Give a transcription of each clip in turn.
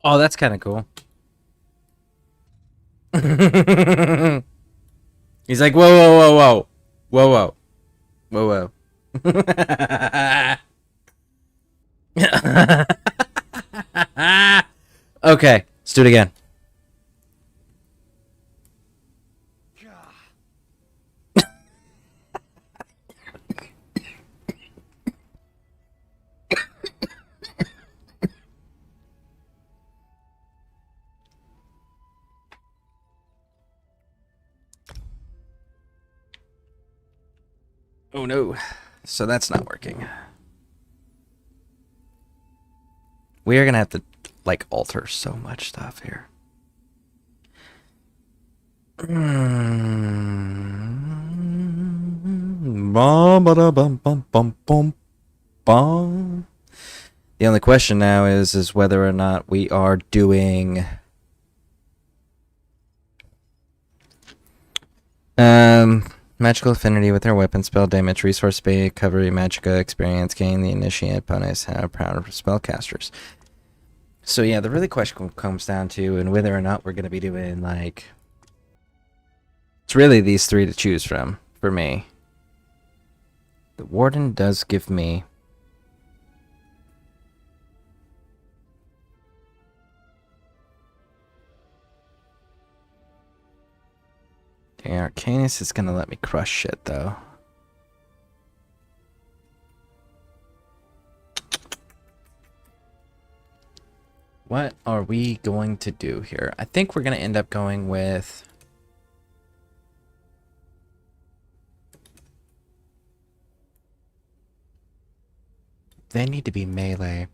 Oh, that's kind of cool. He's like, whoa, whoa, whoa, whoa, whoa, whoa, whoa. Okay, let's do it again. Oh no. So that's not working. We are gonna have to like alter so much stuff here. Bum, ba bum, bum, bum, bum, bum. The only question now is whether or not we are doing magical affinity with their weapon, spell damage, resource speed, recovery, magica, experience gain. The initiate bonus have proud spellcasters. So yeah, the really question comes down to and whether or not we're gonna be doing like it's really these three to choose from for me. The warden does give me the Arcanist is gonna let me crush shit though. What are we going to do here? I think we're gonna end up going with they need to be melee.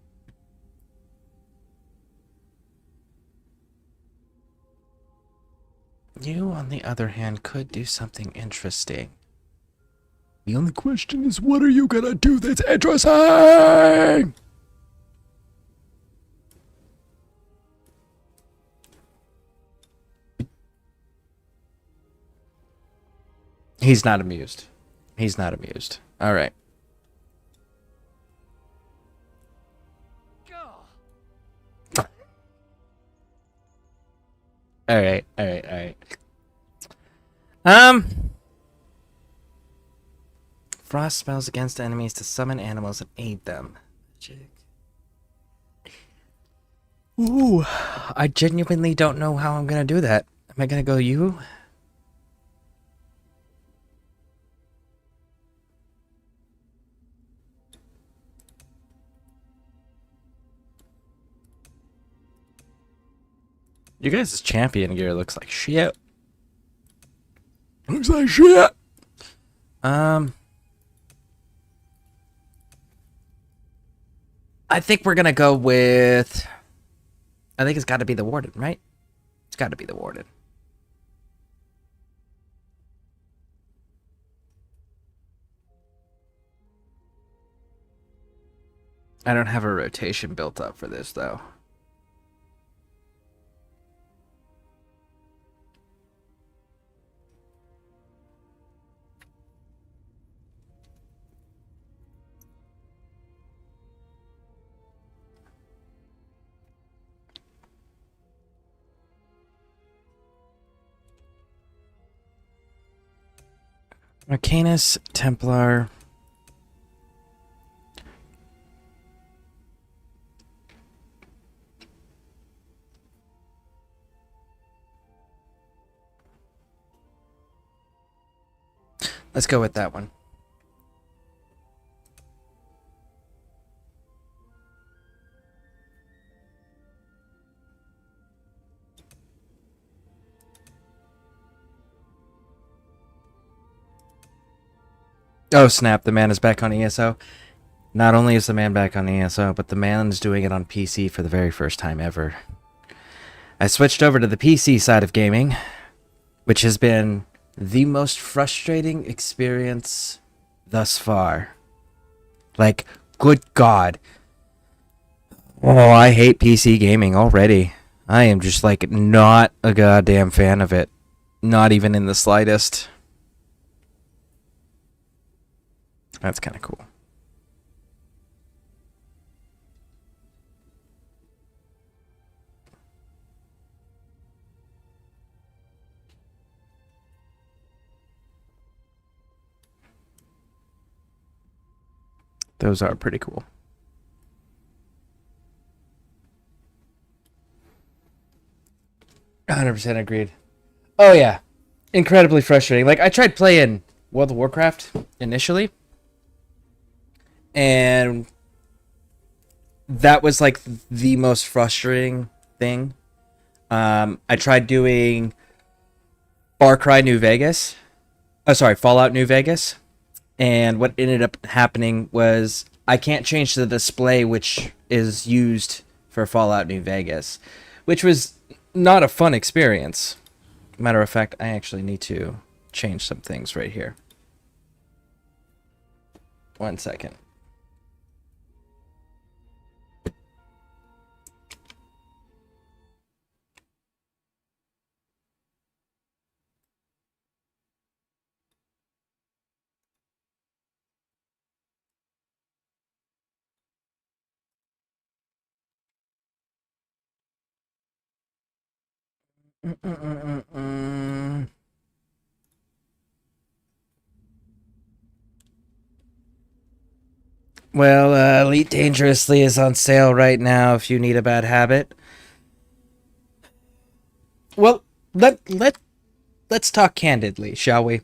You, on the other hand, could do something interesting. The only question is, what are you gonna do that's interesting? He's not amused. He's not amused. All right. All right. All right. All right. Um. Frost spells against enemies to summon animals and aid them. Magic. Ooh, I genuinely don't know how I'm gonna do that. Am I gonna go you? You guys' champion gear looks like shit. Looks like shit. I think we're gonna go with. I think it's got to be the warden, right? It's got to be the warden. I don't have a rotation built up for this though. Arcanus, Templar. Let's go with that one. Oh snap, the man is back on ESO. Not only is the man back on ESO, but the man is doing it on PC for the very first time ever. I switched over to the PC side of gaming, which has been the most frustrating experience thus far. Like, good God. Oh, I hate PC gaming already. I am just like not a goddamn fan of it. Not even in the slightest. That's kind of cool. Those are pretty cool. "100% agreed." Oh, yeah. Incredibly frustrating. Like, I tried playing World of Warcraft initially, and that was, like, the most frustrating thing. I tried doing Far Cry New Vegas. Oh, sorry, Fallout New Vegas. And what ended up happening was I can't change the display which is used for Fallout New Vegas, which was not a fun experience. Matter of fact, I actually need to change some things right here. 1 second. Well, Elite Dangerously is on sale right now if you need a bad habit. Well, let's talk candidly, shall we?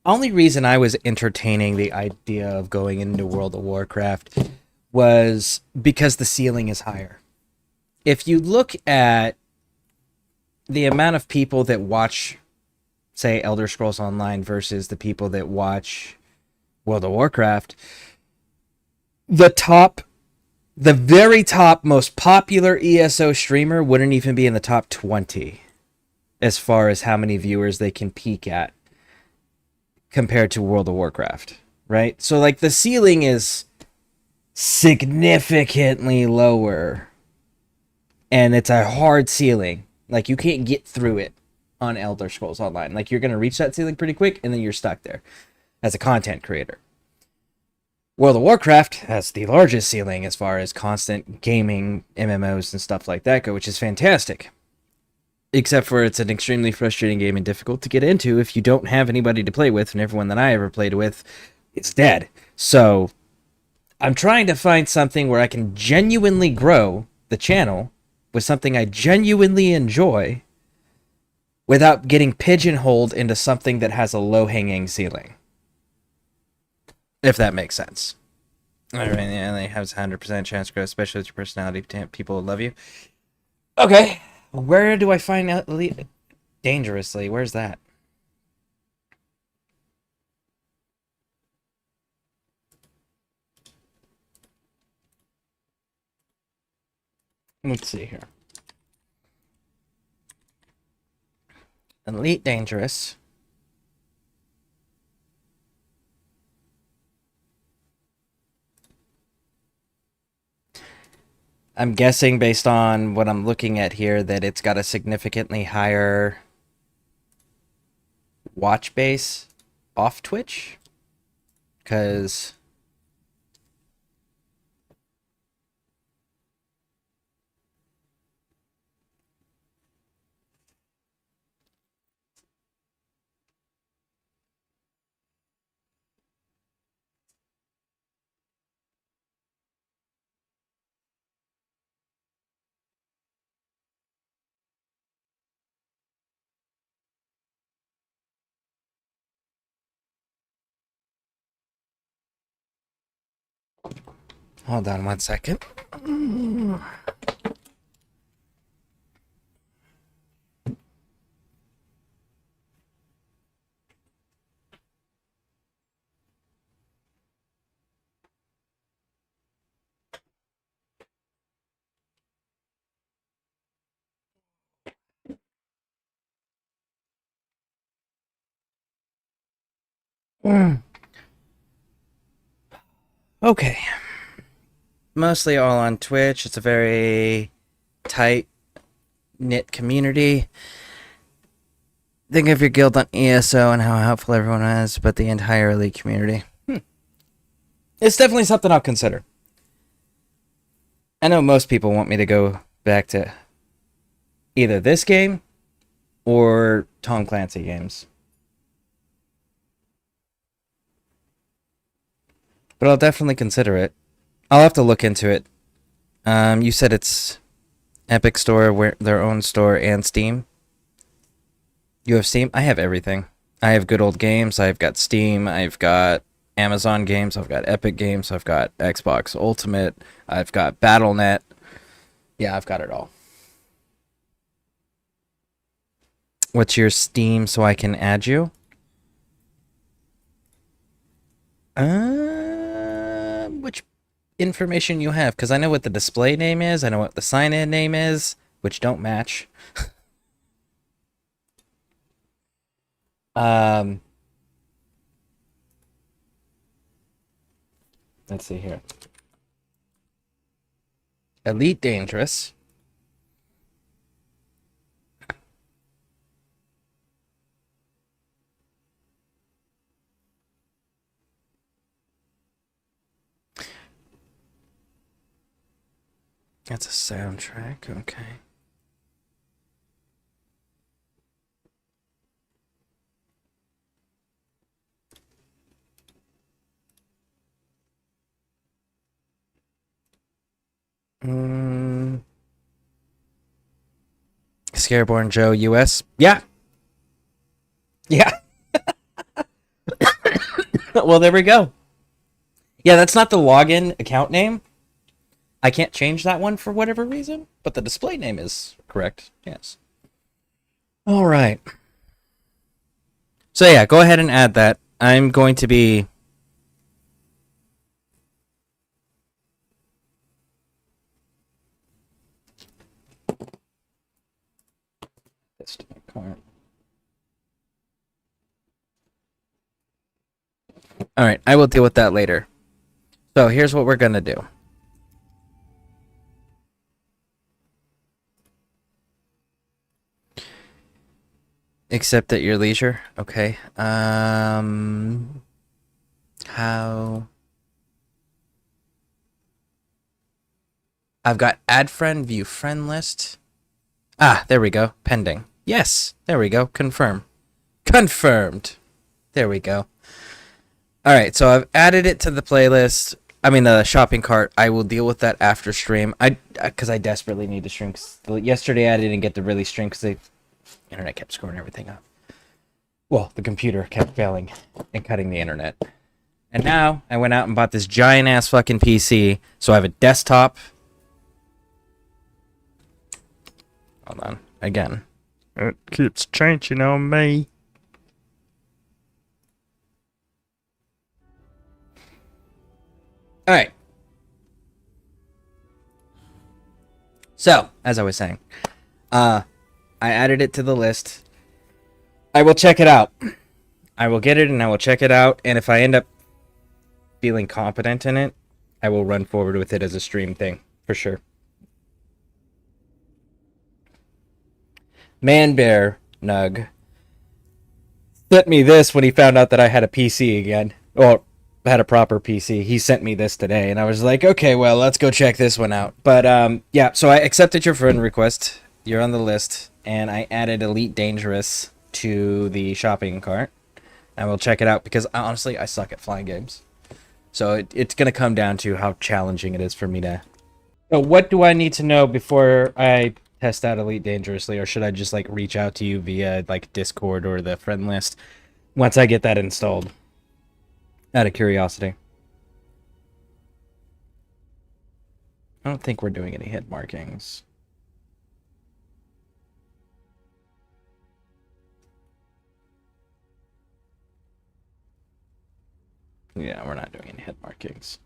Only reason I was entertaining the idea of going into World of Warcraft was because the ceiling is higher. If you look at the amount of people that watch, say, Elder Scrolls Online versus the people that watch World of Warcraft, the very top most popular ESO streamer wouldn't even be in the top 20 as far as how many viewers they can peak at compared to World of Warcraft, right? So, like, the ceiling is significantly lower, and it's a hard ceiling. Like, you can't get through it on Elder Scrolls Online. Like, you're going to reach that ceiling pretty quick, and then you're stuck there as a content creator. World of Warcraft has the largest ceiling as far as constant gaming, MMOs, and stuff like that go, which is fantastic. Except for it's an extremely frustrating game and difficult to get into if you don't have anybody to play with, and everyone that I ever played with is dead. So I'm trying to find something where I can genuinely grow the channel with something I genuinely enjoy without getting pigeonholed into something that has a low-hanging ceiling. If that makes sense. All right, yeah, they have a 100% chance to grow, especially with your personality. People will love you. Okay. Where do I find Elite Dangerously? Where's that? Let's see here. Elite Dangerous. I'm guessing based on what I'm looking at here that it's got a significantly higher watch base off Twitch. Because hold on 1 second. Okay. Mostly all on Twitch. It's a very tight knit community. Think of your guild on ESO and how helpful everyone is, but the entire Elite community. It's definitely something I'll consider. I know most people want me to go back to either this game or Tom Clancy games. But I'll definitely consider it. I'll have to look into it. You said it's Epic Store, where their own store, and Steam. You have Steam? I have everything. I have good old games. I've got Steam. I've got Amazon games. I've got Epic games. I've got Xbox Ultimate. I've got BattleNet. Yeah, I've got it all. What's your Steam so I can add you? Which information you have? Because I know what the display name is. I know what the sign-in name is, which don't match. um, let's see here. Elite Dangerous. That's a soundtrack, okay. Scareborne Joe US. Yeah. Yeah. Well, there we go. Yeah, that's not the login account name. I can't change that one for whatever reason, but the display name is correct. Yes. All right. So yeah, go ahead and add that. I'm going to be this to my cart. All right, I will deal with that later. So here's what we're gonna do. Except at your leisure. Okay. How? I've got add friend, view friend list. Ah, there we go. Pending. Yes, there we go. Confirm. Confirmed. There we go. All right, so I've added it to the playlist. I mean, the shopping cart. I will deal with that after stream. Because I desperately need to stream. Yesterday I didn't get to really stream because the internet kept screwing everything up. Well, the computer kept failing and cutting the internet. And now I went out and bought this giant ass fucking PC. So I have a desktop. Hold on. Again. It keeps changing on me. All right. So, as I was saying, I added it to the list. I will check it out. I will get it and I will check it out. And if I end up feeling competent in it, I will run forward with it as a stream thing for sure. Man Bear Nug sent me this when he found out that I had a PC again. Or had a proper PC. He sent me this today and I was like, okay, well, let's go check this one out. But yeah, so I accepted your friend request. You're on the list. And I added Elite Dangerous to the shopping cart. I will check it out because honestly, I suck at flying games. So it's going to come down to how challenging it is for me to... So what do I need to know before I test out Elite Dangerously? Or should I just like reach out to you via like Discord or the friend list once I get that installed? Out of curiosity. I don't think we're doing any hit markings. Yeah, we're not doing any hit markings.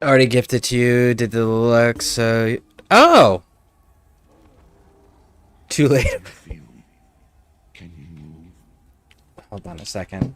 Already gifted to you, did the deluxe, so... Oh! Too late. Hold on a second.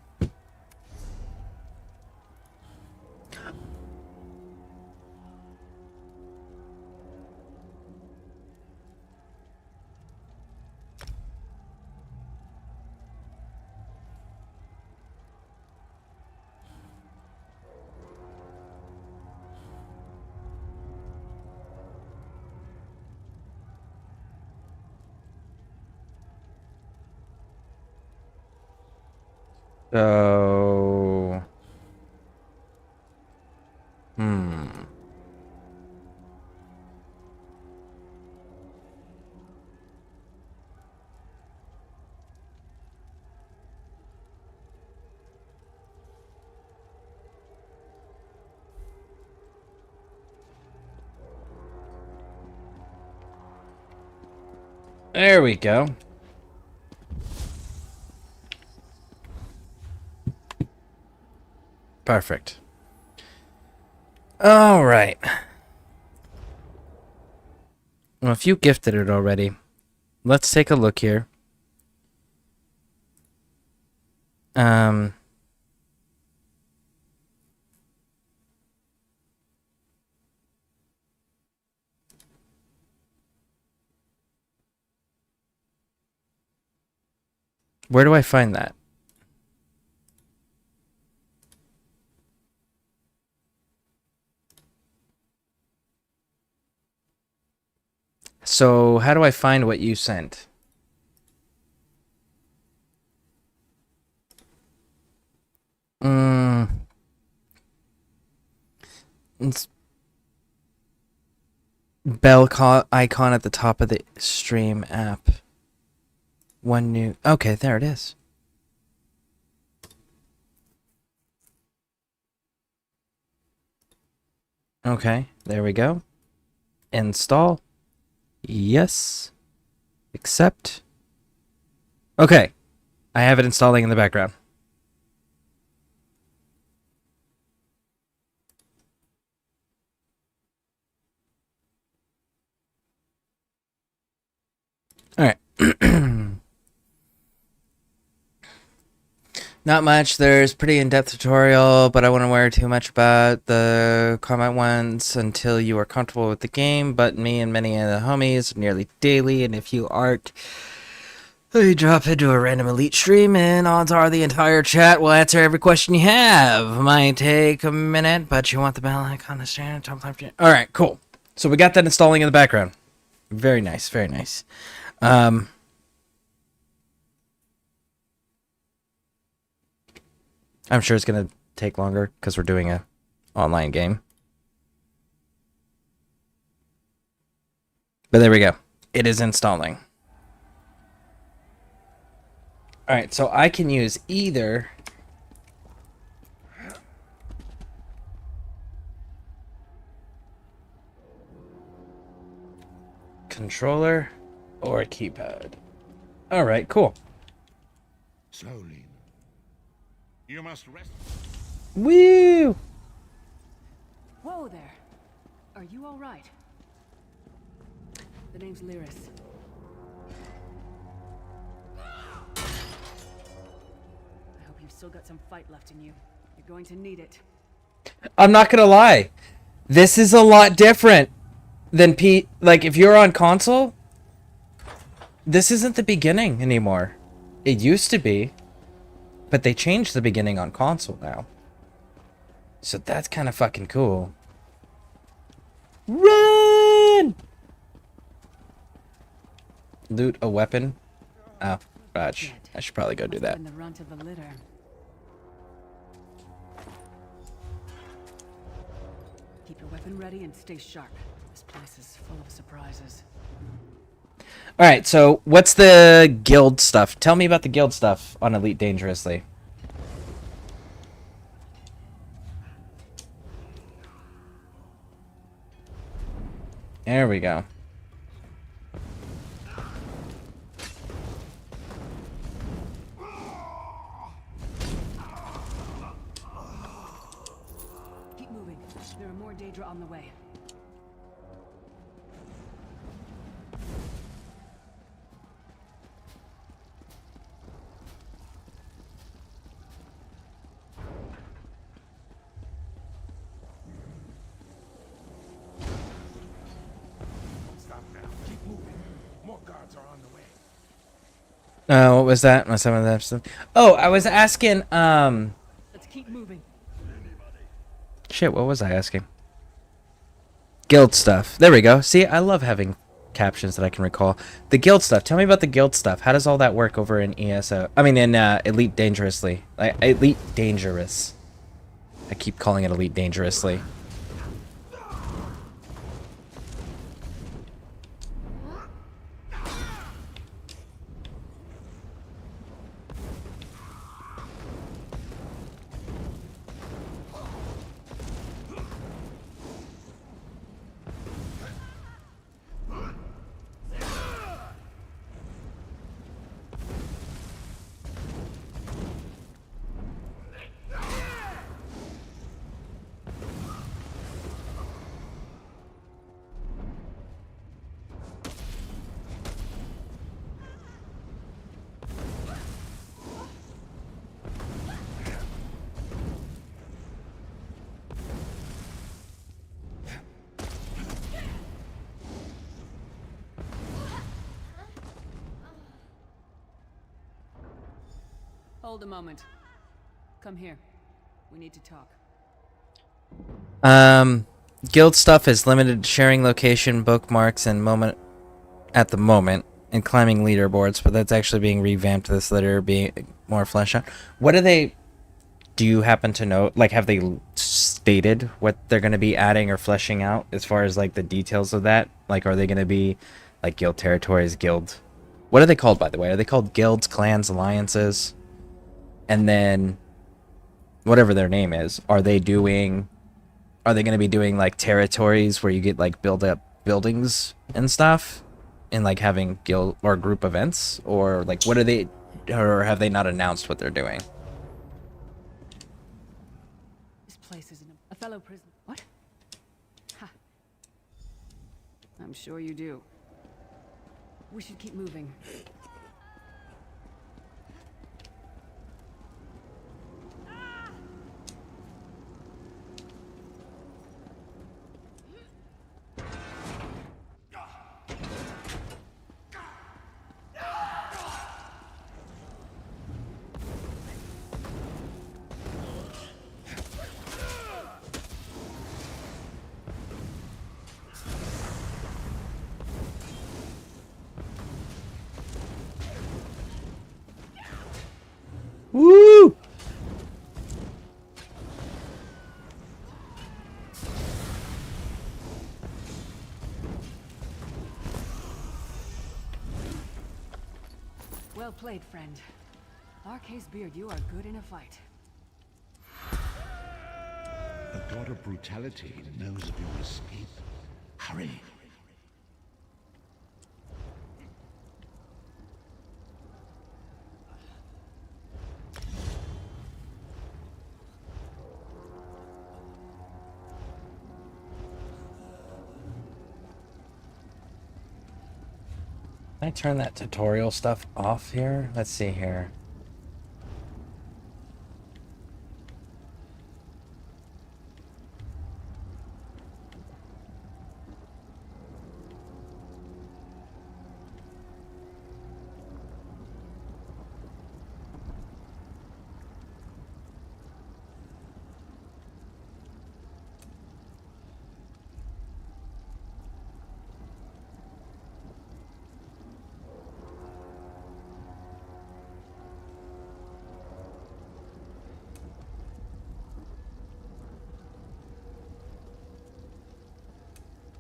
So... There we go. Perfect. All right. Well, if you gifted it already, let's take a look here. Where do I find that? So, how do I find what you sent? It's bell icon at the top of the stream app. One new... Okay, there it is. Okay, there we go. Install. Yes. Accept. Okay. I have it installing in the background. Alright. Not much. There's pretty in-depth tutorial, but I wouldn't worry too much about the combat ones until you are comfortable with the game. But me and many of the homies nearly daily, and if you aren't, you drop into a random elite stream, and odds are the entire chat will answer every question you have. Might take a minute, but you want the bell icon to stand top left. All right, cool. So we got that installing in the background. Very nice, very nice. I'm sure it's going to take longer because we're doing a online game. But there we go. It is installing. Alright, so I can use either controller or a keypad. Alright, cool. Slowly. You must rest. Woo! Whoa there. Are you all right? The name's Lyris. I hope you've still got some fight left in you. You're going to need it. I'm not gonna lie. This is a lot different than like if you're on console, this isn't the beginning anymore. It used to be. But they changed the beginning on console now. So that's kind of fucking cool. Run! Loot a weapon. Oh, Raj. I should probably go do that. The runt of the litter. Keep your weapon ready and stay sharp. This place is full of surprises. Alright, so what's the guild stuff? Tell me about the guild stuff on Elite Dangerously. There we go. Keep moving. There are more Daedra on the way. What was that? Some of that stuff. Oh, I was asking, Let's keep moving. shit, what was I asking? Guild stuff. There we go. See, I love having captions that I can recall. The guild stuff. Tell me about the guild stuff. How does all that work over in ESO? I mean, in Elite Dangerously. Like, Elite Dangerous. I keep calling it Elite Dangerously. Hold a moment. Come here. We need to talk. Guild stuff is limited to sharing location, bookmarks, and moment at the moment, and climbing leaderboards, but that's actually being revamped this later, being more fleshed out. What do they... Do you happen to know, like, have they stated what they're going to be adding or fleshing out as far as, like, the details of that? Like, are they going to be, like, guild territories, guild... What are they called, by the way? Are they called guilds, clans, alliances? And then, whatever their name is, are they going to be doing, like, territories where you get, like, build up buildings and stuff? And, like, having guild or group events? Or, like, what are they... Or have they not announced what they're doing? This place isn't a fellow prisoner. What? Ha. I'm sure you do. We should keep moving. Woo! Well played, friend. Arcase Beard, you are good in a fight. A god of brutality knows of your escape. Hurry. Can I turn that tutorial stuff off here? Let's see here.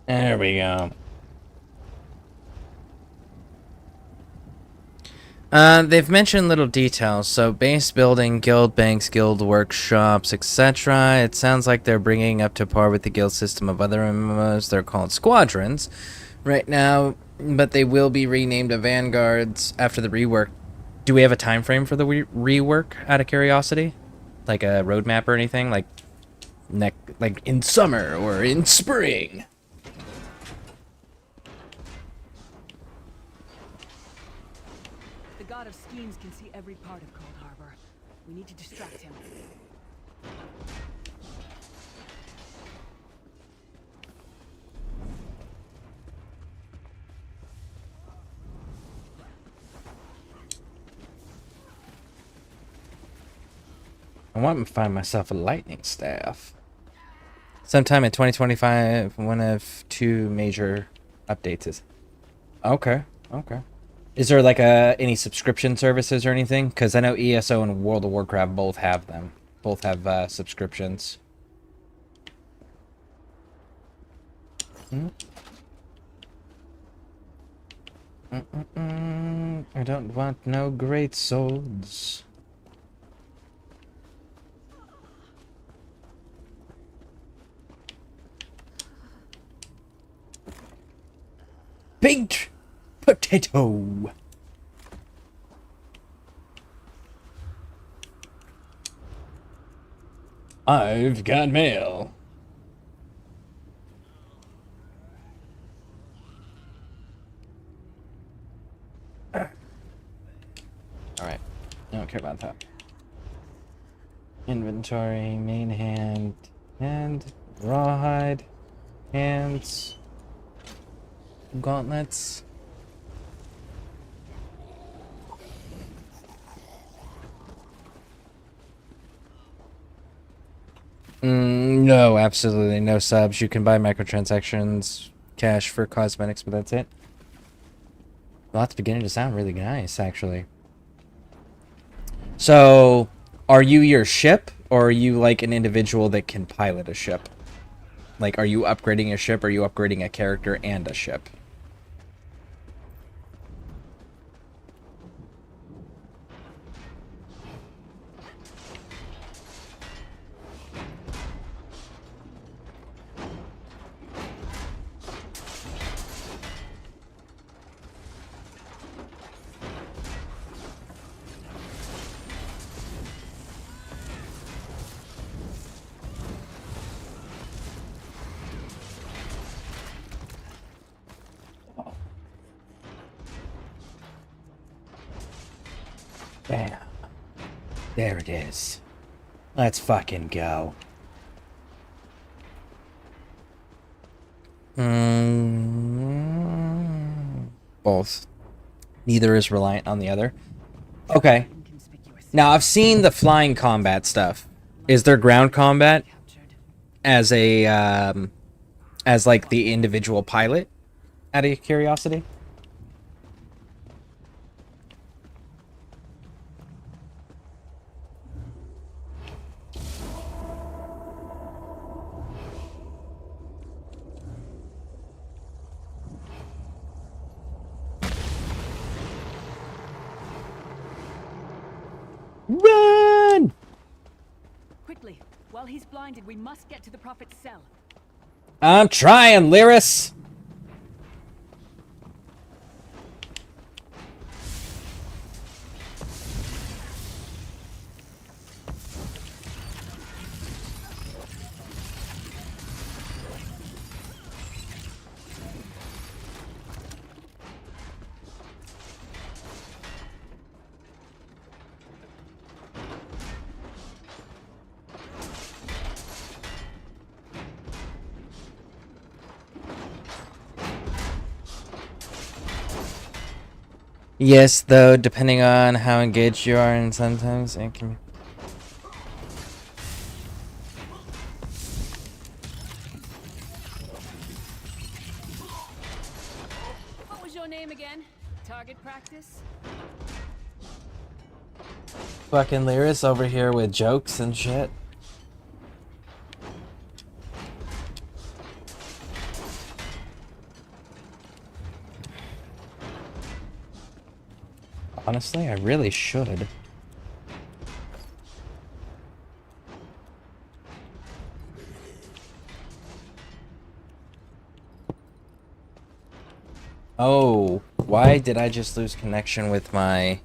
There we go. They've mentioned little details, so base building, guild banks, guild workshops, etc. It sounds like they're bringing up to par with the guild system of other MMOs. They're called squadrons right now, but they will be renamed to vanguards after the rework. Do we have a time frame for the rework, out of curiosity? Like a roadmap or anything? Like in summer or in spring? The god of schemes can see every part of Cold Harbor. We need to distract him. I want to find myself a lightning staff. Sometime in 2025, one of two major updates is Okay. Okay. Is there like any subscription services or anything? Because I know ESO and World of Warcraft both have them. Both have subscriptions. Hmm? I don't want no great swords. Baked potato. I've got mail. Alright. I don't care about that. Inventory, main hand, rawhide, hands, gauntlets. No, absolutely no subs. You can buy microtransactions, cash for cosmetics, but that's it. Well, that's beginning to sound really nice, actually. So, are you your ship, or are you like an individual that can pilot a ship? Like, are you upgrading a ship, or are you upgrading a character and a ship? Bam. There it is. Let's fucking go. Both. Neither is reliant on the other. Okay. Inconspicuous. Now, I've seen the flying combat stuff. Is there ground combat Captured. as a, as like the individual pilot? Out of curiosity? Run! Quickly, while he's blinded, we must get to the Prophet's cell. I'm trying, Lyris. Yes, though, depending on how engaged you are, and sometimes it can... What was your name again? Target practice? Fucking Lyris over here with jokes and shit. Honestly, I really should. Oh, why did I just lose connection with my...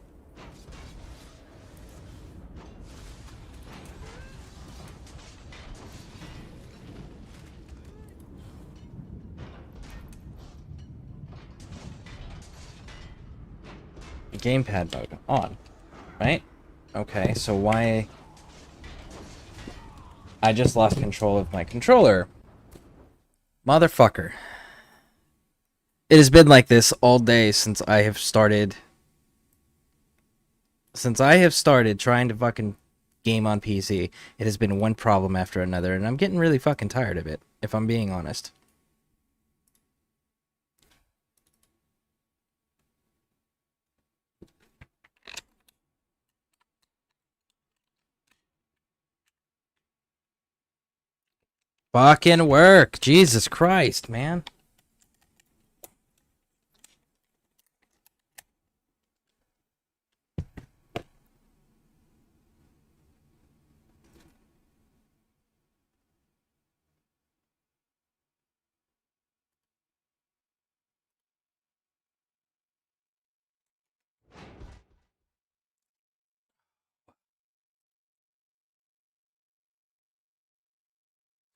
gamepad mode on, right? Okay, so why... I just lost control of my controller. Motherfucker. It has been like this all day since I have started... Since I have started trying to fucking game on PC, it has been one problem after another, and I'm getting really fucking tired of it, if I'm being honest. Fucking work. Jesus Christ, man.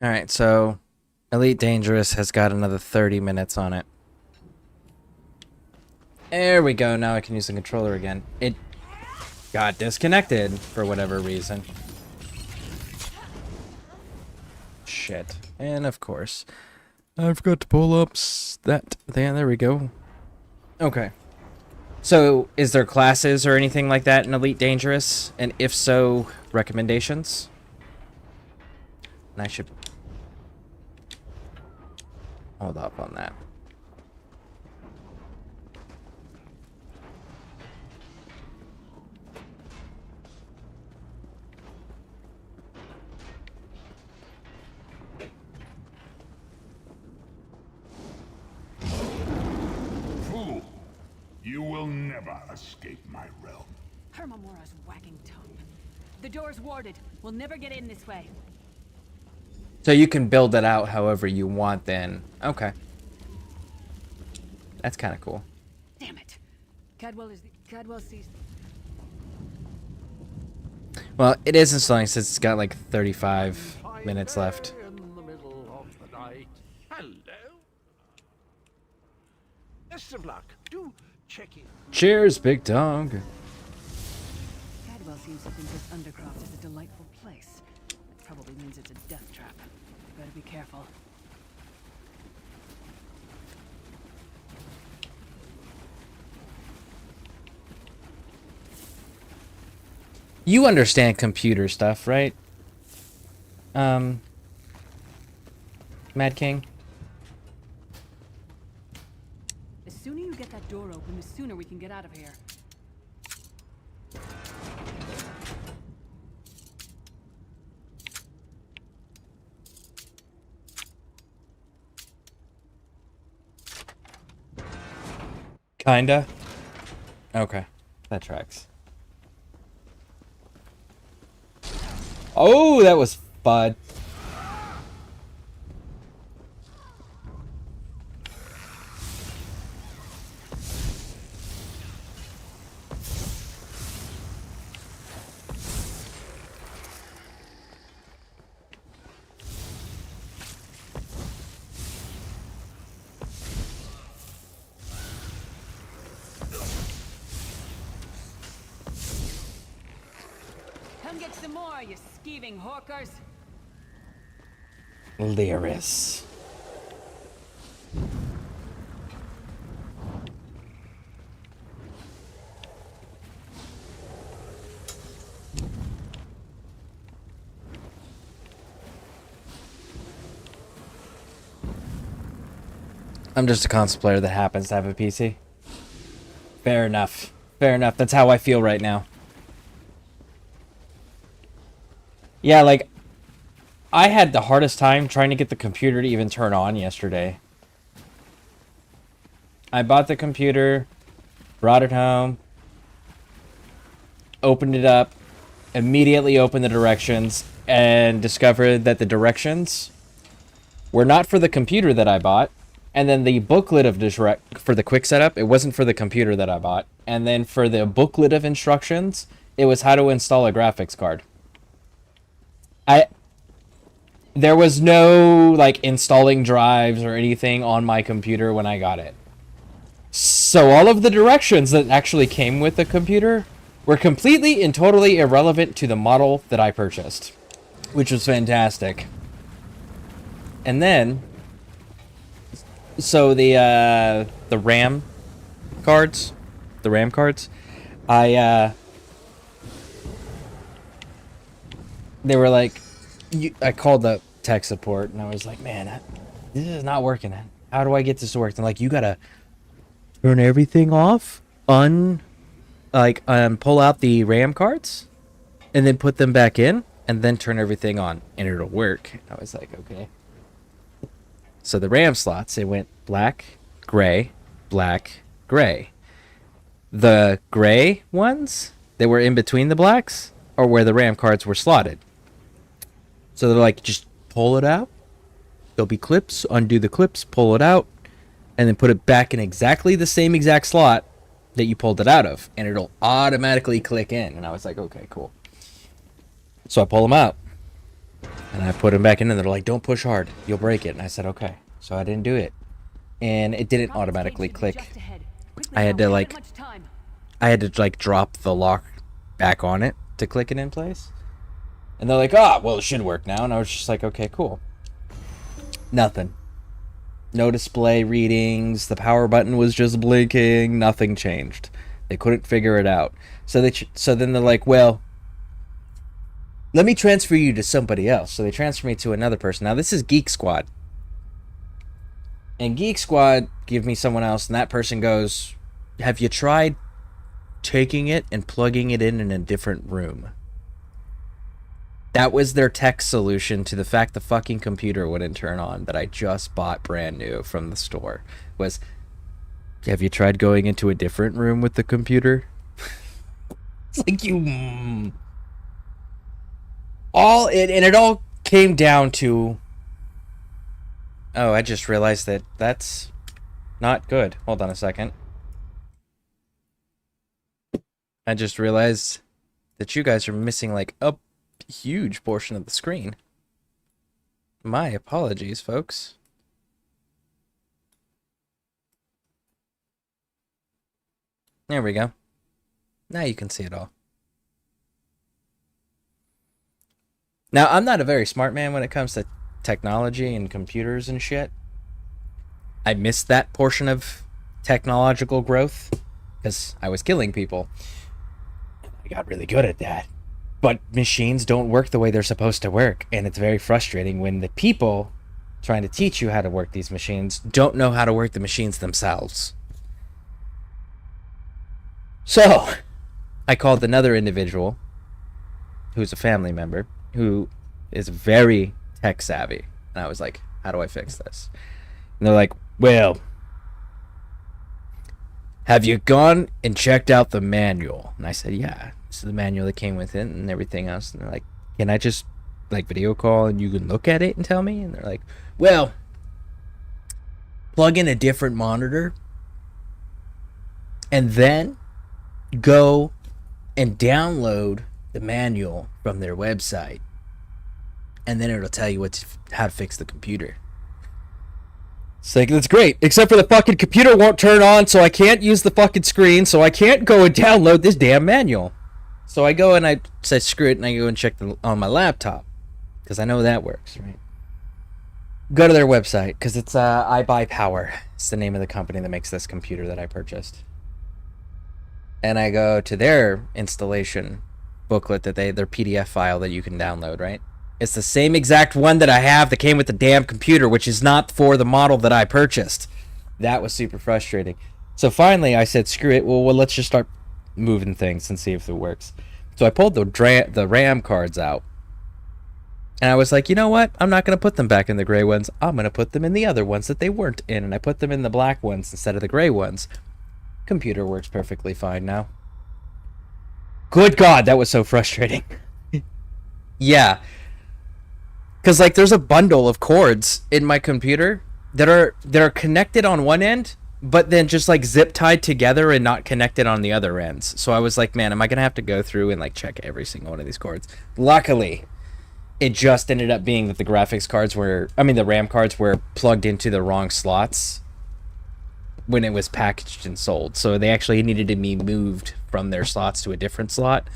Alright, so Elite Dangerous has got another 30 minutes on it. There we go, now I can use the controller again. It got disconnected for whatever reason. Shit. And of course, I forgot to pull up that. There we go. Okay. So, is there classes or anything like that in Elite Dangerous? And if so, recommendations? And I should hold up on that. Fool! You will never escape my realm. Hermamora's wagging tongue. The door's warded. We'll never get in this way. So you can build it out however you want then. Okay. That's kind of cool. Damn it. Cadwell sees. Well, it is installing since it's got like 35 minutes left. In the middle of the night. Hello. Best of luck. Do check in. Cheers, big dog. Cadwell seems to think this Undercroft is a delightful place. That probably means it's a death trap. Better be careful. You understand computer stuff, right? Mad King? The sooner you get that door open, the sooner we can get out of here. Kinda. Okay. That tracks. Oh, that was fun. Come get some more, you skeeving hawkers. Lyris. I'm just a console player that happens to have a PC. Fair enough. Fair enough. That's how I feel right now. Yeah, like, I had the hardest time trying to get the computer to even turn on yesterday. I bought the computer, brought it home, opened it up, immediately opened the directions, and discovered that the directions were not for the computer that I bought. And then the booklet of for the quick setup, it wasn't for the computer that I bought. And then for the booklet of instructions, it was how to install a graphics card. There was no, like, installing drives or anything on my computer when I got it. So all of the directions that actually came with the computer were completely and totally irrelevant to the model that I purchased, which was fantastic. And then, so the RAM cards, they were like, I called the tech support and I was like, man, this is not working. How do I get this to work? And like, you gotta turn everything off, pull out the RAM cards, and then put them back in, and then turn everything on, and it'll work. I was like, okay. So the RAM slots, it went black, gray, black, gray. The gray ones that were in between the blacks are where the RAM cards were slotted. So they're like, just pull it out. There'll be clips, undo the clips, pull it out, and then put it back in exactly the same exact slot that you pulled it out of, and it'll automatically click in. And I was like, okay, cool. So I pull them out, and I put them back in, and they're like, don't push hard, you'll break it. And I said, okay. So I didn't do it, and it didn't automatically click. I had to like drop the lock back on it to click it in place. And they're like, oh, well, it should work now. And I was just like, okay, cool. Nothing. No display readings. The power button was just blinking. Nothing changed. They couldn't figure it out. So then they're like, well, let me transfer you to somebody else. So they transfer me to another person. Now, this is Geek Squad. And Geek Squad give me someone else, and that person goes, have you tried taking it and plugging it in a different room? That was their tech solution to the fact the fucking computer wouldn't turn on that I just bought brand new from the store. Was, have you tried going into a different room with the computer? It's like you... It all came down to... Oh, I just realized that that's not good. Hold on a second. I just realized that you guys are missing like a huge portion of the screen. My apologies, folks. There we go. Now you can see it all. Now, I'm not a very smart man when it comes to technology and computers and shit. I missed that portion of technological growth because I was killing people. I got really good at that. But machines don't work the way they're supposed to work, and it's very frustrating when the people trying to teach you how to work these machines don't know how to work the machines themselves. So, I called another individual who's a family member who is very tech savvy, and I was like, how do I fix this? And they're like, well, have you gone and checked out the manual? And I said, yeah, this is the manual that came with it and everything else. And they're like, can I just like video call and you can look at it and tell me? And they're like, well, plug in a different monitor and then go and download the manual from their website, and then it'll tell you how to fix the computer. It's like, that's great, except for the fucking computer won't turn on, so I can't use the fucking screen, so I can't go and download this damn manual. So I go and I say screw it, and I go and check on my laptop, because I know that works, right? Go to their website, because it's I Buy Power. It's the name of the company that makes this computer that I purchased. And I go to their installation booklet, that their PDF file that you can download, right? It's the same exact one that I have that came with the damn computer, which is not for the model that I purchased. That was super frustrating. So finally I said, screw it, well let's just start moving things and see if it works. So I pulled the RAM cards out. And I was like, you know what? I'm not going to put them back in the gray ones. I'm going to put them in the other ones that they weren't in. And I put them in the black ones instead of the gray ones. Computer works perfectly fine now. Good God, that was so frustrating. Yeah. Because like there's a bundle of cords in my computer that are connected on one end, but then just like zip tied together and not connected on the other ends. So I was like, man, am I going to have to go through and like check every single one of these cords? Luckily, it just ended up being that the graphics cards the RAM cards were plugged into the wrong slots when it was packaged and sold. So they actually needed to be moved from their slots to a different slot,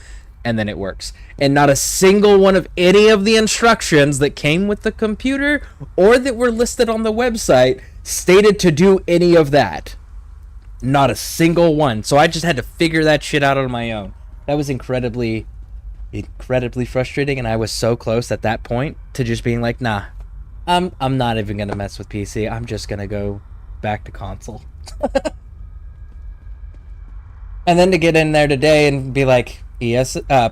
and then it works. And not a single one of any of the instructions that came with the computer or that were listed on the website stated to do any of that. Not a single one. So I just had to figure that shit out on my own. That was incredibly frustrating, and I was so close at that point to just being like, nah, I'm not even gonna mess with PC. I'm just gonna go back to console. And then to get in there today and be like,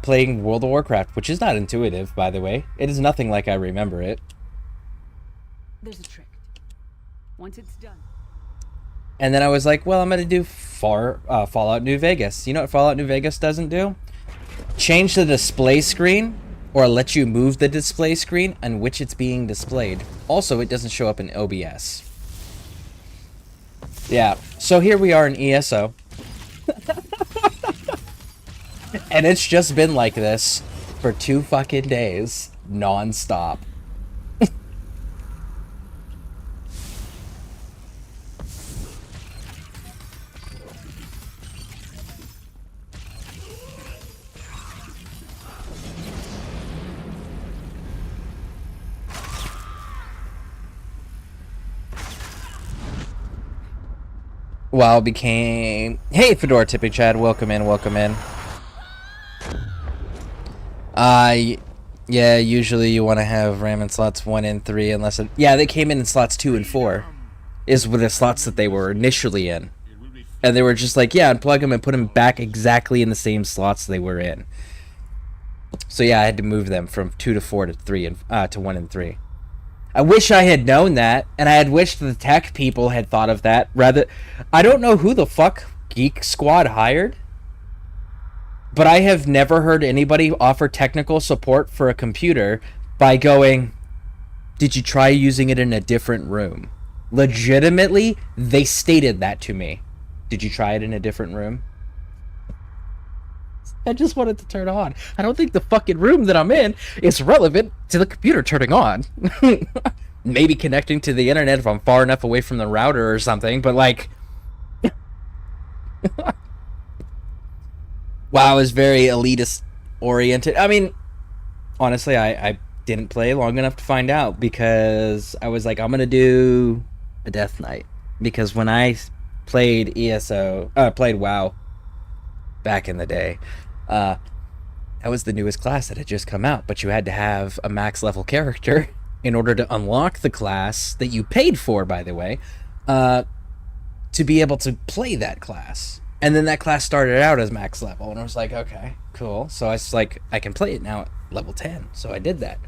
playing World of Warcraft, which is not intuitive, by the way. It is nothing like I remember it. There's a trick. Once it's done. And then I was like, well, I'm going to do Fallout New Vegas. You know what Fallout New Vegas doesn't do? Change the display screen or let you move the display screen on which it's being displayed. Also, it doesn't show up in OBS. Yeah, so here we are in ESO. And it's just been like this for 2 fucking days, non-stop. WoW became... Hey, Fedora Tipping Chad, welcome in, welcome in. Yeah, usually you want to have RAM in slots 1 and 3 unless it... Yeah, they came in slots 2 and 4. Is with the slots that they were initially in. And they were just like, yeah, unplug them and put them back exactly in the same slots they were in. So yeah, I had to move them from 2 to 4 to 3 and to 1 and 3. I wish I had known that, and I had wished the tech people had thought of that. Rather, I don't know who the fuck Geek Squad hired, but I have never heard anybody offer technical support for a computer by going, did you try using it in a different room? Legitimately, they stated that to me. Did you try it in a different room? I just wanted to turn on. I don't think the fucking room that I'm in is relevant to the computer turning on. Maybe connecting to the internet if I'm far enough away from the router or something, but like... WoW is very elitist oriented. I mean, honestly, I didn't play long enough to find out because I was like, I'm gonna do a death knight. Because when I played played WoW back in the day, that was the newest class that had just come out, but you had to have a max level character in order to unlock the class that you paid for, by the way, to be able to play that class. And then that class started out as max level, and I was like, okay, cool. So I was like, I can play it now at level 10. So I did that.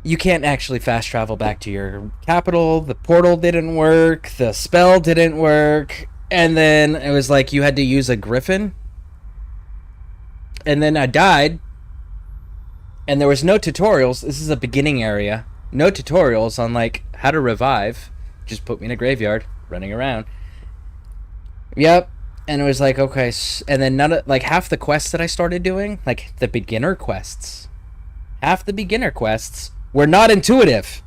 You can't actually fast travel back to your capital. The portal didn't work. The spell didn't work. And then it was like you had to use a griffin. And then I died. And there was no tutorials. This is a beginning area. No tutorials on like how to revive. Just put me in a graveyard, running around. Yep. And it was like, okay. And then none of, like, half the quests that I started doing, like the beginner quests, half the beginner quests were not intuitive.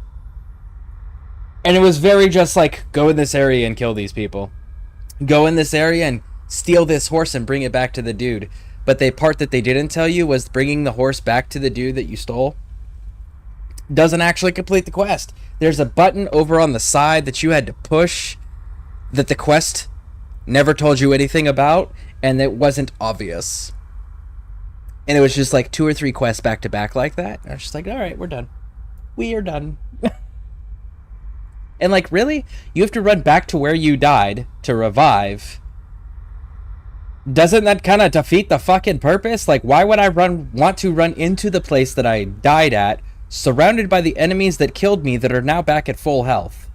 And it was very just like, go in this area and kill these people. Go in this area and steal this horse and bring it back to the dude. But the part that they didn't tell you was bringing the horse back to the dude that you stole doesn't actually complete the quest. There's a button over on the side that you had to push that the quest never told you anything about, and it wasn't obvious. And it was just like 2 or 3 quests back to back like that. And I was just like, all right, we're done. We are done. And like, really? You have to run back to where you died to revive? Doesn't that kind of defeat the fucking purpose? Like, why would I want to run into the place that I died at, surrounded by the enemies that killed me that are now back at full health?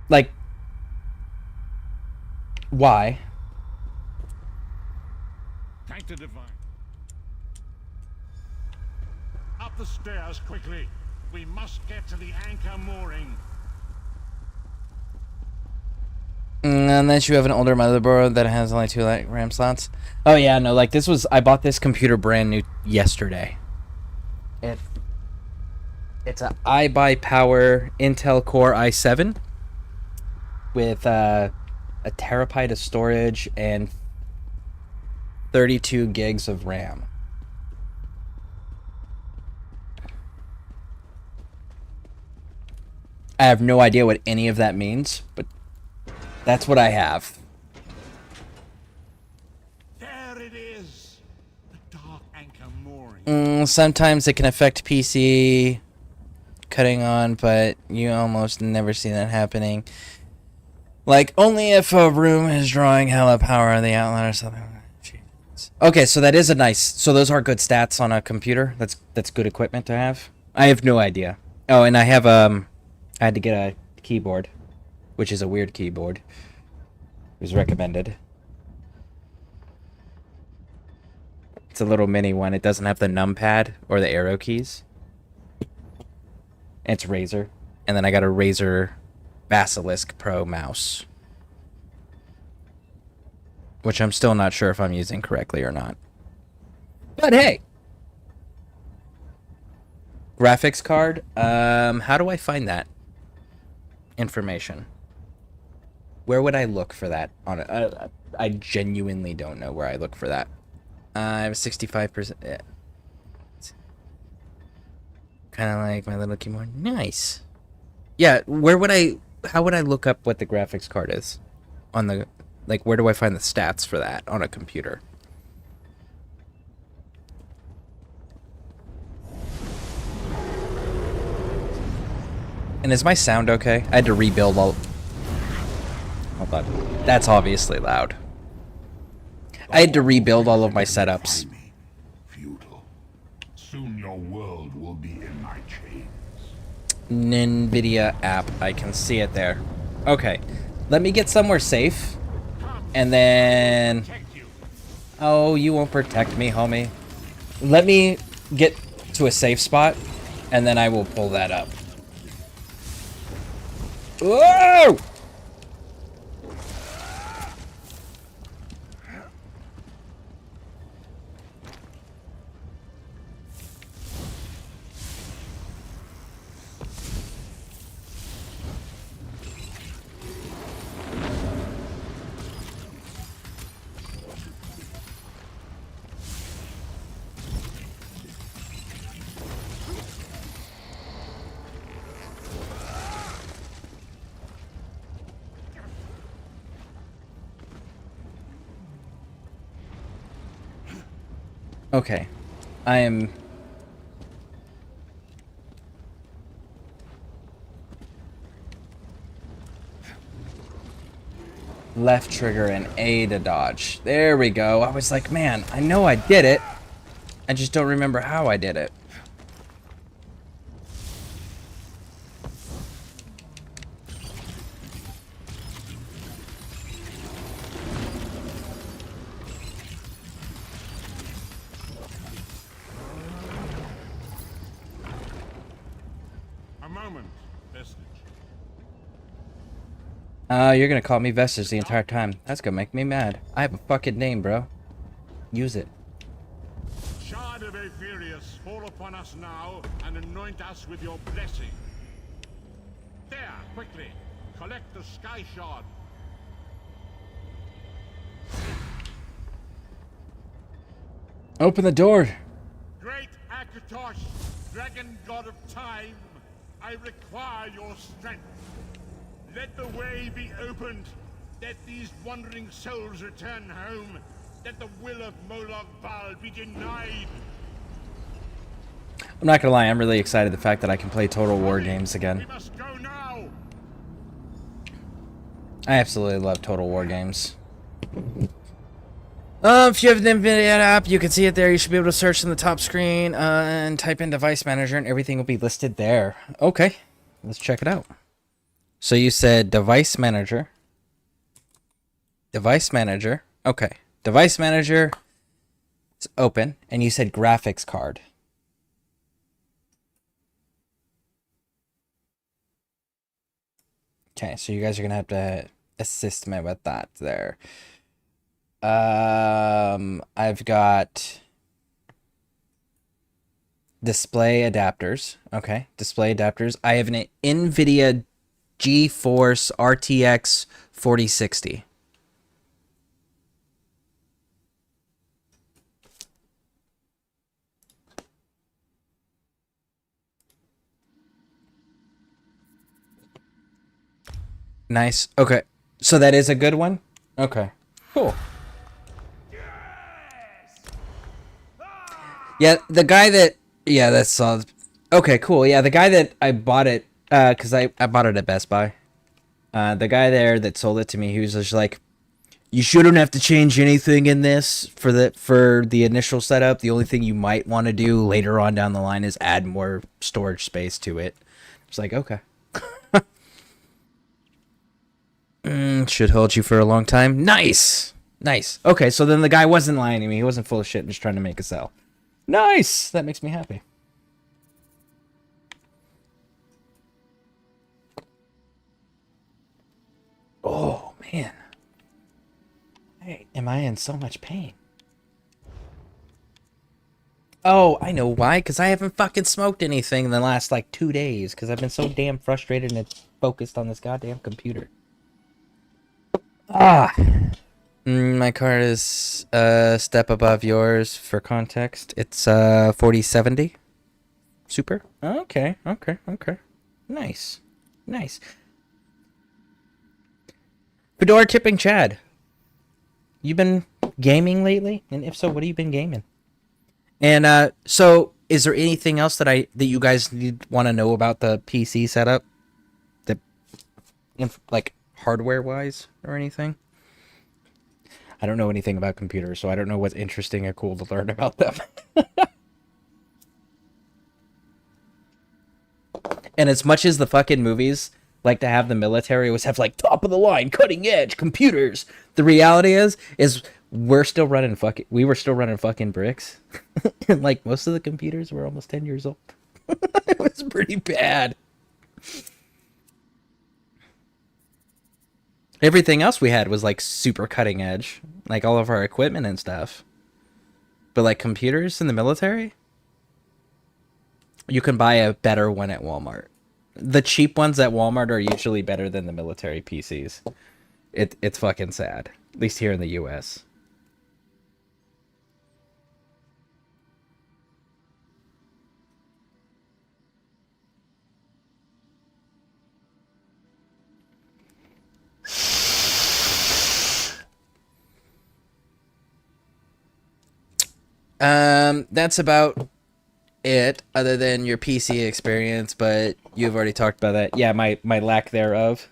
Like, why? Thank the divine. Up the stairs quickly. We must get to the anchor mooring. Unless you have an older motherboard that has only 2 RAM slots. Oh yeah, no, like this was, I bought this computer brand new yesterday. It's a iBuyPower Intel Core i7 with a terabyte of storage and 32 gigs of RAM. I have no idea what any of that means, but that's what I have. There it is. The dark anchor mooring. Sometimes it can affect PC cutting on, but you almost never see that happening. Like, only if a room is drawing hella power on the outline or something. Okay, so that is a nice... So those are good stats on a computer? That's good equipment to have? I have no idea. Oh, and I have I had to get a keyboard, which is a weird keyboard. It was recommended. It's a little mini one. It doesn't have the numpad or the arrow keys. It's Razer. And then I got a Razer Basilisk Pro mouse, which I'm still not sure if I'm using correctly or not. But hey! Graphics card. How do I find that information? Where would I look for that? I genuinely don't know where I look for that. I have 65%. Yeah. Kind of like my little keyboard. Nice. Yeah, how would I look up what the graphics card is? On the, like, where do I find the stats for that on a computer? And is my sound okay? I had to rebuild all... Hold on. That's obviously loud. I had to rebuild all of my setups. Futile. Soon your world will be in my chains. NVIDIA app. I can see it there. Okay. Let me get somewhere safe. And then... Oh, you won't protect me, homie. Let me get to a safe spot, and then I will pull that up. Whoa! Okay. I am... Left trigger and A to dodge. There we go. I was like, man, I know I did it. I just don't remember how I did it. You're gonna call me Vestige the entire time. That's gonna make me mad. I have a fucking name, bro. Use it. Shard of Aetherius, fall upon us now and anoint us with your blessing. There, quickly, collect the Sky Shard. Open the door. Great Akatosh, dragon god of time, I require your strength. Let the way be opened. Let these wandering souls return home. Let the will of Molag Bal be denied. I'm not gonna lie, I'm really excited the fact that I can play Total War games again. We must go now. I absolutely love Total War games. If you have the NVIDIA app, you can see it there. You should be able to search in the top screen and type in Device Manager, and everything will be listed there. Okay, let's check it out. So you said Device Manager. Device Manager. Okay. Device Manager. It's open. And you said graphics card. Okay, so you guys are going to have to assist me with that there. I've got display adapters. Okay, display adapters. I have an NVIDIA GeForce RTX 4060. Nice. Okay. So that is a good one? Okay. Cool. Yeah, the guy that... Yeah, that's solid. Okay, cool. Yeah, the guy that I bought it... because I bought it at Best Buy. The guy there that sold it to me, he was just like, you shouldn't have to change anything in this for the initial setup. The only thing you might want to do later on down the line is add more storage space to it. It's like, okay. Should hold you for a long time. Nice! Nice. Okay, so then the guy wasn't lying to me. He wasn't full of shit and just trying to make a sell. Nice! That makes me happy. Oh, man. Why am I in so much pain? Oh, I know why. Because I haven't fucking smoked anything in the last, like, 2 days. Because I've been so damn frustrated and focused on this goddamn computer. Ah. My car is a step above yours for context. It's 4070. Super. Okay. Nice. Fedora tipping Chad. You been gaming lately? And if so, what have you been gaming? And so is there anything else that you guys want to know about the PC setup? Like hardware wise or anything? I don't know anything about computers, so I don't know what's interesting or cool to learn about them. And as much as the fucking movies like to have the military always have like top of the line, cutting edge computers, the reality is we were still running fucking bricks. And like most of the computers were almost 10 years old. It was pretty bad. Everything else we had was like super cutting edge, like all of our equipment and stuff. But like computers in the military, you can buy a better one at Walmart. The cheap ones at Walmart are usually better than the military PCs. It's fucking sad, at least here in the US. That's about it, other than your PC experience, but you've already talked about that. Yeah, my lack thereof.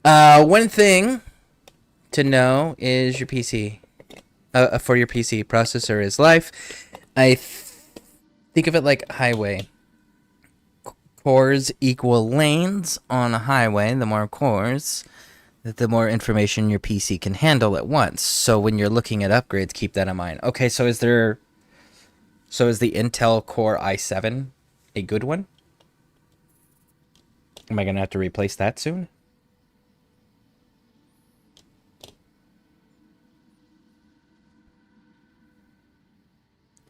One thing to know is your PC. For your PC, processor is life. Think of it like highway. Cores equal lanes on a highway. The more cores, the more information your PC can handle at once. So when you're looking at upgrades, keep that in mind. Okay, so is the Intel Core i7 a good one? Am I going to have to replace that soon?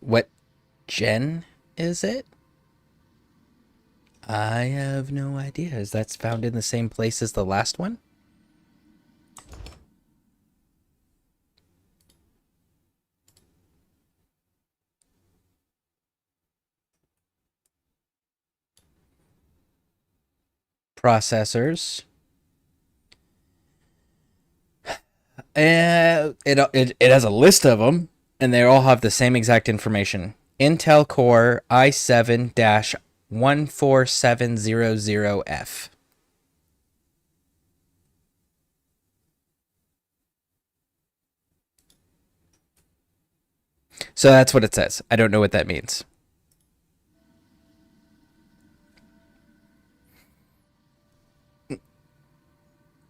What gen is it? I have no idea. Is that found in the same place as the last one? Processors. It has a list of them, and they all have the same exact information. Intel Core i7-14700F. So that's what it says. I don't know what that means.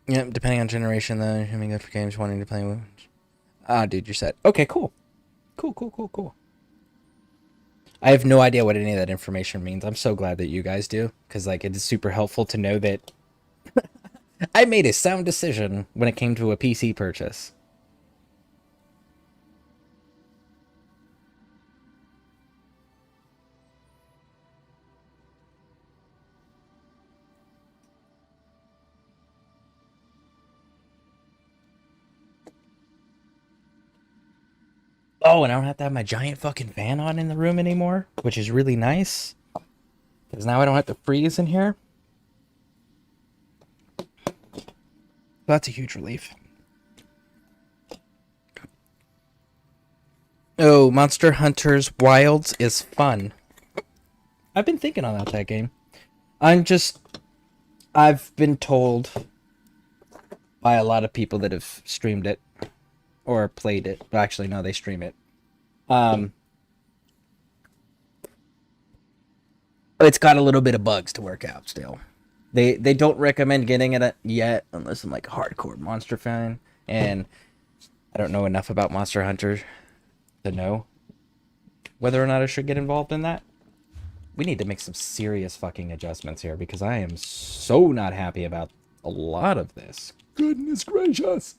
Yeah, depending on generation, though, having good for games, wanting to play with. Ah, dude, you're set. Okay, cool. Cool. I have no idea what any of that information means. I'm so glad that you guys do, because like it is super helpful to know that I made a sound decision when it came to a PC purchase. Oh, and I don't have to have my giant fucking fan on in the room anymore, which is really nice. Because now I don't have to freeze in here. That's a huge relief. Oh, Monster Hunter's Wilds is fun. I've been thinking about that game. I've been told by a lot of people that have streamed it or played it. But actually, no, they stream it. It's got a little bit of bugs to work out still. They don't recommend getting it yet unless I'm like a hardcore monster fan, and I don't know enough about Monster Hunter to know whether or not I should get involved in that. We need to make some serious fucking adjustments here because I am so not happy about a lot of this. Goodness gracious.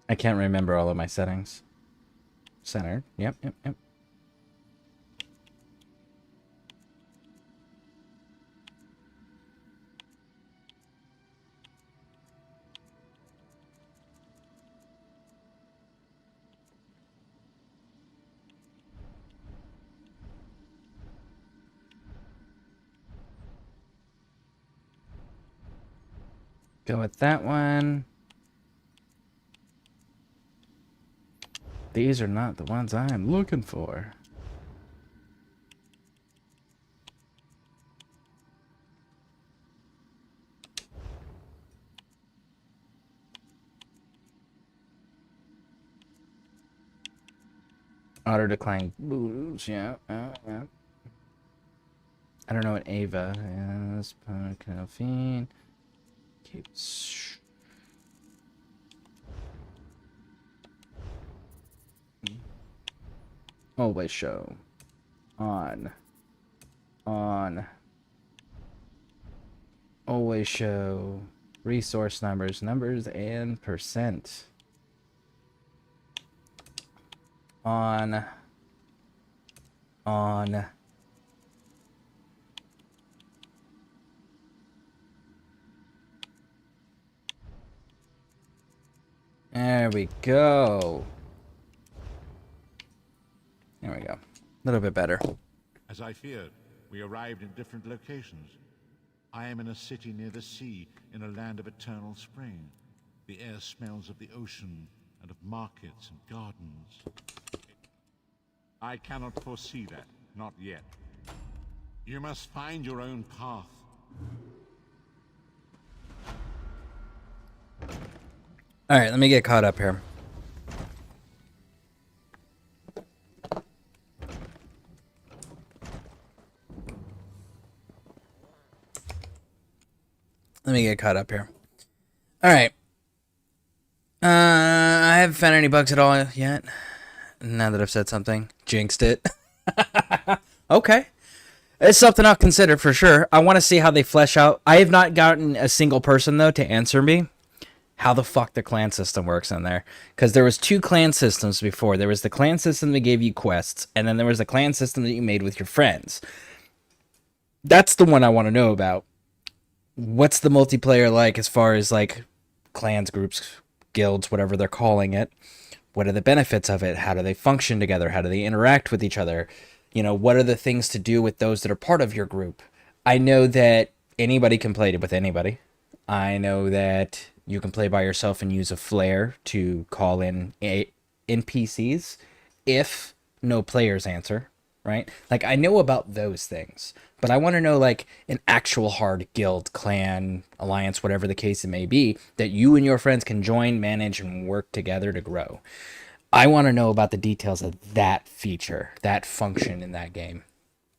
I can't remember all of my settings. Centered. Yep. Go with that one. These are not the ones I am looking for. Auto decline blues, yeah. I don't know what Ava is. Caffeine. Keeps. Always show. On. Always show. Resource numbers. Numbers and percent. On. There we go. There we go. A little bit better. As I feared, we arrived in different locations. I am in a city near the sea, in a land of eternal spring. The air smells of the ocean and of markets and gardens. I cannot foresee that, not yet. You must find your own path. All right, let me get caught up here. All right. I haven't found any bugs at all yet. Now that I've said something. Jinxed it. Okay. It's something I'll consider for sure. I want to see how they flesh out. I have not gotten a single person, though, to answer me how the fuck the clan system works in there. Because there was 2 clan systems before. There was the clan system that gave you quests, and then there was the clan system that you made with your friends. That's the one I want to know about. What's the multiplayer like as far as, like, clans, groups, guilds, whatever they're calling it? What are the benefits of it? How do they function together? How do they interact with each other? You know, what are the things to do with those that are part of your group? I know that anybody can play it with anybody. I know that you can play by yourself and use a flare to call in NPCs if no players answer, right? Like, I know about those things, but I want to know, like, an actual hard guild, clan, alliance, whatever the case it may be, that you and your friends can join, manage, and work together to grow. I want to know about the details of that feature, that function in that game.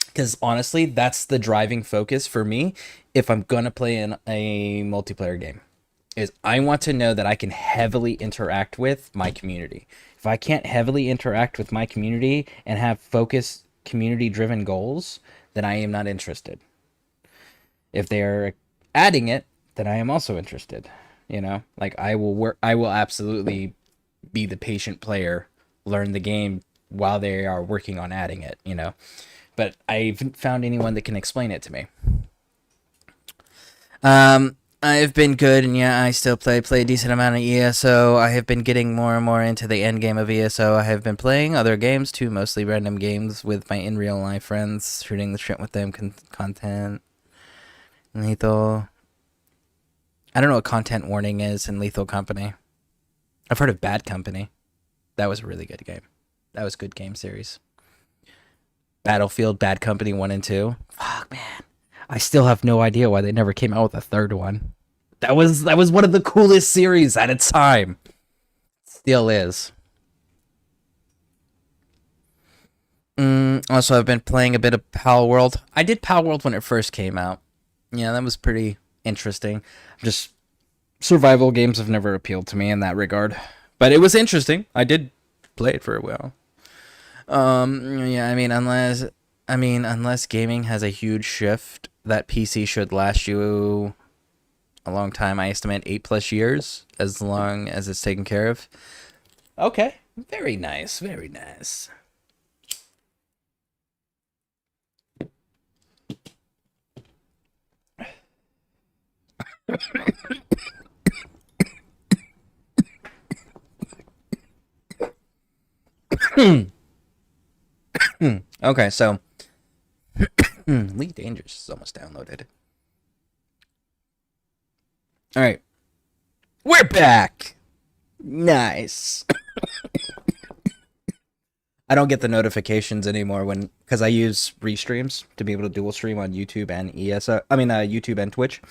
Because honestly, that's the driving focus for me if I'm going to play in a multiplayer game. Is I want to know that I can heavily interact with my community. If I can't heavily interact with my community and have focused community-driven goals, then I am not interested. If they are adding it, then I am also interested. You know, like I will absolutely be the patient player, learn the game while they are working on adding it, you know. But I haven't found anyone that can explain it to me. I've been good, and yeah, I still play a decent amount of ESO. I have been getting more and more into the end game of ESO. I have been playing other games too, mostly random games with my in real life friends, shooting the shit with them, content, lethal. I don't know what content warning is in Lethal Company. I've heard of Bad Company. That was a really good game. That was a good game series. Battlefield, Bad Company 1 and 2. Fuck, man. I still have no idea why they never came out with a third one. That was one of the coolest series at its time. Still is. Also, I've been playing a bit of Pal World. I did Pal World when it first came out. Yeah, that was pretty interesting. Just survival games have never appealed to me in that regard. But it was interesting. I did play it for a while. Yeah, unless gaming has a huge shift, that PC should last you a long time. I estimate 8+ years, as long as it's taken care of. Okay, very nice, very nice. Okay, so Elite Dangerous is almost downloaded. All right, we're back. Nice. I don't get the notifications anymore because I use restreams to be able to dual stream on YouTube and YouTube and Twitch.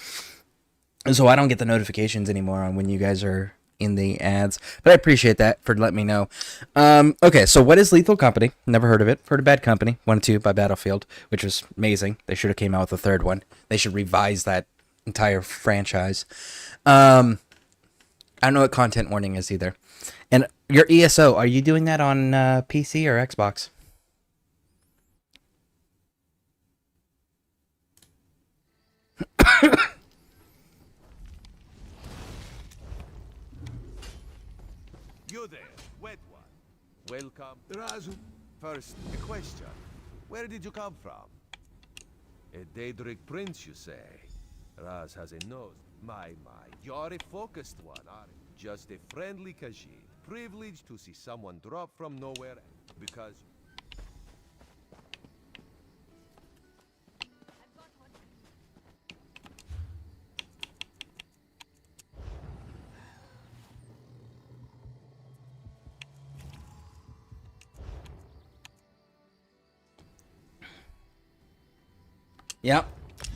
So I don't get the notifications anymore on when you guys are in the ads, but I appreciate that for letting me know. Okay, so what is Lethal Company? Never heard of it. Heard of Bad Company 1 and 2 by Battlefield, which was amazing. They should have came out with a third one. They should revise that entire franchise. I don't know what content warning is either. And your ESO, are you doing that on PC or Xbox? You there, wet one. Welcome. Razu. First, a question. Where did you come from? A Daedric prince, you say? Raz has a nose. My, you're a focused one, aren't you? Just a friendly Khajiit. Privileged to see someone drop from nowhere because... Yep.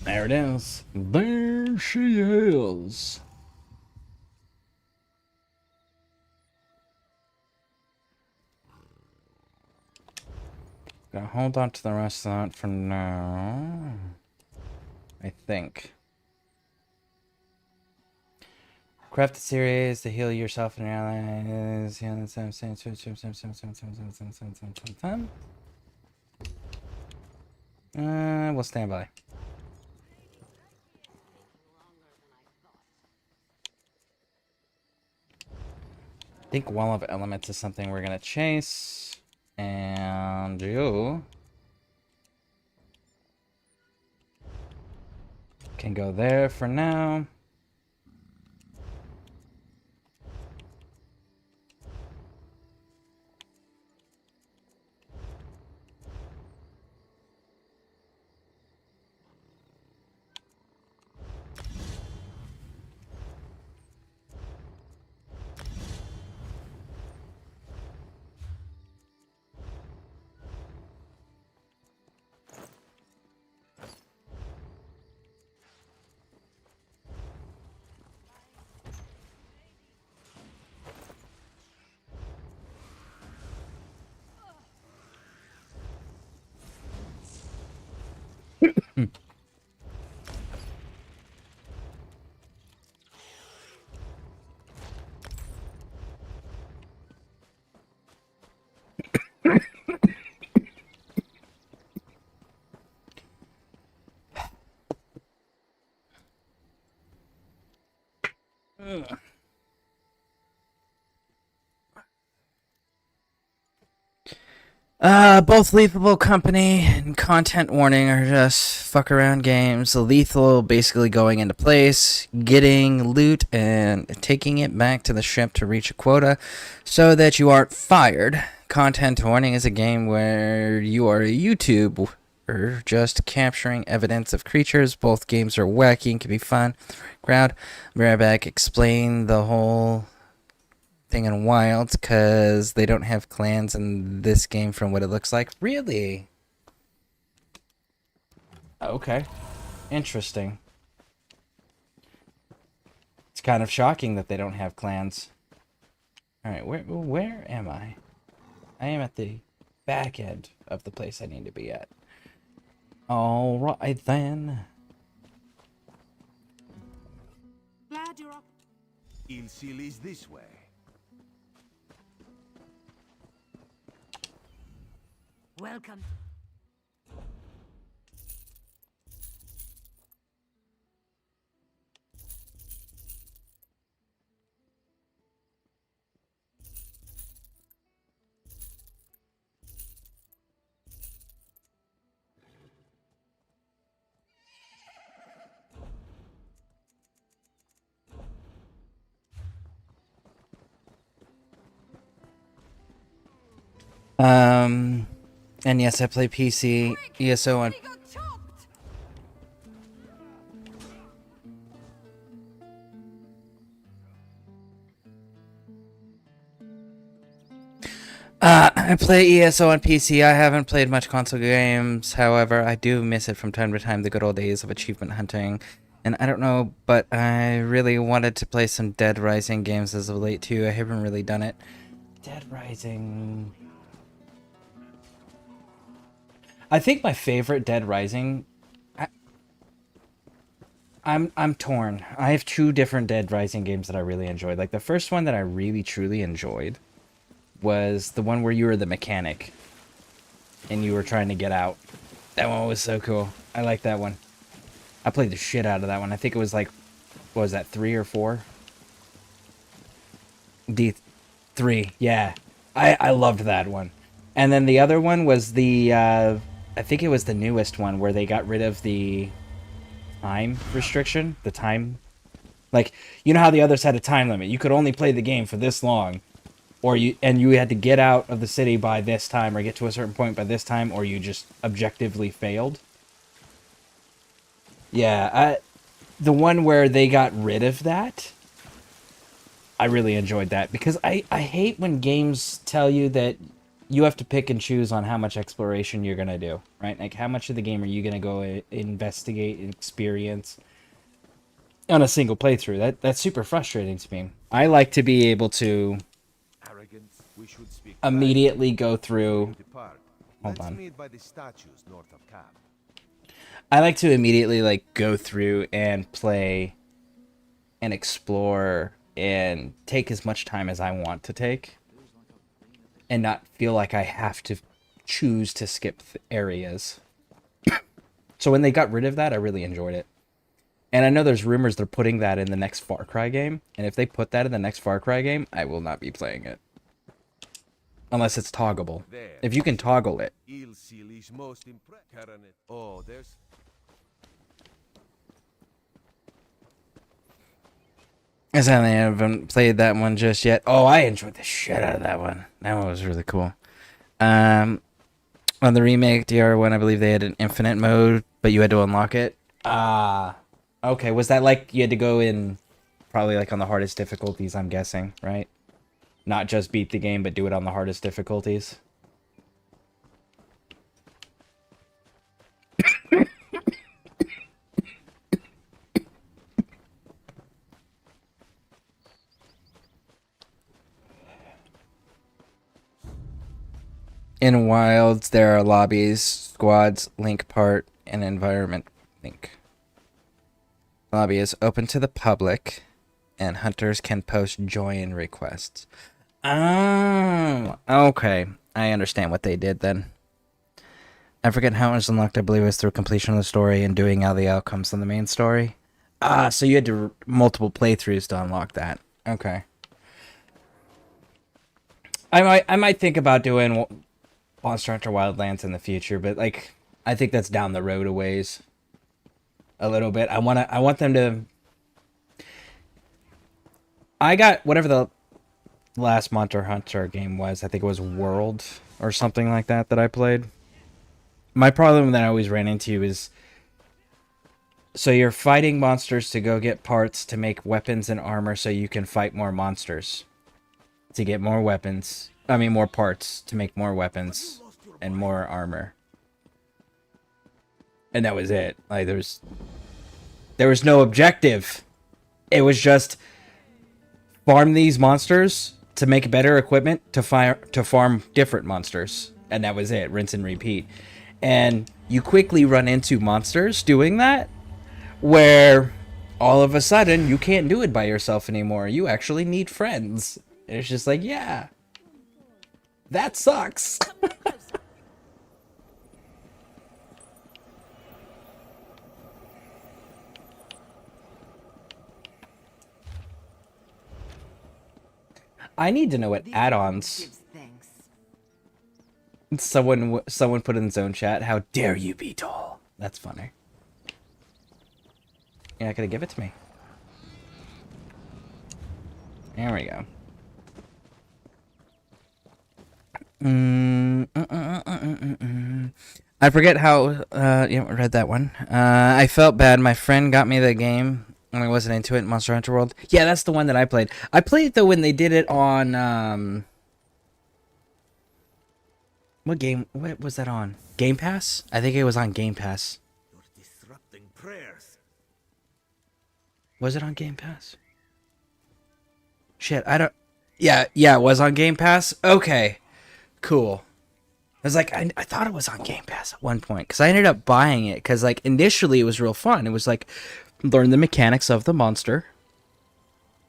There it is. There she is. Gonna hold on to the rest of that for now. I think. Craft a series to heal yourself and your allies. We'll stand by. I think Wall of Elements is something we're gonna chase. And you can go there for now. Both Lethal Company and Content Warning are just fuck around games. Lethal basically going into place, getting loot, and taking it back to the ship to reach a quota so that you aren't fired. Content Warning is a game where you are a YouTuber just capturing evidence of creatures. Both games are wacky and can be fun. Crowd, I'll be right back. Explain the whole thing in Wilds because they don't have clans in this game from what it looks like. Really? Okay. Interesting. It's kind of shocking that they don't have clans. Alright, where am I? I am at the back end of the place I need to be at. Alright then. Glad you're up. Ilsil is this way. Welcome. And yes, I play PC, ESO on... He got chopped. I play ESO on PC. I haven't played much console games. However, I do miss it from time to time, the good old days of achievement hunting. And I don't know, but I really wanted to play some Dead Rising games as of late too. I haven't really done it. Dead Rising... I think my favorite Dead Rising... I'm torn. I have two different Dead Rising games that I really enjoyed. Like, the first one that I really, truly enjoyed was the one where you were the mechanic and you were trying to get out. That one was so cool. I like that one. I played the shit out of that one. I think it was like, what was that, 3 or 4? D3, yeah. I loved that one. And then the other one was the, I think it was the newest one where they got rid of the time restriction. The time, like, you know how the others had a time limit. You could only play the game for this long, or you had to get out of the city by this time, or get to a certain point by this time, or you just objectively failed. Yeah, the one where they got rid of that, I really enjoyed that, because I hate when games tell you that you have to pick and choose on how much exploration you're going to do, right? Like, how much of the game are you going to go investigate and experience on a single playthrough? That's super frustrating to me. I like to be able to We should speak immediately go through... depart. Hold Let's on. meet by the statues north of camp. I like to immediately, like, go through and play and explore and take as much time as I want to take, and not feel like I have to choose to skip areas. So when they got rid of that, I really enjoyed it. And I know there's rumors they're putting that in the next Far Cry game, and if they put that in the next Far Cry game, I will not be playing it. Unless it's toggable. There. If you can toggle it. Ilsil is most impressed. Oh, there's... I sadly haven't played that one just yet. Oh, I enjoyed the shit out of that one. That one was really cool. On the remake DR1, I believe they had an infinite mode, but you had to unlock it. Okay. Was that like you had to go in probably like on the hardest difficulties, I'm guessing, right? Not just beat the game, but do it on the hardest difficulties. In Wilds, there are lobbies, squads, link part, and environment link. Lobby is open to the public, and hunters can post join requests. Oh, okay. I understand what they did then. I forget how it was unlocked. I believe it was through completion of the story and doing all the outcomes in the main story. So you had to multiple playthroughs to unlock that. Okay. I might think about doing Monster Hunter Wildlands in the future, but like I think that's down the road a ways. A little bit. I want them to. I got whatever the last Monster Hunter game was. I think it was World or something like that I played. My problem that I always ran into is, so you're fighting monsters to go get parts to make weapons and armor so you can fight more monsters. To get more weapons. I mean, more parts to make more weapons and more armor. And that was it. Like, there was no objective. It was just farm these monsters to make better equipment to farm different monsters. And that was it. Rinse and repeat. And you quickly run into monsters doing that, where all of a sudden you can't do it by yourself anymore. You actually need friends. And it's just like, yeah, that sucks. I need to know what add-ons. Gives thanks. Someone put in his own chat, how dare you be tall? That's funny. You're not gonna give it to me. There we go. I forget how, you read that one. I felt bad. My friend got me the game and I wasn't into it. Monster Hunter World. Yeah, that's the one that I played. I played it though when they did it on, what was that on? Game Pass? I think it was on Game Pass. You're disrupting prayers. Was it on Game Pass? Shit, I don't... Yeah, it was on Game Pass? Okay. Cool. I was like, I thought it was on Game Pass at one point, because I ended up buying it, because, like, initially it was real fun. It was like, learn the mechanics of the monster,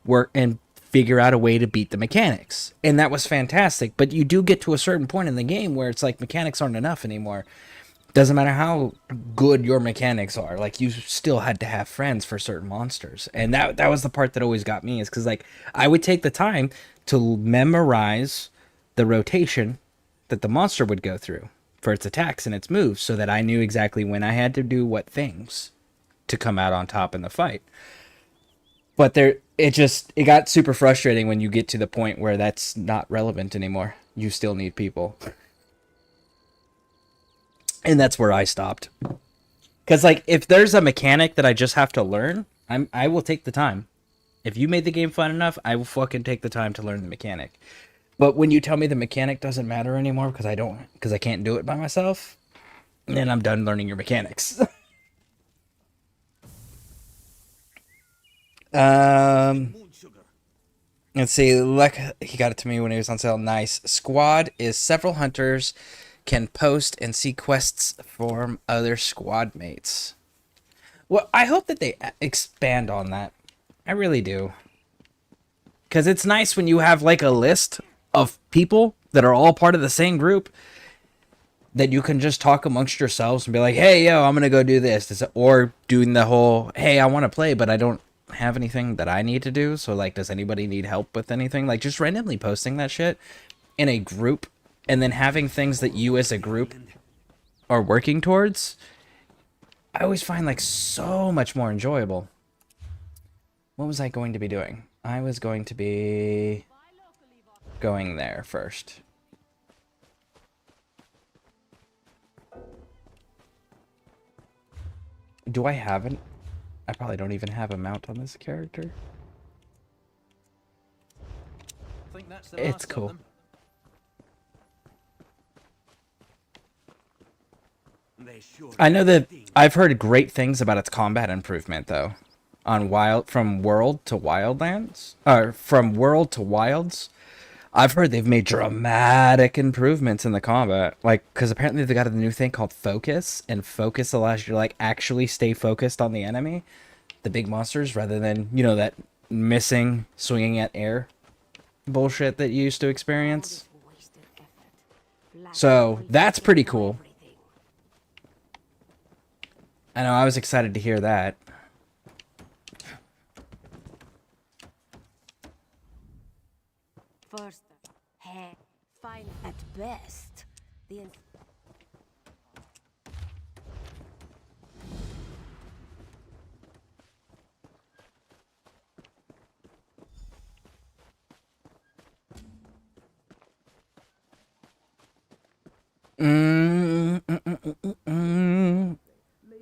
work, and figure out a way to beat the mechanics. And that was fantastic, but you do get to a certain point in the game where it's like, mechanics aren't enough anymore. Doesn't matter how good your mechanics are, like, you still had to have friends for certain monsters. And that was the part that always got me, is because, like, I would take the time to memorize the rotation that the monster would go through for its attacks and its moves, so that I knew exactly when I had to do what things to come out on top in the fight. But it got super frustrating when you get to the point where that's not relevant anymore. You still need people. And that's where I stopped. Because, like, if there's a mechanic that I just have to learn, I will take the time. If you made the game fun enough, I will fucking take the time to learn the mechanic. But when you tell me the mechanic doesn't matter anymore because I can't do it by myself, then I'm done learning your mechanics. Let's see. He got it to me when he was on sale. Nice. Squad is several hunters can post and see quests from other squad mates. Well, I hope that they expand on that. I really do. Because it's nice when you have, like, a list of people that are all part of the same group that you can just talk amongst yourselves and be like, hey, yo, I'm going to go do this. Or doing the whole, hey, I want to play, but I don't have anything that I need to do. So, like, does anybody need help with anything? Like, just randomly posting that shit in a group and then having things that you as a group are working towards, I always find, like, so much more enjoyable. What was I going to be doing? I was going to be going there first. Do I have an... I probably don't even have a mount on this character. I think that's It's cool. I know that I've heard great things about its combat improvement, though. On from World to Wildlands, or from World to Wilds, I've heard they've made dramatic improvements in the combat. Like, because apparently they got a new thing called Focus, and Focus allows you to, like, actually stay focused on the enemy, the big monsters, rather than, you know, that missing swinging at air bullshit that you used to experience. So that's pretty cool. I know, I was excited to hear that. First, fine at best. The ins-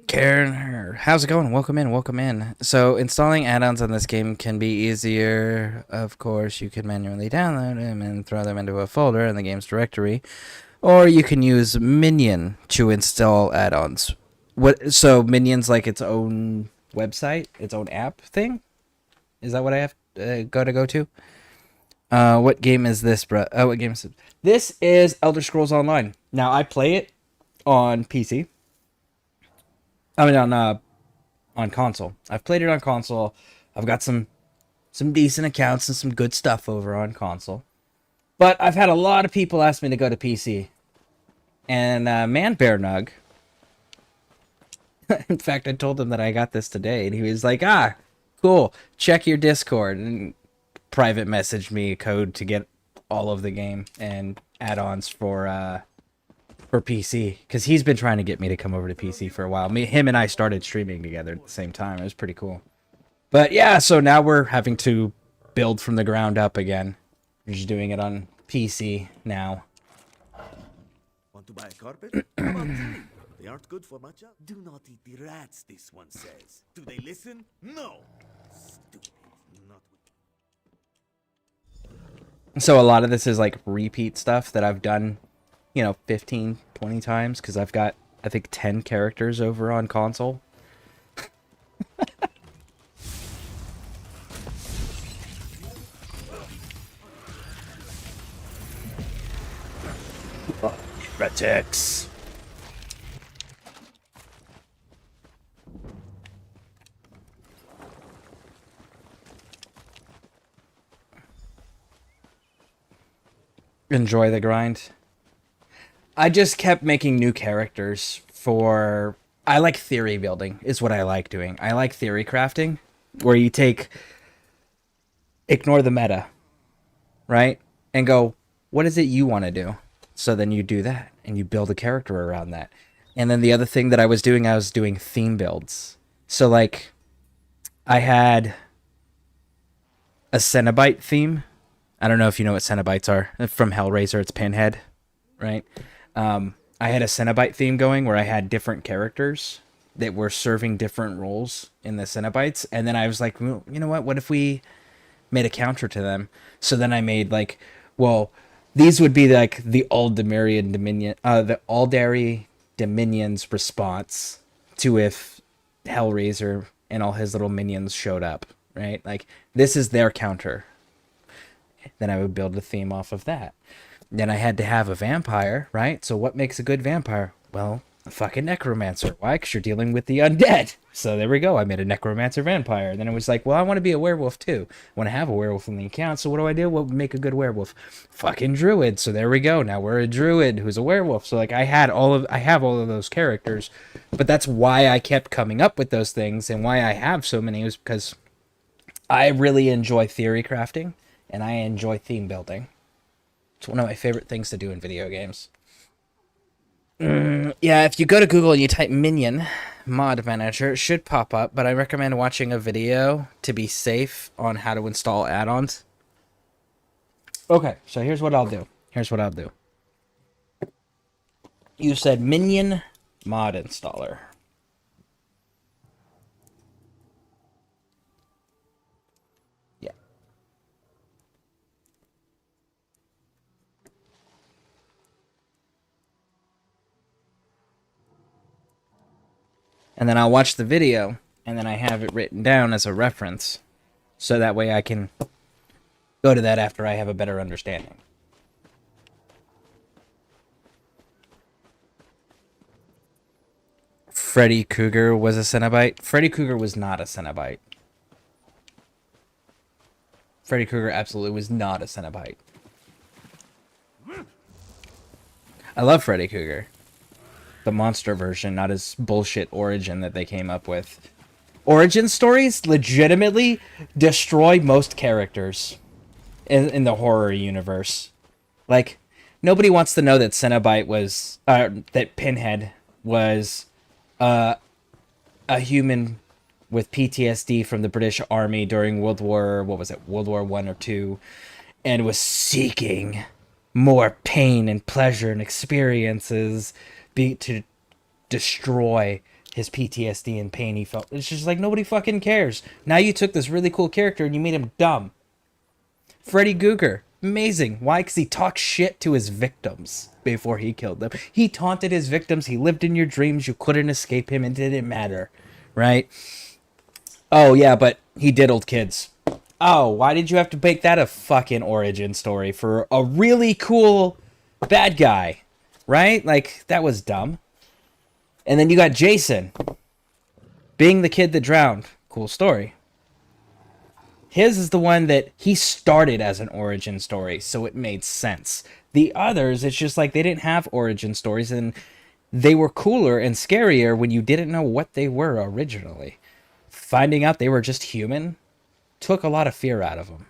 Karen her. How's it going? Welcome in, welcome in. So installing add-ons on this game can be easier. Of course, you can manually download them and throw them into a folder in the game's directory, or you can use Minion to install add-ons. So Minion's like its own website, its own app thing? Is that what I have to go to? What game is this, bro? What game is it? This is Elder Scrolls Online. Now, I play it on PC. I mean, on console. I've played it on console. I've got some decent accounts and some good stuff over on console. But I've had a lot of people ask me to go to PC. And Man Bear Nug. In fact, I told him that I got this today, and he was like, "Ah, cool. Check your Discord," and private messaged me a code to get all of the game and add-ons for PC, because he's been trying to get me to come over to PC for a while. Him and I started streaming together at the same time. It was pretty cool. But yeah, so now we're having to build from the ground up again. We're just doing it on PC now. Want to buy a carpet? Come on, Tilly. They aren't good for much. Do not eat the rats, this one says. Do they listen? No. Stupid. Not with... So a lot of this is like repeat stuff that I've done, 15, 20 times, because I've got, I think, 10 characters over on console. Heretics. Enjoy the grind. I just kept making new characters for... I like theory building, is what I like doing. I like theory crafting, where you ignore the meta, right? And go, what is it you want to do? So then you do that, and you build a character around that. And then the other thing that I was doing theme builds. So, like, I had a Cenobite theme. I don't know if you know what Cenobites are. From Hellraiser, it's Pinhead, right? I had a Cenobite theme going where I had different characters that were serving different roles in the Cenobites. And then I was like, well, you know what? What if we made a counter to them? So then I made like, well, these would be like the Aldari Dominion's response to if Hellraiser and all his little minions showed up, right? Like, this is their counter. Then I would build a theme off of that. Then I had to have a vampire, right? So what makes a good vampire? Well, a fucking necromancer. Why? Because you're dealing with the undead. So there we go. I made a necromancer vampire. Then it was like, well, I want to be a werewolf too. I want to have a werewolf in the account. So what do? What would make a good werewolf? Fucking druid. So there we go. Now we're a druid who's a werewolf. So like I have all of those characters. But that's why I kept coming up with those things, and why I have so many is because I really enjoy theory crafting and I enjoy theme building. It's one of my favorite things to do in video games. Yeah, if you go to Google and you type Minion Mod Manager, it should pop up, but I recommend watching a video to be safe on how to install add-ons. Okay, so here's what I'll do. You said Minion Mod Installer. And then I'll watch the video, and then I have it written down as a reference, so that way I can go to that after I have a better understanding. Freddy Krueger was a Cenobite. Freddy Krueger was not a Cenobite. Freddy Krueger absolutely was not a Cenobite. I love Freddy Krueger. The monster version, not his bullshit origin that they came up with. Origin stories legitimately destroy most characters in the horror universe. Like, Nobody wants to know that Cenobite was, that Pinhead was a human with PTSD from the British Army during World War, what was it, World War One or Two, and was seeking more pain and pleasure and experiences to destroy his PTSD and pain he felt. It's just like nobody fucking cares. Now you took this really cool character and you made him dumb. Freddy Krueger, amazing. Why? Because he talked shit to his victims before he killed them. He taunted his victims. He lived in your dreams. You couldn't escape him. It didn't matter, right? Oh yeah, but he diddled kids. Oh, why did you have to make that a fucking origin story for a really cool bad guy, right? Like, that was dumb. And then you got Jason being the kid that drowned. Cool story. His is the one that he started as an origin story, so it made sense. The others, it's just like they didn't have origin stories, and they were cooler and scarier when you didn't know what they were originally. Finding out they were just human took a lot of fear out of them.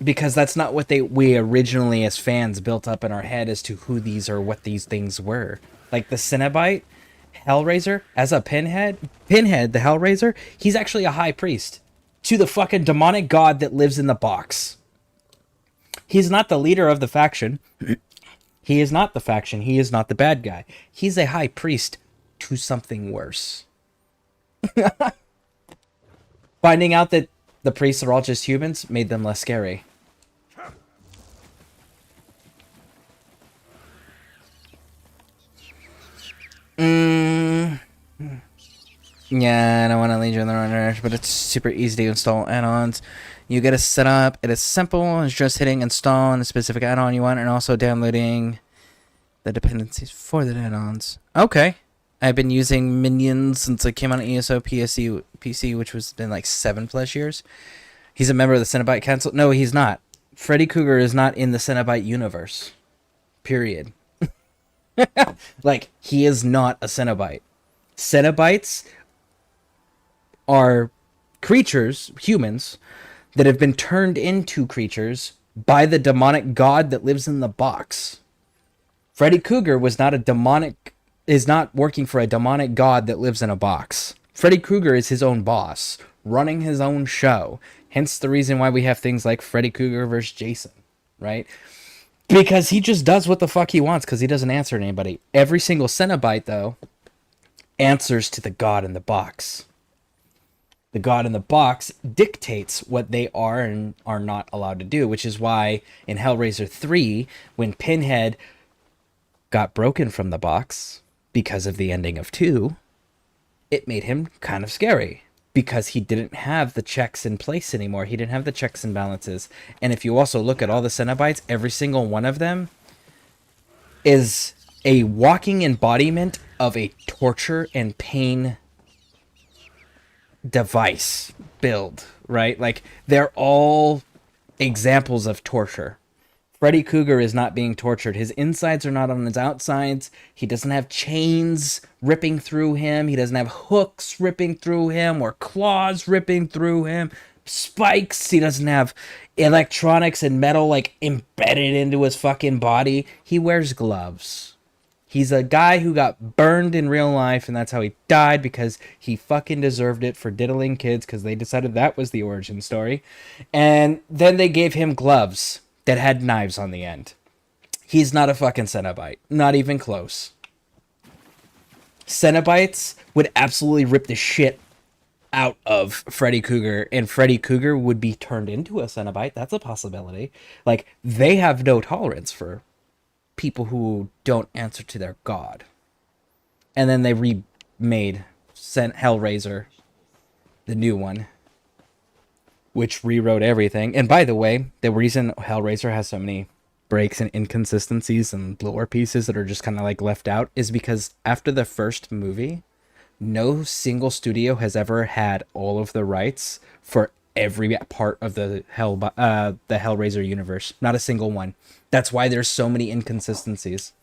Because that's not what we originally as fans built up in our head as to who these or what these things were. Like the Cenobite, Hellraiser, as a Pinhead, the Hellraiser, he's actually a high priest to the fucking demonic god that lives in the box. He's not the leader of the faction. He is not the faction. He is not the bad guy. He's a high priest to something worse. Finding out that the priests are all just humans made them less scary. Yeah, I don't want to lead you in the wrong direction, but it's super easy to install add-ons. You get a setup. It is simple. It's just hitting install on the specific add-on you want and also downloading the dependencies for the add-ons. Okay. I've been using Minions since it came on ESO PC, which was been like 7+ years. He's a member of the Cenobite Council. No, he's not. Freddy Krueger is not in the Cenobite universe. Period. Like, he is not a Cenobite. Cenobites are creatures, humans, that have been turned into creatures by the demonic god that lives in the box. Freddy Krueger was not is not working for a demonic god that lives in a box. Freddy Krueger is his own boss, running his own show. Hence the reason why we have things like Freddy Krueger versus Jason, right? Because he just does what the fuck he wants because he doesn't answer to anybody. Every single Cenobite, though, answers to the god in the box. The god in the box dictates what they are and are not allowed to do, which is why in Hellraiser 3, when Pinhead got broken from the box because of the ending of 2, it made him kind of scary because he didn't have the checks in place anymore. He didn't have the checks and balances. And if you also look at all the Cenobites, every single one of them is a walking embodiment of a torture and pain device build, right? Like, they're all examples of torture. Freddy Krueger is not being tortured. His insides are not on his outsides. He doesn't have chains ripping through him. He doesn't have hooks ripping through him or claws ripping through him. Spikes. He doesn't have electronics and metal like embedded into his fucking body. He wears gloves. He's a guy who got burned in real life, and that's how he died, because he fucking deserved it for diddling kids, because they decided that was the origin story. And then they gave him gloves that had knives on the end. He's not a fucking Cenobite. Not even close. Cenobites would absolutely rip the shit out of Freddy Krueger, and Freddy Krueger would be turned into a Cenobite. That's a possibility. Like, they have no tolerance for people who don't answer to their god. And then they remade Hellraiser, the new one, which rewrote everything. And by the way, the reason Hellraiser has so many breaks and inconsistencies and lore pieces that are just kind of like left out is because after the first movie, no single studio has ever had all of the rights for every part of the Hellraiser universe. Not a single one. That's why there's so many inconsistencies.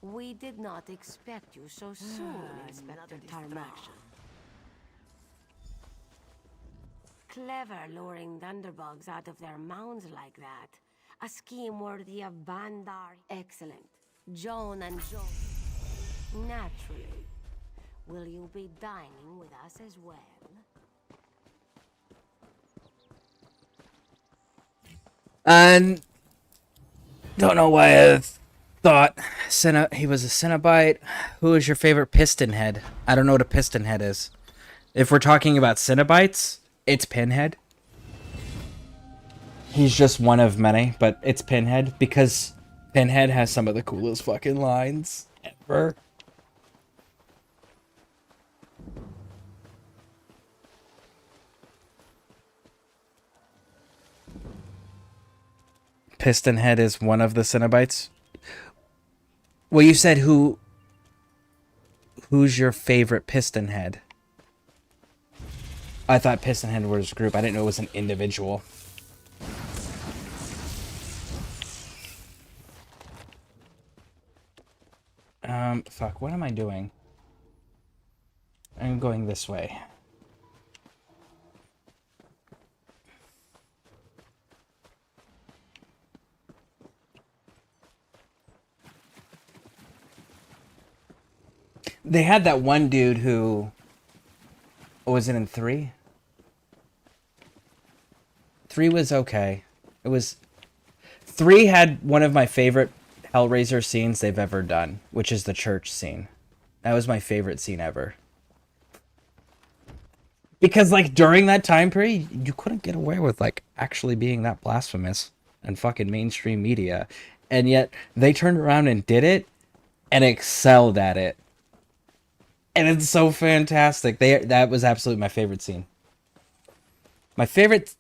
We did not expect you so soon, Inspector Tarmac. Clever luring thunderbugs out of their mounds like that. A scheme worthy of Bandar. Excellent. Joan and Joan. Naturally. Will you be dining with us as well? And don't know why I thought he was a Cenobite. Who is your favorite Pistonhead? I don't know what a Pistonhead is. If we're talking about Cenobites, it's Pinhead. He's just one of many, but it's Pinhead because Pinhead has some of the coolest fucking lines ever. Pistonhead is one of the Cenobites. Well, you said who's your favorite Pistonhead? I thought Pistonhead was a group. I didn't know it was an individual. Fuck, what am I doing? I'm going this way. They had that one dude who... was it in 3? 3 was okay. It was... 3 had one of my favorite Hellraiser scenes they've ever done, which is the church scene. That was my favorite scene ever. Because, like, during that time period, you couldn't get away with, like, actually being that blasphemous in fucking mainstream media. And yet, they turned around and did it, and excelled at it. And it's so fantastic. That was absolutely my favorite scene. My favorite,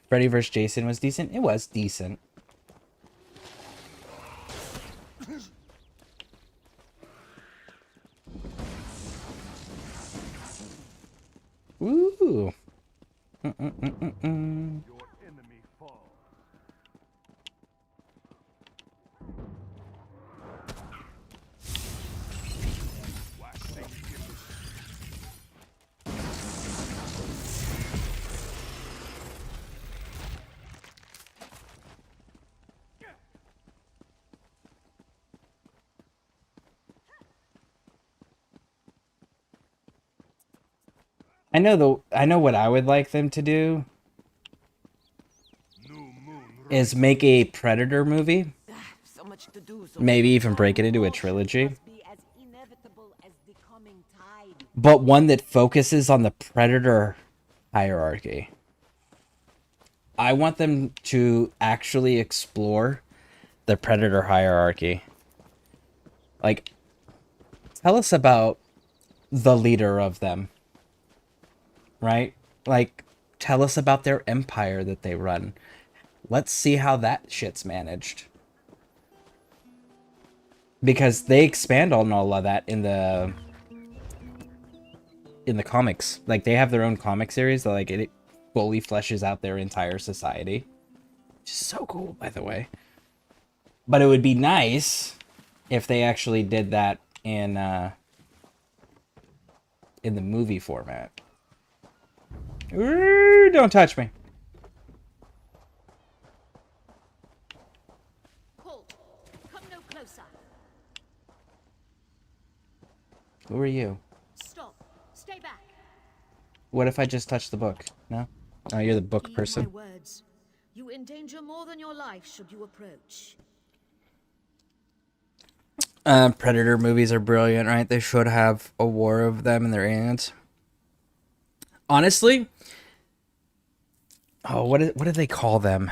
Freddy vs. Jason was decent. It was decent. Ooh. Your enemy falls. I know what I would like them to do is make a Predator movie. So much to do, so Maybe even break it into a trilogy. But one that focuses on the Predator hierarchy. I want them to actually explore the Predator hierarchy. Like, tell us about the leader of them. Right? Like, tell us about their empire that they run. Let's see how that shit's managed. Because they expand on all of that in the comics. Like, they have their own comic series that, like, it fully fleshes out their entire society. Which is so cool, by the way. But it would be nice if they actually did that in the movie format. Ooh, don't touch me. Halt. Come no closer. Who are you? Stop. Stay back. What if I just touch the book? No? Oh, you're the book Heed person. my words. You endanger more than your life should you approach. Predator movies are brilliant, right? They should have a war of them and their aliens. Honestly, oh, what do they call them?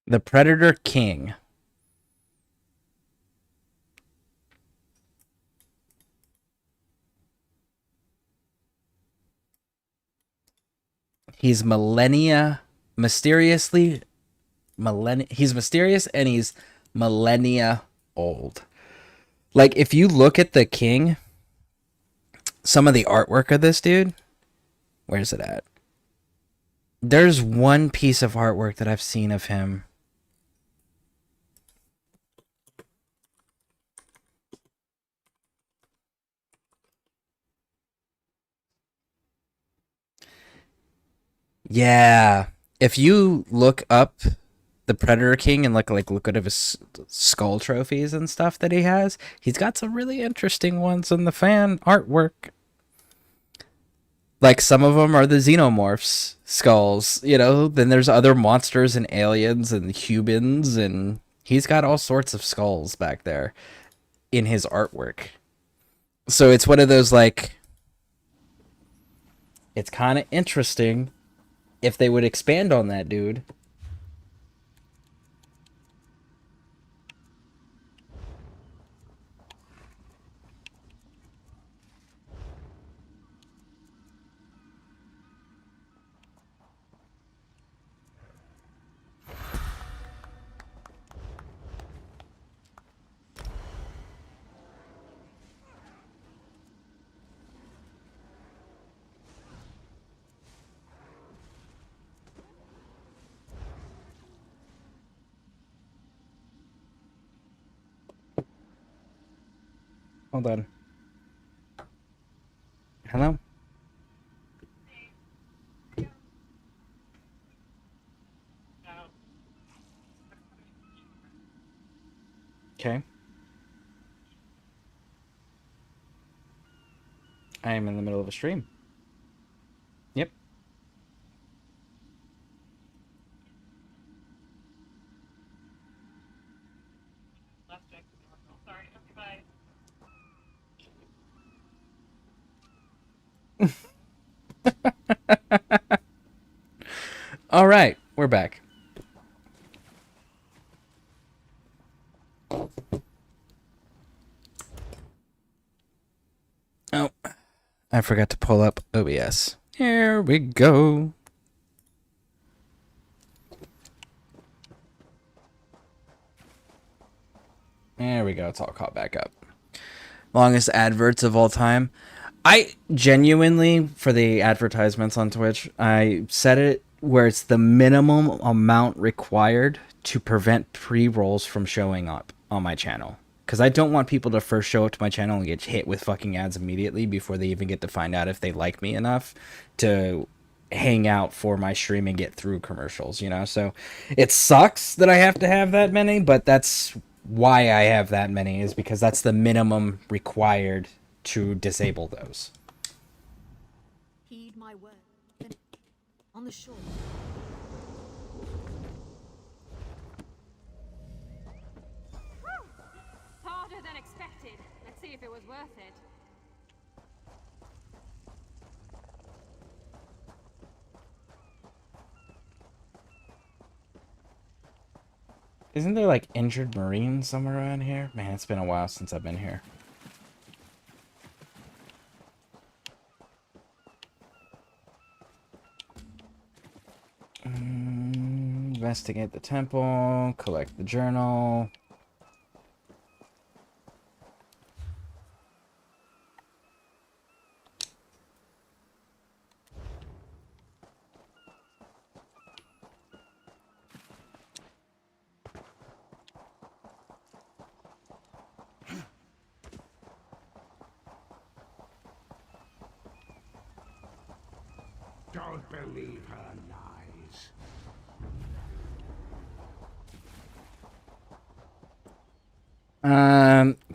The Predator King. He's he's mysterious and he's millennia old. Like, if you look at the king, some of the artwork of this dude, where's it at? There's one piece of artwork that I've seen of him. Yeah. If you look up the Predator King and look at his skull trophies and stuff that he has, he's got some really interesting ones in the fan artwork. Like, some of them are the xenomorphs skulls, you know, then there's other monsters and aliens and humans, and he's got all sorts of skulls back there in his artwork. So it's one of those, like, it's kind of interesting if they would expand on that dude. Hold on. Hello? Okay. I am in the middle of a stream. Yep. All right, we're back. Oh, I forgot to pull up OBS. Here we go. There we go. It's all caught back up. Longest adverts of all time. I genuinely, for the advertisements on Twitch, I set it where it's the minimum amount required to prevent pre-rolls from showing up on my channel. Because I don't want people to first show up to my channel and get hit with fucking ads immediately before they even get to find out if they like me enough to hang out for my stream and get through commercials, you know? So it sucks that I have to have that many, but that's why I have that many, is because that's the minimum required to disable those. Heed my word. On the shore. Harder than expected. Let's see if it was worth it. Isn't there like injured Marines somewhere around here? Man, it's been a while since I've been here. Investigate the temple, collect the journal. Don't believe her lies.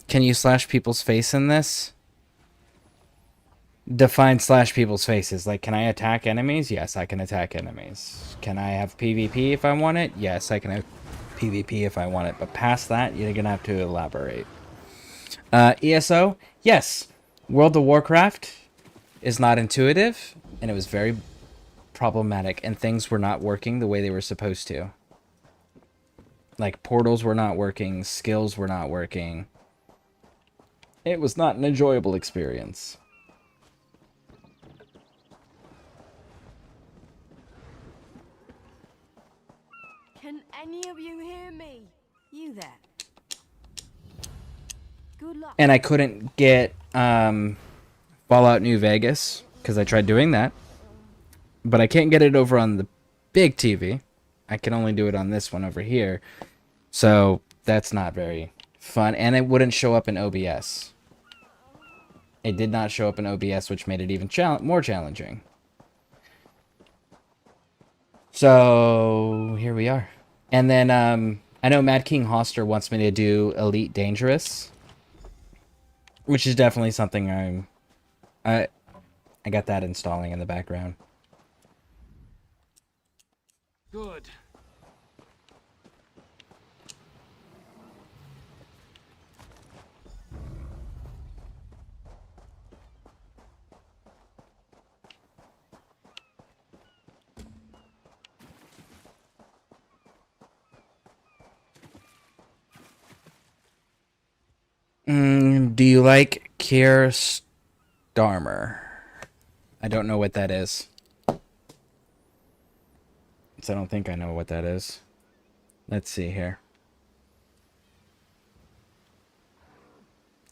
Can you slash people's face in this? Define slash people's faces. Like, can I attack enemies? Yes, I can attack enemies. Can I have PvP if I want it? Yes, I can have PvP if I want it. But past that, you're gonna have to elaborate. ESO? Yes. World of Warcraft is not intuitive, and it was very problematic, and things were not working the way they were supposed to. Like, portals were not working, skills were not working. It was not an enjoyable experience. any of you hear me? You there? Good luck. And I couldn't get Fallout New Vegas because I tried doing that. But I can't get it over on the big TV. I can only do it on this one over here. So that's not very fun. And it wouldn't show up in OBS. It did not show up in OBS, which made it even more challenging. So here we are. And then I know Mad King Hoster wants me to do Elite Dangerous, which is definitely something I got that installing in the background. Good. Do you like Keir Starmer? I don't know what that is. So I don't think I know what that is. Let's see here.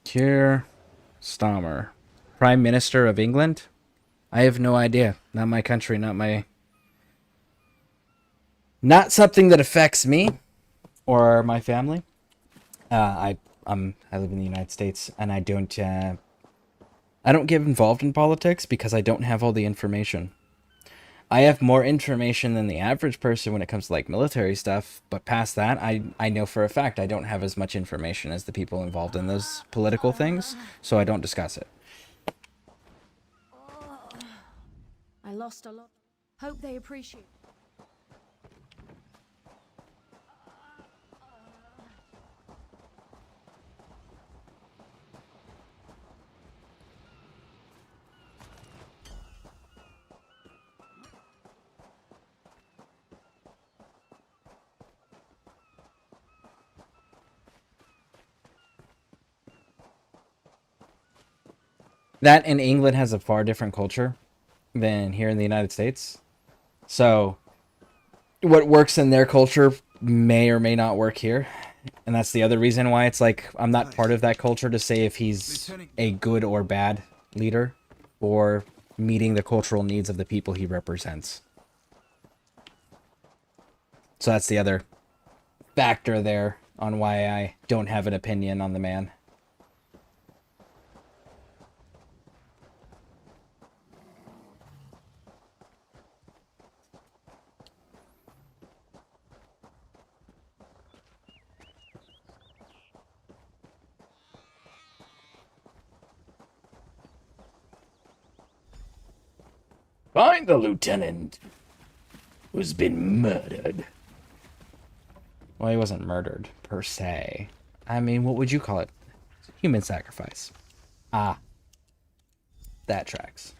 Keir Starmer. Prime Minister of England? I have no idea. Not my country, not something that affects me or my family. I live in the United States, and I don't get involved in politics because I don't have all the information. I have more information than the average person when it comes to like military stuff, but past that, I know for a fact I don't have as much information as the people involved in those political things, so I don't discuss it. I lost a lot. Hope they appreciate. That in England has a far different culture than here in the United States. So what works in their culture may or may not work here. And that's the other reason why it's like I'm not part of that culture to say if he's a good or bad leader or meeting the cultural needs of the people he represents. So that's the other factor there on why I don't have an opinion on the man. Find the lieutenant who's been murdered. Well, he wasn't murdered, per se. I mean, what would you call it? Human sacrifice. Ah. That tracks.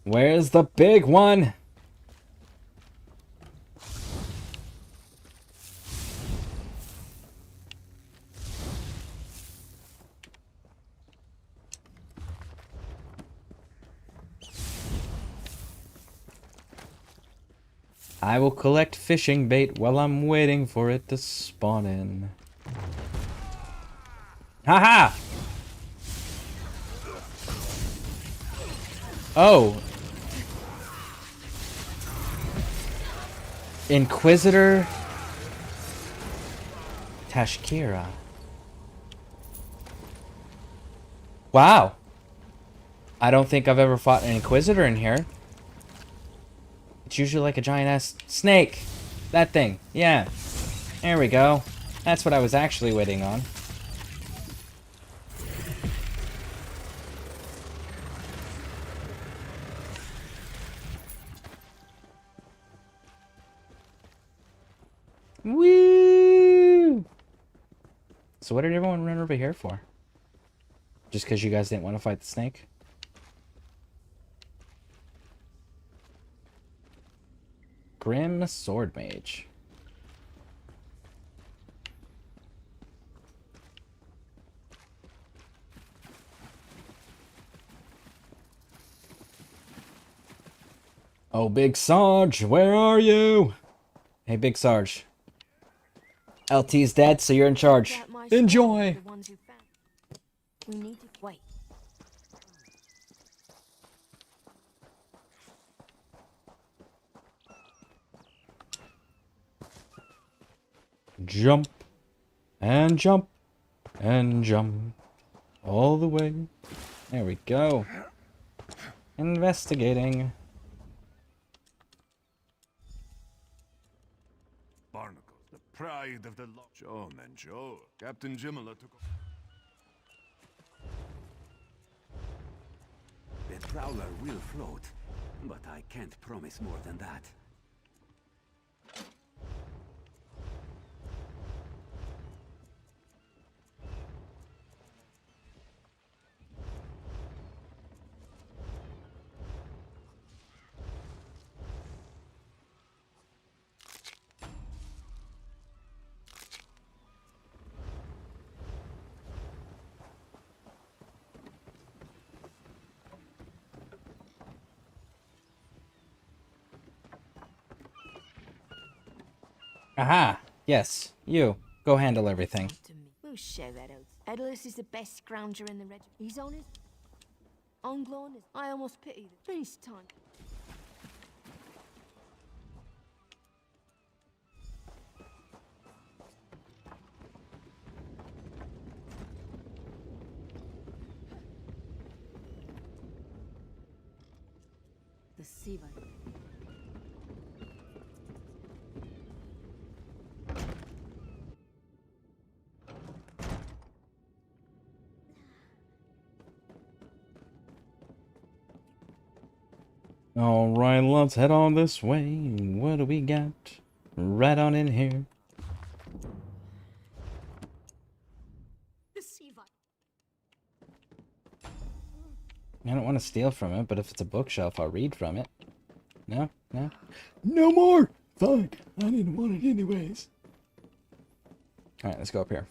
Where's the big one? I will collect fishing bait while I'm waiting for it to spawn in. Haha! Oh. Inquisitor Tashkira. Wow. I don't think I've ever fought an Inquisitor in here. It's usually like a giant-ass snake. That thing. Yeah. There we go. That's what I was actually waiting on. Woo! So what did everyone run over here for? Just because you guys didn't want to fight the snake? Grim Sword Mage. Oh, Big Sarge, where are you? Hey, Big Sarge. LT's dead, so you're in charge. That my Enjoy! the ones who found. We need to wait. Jump, and jump, and jump. All the way. There we go. Investigating. Barnacles, the pride of the law. Sure, men, sure. Captain Jimala took... The Prowler will float, but I can't promise more than that. Aha! Yes, you. Go handle everything. To me. We'll share that out. Edalus is the best scrounger in the regiment. He's on his... Onglon is... I almost pity them. He's time. The Siva. Alright, let's head on this way. What do we got? Right on in here. The Siva. I don't want to steal from it, but if it's a bookshelf, I'll read from it. No? No? No more! Fine. I didn't want it anyways. Alright, let's go up here.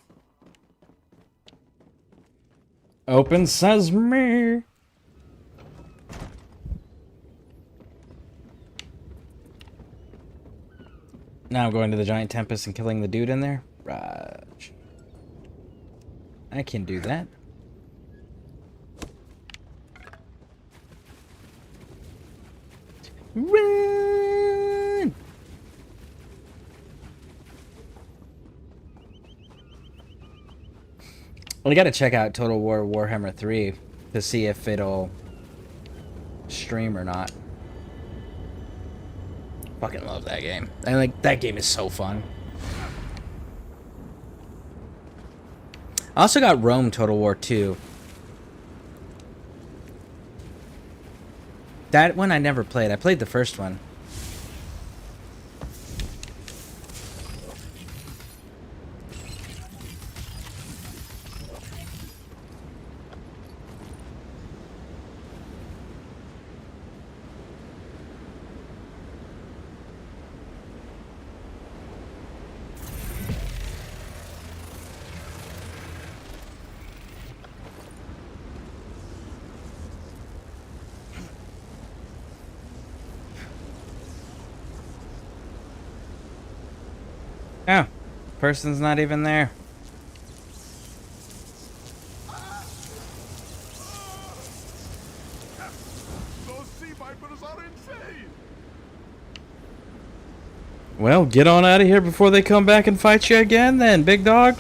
Open sesame! Now I'm going to the giant tempest and killing the dude in there? Raj. I can do that. Run! Well, I gotta check out Total War Warhammer 3 to see if it'll stream or not. Fucking love that game. I like that game is so fun. I also got Rome Total War 2. That one I never played. I played the first one. Oh, person's not even there. Those sea vipers are insane! Well, get on out of here before they come back and fight you again then, big dog.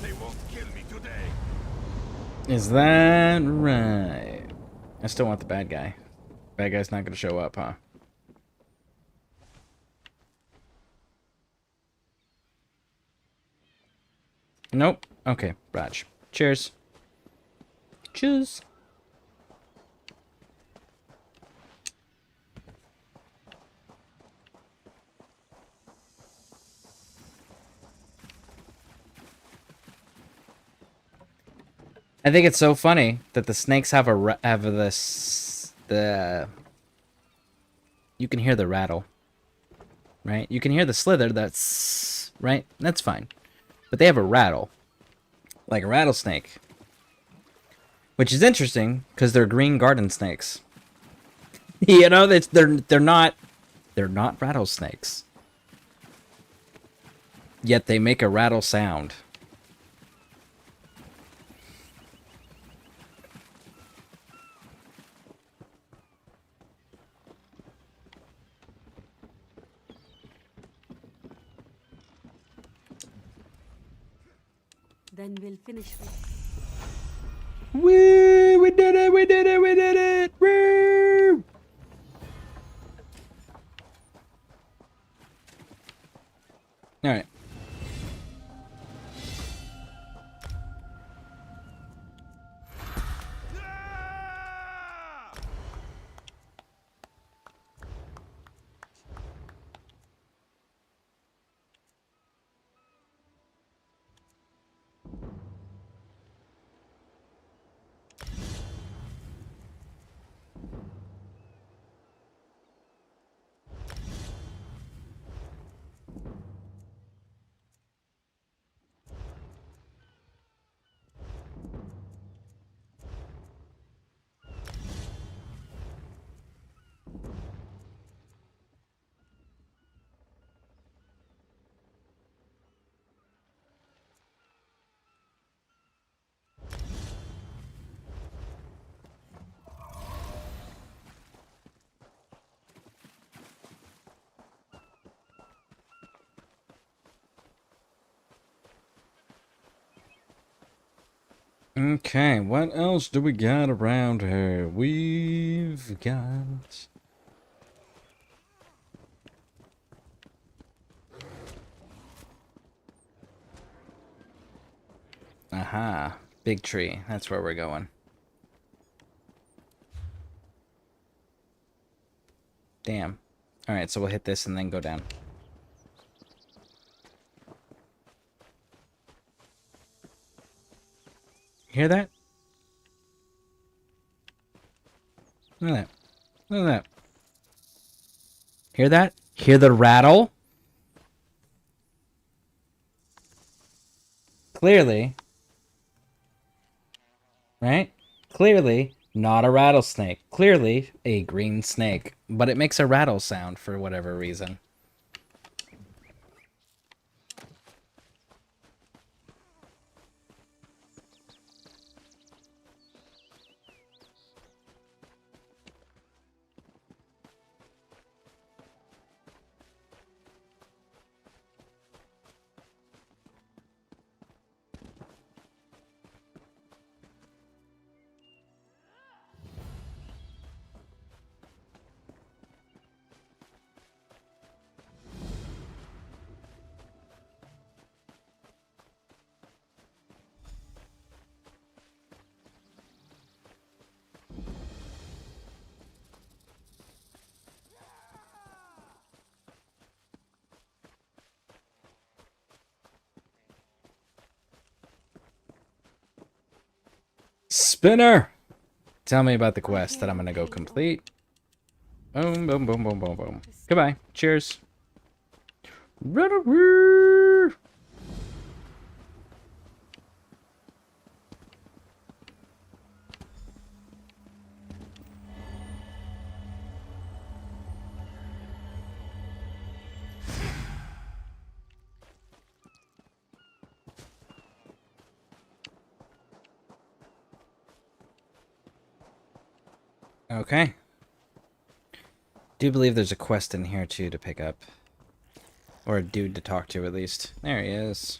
They won't kill me today! Is that right? I still want the bad guy. Bad guy's not gonna show up, huh? Nope. Okay, Raj. Cheers. Cheers. I think it's so funny that the snakes have the you can hear the rattle. right? You can hear the slither, that's, right? That's fine. But they have a rattle, like a rattlesnake. Which is interesting, because they're green garden snakes. You know, they're not rattlesnakes. Yet they make a rattle sound. Then we'll finish with... Woo! We did it! We did it! We did it! Woo! All right. Okay, what else do we got around here? We've got... Aha, big tree. That's where we're going. Damn. Alright, so we'll hit this and then go down. Hear that? Look at that. Look at that. Hear that? Hear the rattle? Clearly. Right? Clearly not a rattlesnake. Clearly a green snake. But it makes a rattle sound for whatever reason. Spinner! Tell me about the quest that I'm gonna go complete. Boom, boom, boom, boom, boom, boom. Goodbye. Cheers. Okay. Do believe there's a quest in here too to pick up. Or a dude to talk to at least. There he is.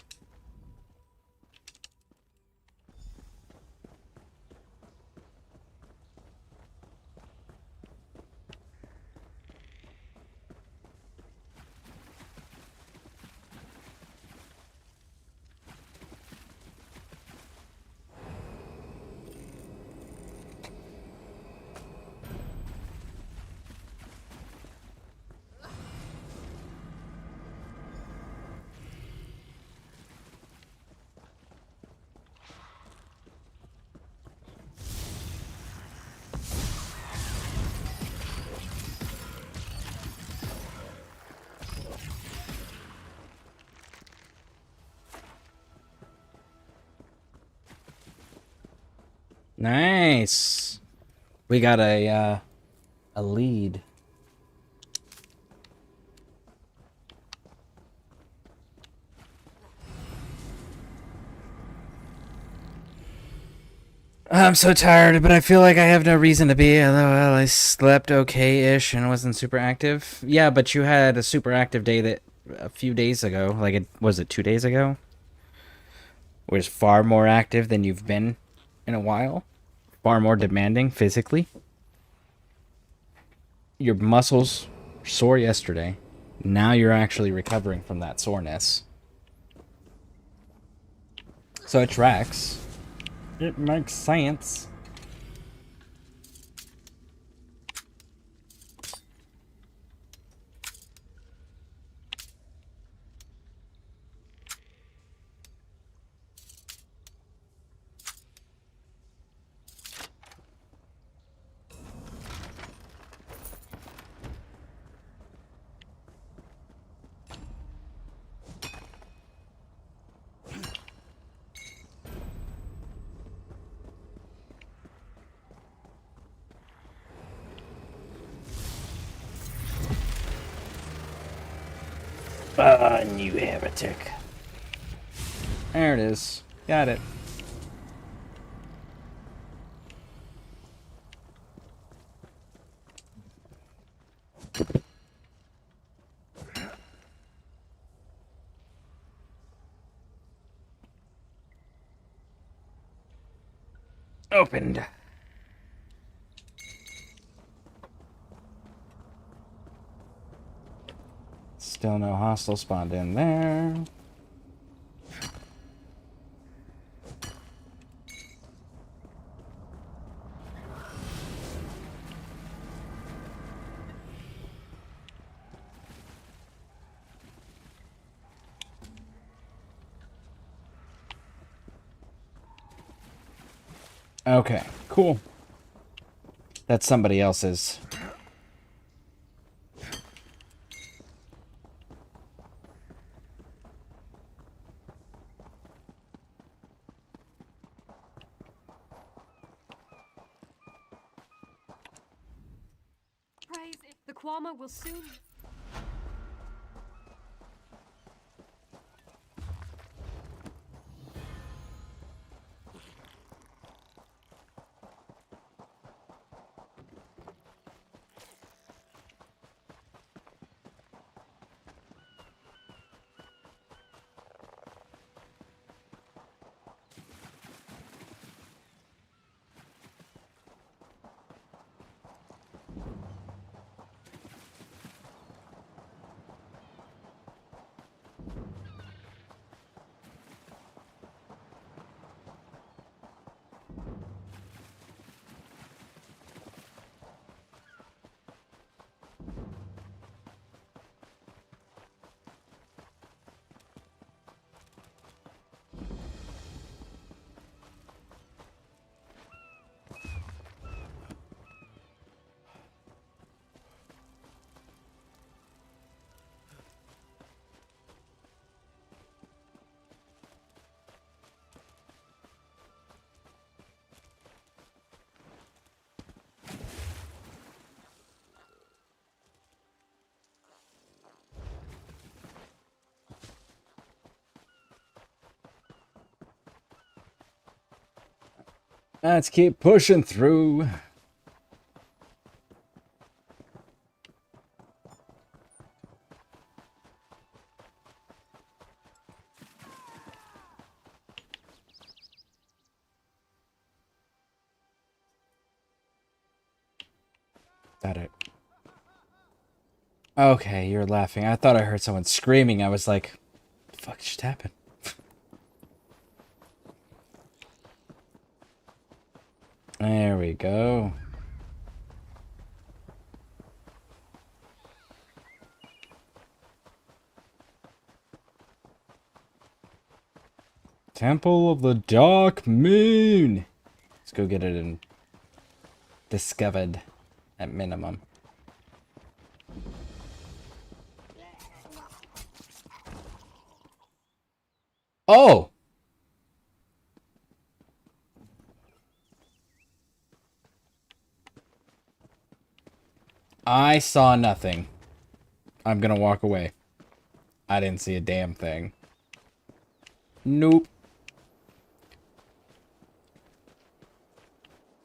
Nice. We got a lead. I'm so tired, but I feel like I have no reason to be. Well, I slept okay-ish and wasn't super active. Yeah, but you had a super active day that a few days ago. Like, was it 2 days ago? Was far more active than you've been in a while. Far more demanding physically. Your muscles were sore yesterday. Now you're actually recovering from that soreness. So it tracks. It makes sense. New heretic. There it is. Got it. Opened. Still no hostile spawned in there. Okay, cool. That's somebody else's. Praise it. The Kwama will soon. Let's keep pushing through. Got it. Okay, you're laughing. I thought I heard someone screaming. I was like, what the fuck just happened? There we go. Temple of the Dark Moon. Let's go get it and discovered at minimum. Oh! I saw nothing. I'm gonna walk away. I didn't see a damn thing. Nope.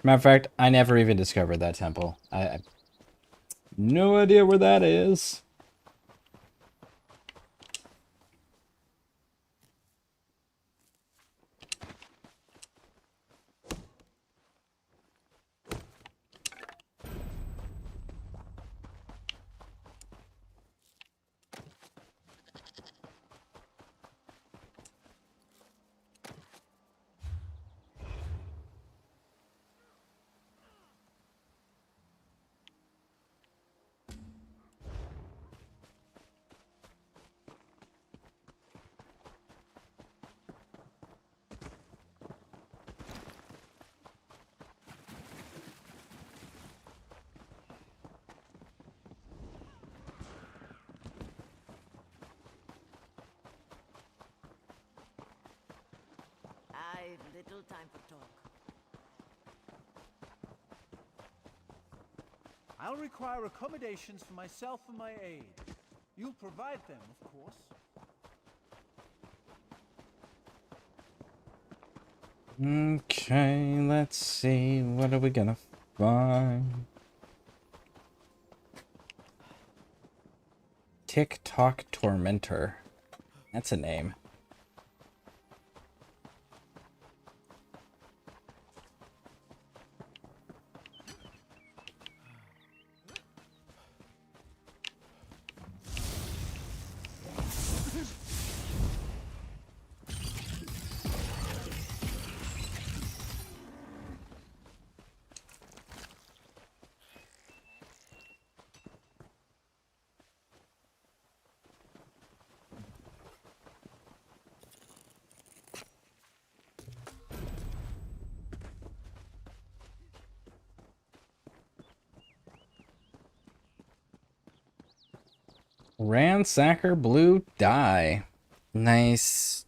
Matter of fact, I never even discovered that temple. I no idea where that is. I've little time for talk. I'll require accommodations for myself and my aide. You'll provide them, of course. Okay, let's see. What are we gonna find? TikTok Tormentor. That's a name. Ransacker blue dye. Nice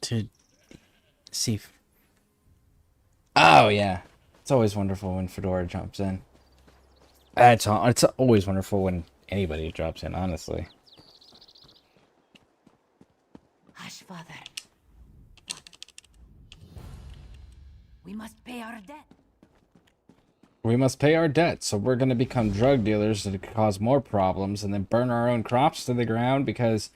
to see. Oh yeah, it's always wonderful when Fedora jumps in. It's always wonderful when anybody drops in, honestly. Hush, Father. We must pay our debt. We must pay our debt, so we're gonna become drug dealers that cause more problems and then burn our own crops to the ground because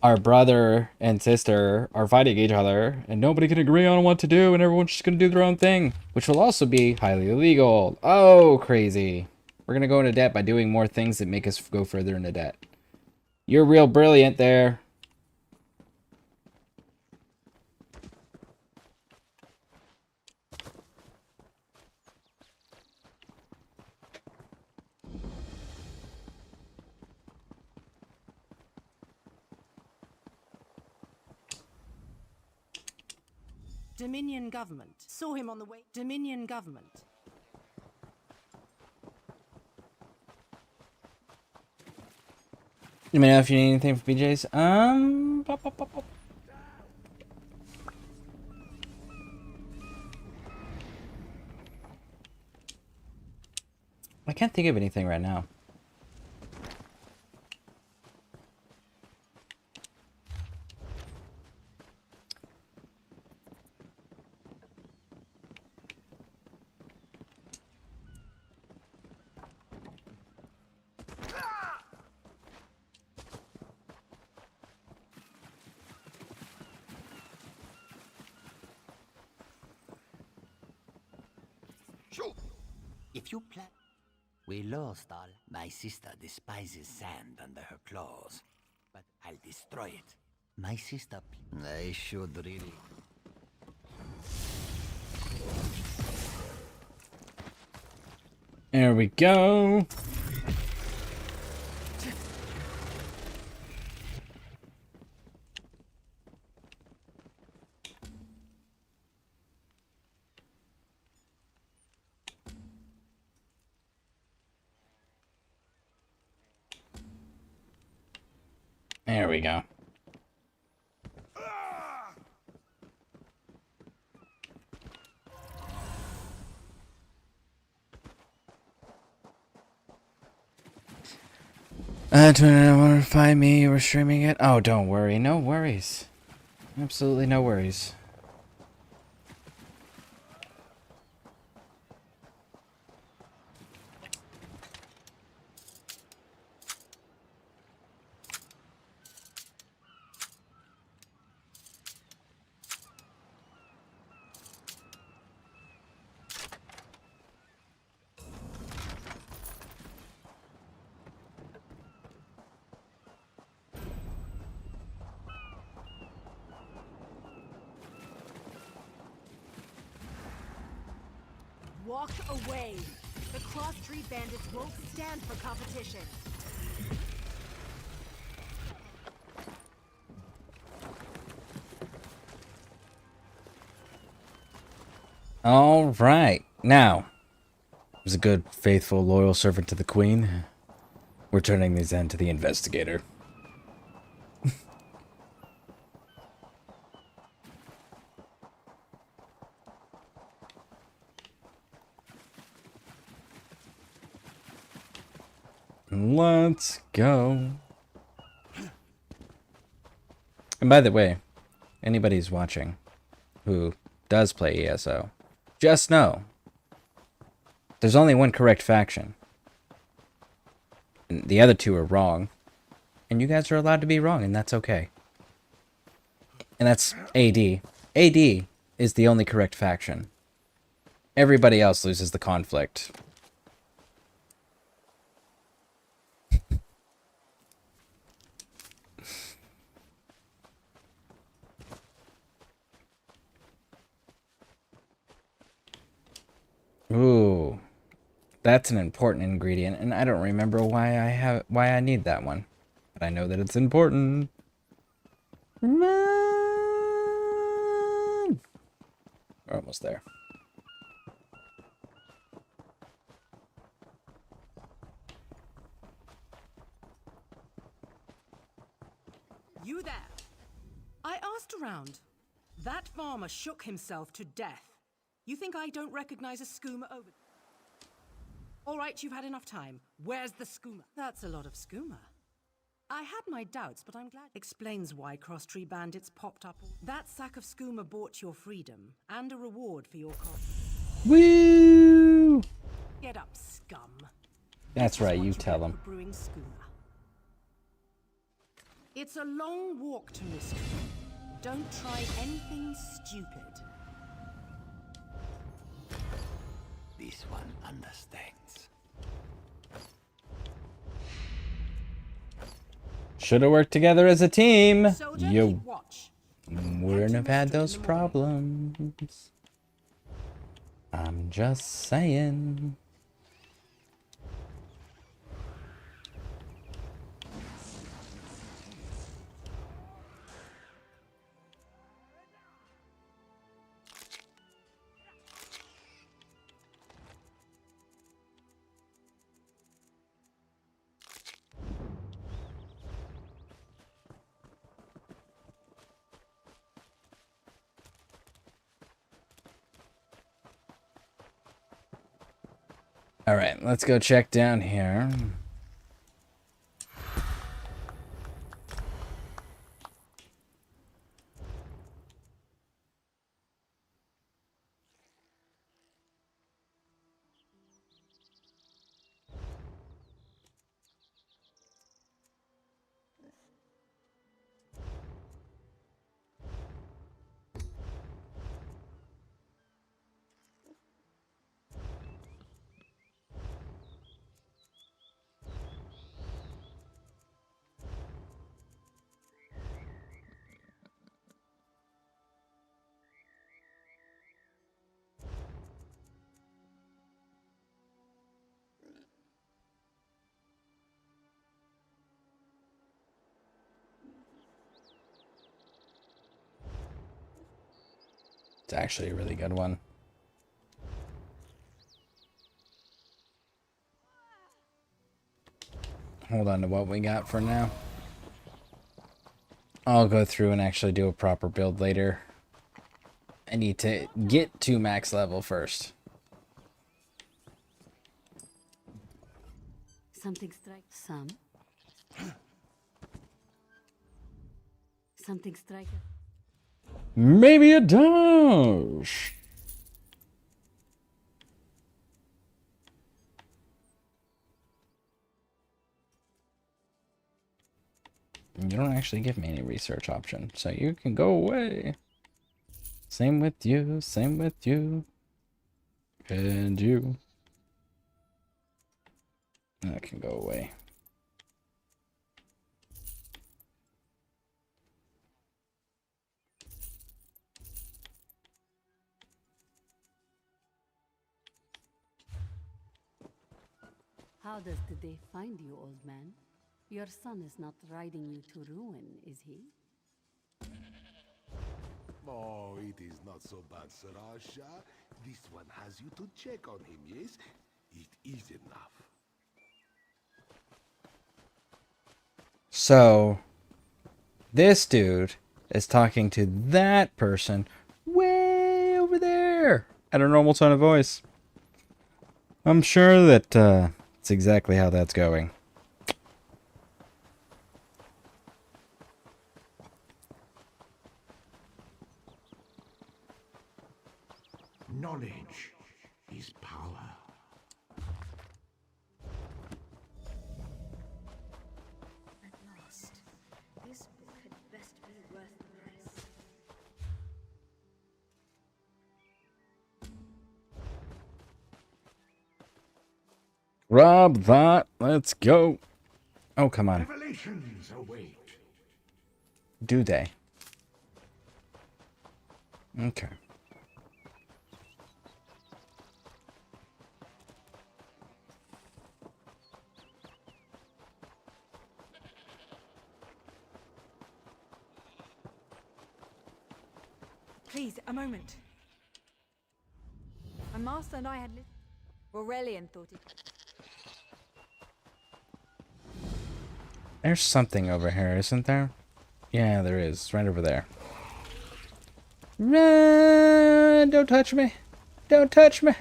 our brother and sister are fighting each other and nobody can agree on what to do and everyone's just gonna do their own thing, which will also be highly illegal. Oh, crazy. We're gonna go into debt by doing more things that make us go further into debt. You're real brilliant there. Dominion government. Saw him on the way. Dominion government. Let me know if you need anything from BJ's. Pop. I can't think of anything right now. If you plan... We lost all. My sister despises sand under her claws. But I'll destroy it. My sister... I should really... There we go. There we go. Do you want to find me or streaming it? Oh, don't worry. No worries. Absolutely no worries. Walk away. The cross-tree bandits won't stand for competition. All right. Now, as a good, faithful, loyal servant to the Queen, we're turning these in to the investigator. Let's go. And by the way, anybody who's watching who does play ESO, just know there's only one correct faction. And the other two are wrong. And you guys are allowed to be wrong, and that's okay. And that's AD. AD is the only correct faction. Everybody else loses the conflict. Ooh, that's an important ingredient, and I don't remember why I need that one, but I know that it's important. Come on. We're almost there. You there? I asked around. That farmer shook himself to death. You think I don't recognize a skooma over... All right, you've had enough time. Where's the skooma? That's a lot of skooma. I had my doubts, but I'm glad. Explains why cross-tree bandits popped up. That sack of skooma bought your freedom, and a reward for your cost. Woo! Get up, scum. That's right, you tell them. Brewing skooma. It's a long walk to mystery. Don't try anything stupid. This one understands. Should have worked together as a team. Soldier, You keep watch. wouldn't have had those problems. I'm just saying. All right, let's go check down here. It's actually a really good one. Hold on to what we got for now. I'll go through and actually do a proper build later. I need to get to max level first. Something strikes some. Something striking. Maybe it does. You don't actually give me any research option, so you can go away. Same with you, same with you. And you. That can go away. How does the day find you, old man? Your son is not riding you to ruin, is he? Oh, it is not so bad, Sarasha. This one has you to check on him, yes? It is enough. So, this dude is talking to that person way over there at a normal tone of voice. I'm sure that it's exactly how that's going. Knowledge is power. At last. This book had best be worth the price. Grab that. Let's go. Oh, come on. Revelations await. Do they? Okay. Please, a moment. My master and I had Aurelian thought it. There's something over here, isn't there? Yeah, there is. Right over there. Run! Don't touch me. Don't touch me.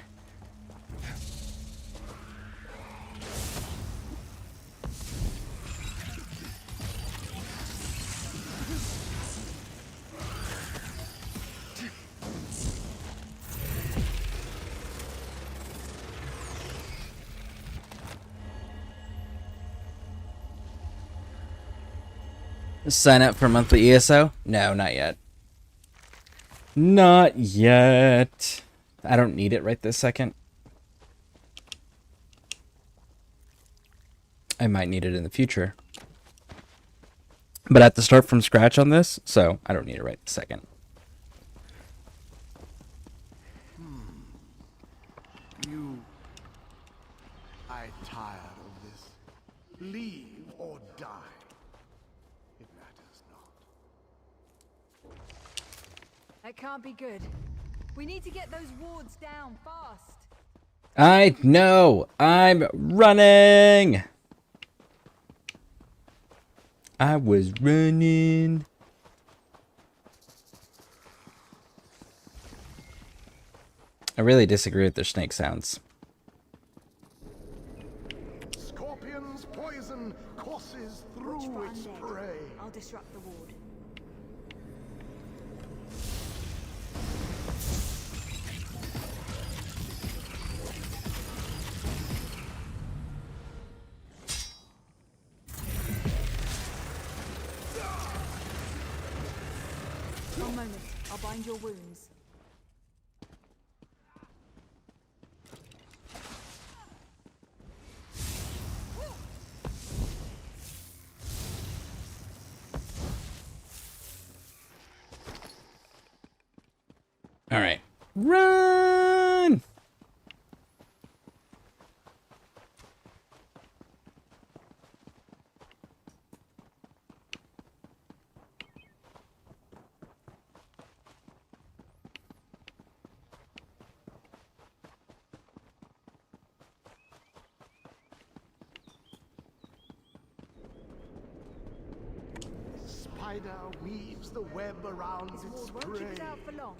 Sign up for monthly ESO? No, not yet. Not yet. I don't need it right this second. I might need it in the future. But I have to start from scratch on this, so I don't need it right this second. I'm tired of this. Leave or die. It matters not. That can't be good. We need to get those wards down fast. I know. I'm running. I was running. I really disagree with their snake sounds. Scorpion's poison courses through its prey. I'll disrupt the ward. One moment. I'll bind your wounds. All right. Run! Spider weaves the web around its Ward won't prey. keep it out for long.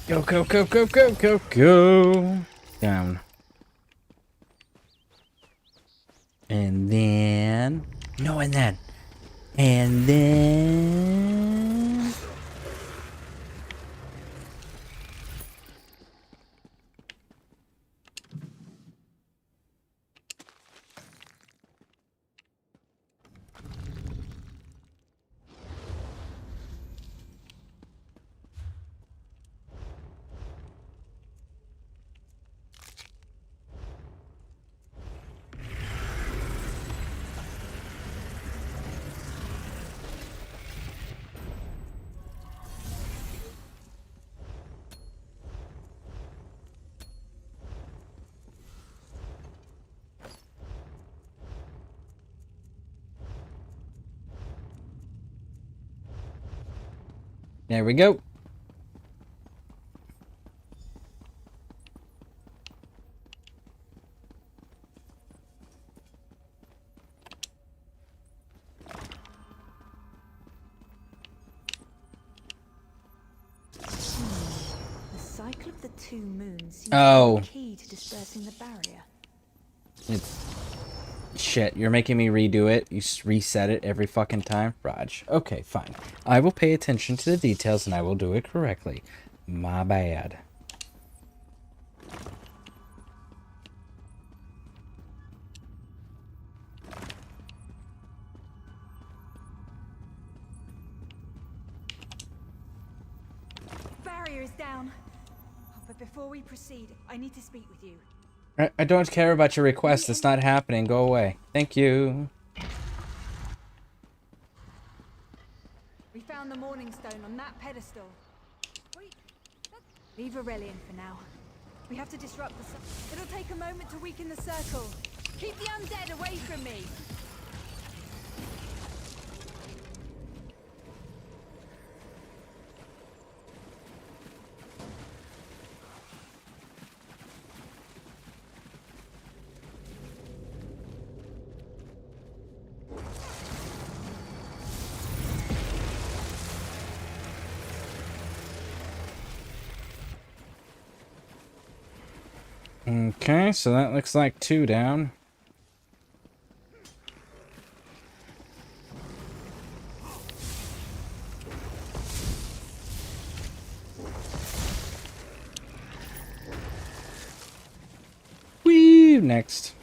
Go, go, go, go, go, go, go. Down. And then... No, and then... And then... There we go. The cycle of the two moons seems Oh. to be the key to dispersing the barrier. It's... Shit, you're making me redo it. You reset it every fucking time? Raj. Okay, fine. I will pay attention to the details and I will do it correctly. My bad. Barrier is down. Oh, but before we proceed, I need to speak with you. I don't care about your request. It's not happening. Go away. Thank you. We found the Morning Stone on that pedestal. Wait, leave Aurelian for now. We have to disrupt the... It'll take a moment to weaken the circle. Keep the undead away from me. Okay, so that looks like 2 down. Whee! Next.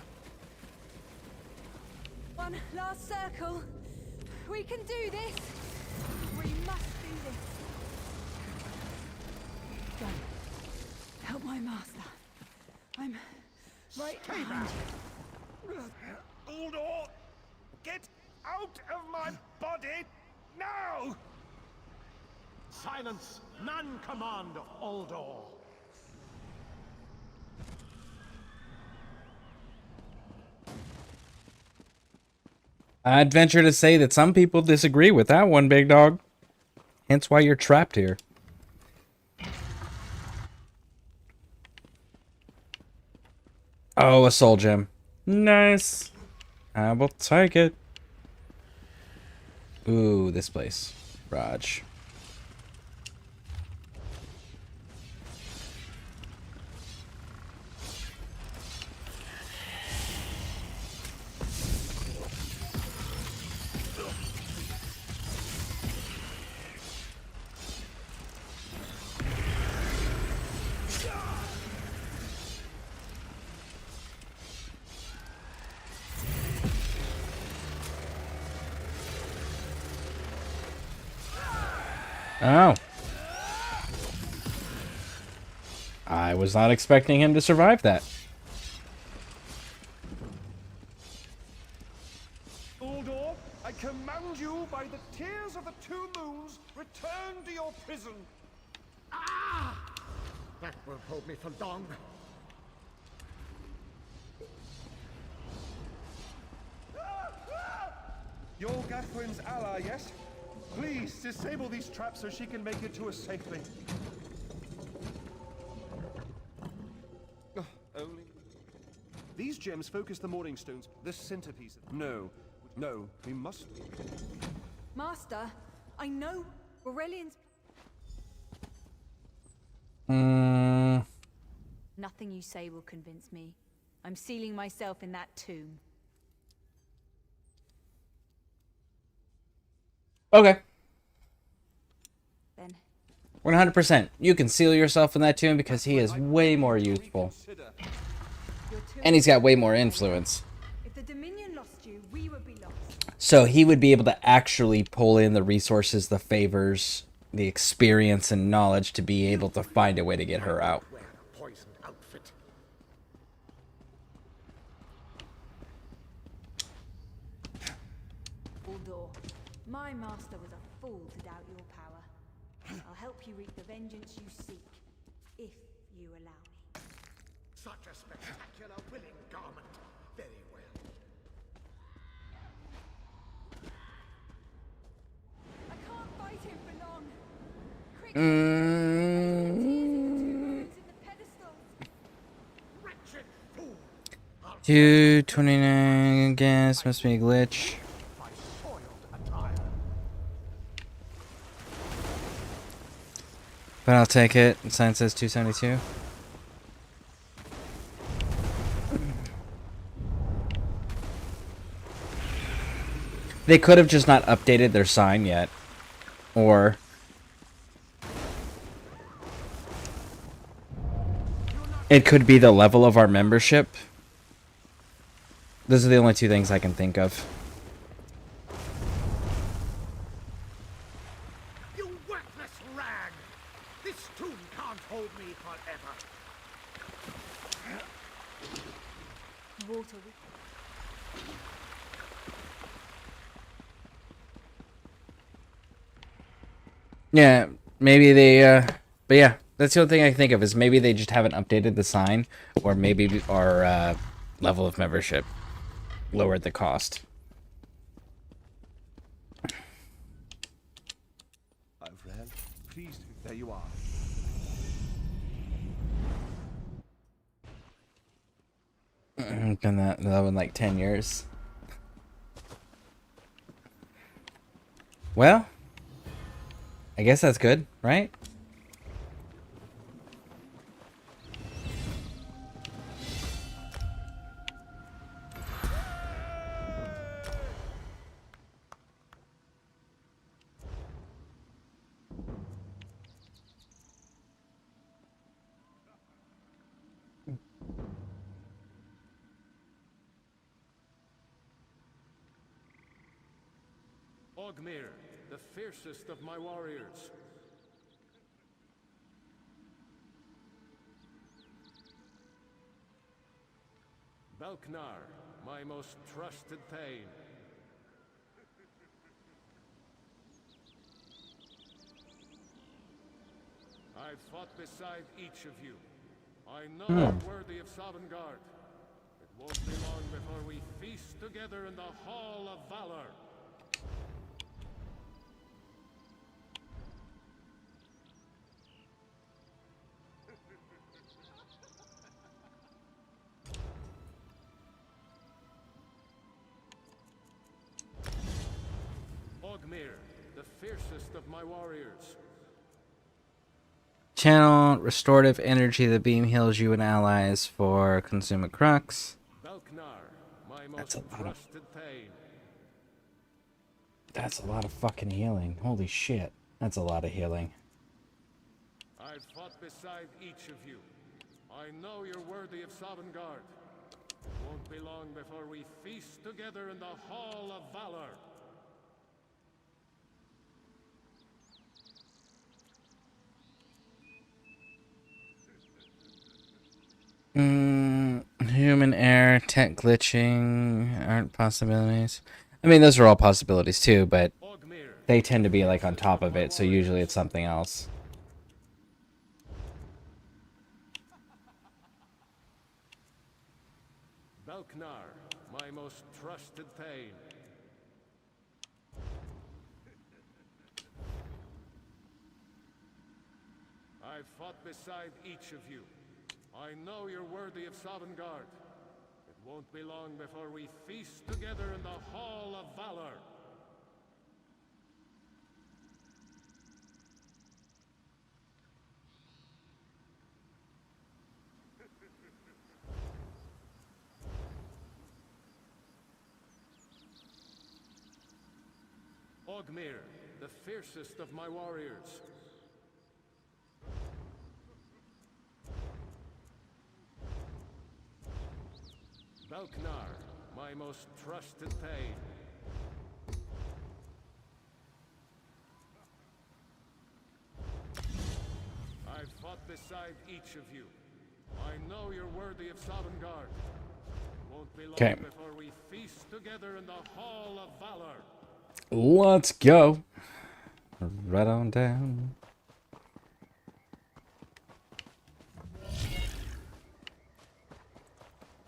One last circle. We can do this. We must do this. Go. Help my master. I'm right behind you. Uldor! Get out of my body now! Silence! None command Uldor! I'd venture to say that some people disagree with that one, big dog. Hence why you're trapped here. Oh, a soul gem. Nice. I will take it. Ooh, this place. Raj. Oh. I was not expecting him to survive that. Uldor, I command you by the tears of the two moons, return to your prison. Ah! That won't hold me for long. You're Gathrin's ally, yes? Please, disable these traps so she can make it to us safely. Only... These gems focus the Morning Stones, the centerpiece. No, we must... Master, I know Aurelian's... Nothing you say will convince me. I'm sealing myself in that tomb. Okay. Then 100%. You can seal yourself in that tomb because he is way more youthful. And he's got way more influence. if the Dominion lost you, we would be lost. So he would be able to actually pull in the resources, the favors, the experience and knowledge to be able to find a way to get her out. Wear a poisoned outfit. Uldor, my master was a fool to doubt your power. I'll help you reap the vengeance you seek, if you allow me. Such a spectacular willing garment. Very well. I can't fight him for long. Quick, Wretched fool. 229, I guess. Must be a glitch. My soiled attire. But I'll take it. Sign says 272. They could have just not updated their sign yet. Or it could be the level of our membership. Those are the only two things I can think of. You worthless rag! This tomb can't hold me forever. Water. Yeah, maybe they, but yeah, that's the only thing I can think of is maybe they just haven't updated the sign, or maybe our level of membership lowered the cost. My friend, please, there you are. Been that in like 10 years. Well, I guess that's good, right? Ogmir, the fiercest of my warriors. Belknar, my most trusted thane. I've fought beside each of you. I know I'm worthy of Sovngarde. It won't be long before we feast together in the Hall of Valor. Ogmir, the fiercest of my warriors. Channel restorative energy. The beam heals you and allies for consume a crux. Belknar, my That's most a lot of. trusted thane. That's a lot of fucking healing. Holy shit. That's a lot of healing. I've fought beside each of you. I know you're worthy of Sovngarde. It won't be long before we feast together in the Hall of Valor. Human error, tech glitching aren't possibilities. I mean, those are all possibilities too, but they tend to be like on top of it, so usually it's something else. Belknar, my most trusted thane. I've fought beside each of you. I know you're worthy of Sovngarde. It won't be long before we feast together in the Hall of Valor. Ogmir, the fiercest of my warriors. Belknar, my most trusted thane. I've fought beside each of you. I know you're worthy of Sovngarde. Won't be long before we feast together in the Hall of Valor. Let's go. Right on down.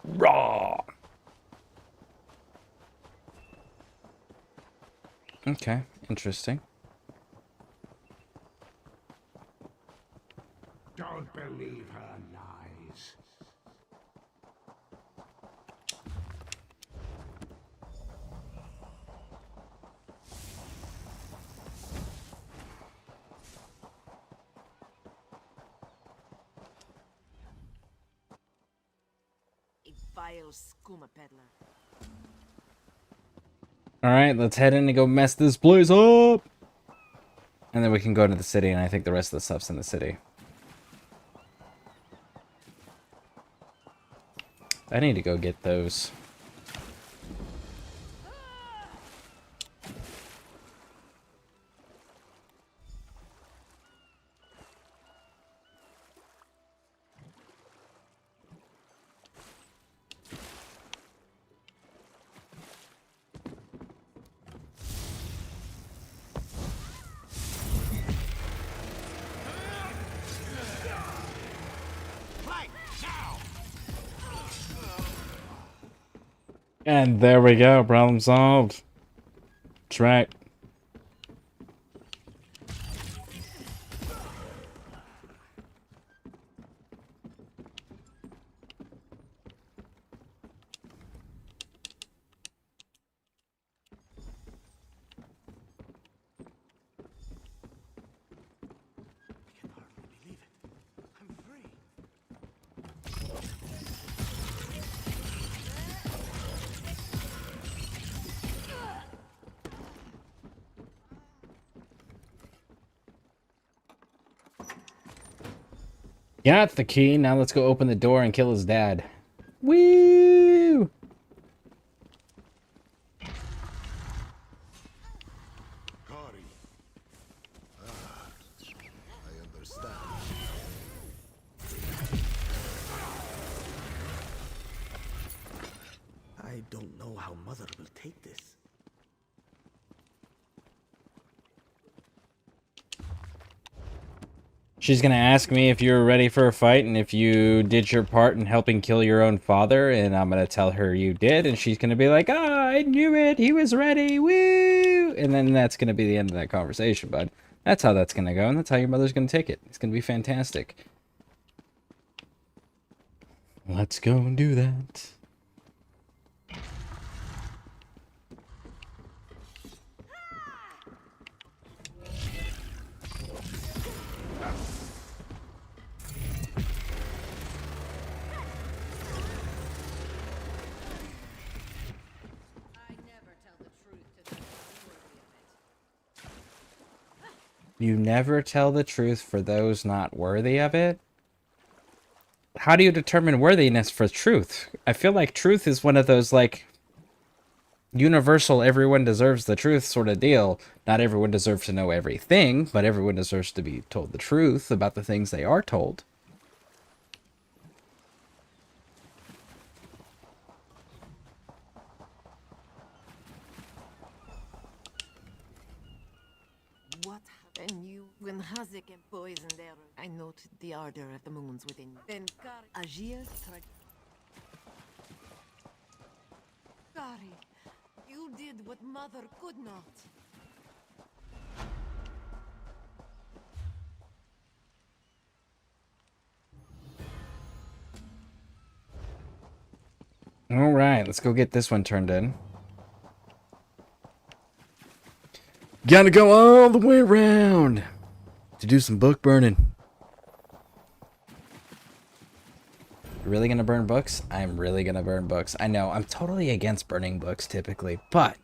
Raw. Okay, interesting. Don't believe her lies. A vile skooma peddler. Alright, let's head in and go mess this place up! And then we can go into the city, and I think the rest of the stuff's in the city. I need to go get those. And there we go, problem solved. Track. Got the key. Now let's go open the door and kill his dad. Woo! Kari. I understand. I don't know how Mother will take this. She's gonna ask me if you're ready for a fight and if you did your part in helping kill your own father, and I'm gonna tell her you did, and she's gonna be like, "Ah, I knew it, he was ready, woo!" And then that's gonna be the end of that conversation, bud. That's how that's gonna go, and that's how your mother's gonna take it. It's gonna be fantastic. Let's go and do that. You never tell the truth for those not worthy of it? How do you determine worthiness for truth? I feel like truth is one of those, like, universal, everyone deserves the truth sort of deal. Not everyone deserves to know everything, but everyone deserves to be told the truth about the things they are told. What happened you when Hazik and poisoned arrow? I noted the ardor of the moons within you. Then Ajir Kari, you did what Mother could not. Alright, let's go get this one turned in. Gotta go all the way around to do some book burning. Really gonna burn books? I'm really gonna burn books. I know, I'm totally against burning books typically, but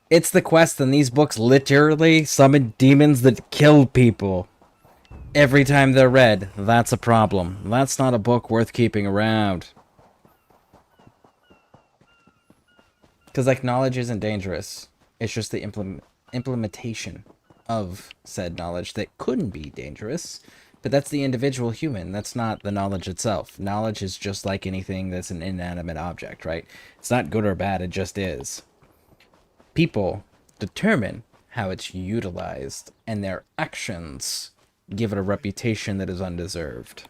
It's the quest, and these books literally summon demons that kill people every time they're read. That's a problem. That's not a book worth keeping around. Because, like, knowledge isn't dangerous. It's just the implementation of said knowledge that couldn't be dangerous. But that's the individual human. That's not the knowledge itself. Knowledge is just like anything that's an inanimate object, right? It's not good or bad, it just is. People determine how it's utilized, and their actions give it a reputation that is undeserved.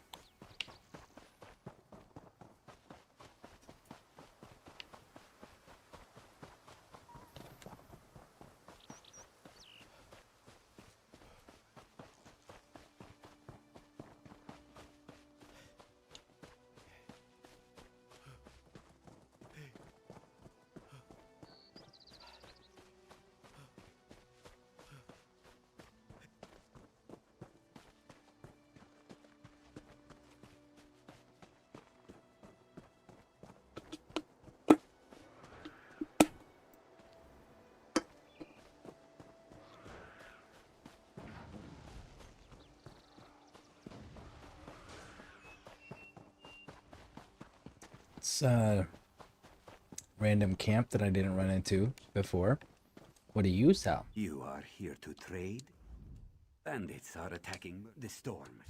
It's a random camp that I didn't run into before. What do you sell? You are here to trade? Bandits are attacking the storm.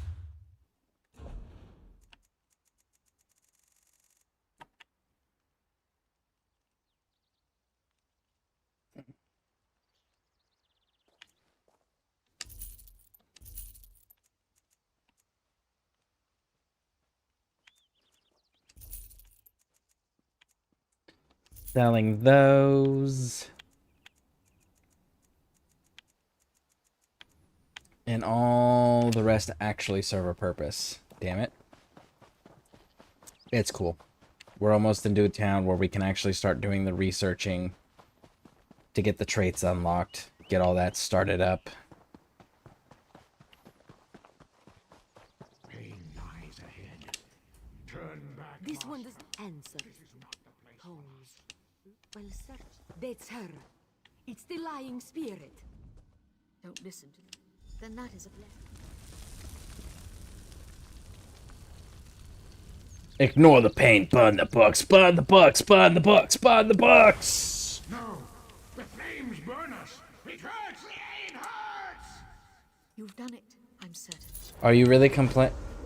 Selling those. And all the rest actually serve a purpose. Damn it. It's cool. We're almost into a town where we can actually start doing the researching to get the traits unlocked. Get all that started up. Pain lies ahead. Turn back. This one does answer. Holmes. Well, search. That's her. It's the lying spirit. Don't listen to them. Then that is a blessing. Ignore the pain, burn the books, burn the books, burn the books, burn the books! No! The flames burn us! It hurts! It hurts! You've done it, I'm certain. Are you really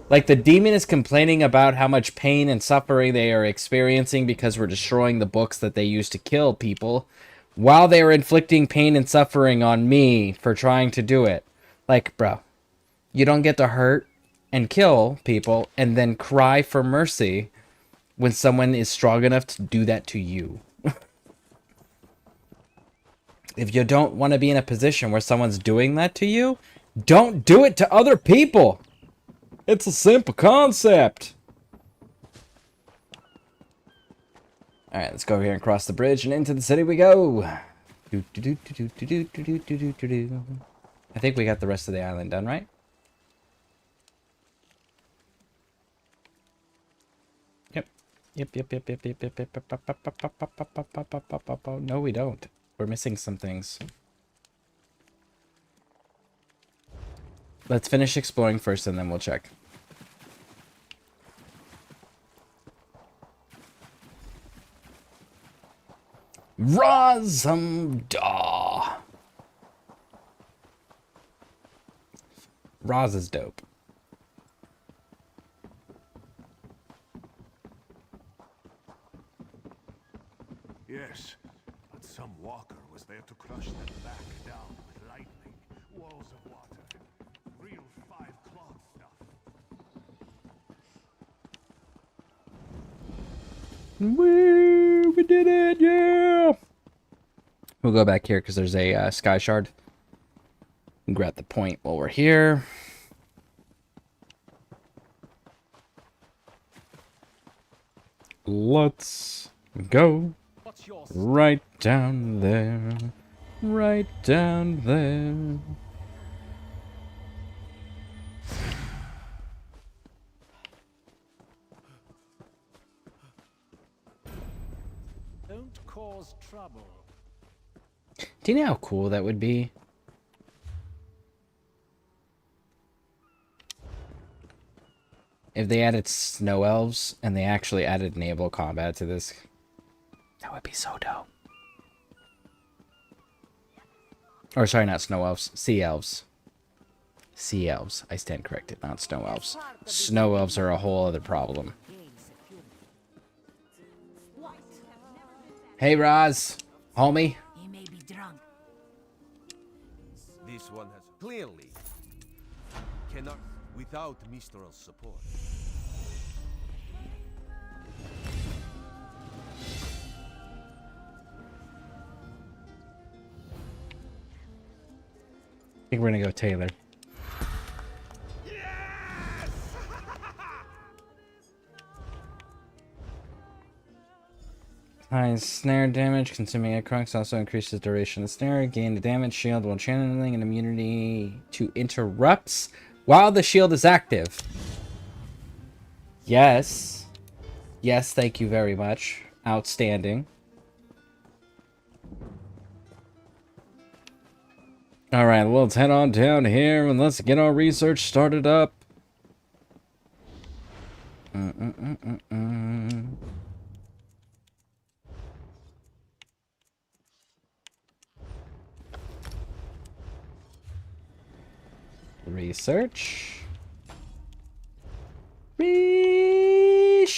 Like, the demon is complaining about how much pain and suffering they are experiencing because we're destroying the books that they use to kill people, while they are inflicting pain and suffering on me for trying to do it. Like, bro, you don't get to hurt and kill people and then cry for mercy when someone is strong enough to do that to you. If you don't want to be in a position where someone's doing that to you, don't do it to other people. It's a simple concept. Alright, let's go over here and cross the bridge, and into the city we go. I think we got the rest of the island done, right? Yep. No, we don't. We're missing some things. Let's finish exploring first, and then we'll check. Razumda. Raz is dope. Yes, but some walker was there to crush them back down with lightning, walls of water, real five-clawed stuff. Woo! We did it! Yeah! We'll go back here because there's a sky shard. Grab the point while we're here. Let's go. Right down there. Right down there. Don't cause trouble. Do you know how cool that would be? If they added snow elves and they actually added naval combat to this. That would be so dope. Or sorry, not snow elves, sea elves. Sea elves. I stand corrected, not snow elves. Snow elves are a whole other problem. Hey, Roz. Homie. He may be drunk. This one has clearly cannot without Mistral's support. I think we're gonna go Taylor. High snare damage, consuming a crux also increases duration of the snare. Gain the damage shield while channeling and immunity to interrupts while the shield is active. Yes. Yes, thank you very much. Outstanding. Alright, well, let's head on down here and let's get our research started up. Research. Research.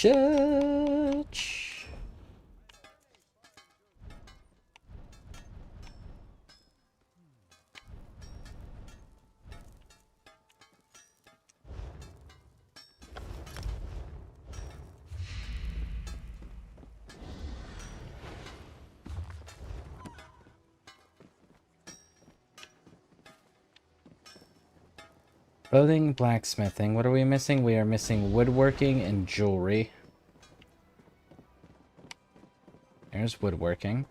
Clothing, blacksmithing. What are we missing? We are missing woodworking and jewelry. There's woodworking.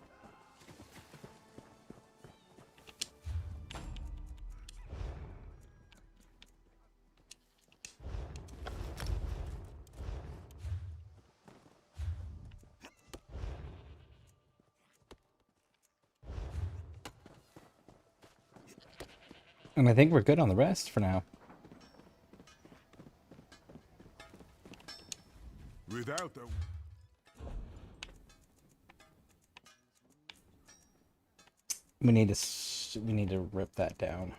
And I think we're good on the rest for now. Without a... We need to rip that down.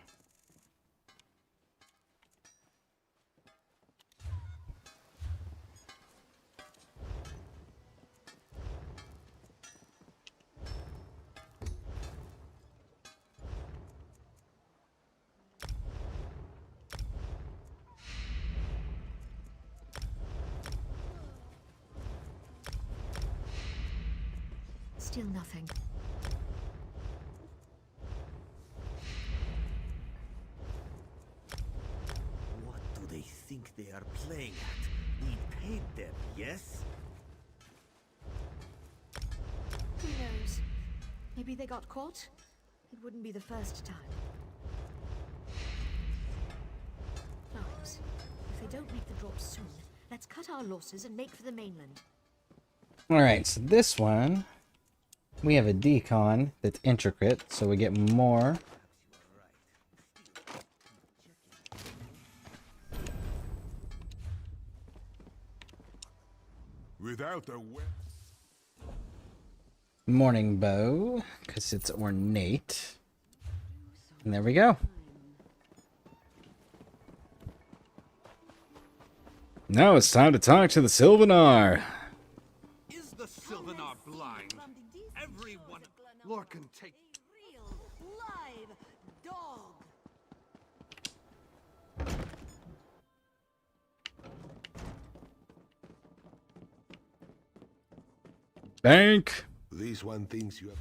Still nothing. What do they think they are playing at? We paid them, yes? Who knows? Maybe they got caught? It wouldn't be the first time. Flowers, if they don't make the drop soon, let's cut our losses and make for the mainland. Alright, so this one, we have a decon that's intricate, so we get more. Without a weapon. Morning bow, because it's ornate. And there we go. Now it's time to talk to the Sylvanar. Is the Sylvanar blind? Everyone... Lorcan, take... Real, live dog. Bank. This one thinks you have...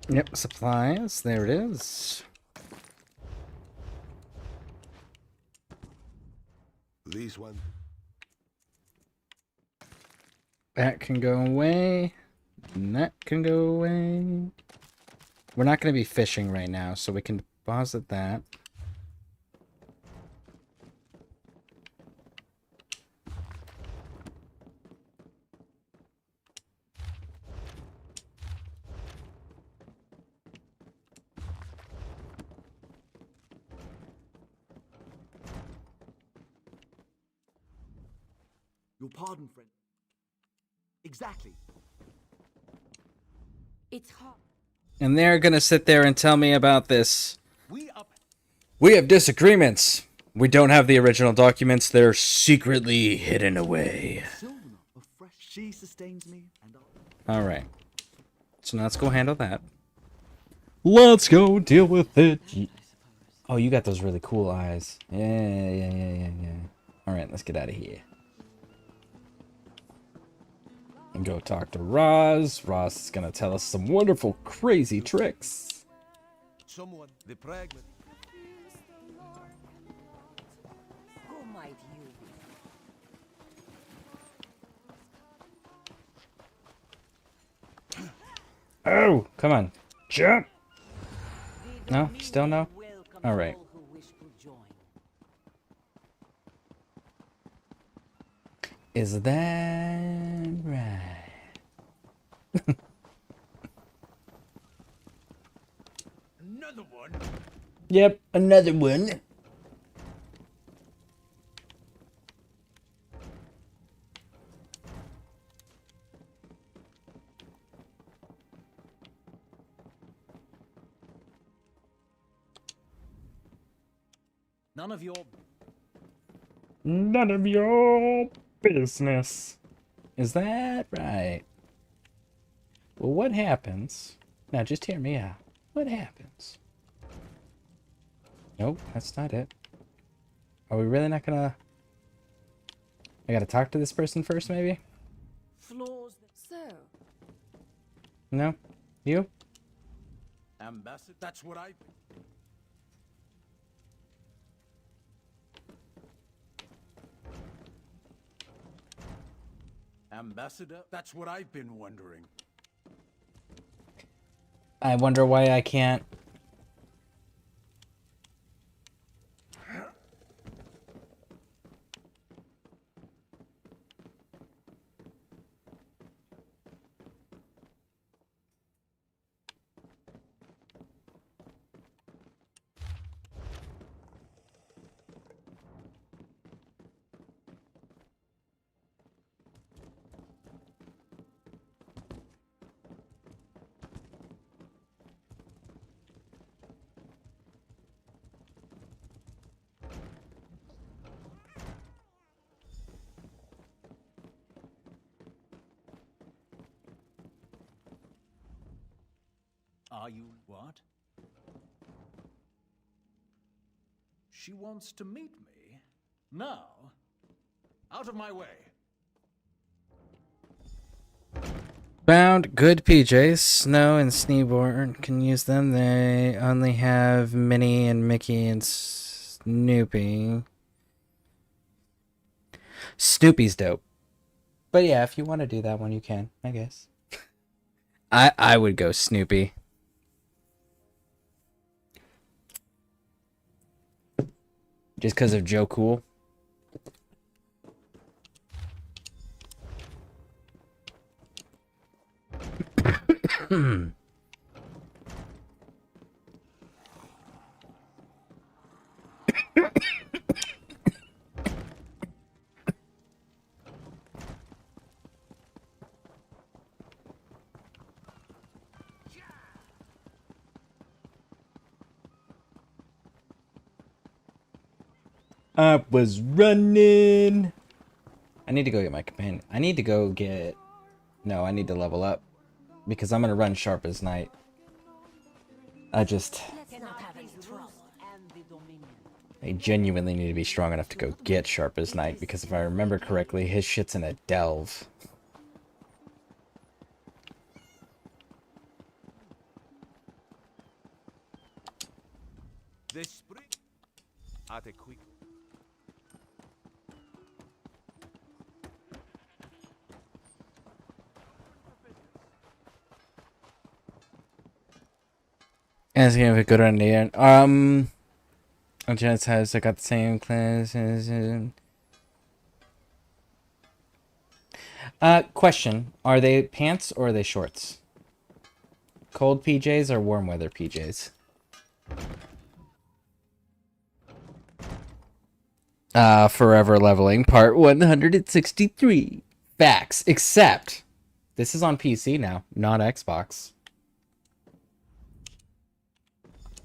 Yep, supplies. There it is. This one. That can go away. And that can go away. We're not going to be fishing right now, so we can deposit that. Your pardon, friend. Exactly. It's hot. And they're going to sit there and tell me about this. We up. We have disagreements. We don't have the original documents. They're secretly hidden away. She sustains me, and Alright. So now let's go handle that. Let's go deal with it. Oh, you got those really cool eyes. Yeah. Alright, let's get out of here. And go talk to Roz. Roz is gonna tell us some wonderful, crazy tricks. Someone, the pregnant. Who might you be? Oh, come on. Jump! No? Still no? Alright. Is that right? Another one? Yep, another one. None of your... None of your business. Is that right? Well, what happens? Now, just hear me out. What happens? Nope, that's not it. Are we really not gonna... I gotta talk to this person first, maybe? Flaws. So. No? You? Ambassador? That's what I... Ambassador? That's what I've been wondering. I wonder why I can't... Are you what? She wants to meet me? Now? Out of my way. Found good PJs. Snow and Sneeborn can use them. They only have Minnie and Mickey and Snoopy. Snoopy's dope. But yeah, if you want to do that one, you can, I guess. I would go Snoopy. Just because of Joe Cool. I was running. I need to go get my companion. I need to go get... No, I need to level up. Because I'm going to run sharp as night. I genuinely need to be strong enough to go get sharp as night. Because if I remember correctly, his shit's in a delve. The spring at a quick. Asking if it good on the end. Jen's house, I got the same classes. Question. Are they pants or are they shorts? Cold PJs or warm weather PJs? Forever leveling part 163. Facts, except this is on PC now, not Xbox.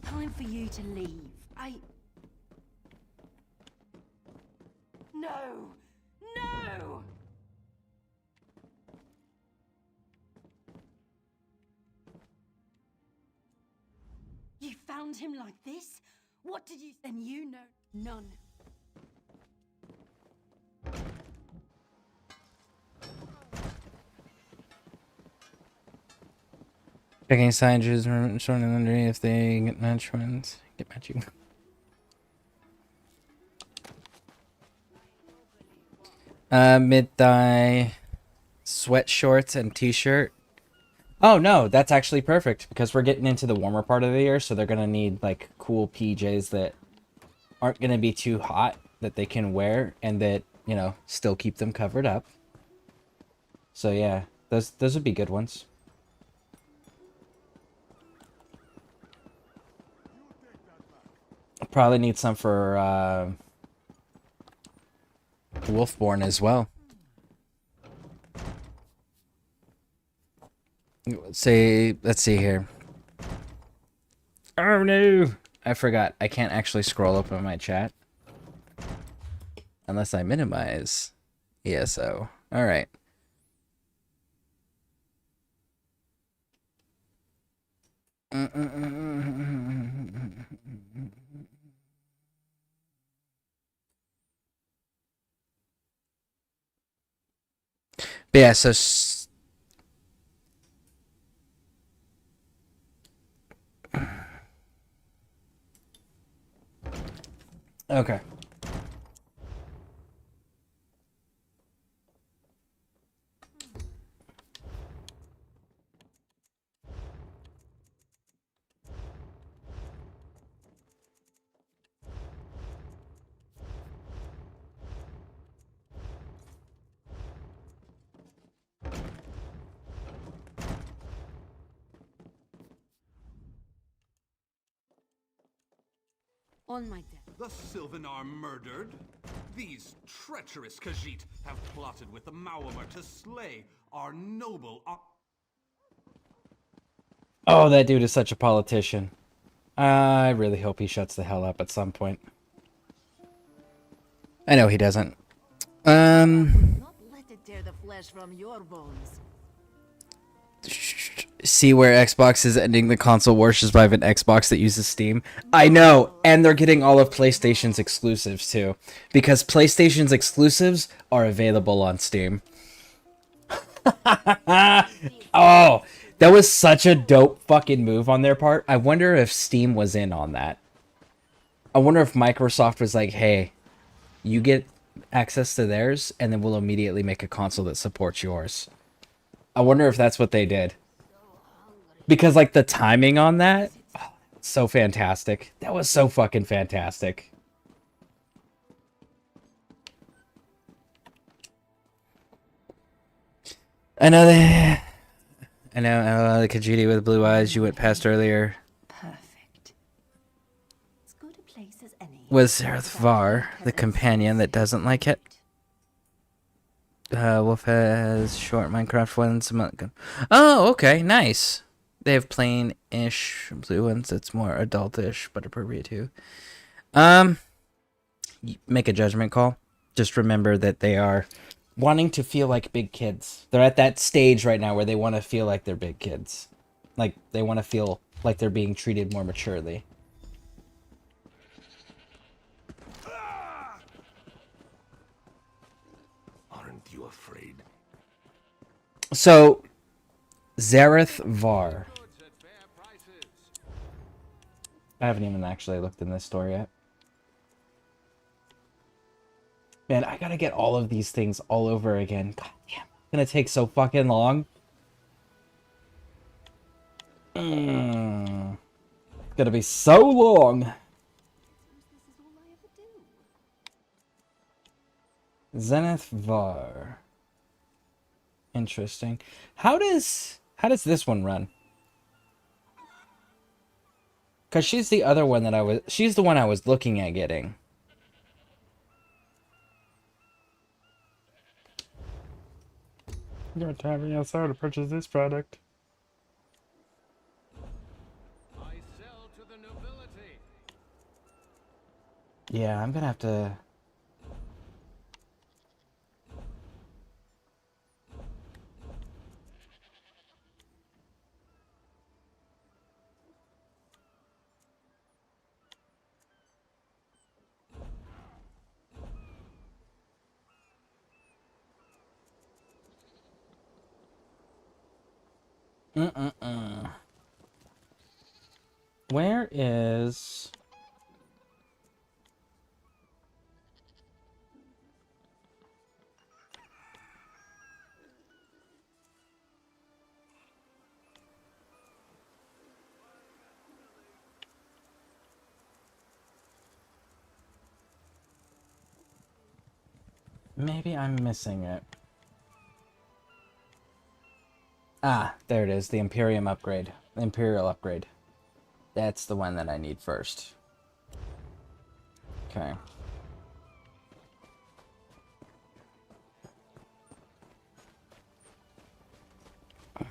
Time for you to leave. No! No! You found him like this? What did you... Then you know none. Checking signages, showing them under if they get match ones. Get matching. Mid-thigh sweat shorts and t-shirt. Oh no, that's actually perfect because we're getting into the warmer part of the year, so they're gonna need like cool PJs that aren't gonna be too hot that they can wear and that, you know, still keep them covered up. So yeah, those would be good ones. Probably need some for Wolfborn as well. Let's see here. Oh no! I forgot. I can't actually scroll up on my chat. Unless I minimize ESO. Alright. But yeah, so okay. On my death. The Sylvan are murdered? These treacherous Khajiit have plotted with the Maormer to slay our noble... Oh, that dude is such a politician. I really hope he shuts the hell up at some point. I know he doesn't. Not let it tear the flesh from your bones. See where Xbox is ending the console wars just by an Xbox that uses Steam? I know, and they're getting all of PlayStation's exclusives too. Because PlayStation's exclusives are available on Steam. Oh, that was such a dope fucking move on their part. I wonder if Steam was in on that. I wonder if Microsoft was like, hey, you get access to theirs, and then we'll immediately make a console that supports yours. I wonder if that's what they did. Because, like, the timing on that, oh, so fantastic. That was so fucking fantastic. I know the Khajiit with blue eyes you went past earlier. Perfect. As good a place as any. Was Zareth Var, the companion that doesn't like it? Wolf has short Minecraft ones. Oh, okay, nice. They have plain-ish blue ones. It's more adultish, but appropriate too. Make a judgment call. Just remember that they are wanting to feel like big kids. They're at that stage right now where they want to feel like they're big kids. Like, they want to feel like they're being treated more maturely. Aren't you afraid? So, Zareth Var. I haven't even actually looked in this store yet. Man, I gotta get all of these things all over again. God damn, it's gonna take so fucking long. It's gonna be so long. Zenith Var. Interesting. How does this one run? Cause she's the other one that she's the one I was looking at getting. You're tapping outside to purchase this product. I sell to the nobility. Yeah, I'm gonna have to. Where is... Maybe I'm missing it. Ah, there it is. The Imperium upgrade. The Imperial upgrade. That's the one that I need first. Okay. I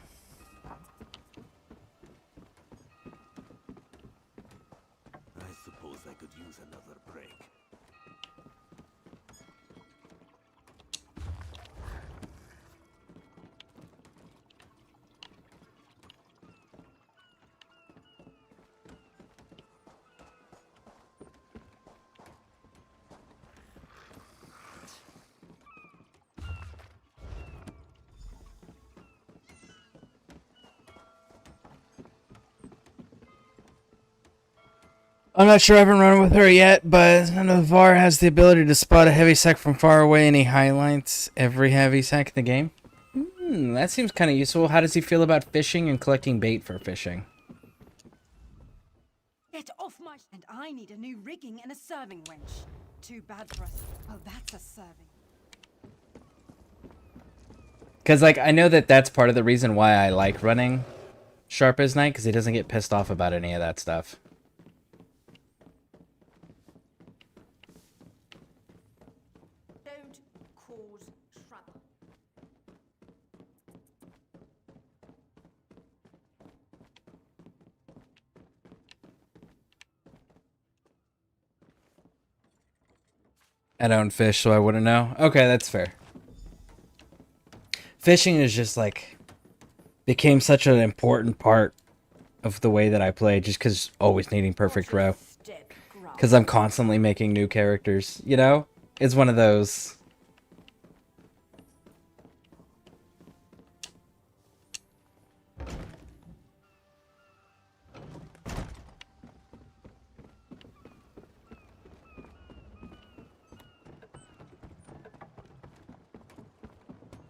suppose I could use another break. I'm not sure I haven't run with her yet, but I know Var has the ability to spot a heavy sec from far away and he highlights every heavy sec in the game. That seems kind of useful. How does he feel about fishing and collecting bait for fishing? Get off my... And I need a new rigging and a serving wench. Too bad for us. Oh, that's a serving. Because, like, I know that that's part of the reason why I like running Sharp as Night, because he doesn't get pissed off about any of that stuff. Don't cause trouble. I don't fish, so I wouldn't know. Okay, that's fair. Fishing is just, like, became such an important part of the way that I play, just because always needing perfect row. Because I'm constantly making new characters, you know? It's one of those...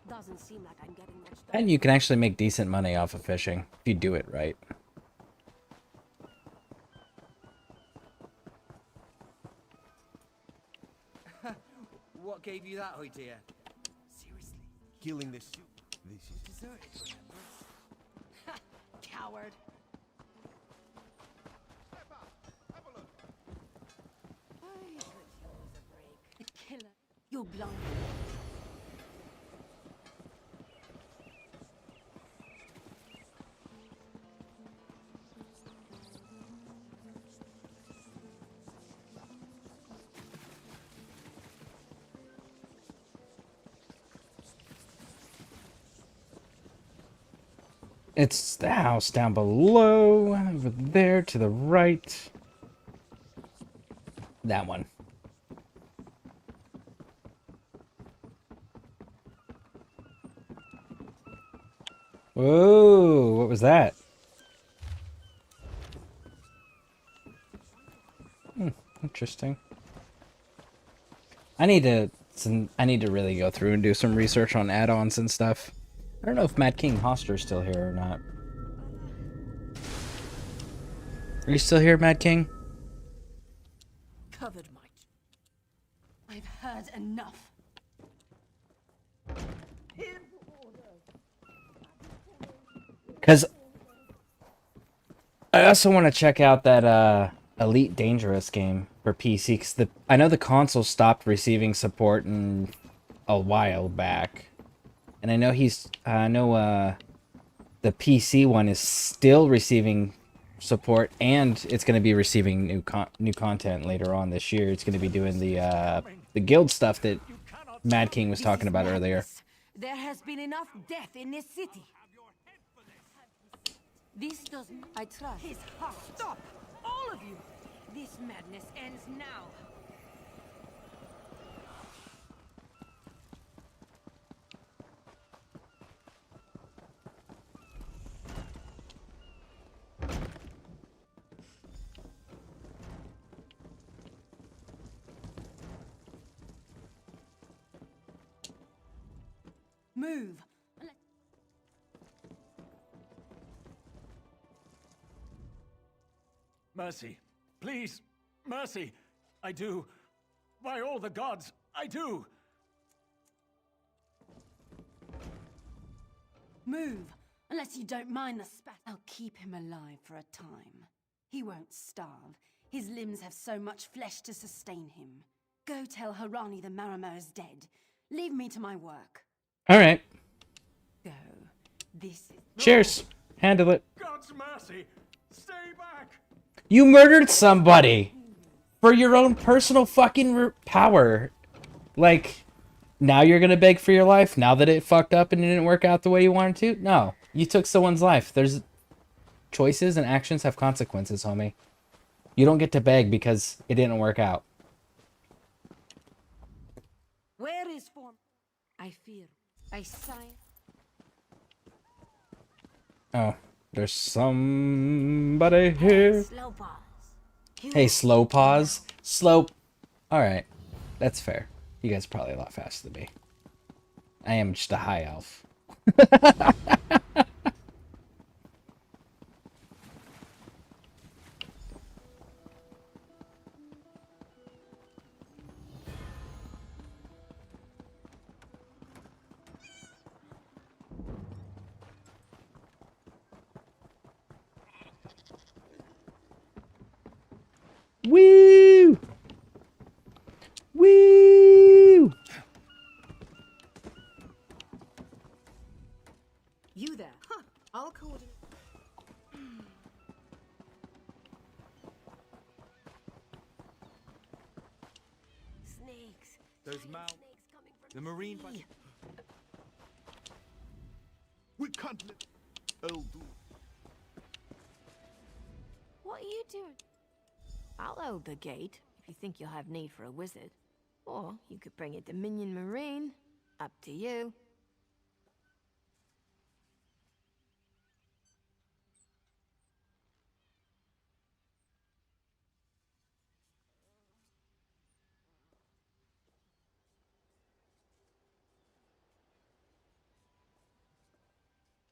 Doesn't seem like I'm getting much done. And you can actually make decent money off of fishing, if you do it right. What gave you that idea? Seriously, killing this suit. This is deserted, remember? Coward. I could use a break. A killer. You blind. It's the house down below, over there to the right. That one. Whoa, what was that? Interesting. I need to really go through and do some research on add-ons and stuff. I don't know if Mad King Hoster's still here or not. Are you still here, Mad King? Covered my... I've heard enough. Because I also want to check out that Elite Dangerous game for PC. Because I know the console stopped receiving support in a while back, and I know the PC one is still receiving support, and it's going to be receiving new content later on this year. It's going to be doing the guild stuff that Mad King was talking about earlier. There has been enough death in this city. This doesn't... I trust. His heart. Stop! All of you! This madness ends now. Move. Mercy. Please. Mercy. I do. By all the gods, I do. Move. Unless you don't mind the spat. I'll keep him alive for a time. He won't starve. His limbs have so much flesh to sustain him. Go tell Harani the Marimow is dead. Leave me to my work. Alright. Go. This is... Cheers. Handle it. God's mercy. Stay back. You murdered somebody for your own personal fucking power. Like, now you're gonna beg for your life? Now that it fucked up and it didn't work out the way you wanted to? No. You took someone's life. There's... Choices and actions have consequences, homie. You don't get to beg because it didn't work out. Where is form? I fear. I sign. Oh, there's somebody here. Slow pause. Hey, slow pause. Slow. Alright. That's fair. You guys are probably a lot faster than me. I am just a high elf. Woo! Woo! You there. Huh. I'll coordinate. Snakes. There's the marine. We can't let... I'll do. What are you doing? I'll hold the gate if you think you'll have need for a wizard. Or you could bring a Dominion Marine. Up to you.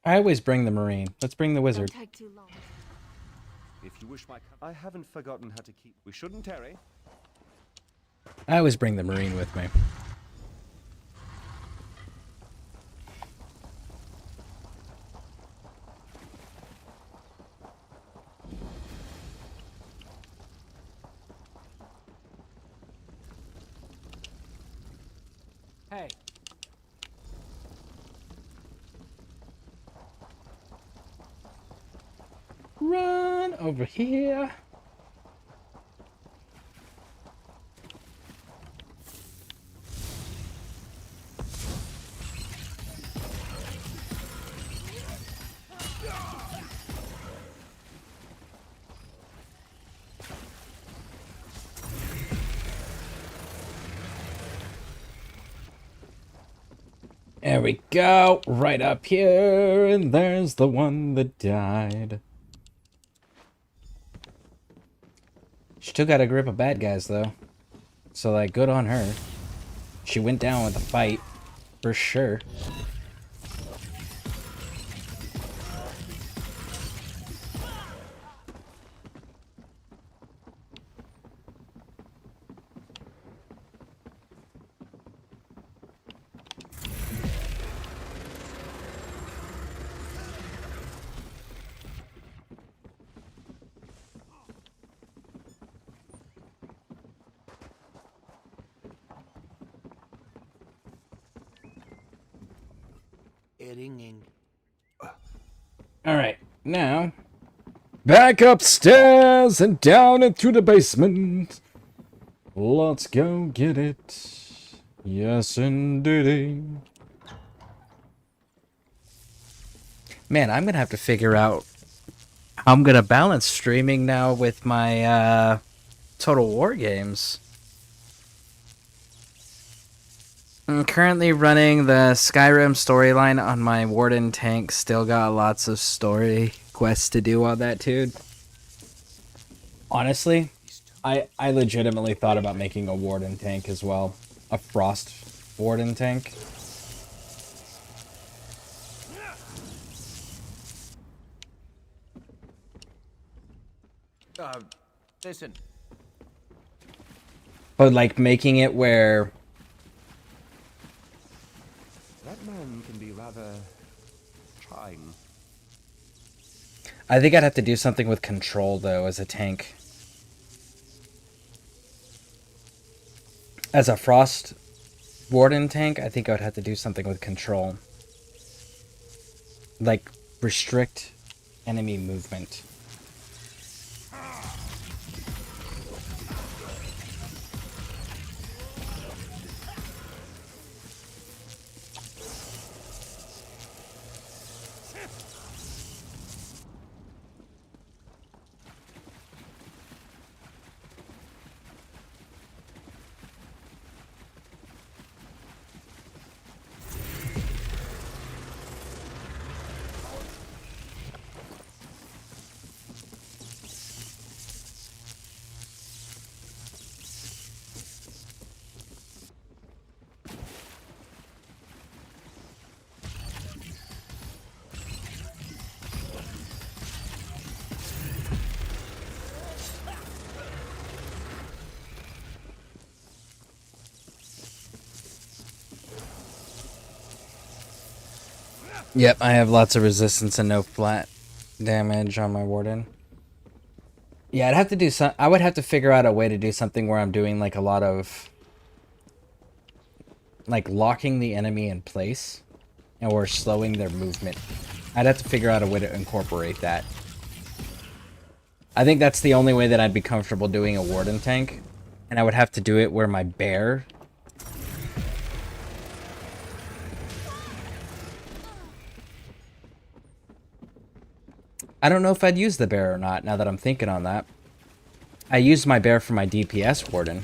I always bring the marine. Let's bring the wizard. Don't take too long. If you wish my... I haven't forgotten how to keep... We shouldn't tarry. I always bring the marine with me. Hey. Run over here. There we go, right up here, and there's the one that died. She took out a grip of bad guys, though. So, like, good on her. She went down with the fight, for sure. Ringing. Alright, now... back upstairs and down into the basement. Let's go get it. Yes, indeedy. Man, I'm gonna have to figure out how I'm gonna balance streaming now with my, Total War games. I'm currently running the Skyrim storyline on my Warden tank. Still got lots of story quests to do on that, dude. Honestly, I legitimately thought about making a Warden tank as well. A Frost Warden tank. Listen. But like making it where... That man can be rather trying. I think I'd have to do something with control, though, as a tank. As a Frost Warden tank, I think I would have to do something with control. Like, restrict enemy movement. Yep, I have lots of resistance and no flat damage on my Warden. Yeah, I'd have to do some... I would have to figure out a way to do something where I'm doing, like, a lot of... like, locking the enemy in place. Or slowing their movement. I'd have to figure out a way to incorporate that. I think that's the only way that I'd be comfortable doing a Warden tank. And I would have to do it where my bear... I don't know if I'd use the bear or not, now that I'm thinking on that. I used my bear for my DPS Warden.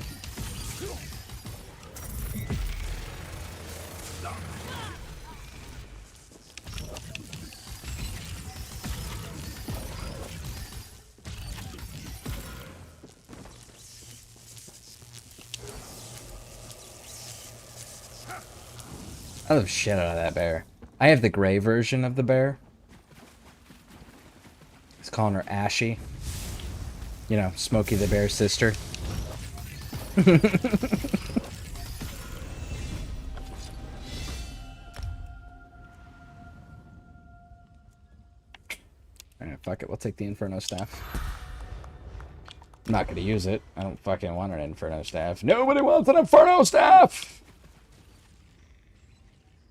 I love shit out of that bear. I have the gray version of the bear. He's calling her Ashy. You know, Smokey the Bear's sister. Alright, fuck it. We'll take the Inferno Staff. I'm not gonna use it. I don't fucking want an Inferno Staff. Nobody wants an Inferno Staff!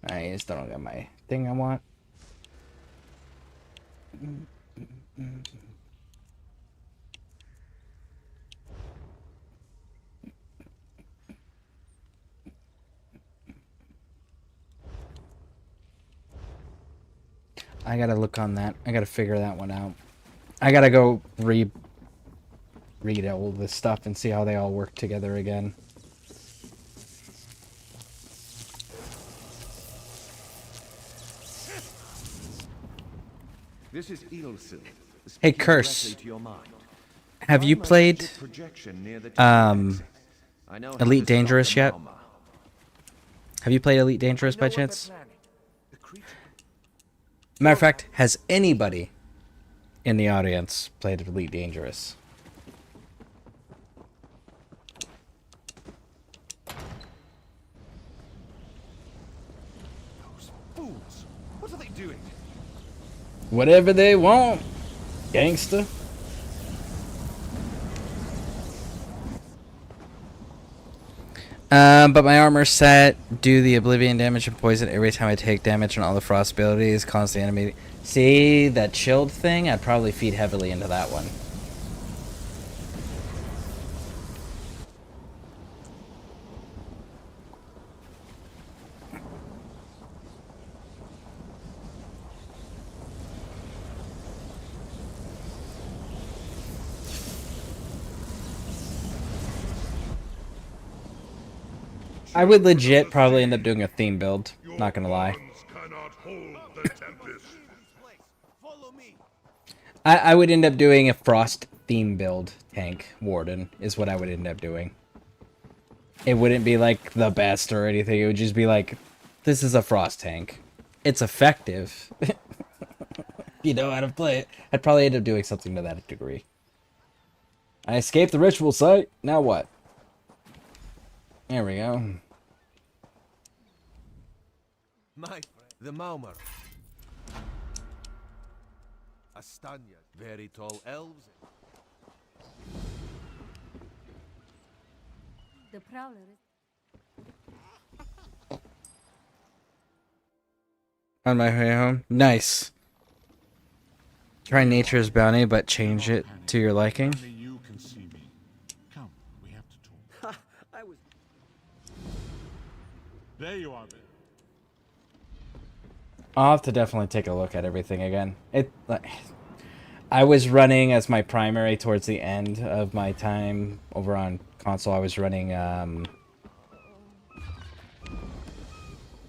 I still don't got my thing I want. I gotta look on that. I gotta figure that one out. I gotta go read all this stuff and see how they all work together again. This is Ilse. Hey, Curse. Have you played Elite Dangerous yet? Have you played Elite Dangerous by chance? Matter of fact, has anybody in the audience played Elite Dangerous? Those fools! What are they doing? Whatever they want, gangster. But my armor set, do the oblivion damage and poison every time I take damage on all the frost abilities, cause the enemy. See, that chilled thing? I'd probably feed heavily into that one. I would legit probably end up doing a theme build, not gonna lie. I would end up doing a frost theme build tank warden is what I would end up doing. It wouldn't be like the best or anything, it would just be like, this is a frost tank. It's effective. You know how to play it. I'd probably end up doing something to that degree. I escaped the ritual site, now what? There we go. My friend, the Maumar. Astanya, very tall elves. The Prowler is... On my way home. Nice. Try nature's bounty, but change it to your liking. You can see me. Come, we have to talk. I was... There you are, then. I'll have to definitely take a look at everything again. I was running as my primary towards the end of my time over on console. I was running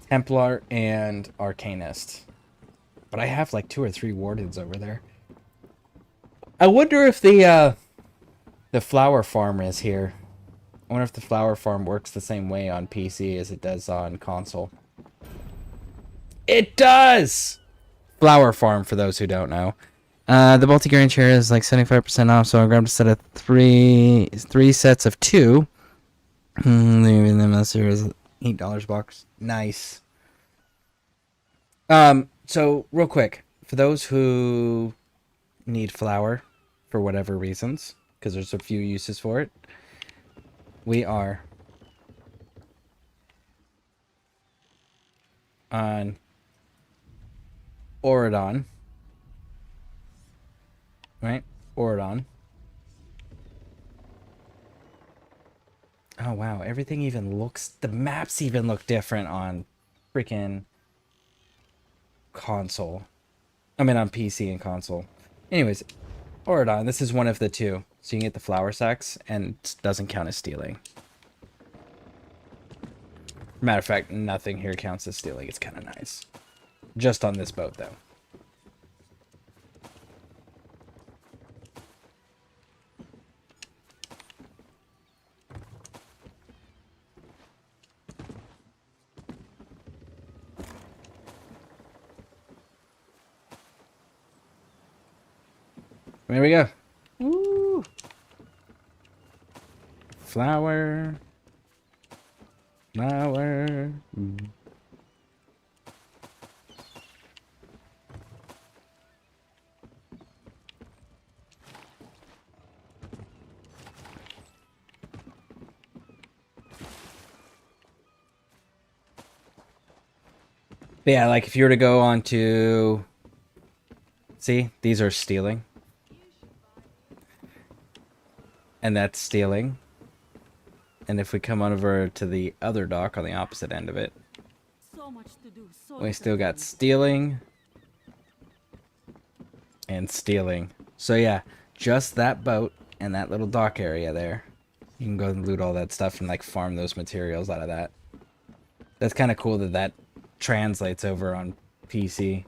Templar and Arcanist. But I have like 2 or 3 wardens over there. I wonder if the flower farm is here. I wonder if the flower farm works the same way on PC as it does on console. It does! Flower farm, for those who don't know. The multi-grain chair is like 75% off, so I'm going to set of three sets of 2. Leaving them as there is $8 box. Nice. So real quick, for those who need flour for whatever reasons, because there's a few uses for it, we are on Oridon, right? Oridon. Oh wow, everything even looks, the maps even look different on freaking console. I mean on PC and console. Anyways, Oridon, this is one of the 2. So you can get the flour sacks and it doesn't count as stealing. Matter of fact, nothing here counts as stealing. It's kind of nice. Just on this boat, though. There we go. Woo! Flower. Flower. But yeah, like if you were to go on to... See, these are stealing. And that's stealing. And if we come on over to the other dock on the opposite end of it, So much to do, so we still got stealing and stealing. So yeah, just that boat and that little dock area there. You can go and loot all that stuff and like farm those materials out of that. That's kind of cool that that translates over on PC.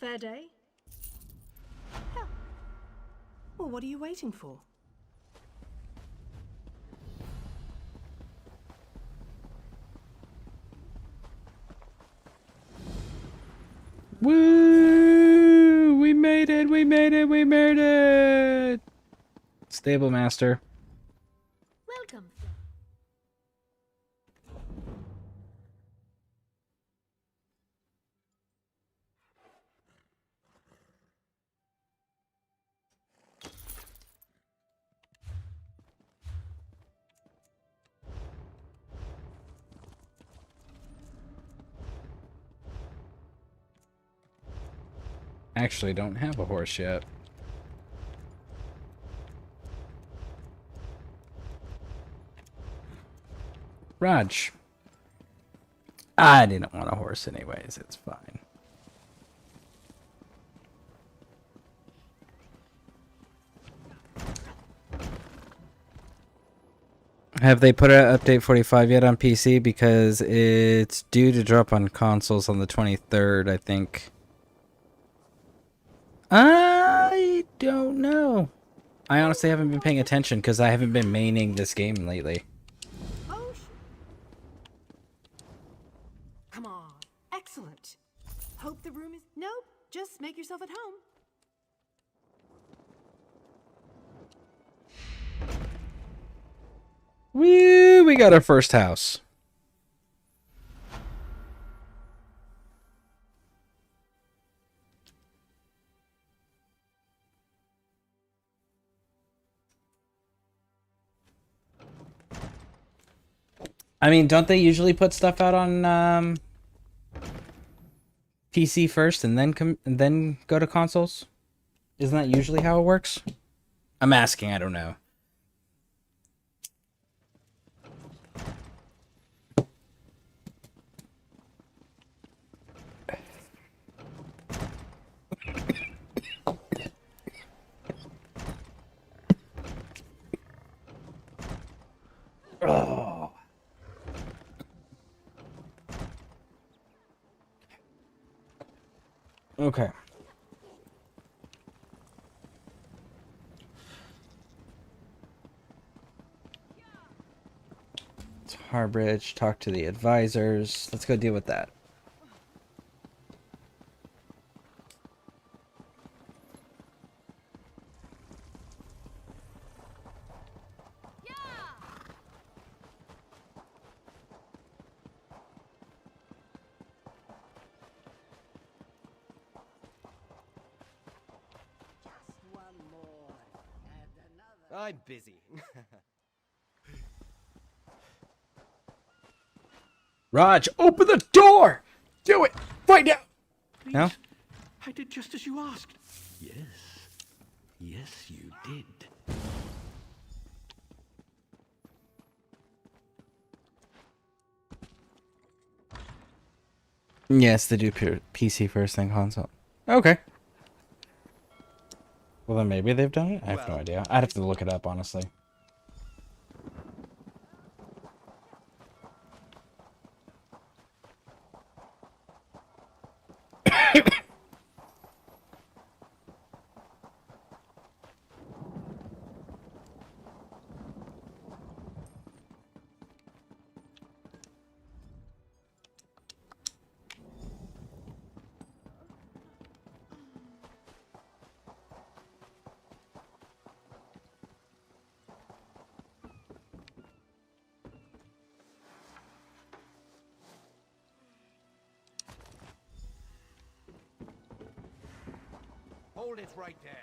fair day? Hell. Well, what are you waiting for? Woo! We made it! We made it! We made it! Stable master. Welcome. Actually, don't have a horse yet. Raj. I didn't want a horse anyways. It's fine. Have they put out update 45 yet on PC? Because it's due to drop on consoles on the 23rd, I think. I don't know. I honestly haven't been paying attention because I haven't been maining this game lately. Come on. Excellent. Hope the room is... Nope. Just make yourself at home. Woo! We got our first house. I mean, don't they usually put stuff out on PC first and then go to consoles? Isn't that usually how it works? I'm asking, I don't know. Oh. Okay. It's Harbridge, talk to the advisors. Let's go deal with that. I'm busy. Raj, open the door! Do it! Right now! No? I did just as you asked. Yes. Yes, you did. Yes, they do PC first, then console. Okay. Well, then maybe they've done it? I have no idea. I'd have to look it up, honestly. Hold it right there.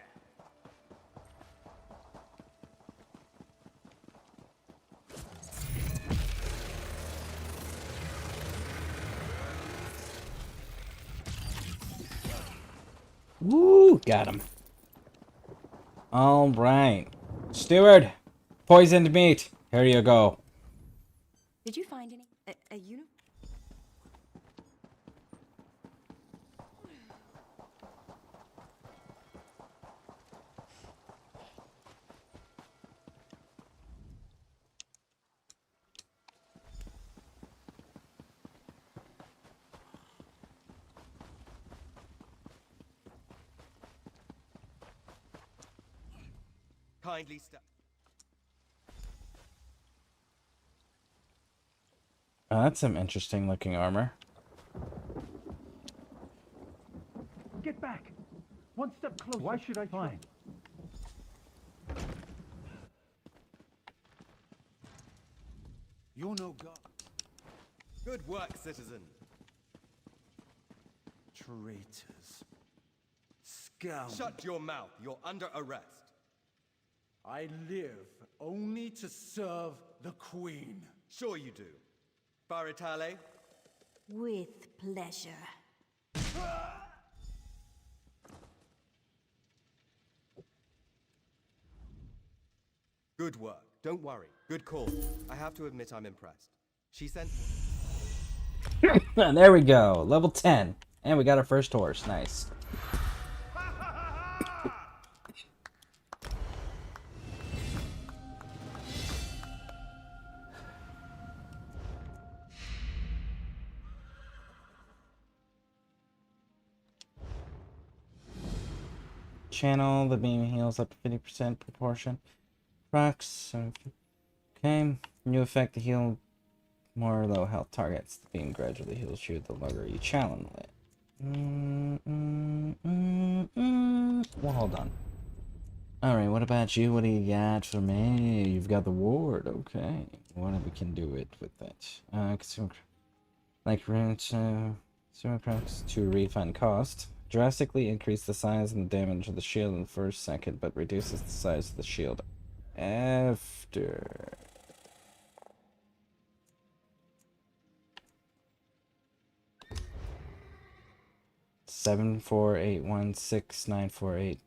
Woo! Got him. All right. Steward, poisoned meat. Here you go. Did you find any? A uniform? kindly step. That's some interesting looking armor. Get back! One step closer. Why should I try? You're no god. Good work, citizen. Traitors. Scoundrels. Shut your mouth. You're under arrest. I live only to serve the Queen. Sure you do. Baritale? With pleasure. Good work. Don't worry. Good call. I have to admit I'm impressed. She sent... There we go. Level 10. And we got our first horse. Nice. Channel, the beam heals up to 50% proportion. Rocks. Okay. New effect to heal more low health targets. The beam gradually heals you the longer you challenge it. Well, hold on. Alright, what about you? What do you got for me? You've got the ward. Okay. What we can do it with that? Consumer, like consumer cracks to refund cost. Drastically increase the size and the damage of the shield in the first second, but reduces the size of the shield after. Seven 4816948.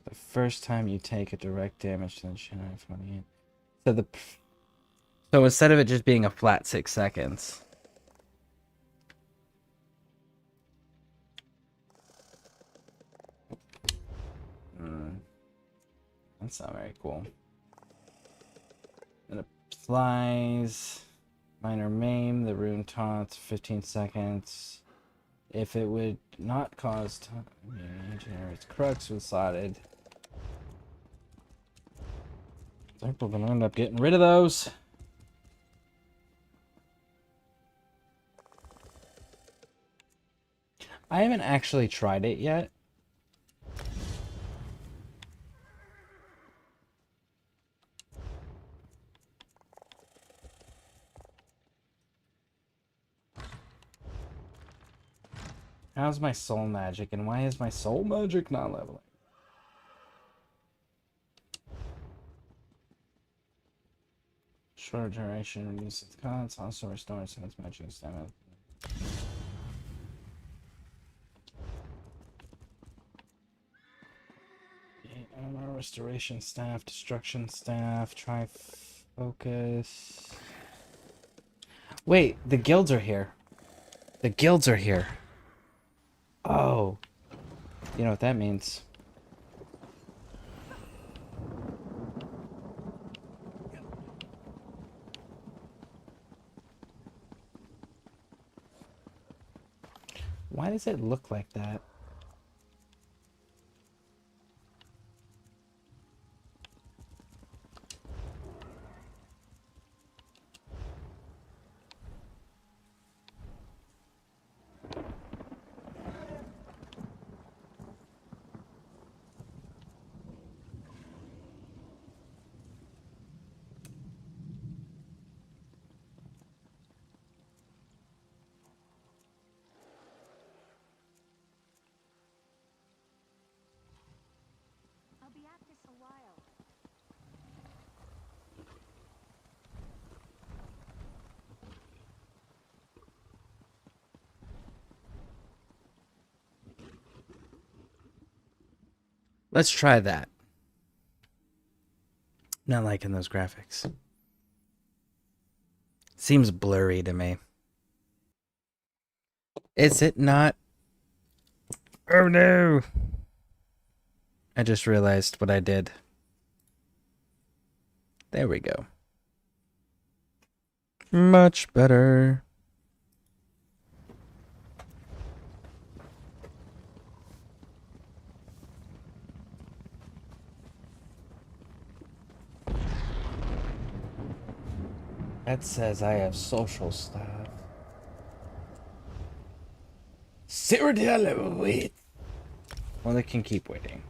The first time you take a direct damage, then should I 28. So instead of it just being a flat 6 seconds. That's not very cool. It applies minor maim, the rune taunts, 15 seconds. If it would not cause time, generates crux with slotted. I think we're gonna end up getting rid of those. I haven't actually tried it yet. How's my soul magic, and why is my soul magic not leveling? Short duration reduces costs, also restores its magic stamina. Armor, restoration staff, destruction staff, try focus. Wait, the guilds are here. The guilds are here. Oh. You know what that means. Why does it look like that? I'll be at this a while. Let's try that. Not liking those graphics. Seems blurry to me. Is it not? Oh no! I just realized what I did. There we go. Much better. That says I have social stuff. Cyrodiil, wait. Well, they can keep waiting.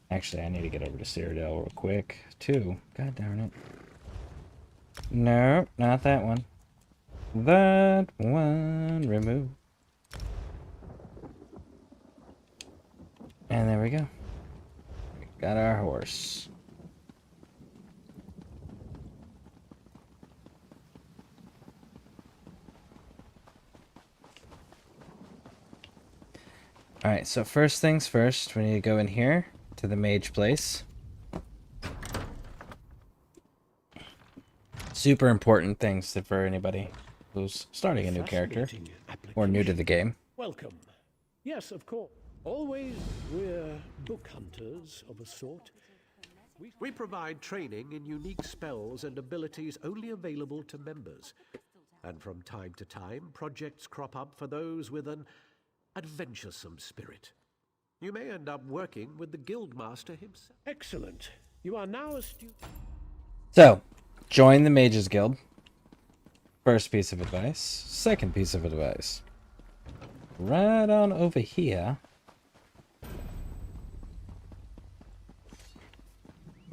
Actually, I need to get over to Cyrodiil real quick, too. God darn it. No, not that one. That one. Remove. And there we go. Got our horse. Alright, so first things first, we need to go in here to the mage place. Super important things for anybody who's starting a new character or new to the game. Welcome. Yes, of course. Always we're book hunters of a sort. We provide training in unique spells and abilities only available to members. And from time to time, projects crop up for those with an adventuresome spirit. You may end up working with the guildmaster himself. Excellent. You are now a student. So, join the Mages Guild. First piece of advice. Second piece of advice. Right on over here.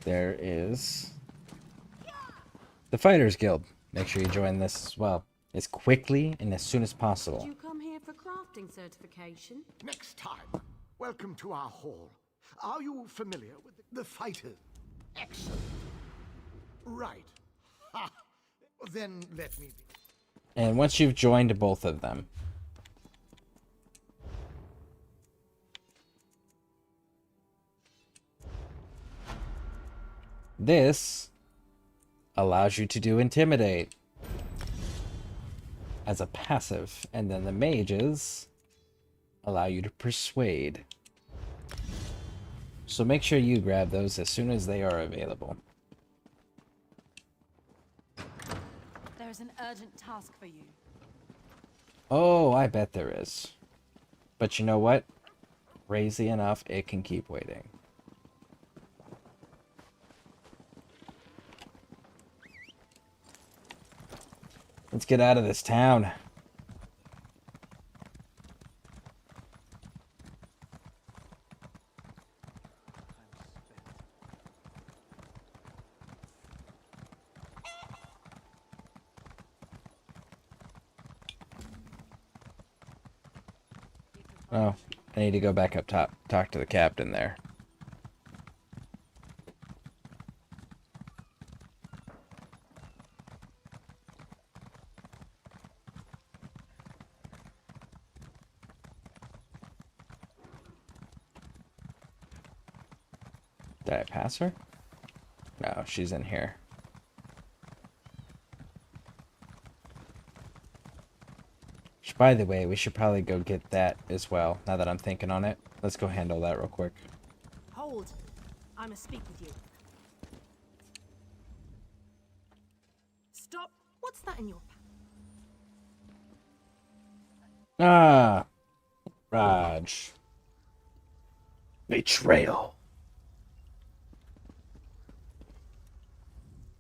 There is the Fighters Guild. Make sure you join this as well. As quickly and as soon as possible. Did you come here for crafting certification? Next time, welcome to our hall. Are you familiar with the fighters? Excellent. Right. Ha! Then let me be. And once you've joined both of them, this allows you to do Intimidate as a passive, and then the mages allow you to Persuade. So make sure you grab those as soon as they are available. There's an urgent task for you. Oh, I bet there is. But you know what? Crazy enough, it can keep waiting. Let's get out of this town. Oh, I need to go back up top, talk to the captain there. Did I pass her? No, she's in here. Which, by the way, we should probably go get that as well, now that I'm thinking on it. Let's go handle that real quick. Hold. I must speak with you. Stop. What's that in your Ah! Raj. Betrayal.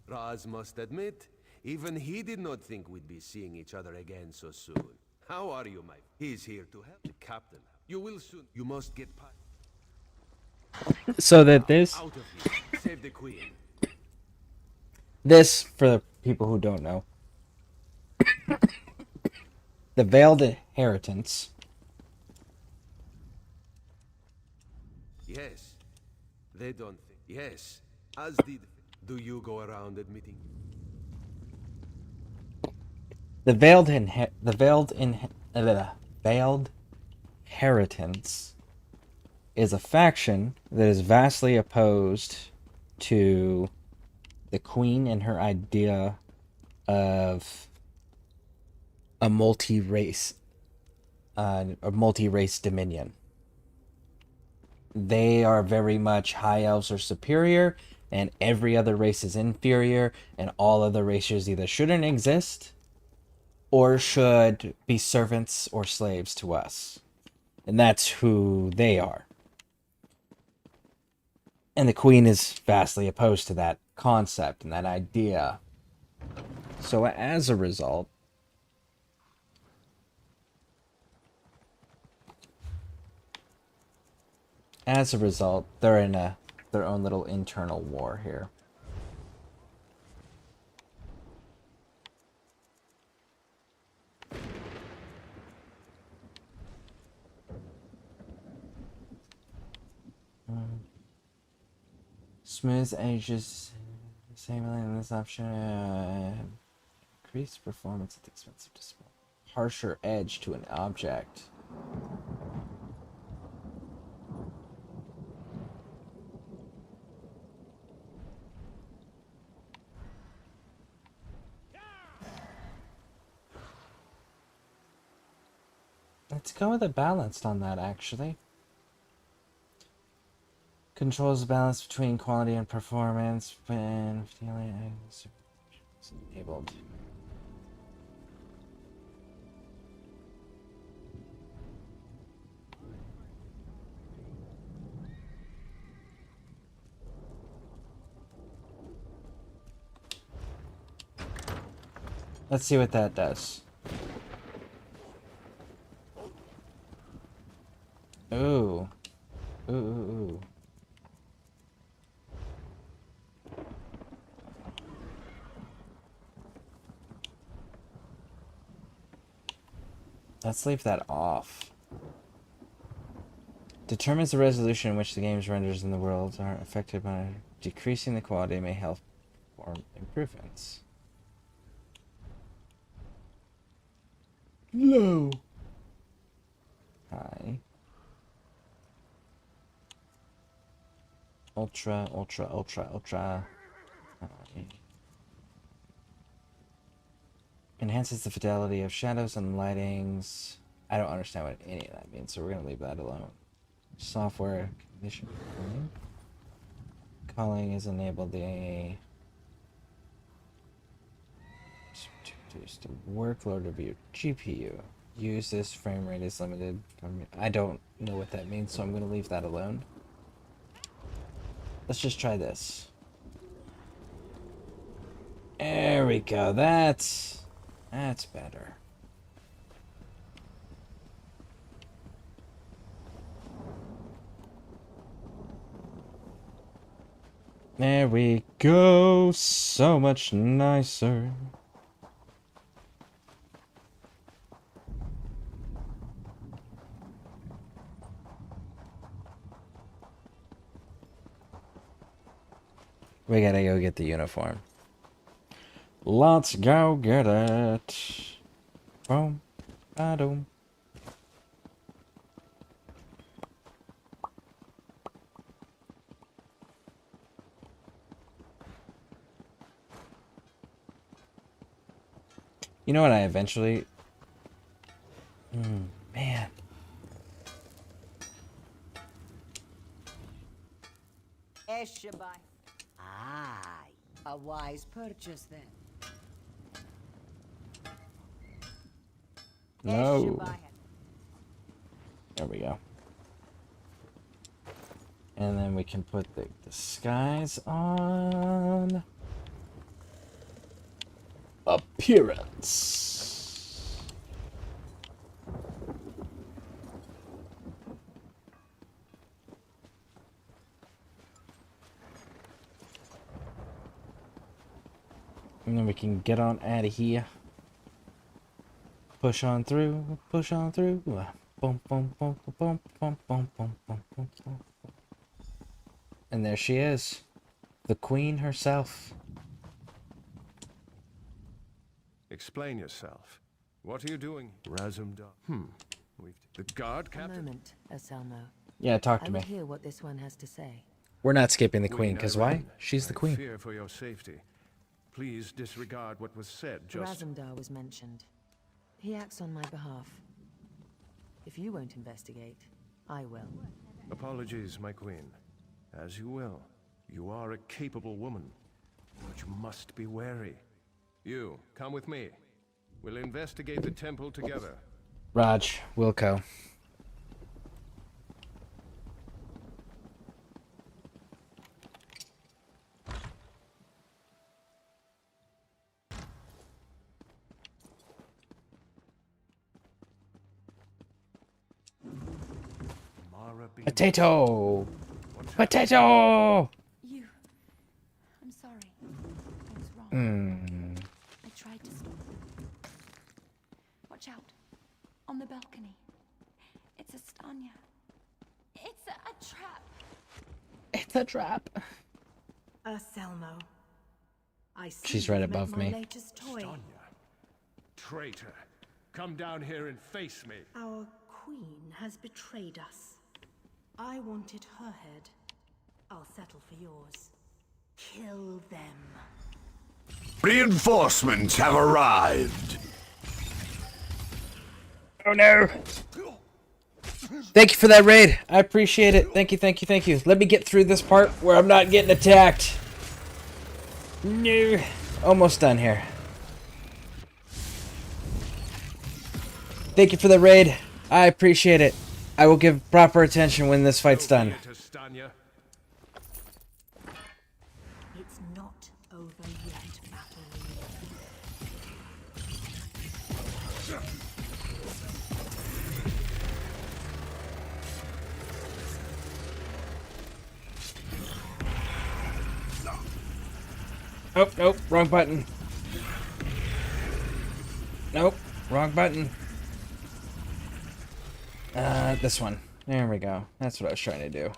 Raz must admit, even he did not think we'd be seeing each other again so soon. How are you, my? He's here to help the captain. You will soon. You must get So that this... out of here. Save the queen. This, for the people who don't know. The Veiled Inheritance. Yes. They don't think. Yes. As did. Do you go around admitting? The Veiled Inheritance is a faction that is vastly opposed to the Queen and her idea of a multi-race dominion. they are very much high elves are superior and every other race is inferior, and all other races either shouldn't exist or should be servants or slaves to us. And that's who they are. And the queen is vastly opposed to that concept and that idea. So as a result, they're in their own little internal war here. Smooth edges, disabling this option, increase performance at the expense of display. Harsher edge to an object. Let's go with a balanced on that, actually. Controls the balance between quality and performance when feeling enabled. Let's see what that does. Ooh. Ooh, ooh, ooh. Let's leave that off. Determines the resolution in which the game's renders in the world are affected by decreasing the quality may help form improvements. Low. High. Ultra, ultra, ultra, ultra. High. Enhances the fidelity of shadows and lightings. I don't understand what any of that means, so we're going to leave that alone. Software condition calling. Calling is enabled. The reduce the workload of your GPU. Use this frame rate is limited. I don't know what that means, so I'm going to leave that alone. Let's just try this. There we go. That's better. There we go. So much nicer. We gotta go get the uniform. Let's go get it. Boom. Ba-doom. You know what I eventually... man. Eshabai. Aye, a wise purchase then. No. There we go. And then we can put the disguise on. Appearance. And then we can get on out of here. Push on through, push on through. Boom, boom, boom, boom, boom, boom, boom, boom, boom, boom. And there she is. The queen herself. Explain yourself. What are you doing, Razumdar? The guard captain? A moment, Anselmo. Yeah, talk to I will me. hear what this one has to say. We're not skipping the queen, because why? She's the queen. I fear for your safety. Please disregard what was said just... Razumdar was mentioned. He acts on my behalf. If you won't investigate, I will. Apologies, my queen. As you will. You are a capable woman, but you must be wary. You, come with me. We'll investigate the temple together. Raj, Wilco. Potato! Potato! You. I'm sorry. I was wrong. I tried to stop them. Watch out. On the balcony. It's a Stanya. It's a trap. It's a trap. Selmo. I see She's right you've met above my me. latest toy. Traitor. Come down here and face me. Our queen has betrayed us. I wanted her head. I'll settle for yours. Kill them. Reinforcements have arrived. Oh no! Thank you for that raid. I appreciate it. Thank you, thank you, thank you. Let me get through this part where I'm not getting attacked. No. Almost done here. Thank you for the raid. I appreciate it. I will give proper attention when this fight's done. It's not over yet, battle. Oh, nope, wrong button. Nope, wrong button. This one. There we go. That's what I was trying to do.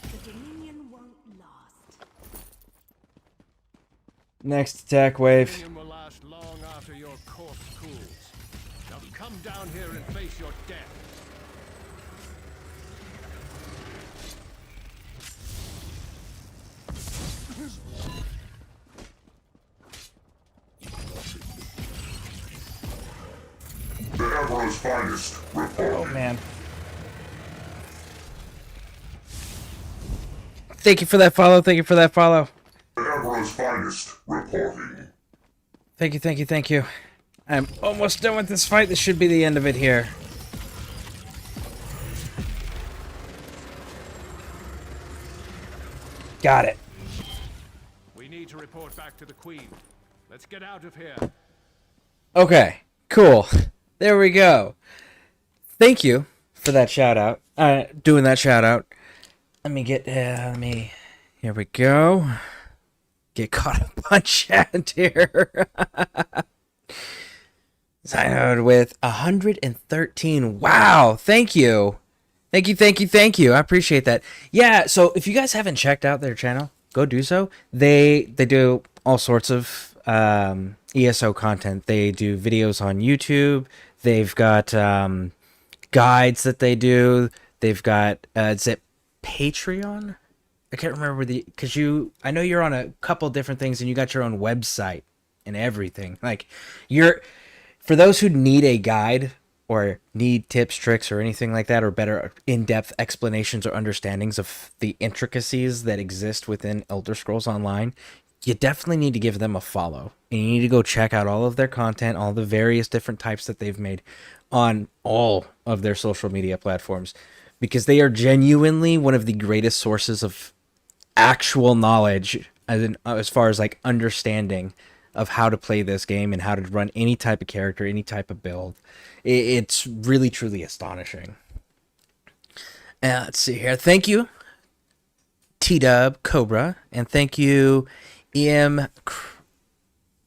The Dominion won't last. Next attack wave. Dominion will last long after your corpse cools. Now come down here and face your death. The Emperor's finest reporting. Oh man. Thank you for that follow. Thank you for that follow. The Emperor's finest reporting. Thank you, thank you, thank you. I'm almost done with this fight. This should be the end of it here. Got it. We need to report back to the Queen. Let's get out of here. Okay, cool. There we go. Thank you for that shout out. Doing that shout out. Let me get, here we go. Get caught up on chat here. Sign out with 113. Wow, thank you. Thank you, thank you, thank you. I appreciate that. Yeah, so if you guys haven't checked out their channel, go do so. They do all sorts of ESO content. They do videos on YouTube. They've got guides that they do. They've got is it Patreon? I can't remember because I know you're on a couple different things and you got your own website and everything. Like for those who need a guide or need tips, tricks, or anything like that, or better in-depth explanations or understandings of the intricacies that exist within Elder Scrolls Online, you definitely need to give them a follow. And you need to go check out all of their content, all the various different types that they've made on all of their social media platforms, because they are genuinely one of the greatest sources of actual knowledge as far as like understanding of how to play this game and how to run any type of character, any type of build. It's really, truly astonishing. Let's see here. Thank you, T-Dub Cobra, and thank you, EM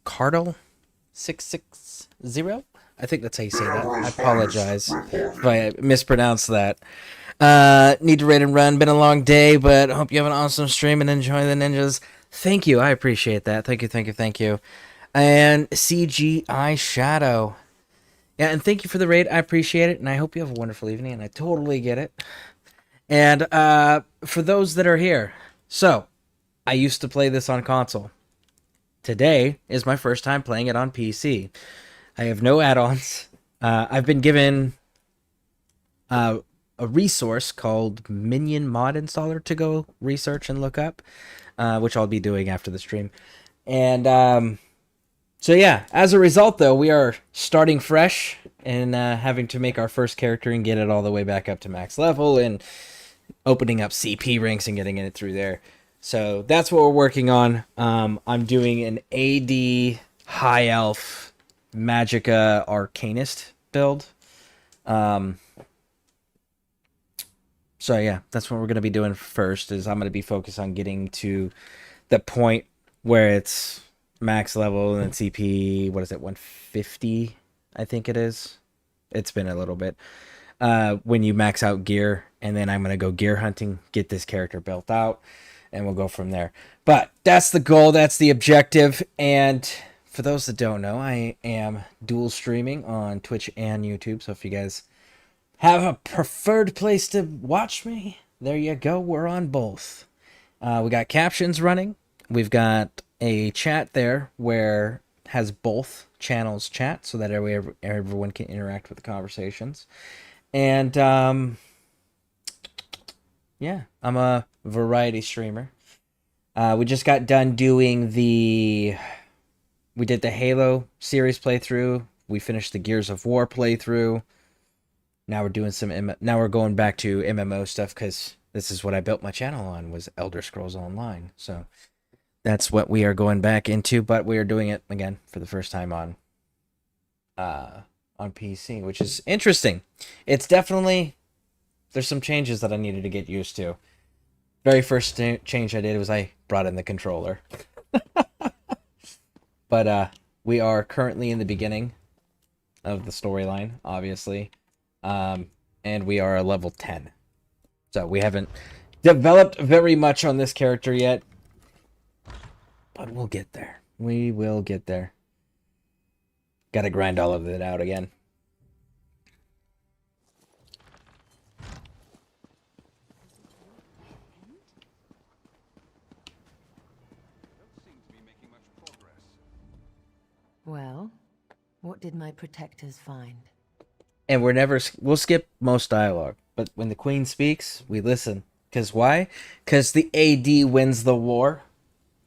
Cardle 660. I think that's how you say that. I apologize if I mispronounced that. Need to raid and run. Been a long day, but hope you have an awesome stream and enjoy the ninjas. Thank you. I appreciate that. Thank you, thank you, thank you. And CGI Shadow. Yeah, and thank you for the raid. I appreciate it, and I hope you have a wonderful evening, and I totally get it. And for those that are here, so I used to play this on console. today is my first time playing it on PC. I have no add-ons. I've been given a resource called Minion Mod Installer to go research and look up, which I'll be doing after the stream. And so yeah, as a result, though, we are starting fresh and having to make our first character and get it all the way back up to max level and opening up CP ranks and getting it through there. So that's what we're working on. I'm doing an AD High Elf Magicka Arcanist build. So yeah, that's what we're going to be doing first. Is I'm going to be focused on getting to the point where it's max level and CP. What is it? 150, I think it is. It's been a little bit. When you max out gear, and then I'm going to go gear hunting, get this character built out, and we'll go from there. But that's the goal, that's the objective, and for those that don't know, I am dual streaming on Twitch and YouTube, so if you guys have a preferred place to watch me, there you go, we're on both. We got captions running, we've got a chat there where has both channels chat, so that everyone can interact with the conversations. And yeah, I'm a variety streamer. We just got done doing we did the Halo series playthrough. We finished the Gears of War playthrough. Now we're doing now we're going back to MMO stuff because this is what I built my channel on, was Elder Scrolls Online. So that's what we are going back into, but we are doing it again for the first time on PC, which is interesting. It's definitely, there's some changes that I needed to get used to. Very first change I did was I brought in the controller. But we are currently in the beginning of the storyline, obviously. And we are a level 10. So we haven't developed very much on this character yet. But we'll get there. We will get there. Gotta grind all of it out again. Well, what did my protectors find? And we'll skip most dialogue, but when the queen speaks, we listen. Because why? Because the AD wins the war.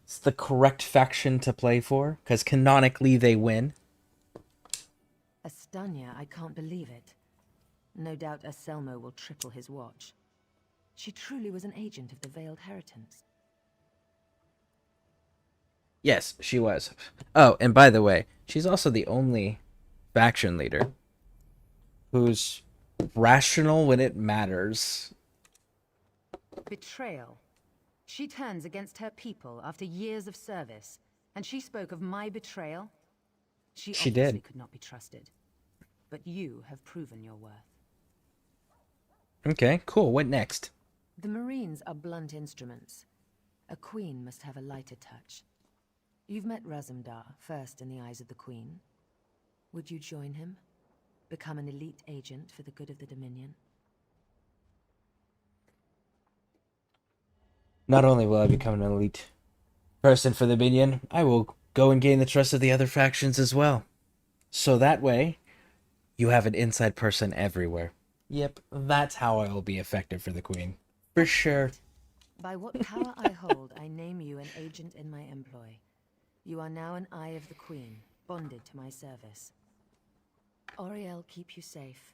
It's the correct faction to play for, because canonically they win. Astanya, I can't believe it. No doubt Anselmo will triple his watch. She truly was an agent of the Veiled Heritance. Yes, she was. Oh, and by the way, she's also the only faction leader who's rational when it matters. Betrayal. She turns against her people after years of service, and she spoke of my betrayal? She obviously could not be trusted. But you have proven your worth. Okay, cool. What next? The Marines are blunt instruments. A queen must have a lighter touch. You've met Razumdar, first in the eyes of the Queen. Would you join him? Become an elite agent for the good of the Dominion? Not only will I become an elite person for the Dominion, I will go and gain the trust of the other factions as well. So that way, you have an inside person everywhere. Yep, that's how I will be effective for the Queen. For sure. By what power I hold, I name you an agent in my employ. You are now an Eye of the Queen, bonded to my service. Oriel keep you safe,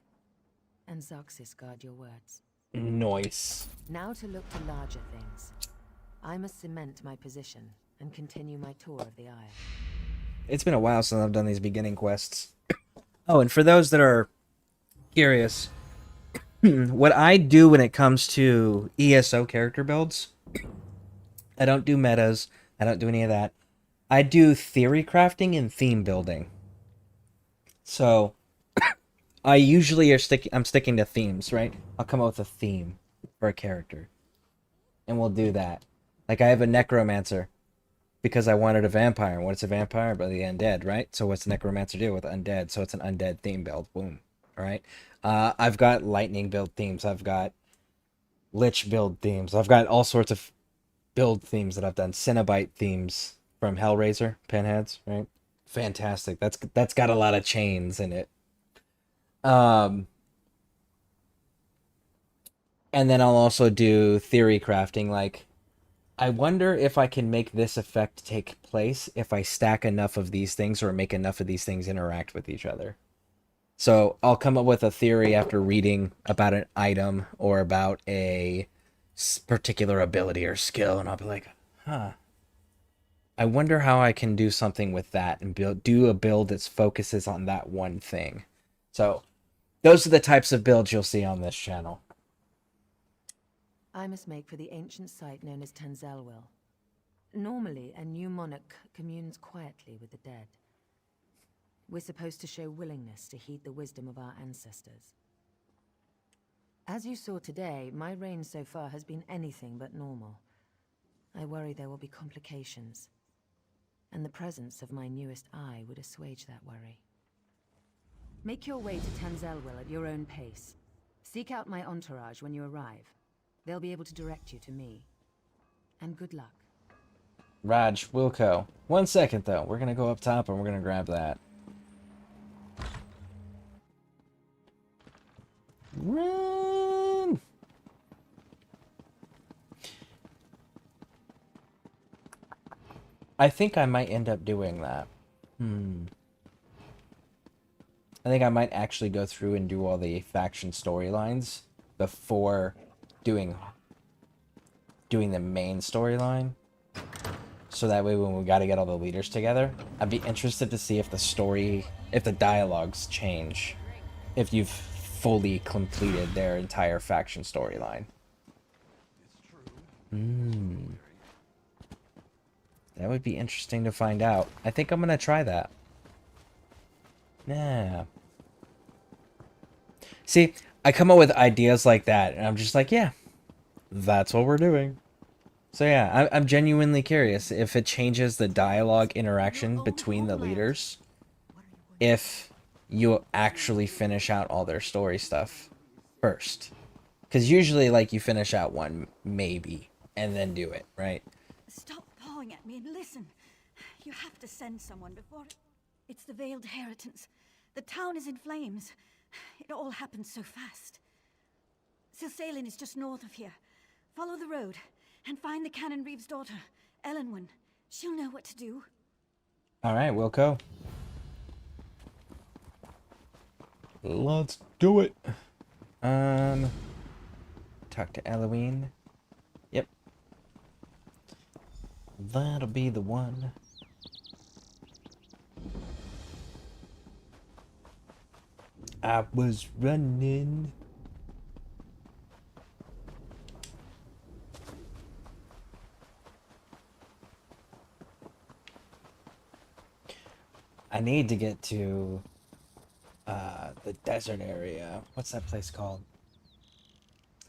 and Zoxis guard your words. Nice. Now to look to larger things. I must cement my position and continue my tour of the Isle. It's been a while since I've done these beginning quests. Oh, and for those that are curious, what I do when it comes to ESO character builds, I don't do metas, I don't do any of that. I do theory crafting and theme building. So, I usually I'm sticking to themes, right? I'll come up with a theme for a character. And we'll do that. Like I have a necromancer because I wanted a vampire. And what's a vampire? But the undead, right? So what's necromancer do with undead? So it's an undead theme build. Boom. All right. I've got lightning build themes. I've got lich build themes. I've got all sorts of build themes that I've done. Cenobite themes. from Hellraiser, pinheads, right? Fantastic. That's got a lot of chains in it. And then I'll also do theory crafting, like, I wonder if I can make this effect take place if I stack enough of these things or make enough of these things interact with each other. So I'll come up with a theory after reading about an item or about a particular ability or skill, and I'll be like, huh, I wonder how I can do something with that and do a build that focuses on that one thing. So those are the types of builds you'll see on this channel. I must make for the ancient site known as Tanzelwell. Normally, a new monarch communes quietly with the dead. We're supposed to show willingness to heed the wisdom of our ancestors. As you saw today, my reign so far has been anything but normal. I worry there will be complications, and the presence of my newest eye would assuage that worry. Make your way to Tanzelwell at your own pace. Seek out my entourage when you arrive. They'll be able to direct you to me. And good luck. Raj, Wilco. 1 second, though. We're going to go up top and we're going to grab that. Run! I think I might end up doing that. I think I might actually go through and do all the faction storylines before doing the main storyline. So that way when we gotta get all the leaders together, I'd be interested to see if the dialogues change. If you've fully completed their entire faction storyline. That would be interesting to find out. I think I'm gonna try that. Yeah. See, I come up with ideas like that, and I'm just like, yeah, that's what we're doing. So yeah, I'm genuinely curious if it changes the dialogue interaction between the leaders, if you actually finish out all their story stuff first. Because usually, like, you finish out one, maybe, and then do it, right? Stop pawing at me and listen. You have to send someone before... It's the Veiled Inheritance. The town is in flames. It all happened so fast. Silsalen is just north of here. Follow the road and find the Canon Reeve's daughter, Elenwen. She'll know what to do. Alright, Wilco. Let's do it. Talk to Eloine. Yep. That'll be the one. I was running. I need to get to the desert area. What's that place called?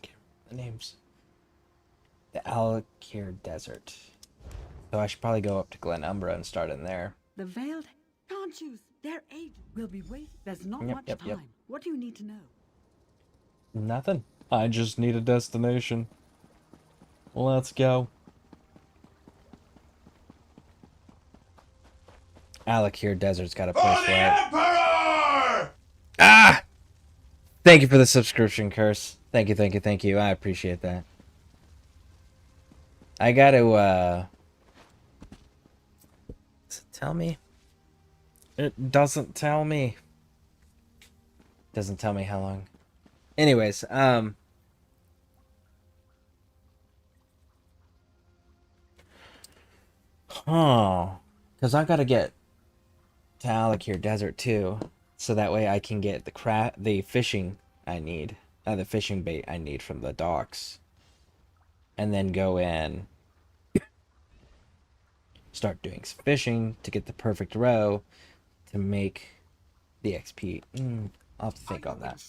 Can't remember the names. The Alakir Desert. So I should probably go up to Glen Umbra and start in there. The Veiled can't choose. Their agent will be waiting. There's not much time. What do you need to know? Nothing. I just need a destination. Let's go. Alakir Desert's got a place for it. Ah! Thank you for the subscription, Curse. Thank you, thank you, thank you. I appreciate that. I gotta, does it tell me? It doesn't tell me. Doesn't tell me how long. Anyways, Huh. Because I gotta get to Alakir Desert too, so that way I can get the fishing I need, the fishing bait I need from the docks, and then go in, start doing some fishing to get the perfect row to make the XP. I'll have to think on that.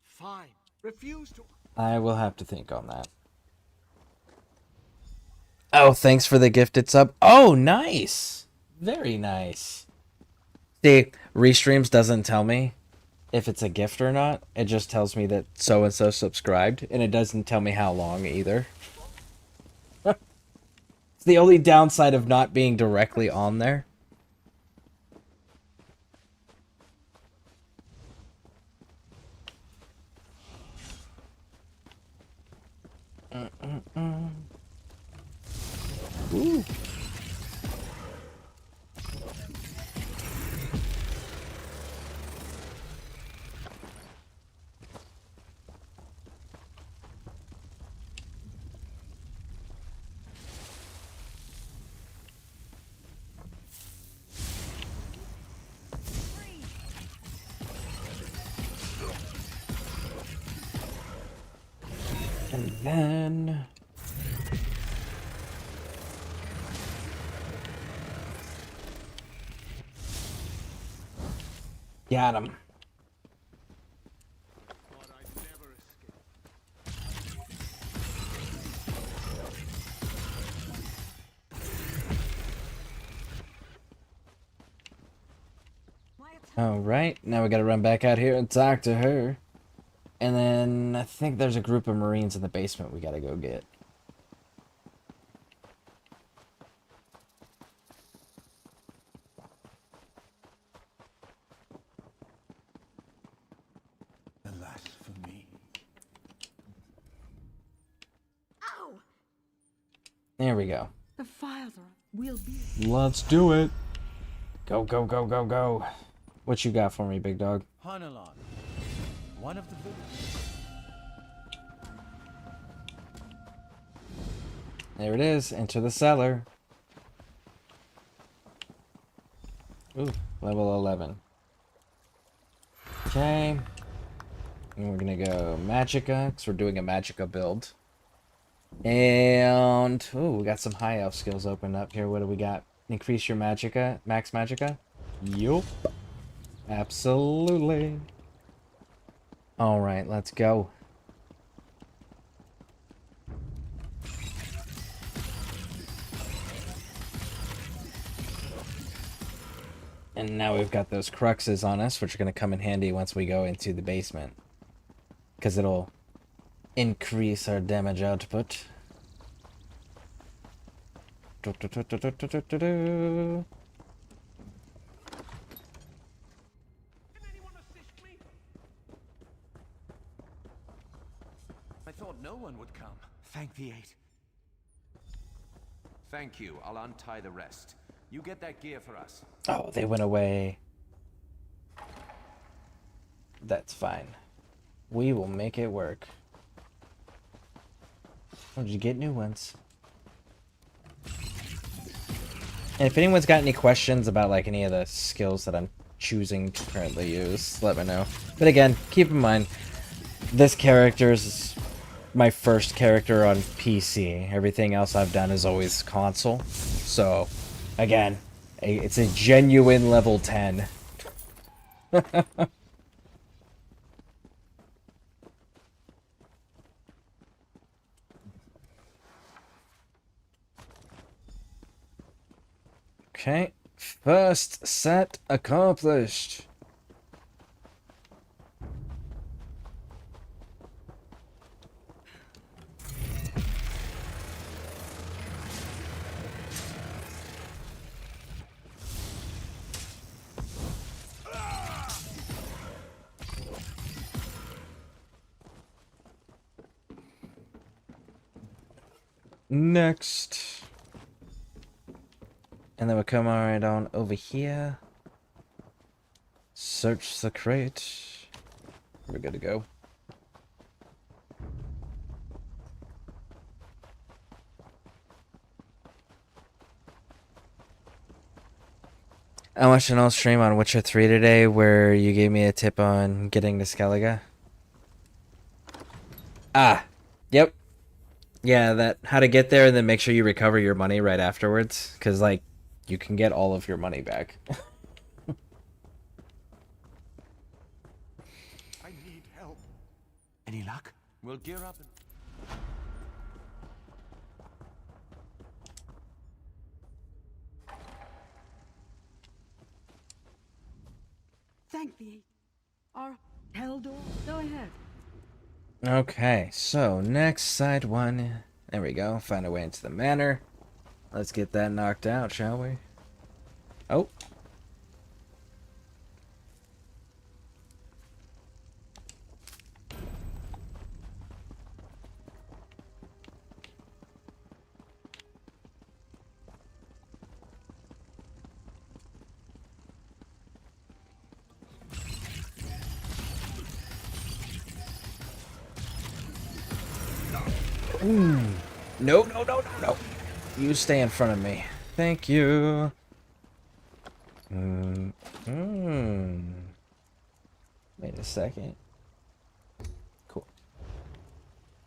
Fine. Refuse to... I will have to think on that. Oh, thanks for the gifted sub. Oh, nice. Very nice. See, Restreams doesn't tell me if it's a gift or not. It just tells me that so-and-so subscribed, and it doesn't tell me how long either. the only downside of not being directly on there. Ooh. And then... got him. Alright, now we gotta run back out here and talk to her. And then I think there's a group of Marines in the basement we gotta go get. Alas for me. Ow! There we go. The fires are. We'll be. Let's do it. Go, go, go, go, go. What you got for me, big dog? Hanalon, one of the villagers. There it is. Enter the cellar. Ooh, level 11. Okay. And we're gonna go Magicka, because we're doing a Magicka build. And, ooh, we got some high elf skills opened up here. What do we got? Increase your Magicka, max Magicka? Yup. Absolutely. Alright, let's go. And now we've got those cruxes on us, which are going to come in handy once we go into the basement. Because it'll increase our damage output. I thought no one would come. Thank the eight. Thank you. I'll untie the rest. You get that gear for us. Oh, they went away. That's fine. We will make it work. Oh, did you get new ones? And if anyone's got any questions about like any of the skills that I'm choosing to currently use, let me know. But again, keep in mind, this character is my first character on PC. Everything else I've done is always console. So, again, it's a genuine level 10. Okay, first set accomplished. Next. And then we'll come right on over here. Search the crate. We're good to go. I watched an old stream on Witcher 3 today where you gave me a tip on getting to Skellige. Ah, yep. Yeah, that how to get there and then make sure you recover your money right afterwards. Because, like, you can get all of your money back. I need help. Any luck? We'll gear up and... Thank thee. Our Heldor, go ahead. Okay, so next side one. There we go. Find a way into the manor. Let's get that knocked out, shall we? Oh. Ooh. No, no, no, no, no. You stay in front of me. Thank you. Wait a second. Cool.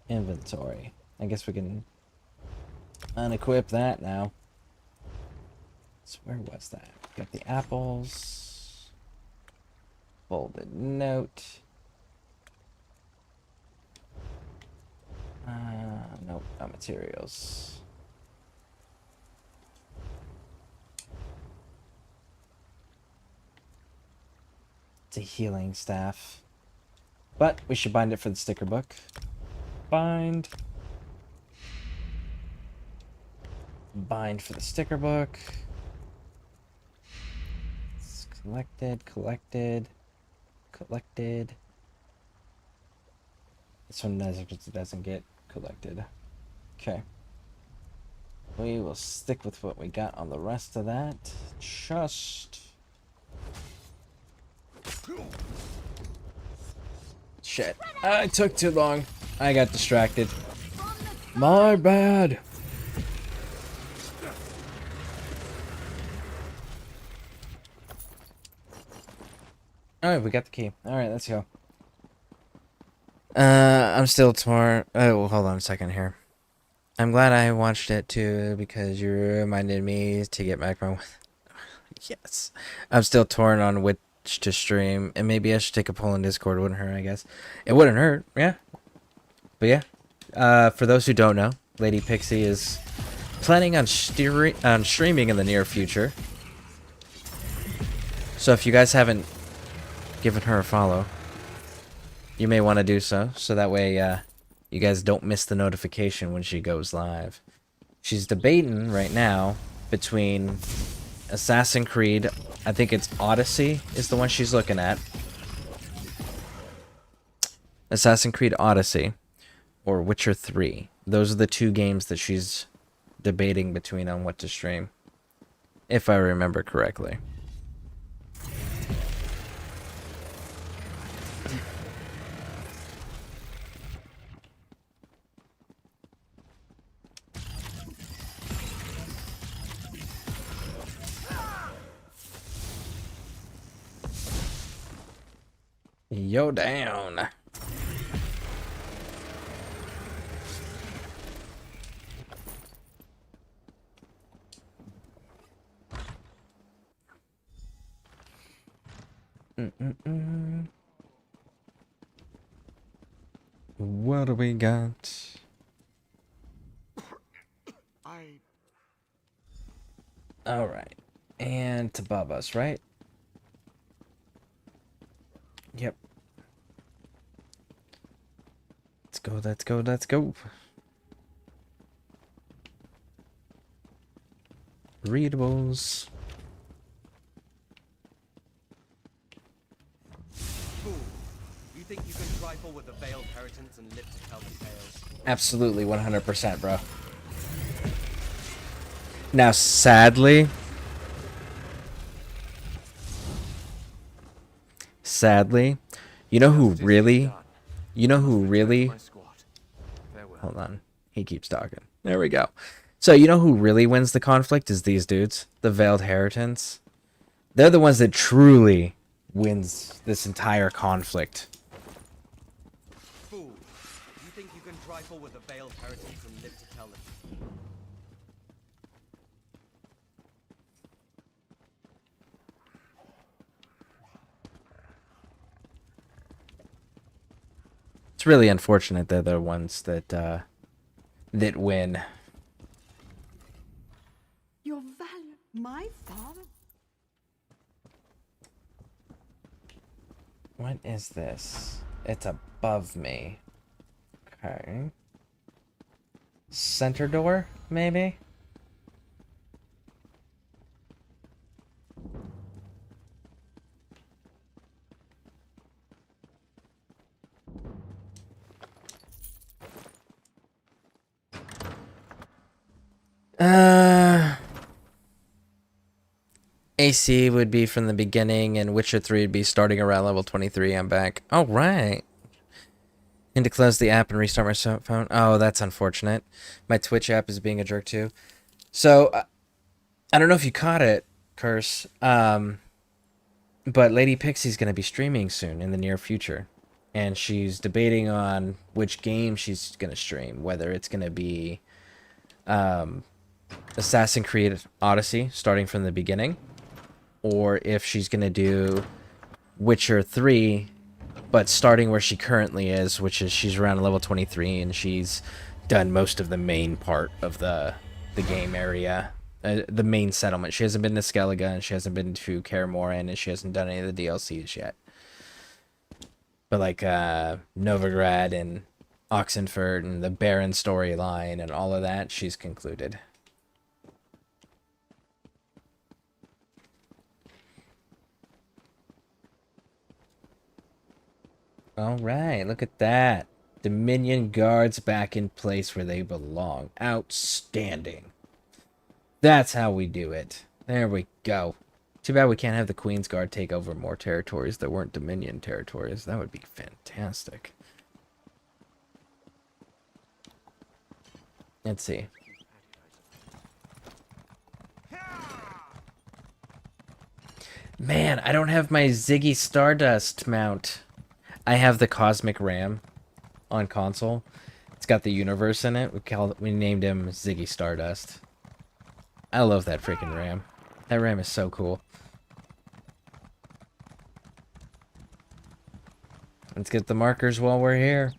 Inventory. I guess we can unequip that now. So where was that? Got the apples. Folded note. Nope, not materials. It's a healing staff. But we should bind it for the sticker book. Bind. Bind for the sticker book. It's collected, collected, collected. This one doesn't get collected. Okay. We will stick with what we got on the rest of that. Just... Shit. I took too long. I got distracted. My bad. Alright, we got the key. Alright, let's go. I'm still torn. Oh, well, hold on a second here. I'm glad I watched it too because you reminded me to get back my... Yes. I'm still torn on which to stream, and maybe I should take a poll in Discord. It wouldn't hurt, I guess. It wouldn't hurt, yeah. But yeah, for those who don't know, Lady Pixie is planning on streaming in the near future. So if you guys haven't given her a follow, you may want to do so that way you guys don't miss the notification when she goes live. She's debating right now between Assassin's Creed, I think it's Odyssey is the one she's looking at. Assassin's Creed Odyssey or Witcher 3. Those are the two games that she's debating between on what to stream, if I remember correctly. Yo down. What do we got? All right, and to Baba's, right? Yep. Let's go, let's go, let's go. Readables. Fool. You think you can trifle with the veiled inheritance and live to tell the tale? Absolutely, 100%, bro. Now, sadly, you know who really, hold on, he keeps talking. There we go. So, you know who really wins the conflict is these dudes, the Veiled Inheritance. They're the ones that truly wins this entire conflict. Fool. You think you can trifle with the veiled inheritance and live to tell it? It's really unfortunate they're the ones that that win. Your value, my father. What is this? It's above me. Okay. Center door, maybe? AC would be from the beginning, and Witcher 3 would be starting around level 23. I'm back. All right. Need to close the app and restart my phone. Oh, that's unfortunate. My Twitch app is being a jerk too. So, I don't know if you caught it, Curse, but Lady Pixie's going to be streaming soon in the near future. And she's debating on which game she's going to stream, whether it's going to be Assassin's Creed Odyssey, starting from the beginning, or if she's going to do Witcher 3, but starting where she currently is, which is she's around level 23, and she's done most of the main part of the game area, the main settlement. She hasn't been to Skellige, and she hasn't been to Kaer Morhen, and she hasn't done any of the DLCs yet. But like Novigrad and Oxenfurt and the Baron storyline and all of that, she's concluded. All right, look at that. Dominion guards back in place where they belong. Outstanding. That's how we do it. There we go. Too bad we can't have the Queen's Guard take over more territories that weren't Dominion territories. That would be fantastic. Let's see. Man, I don't have my Ziggy Stardust mount. I have the Cosmic Ram on console. It's got the universe in it. We named him Ziggy Stardust. I love that freaking ram. That ram is so cool. Let's get the markers while we're here.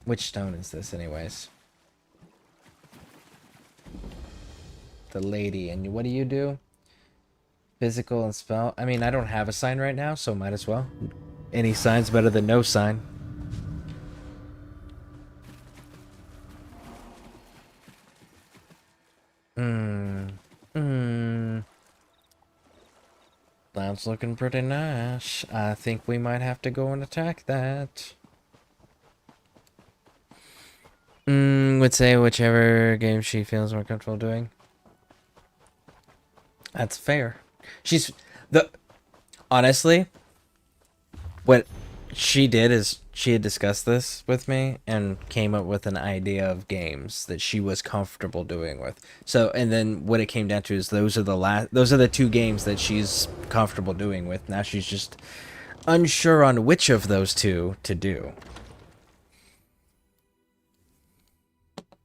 Which stone is this anyways? The lady. And what do you do? Physical and spell. I mean, I don't have a sign right now, so might as well. Any sign's better than no sign. That's looking pretty nice. I think we might have to go and attack that. Would say whichever game she feels more comfortable doing. That's fair. Honestly, what she did is she had discussed this with me and came up with an idea of games that she was comfortable doing with. So, and then what it came down to is those are the two games that she's comfortable doing with. Now she's just unsure on which of those two to do.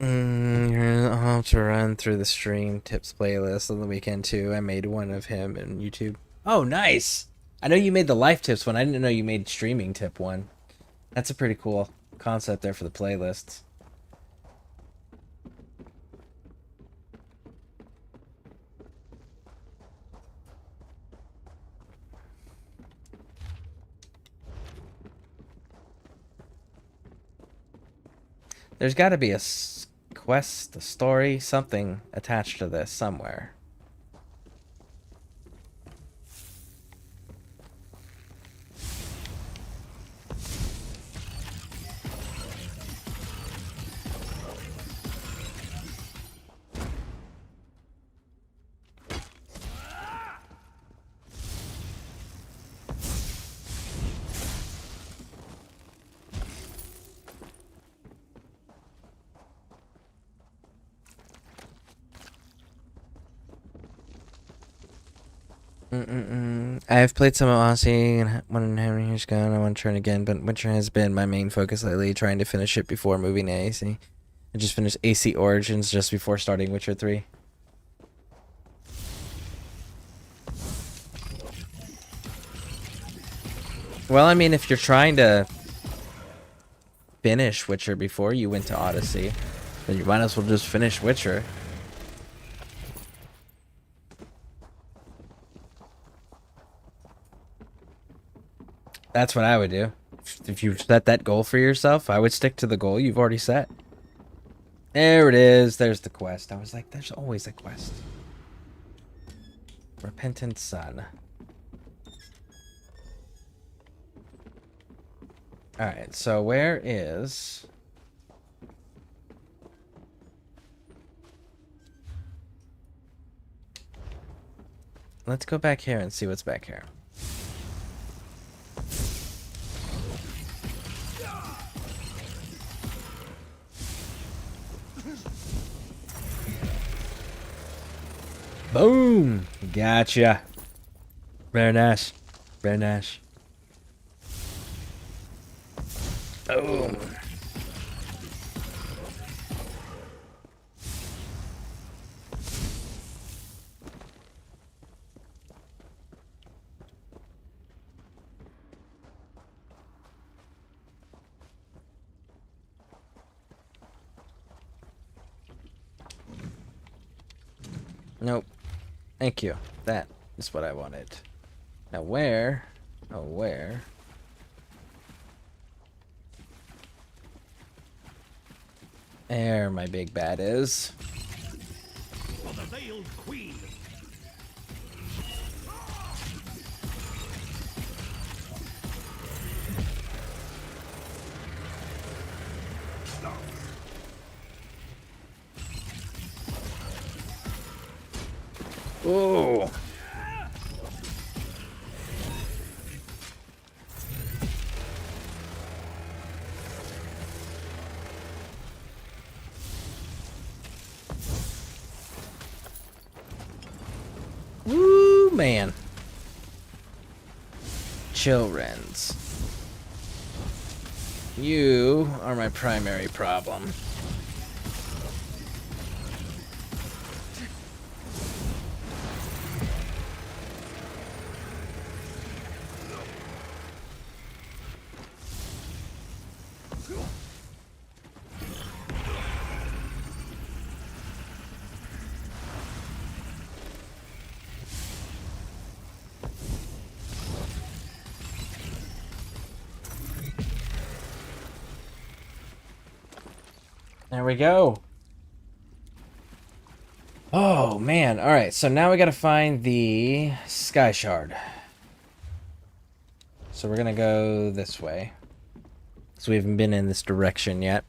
I'll have to run through the stream tips playlist on the weekend too. I made one of him in YouTube. Oh, nice! I know you made the life tips one. I didn't know you made streaming tip one. That's a pretty cool concept there for the playlists. There's got to be a quest, a story, something attached to this somewhere. I've played some Odyssey and one how many years ago, and I want to try it again, but Witcher has been my main focus lately, trying to finish it before moving to AC. I just finished AC Origins just before starting Witcher 3. Well, I mean, if you're trying to finish Witcher before you went to Odyssey, then you might as well just finish Witcher. That's what I would do. If you set that goal for yourself, I would stick to the goal you've already set. There it is. There's the quest. I was like, there's always a quest. Repentant Son. Alright, so where is... let's go back here and see what's back here. Boom! Gotcha. Very nice. Very nice. Boom. Nope. Thank you. That is what I wanted. Now where? Oh, where? There my big bad is. For the veiled queen. Oh. Woo, man. Children's. You are my primary problem. There we go. Oh, man. Alright, so now we gotta find the Sky Shard. So we're gonna go this way. So we haven't been in this direction yet.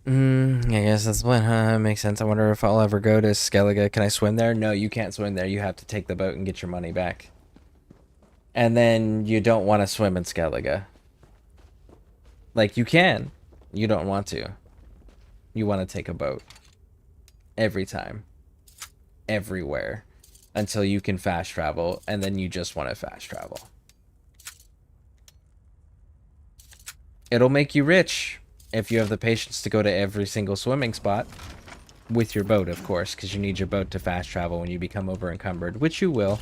I guess that's what, makes sense. I wonder if I'll ever go to Skellige. Can I swim there? No, you can't swim there. You have to take the boat and get your money back. And then you don't want to swim in Skellige. Like, you can. You don't want to. You want to take a boat. Every time. Everywhere. Until you can fast travel, and then you just want to fast travel. It'll make you rich if you have the patience to go to every single swimming spot. With your boat, of course, because you need your boat to fast travel when you become over encumbered, which you will.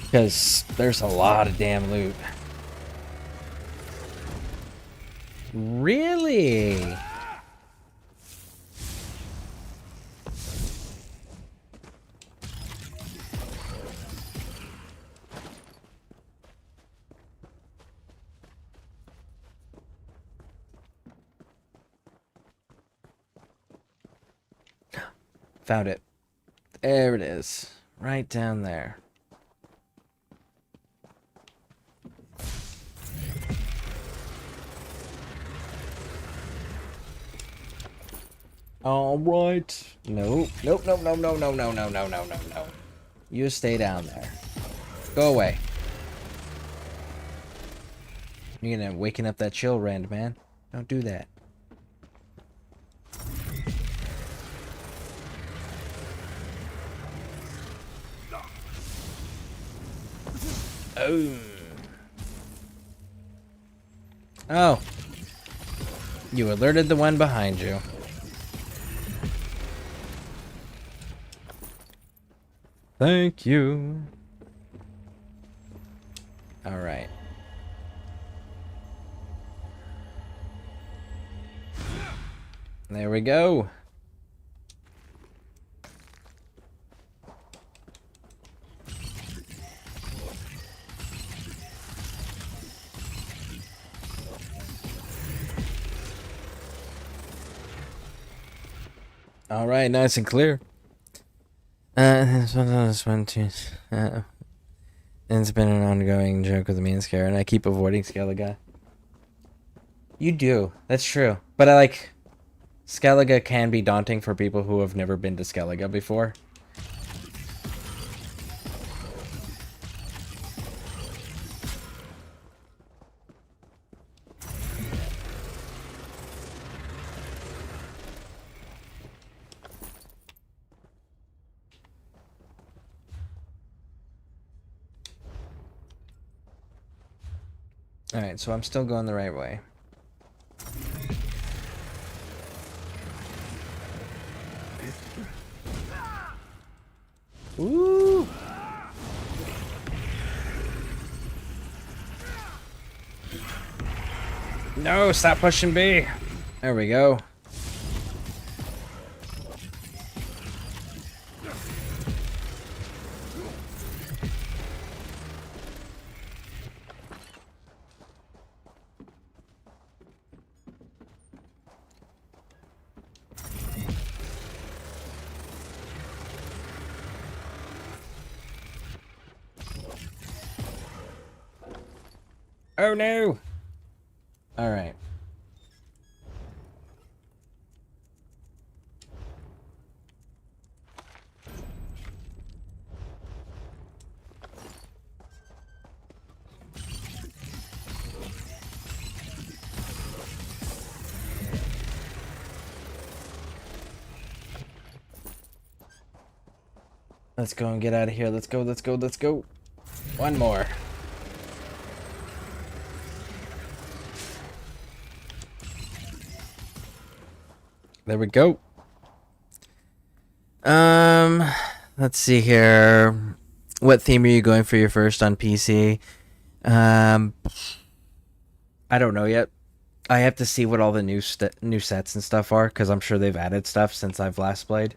Because there's a lot of damn loot. Really? Found it. There it is. Right down there. All right. Nope. Nope. Nope. No. No. No. No. No. No. No. No. No. You stay down there. Go away. You're gonna waking up that chill rend, man. Don't do that. Oh. Oh. You alerted the one behind you. Thank you. All right. There we go. All right, nice and clear. This one too. It's been an ongoing joke with me and Scare, and I keep avoiding Skellige. You do. That's true. But I like... Skellige can be daunting for people who have never been to Skellige before. Alright, so I'm still going the right way. Ooh! No, stop pushing B. There we go. Oh no! Alright. Let's go and get out of here. Let's go, let's go, let's go. One more. There we go. Let's see here. What theme are you going for your first on PC? I don't know yet. I have to see what all the new sets and stuff are, because I'm sure they've added stuff since I've last played.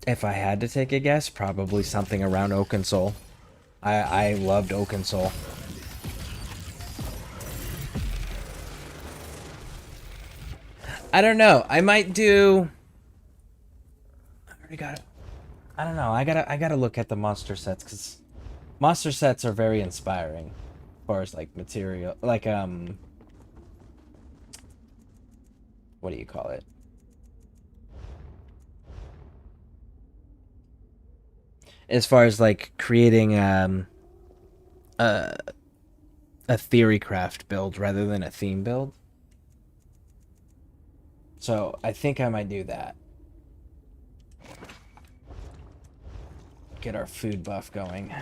If I had to take a guess, probably something around Oaken Soul. I loved Oaken Soul. I don't know. I might do. I already got it. I don't know. I gotta look at the monster sets, because monster sets are very inspiring, as far as like material, like what do you call it? As far as like creating a theory craft build rather than a theme build. So I think I might do that. Get our food buff going.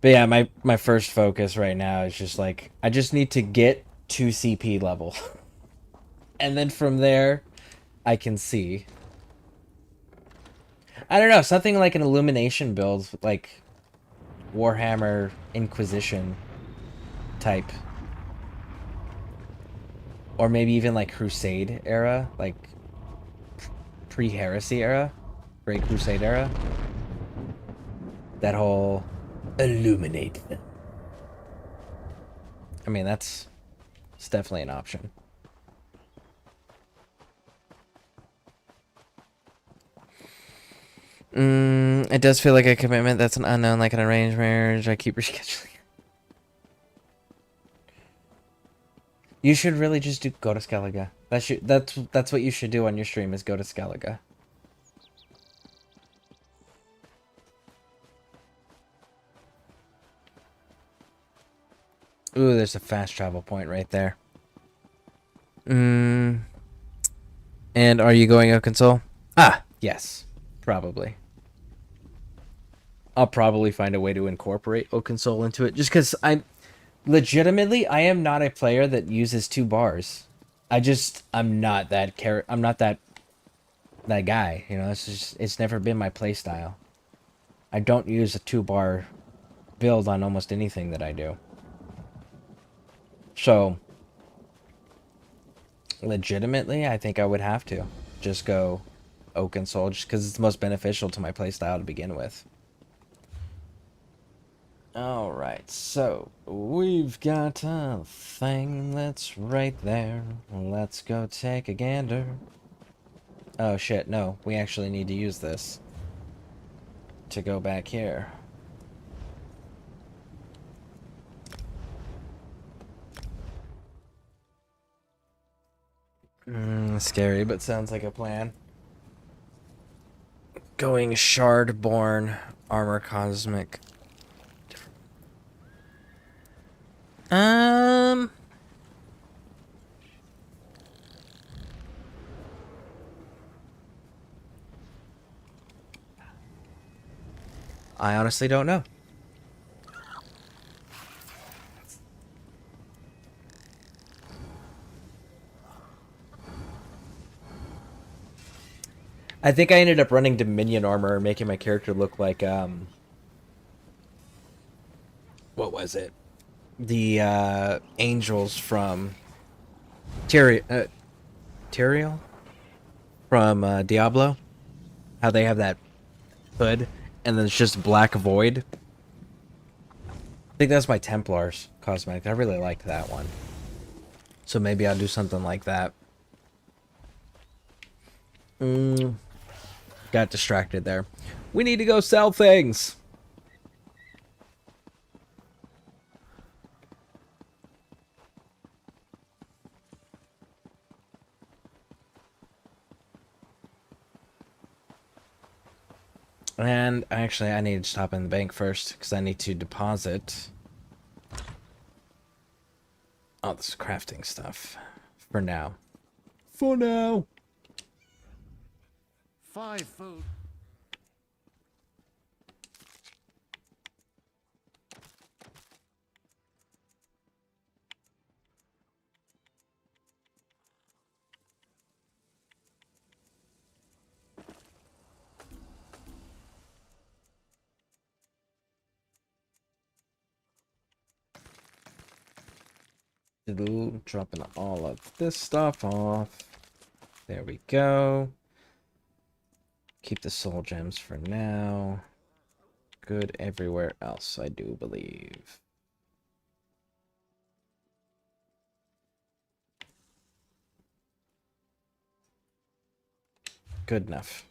But yeah, my first focus right now is just like, I just need to get to CP level. And then from there, I can see. I don't know, something like an Illumination build, like Warhammer Inquisition type. Or maybe even like Crusade era, like pre-Heresy era, Great Crusade era. That whole illuminate them. I mean, it's definitely an option. It does feel like a commitment that's an unknown, like an arranged marriage. I keep rescheduling. You should really just go to Skellige. That's what you should do on your stream, is go to Skellige. Ooh, there's a fast travel point right there. And are you going Oaken Soul? Ah, yes. Probably. I'll probably find a way to incorporate Oaken Soul into it, just because I am not a player that uses 2 bars. I'm not that guy, you know. It's never been my play style. I don't use a 2-bar build on almost anything that I do. So legitimately, I think I would have to just go Oaken Soul, just because it's the most beneficial to my playstyle to begin with. Alright, so we've got a thing that's right there. Let's go take a gander. Oh shit, no, we actually need to use this to go back here. Scary, but sounds like a plan. Going Shardborne, Armor Cosmic. I honestly don't know. I think I ended up running Dominion armor, making my character look like, what was it? The, angels from Tyrael? From, Diablo? How they have that hood, and then it's just black void. I think that's my Templar's cosmetic. I really liked that one. So maybe I'll do something like that. Got distracted there. We need to go sell things. And actually, I need to stop in the bank first because I need to deposit all this crafting stuff for now. For now. 5 food. Dropping all of this stuff off. There we go. Keep the soul gems for now. Good everywhere else, I do believe. Good enough.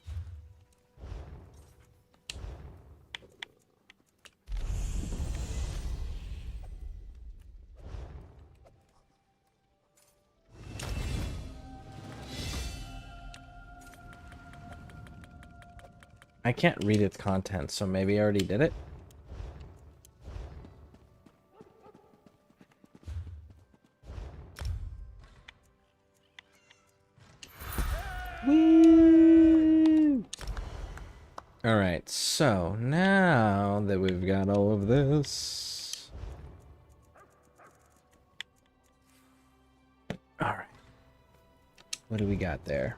I can't read its content, so maybe I already did it. Woo! Alright, so now that we've got all of this. Alright. What do we got there?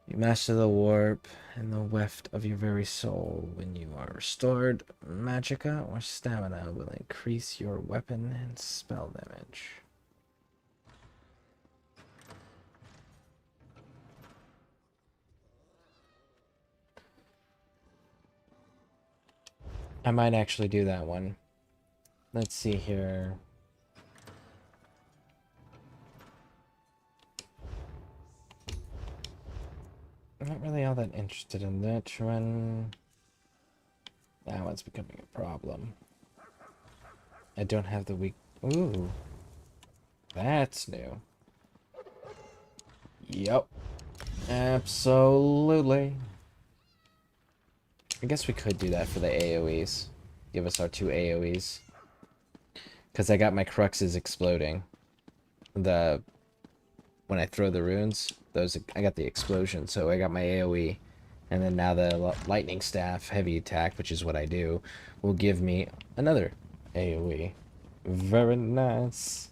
You master the warp and the weft of your very soul. When you are restored, magicka or stamina will increase your weapon and spell damage. I might actually do that one. Let's see here. I'm not really all that interested in that one. That one's becoming a problem. I don't have the weak... Ooh. That's new. Yup. Absolutely. I guess we could do that for the AoEs. Give us our 2 AoEs. Because I got my cruxes exploding. When I throw the runes, I got the explosion, so I got my AoE. And then now the lightning staff, heavy attack, which is what I do, will give me another AoE. Very nice.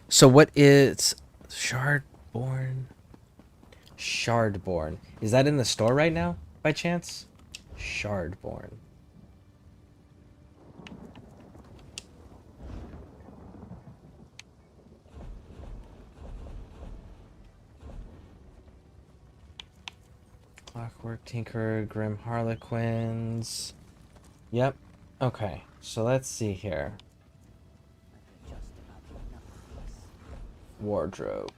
So what is Shardborne? Shardborne. Is that in the store right now, by chance? Shardborne. Clockwork Tinker, Grim Harlequins. Yep. Okay, so let's see here. Wardrobe.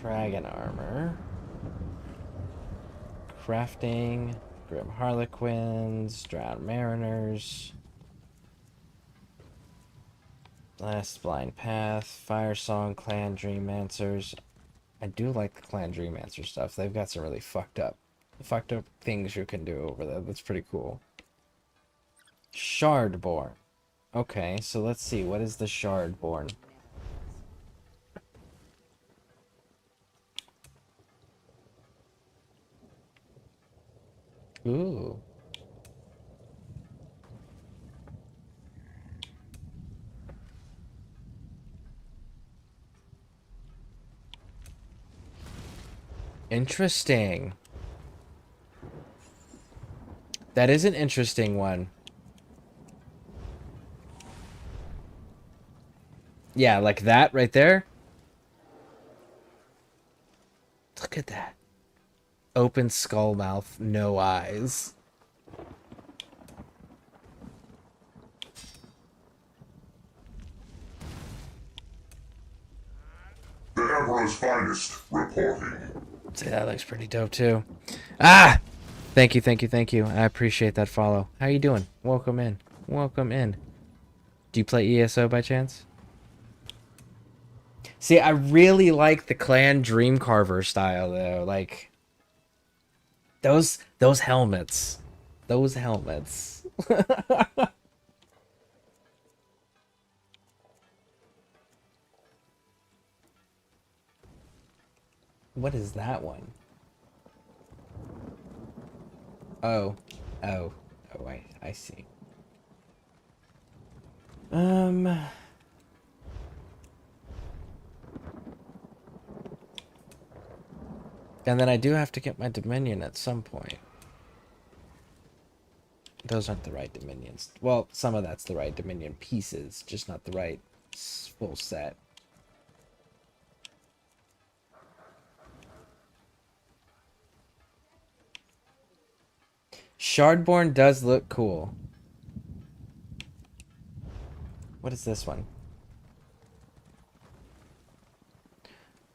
Dragon armor. Crafting. Grim Harlequins. Drowned Mariners. Last Blind Path, Fire Song, Clan Dreamancers. I do like the Clan Dreamancer stuff. They've got some really fucked up things you can do over there. That's pretty cool. Shardborn. Okay, so let's see. What is the Shardborn? Ooh. Interesting. That is an interesting one. Yeah, like that right there. Look at that. Open skull mouth, no eyes. The Emperor's finest reporting. See, that looks pretty dope too. Ah! Thank you, thank you, thank you. I appreciate that follow. How you doing? Welcome in. Welcome in. Do you play ESO by chance? See, I really like the Clan Dreamcarver style though. Like those helmets. Those helmets. What is that one? Oh. Oh. Oh, I see. And then I do have to get my Dominion at some point. Those aren't the right Dominions. Well, some of that's the right Dominion pieces, just not the right full set. Shardborn does look cool. What is this one?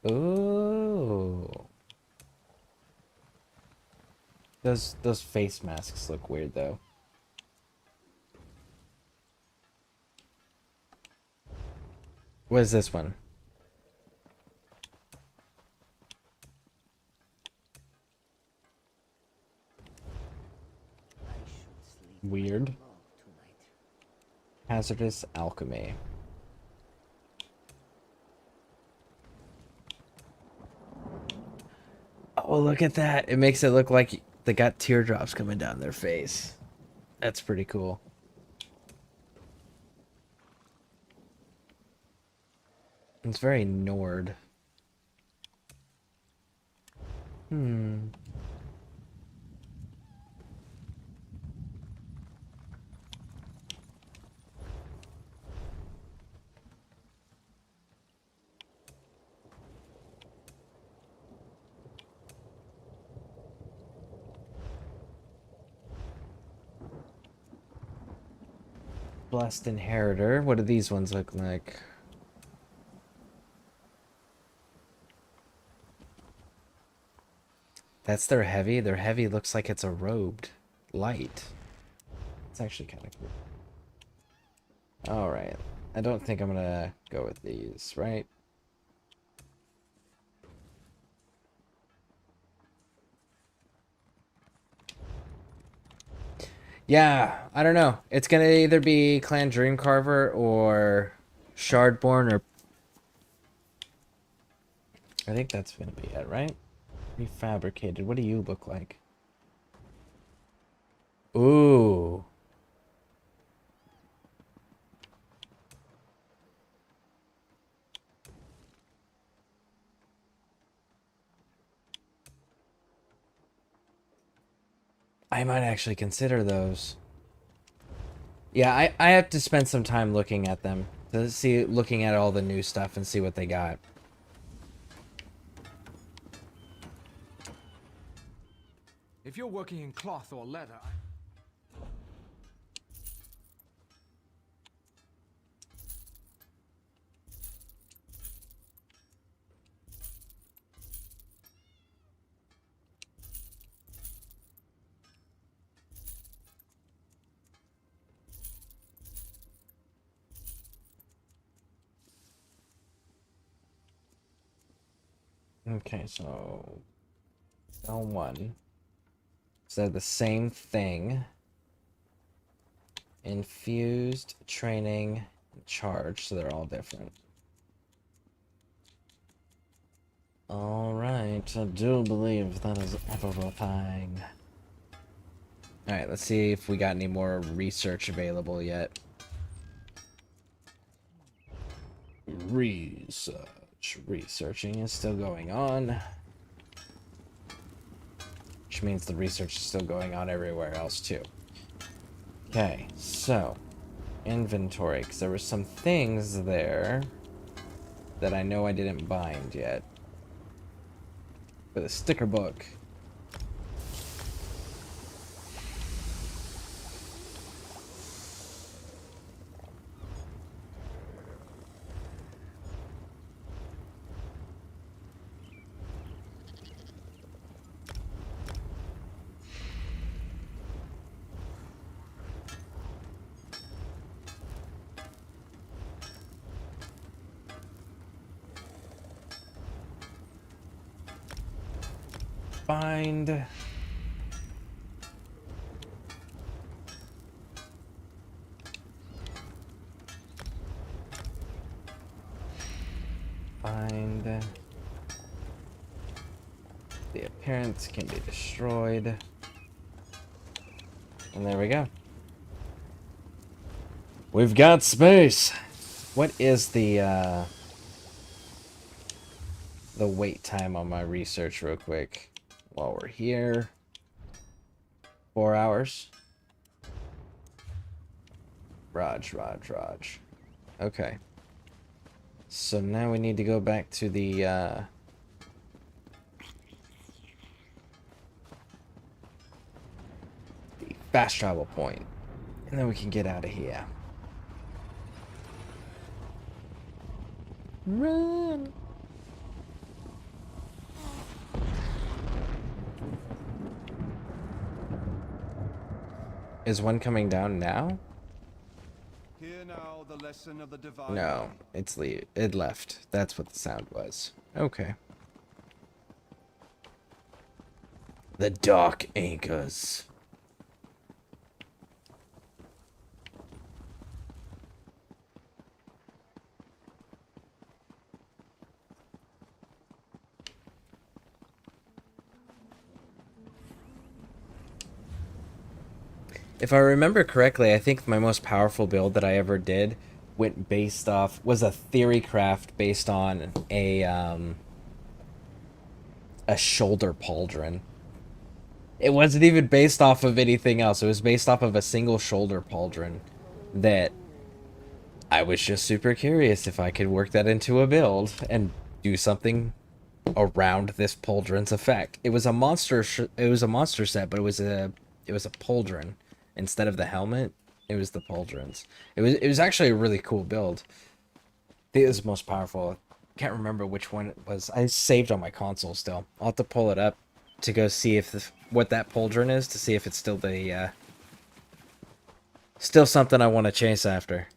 Ooh. Those face masks look weird though. What is this one? Weird. Hazardous alchemy. Oh, look at that. It makes it look like they got teardrops coming down their face. That's pretty cool. It's very Nord. Blessed Inheritor. What do these ones look like? That's their heavy. Their heavy looks like it's a robed light. It's actually kind of cool. Alright. I don't think I'm gonna go with these, right? Yeah, I don't know. It's gonna either be Clan Dreamcarver or Shardborn or... I think that's gonna be it, right? Refabricated. What do you look like? Ooh. I might actually consider those. Yeah, I have to spend some time looking at them. Looking at all the new stuff and see what they got. If you're working in cloth or leather... Okay, so L1. So the same thing. Infused, training, charge. So they're all different. Alright, I do believe that is everything. Alright, let's see if we got any more research available yet. Research. Researching is still going on. Which means the research is still going on everywhere else too. Okay, so inventory, because there were some things there that I know I didn't bind yet. For the sticker book. Bind. Bind. The appearance can be destroyed. And there we go. We've got space. What is the wait time on my research real quick? While we're here. 4 hours. Raj. Okay. So now we need to go back to the fast travel point. And then we can get out of here. Run! Is one coming down now? Hear now the lesson of the divine. No, it left. That's what the sound was. Okay. The Dark Anchors. If I remember correctly, I think my most powerful build that I ever did was a theory craft based on a shoulder pauldron. It wasn't even based off of anything else. It was based off of a single shoulder pauldron that I was just super curious if I could work that into a build and do something around this pauldron's effect. It was a monster set, but it was a pauldron. Instead of the helmet, it was the pauldrons. It was actually a really cool build. I think it was the most powerful. Can't remember which one it was. I saved on my console still. I'll have to pull it up to go see if what that pauldron is, to see if it's still the still something I want to chase after.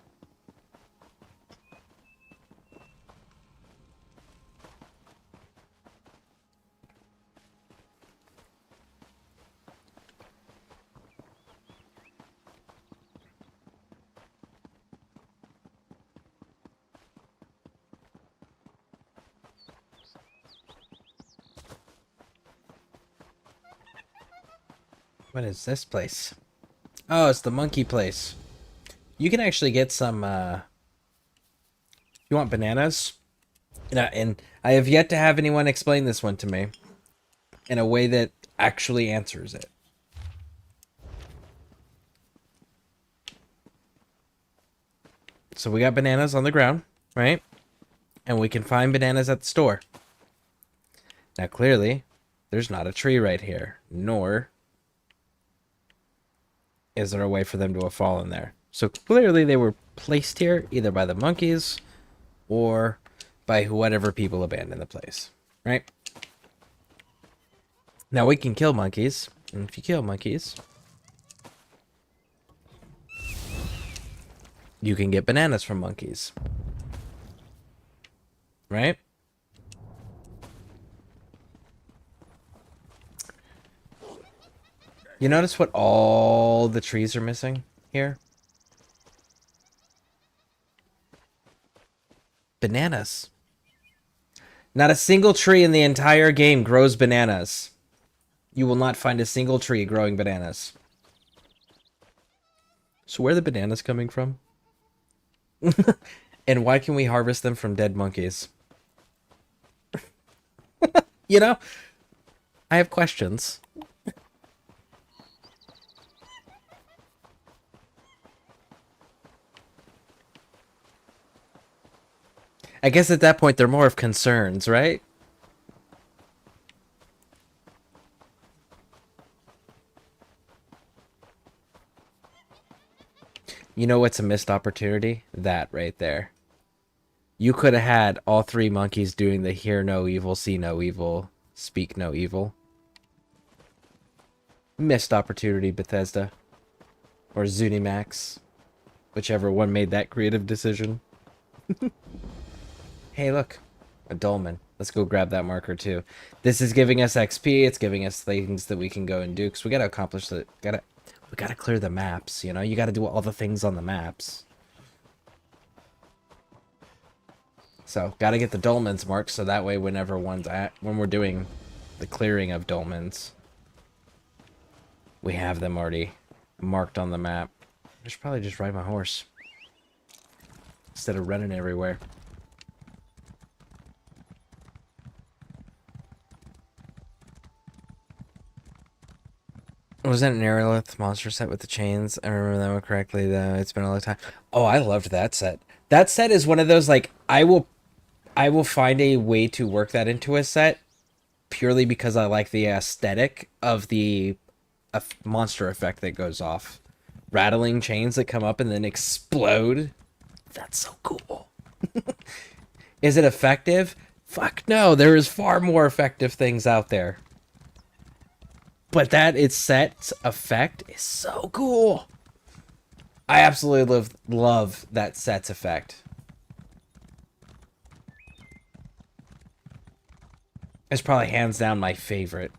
What is this place? Oh, it's the monkey place. You can actually get some, you want bananas? And I have yet to have anyone explain this one to me in a way that actually answers it. So we got bananas on the ground, right? And we can find bananas at the store. Now, clearly, there's not a tree right here, nor is there a way for them to have fallen there. So clearly they were placed here either by the monkeys or by whatever people abandoned the place, right? Now we can kill monkeys, and if you kill monkeys, you can get bananas from monkeys, right? You notice what all the trees are missing here? Bananas. Not a single tree in the entire game grows bananas. You will not find a single tree growing bananas. So where are the bananas coming from? And why can we harvest them from dead monkeys? You know? I have questions. I guess at that point they're more of concerns, right? You know what's a missed opportunity? That right there. You could have had all three monkeys doing the hear no evil, see no evil, speak no evil. Missed opportunity, Bethesda. Or Zunimax. Whichever one made that creative decision. Hey, look. A dolmen. Let's go grab that marker, too. This is giving us XP. It's giving us things that we can go and do. Because we gotta accomplish the... We gotta clear the maps, you know? You gotta do all the things on the maps. So, gotta get the dolmens marked, so that way whenever when we're doing the clearing of dolmens, we have them already marked on the map. I should probably just ride my horse instead of running everywhere. Was that an Aerolith monster set with the chains? I remember that one correctly, though. It's been a long time. Oh, I loved that set. That set is one of those, like, I will find a way to work that into a set purely because I like the aesthetic of the monster effect that goes off. Rattling chains that come up and then explode. That's so cool. Is it effective? Fuck no, there is far more effective things out there. But that its set's effect is so cool. I absolutely love that set's effect. It's probably hands down my favorite.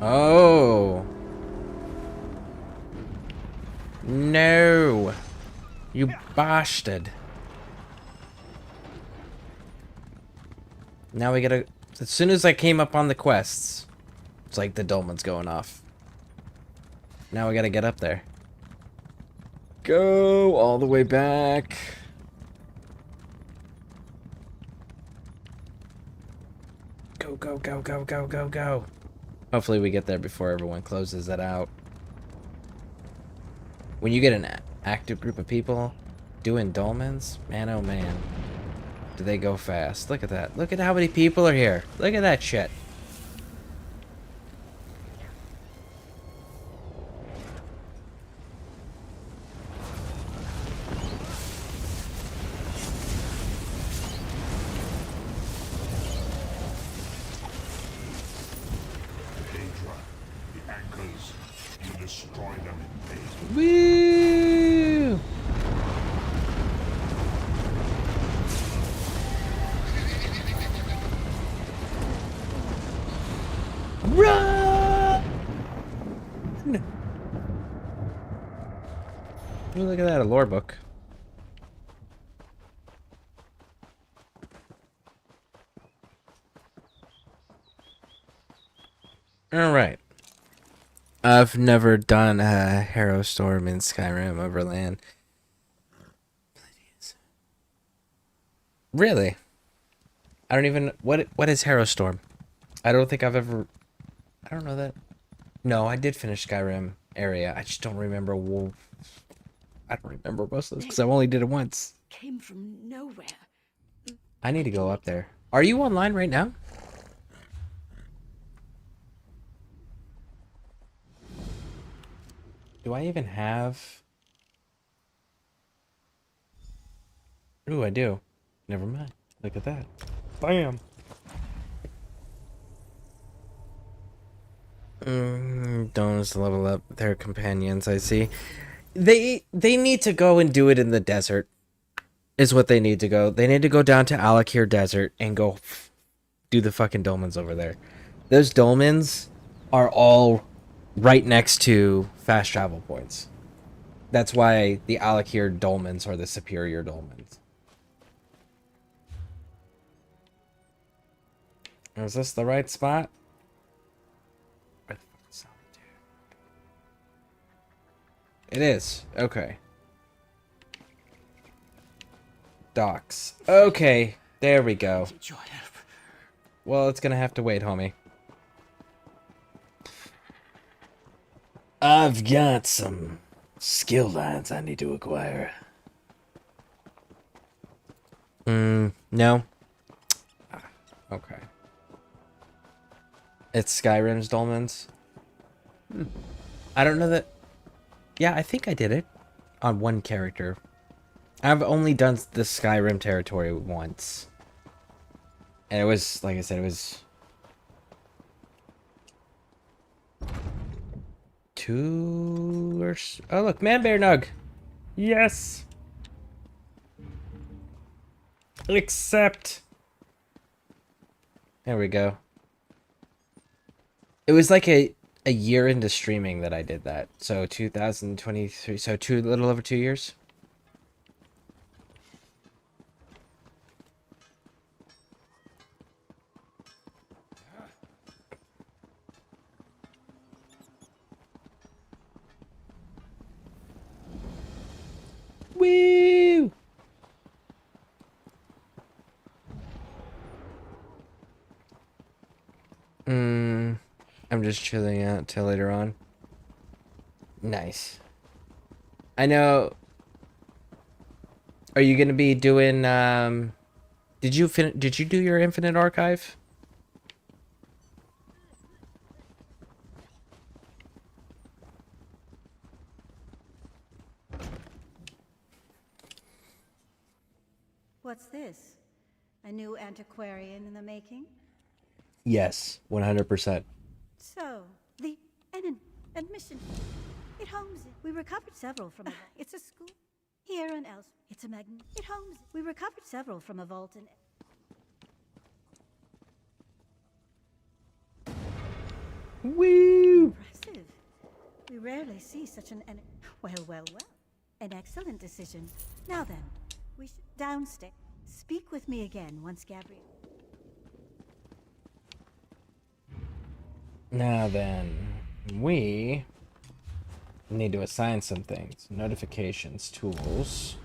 Oh. No. You bastard. Now we gotta... As soon as I came up on the quests, it's like the dolmen's going off. Now we gotta get up there. Go all the way back. Go, go, go, go, go, go, go. Hopefully we get there before everyone closes it out. When you get an active group of people doing dolmens, man oh man, do they go fast. Look at that. Look at how many people are here. Look at that shit. Woo! Run! Ooh, look at that, a lore book. Alright. I've never done a Harrow Storm in Skyrim Overland. Really? I don't even... What is Harrow Storm? I don't think I've ever... I don't know that... No, I did finish Skyrim area. I just don't remember... I don't remember most of this because I only did it once. Came from nowhere. I need to go up there. Are you online right now? Do I even have... Ooh, I do. Never mind. Look at that. Bam. Don't level up their companions, I see. They need to go and do it in the desert. Is what they need to go. They need to go down to Alakir Desert and go do the fucking dolmens over there. Those dolmens are all right next to fast travel points. That's why the Alakir dolmens are the superior dolmens. Is this the right spot? Where the fuck is Solitude? It is. Okay. Docks. Okay. There we go. Well, it's gonna have to wait, homie. I've got some skill lines I need to acquire. No. Okay. It's Skyrim's dolmens. I don't know that... Yeah, I think I did it on one character. I've only done the Skyrim territory once. And it was, like I said, it was... 2 or... Oh, look, Man Bear Nug! Yes! Accept! There we go. It was like a year into streaming that I did that. So 2023, so little over 2 years. Woo! I'm just chilling out till later on. Nice. I know. Are you gonna be doing? Did you do your Infinite Archive? What's this? A new antiquarian in the making? Yes, 100%. So, the admission. It homes it. We recovered several from a It's a school. Here and else. It's a magnet. It homes it. We recovered several from a vault and... Woo! Impressive. We rarely see such an... Well. An excellent decision. Now then, we should downstairs. Speak with me again once Gabriel... Now then, we need to assign some things. Notifications, tools.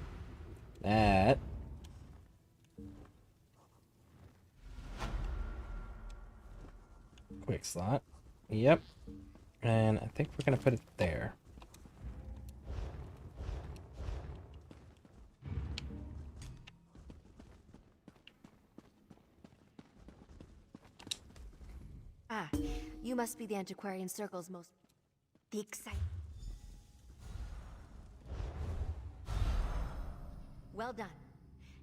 That. Quick slot. Yep. And I think we're going to put it there. Ah, you must be the Antiquarian Circle's most... the exciting... Well done.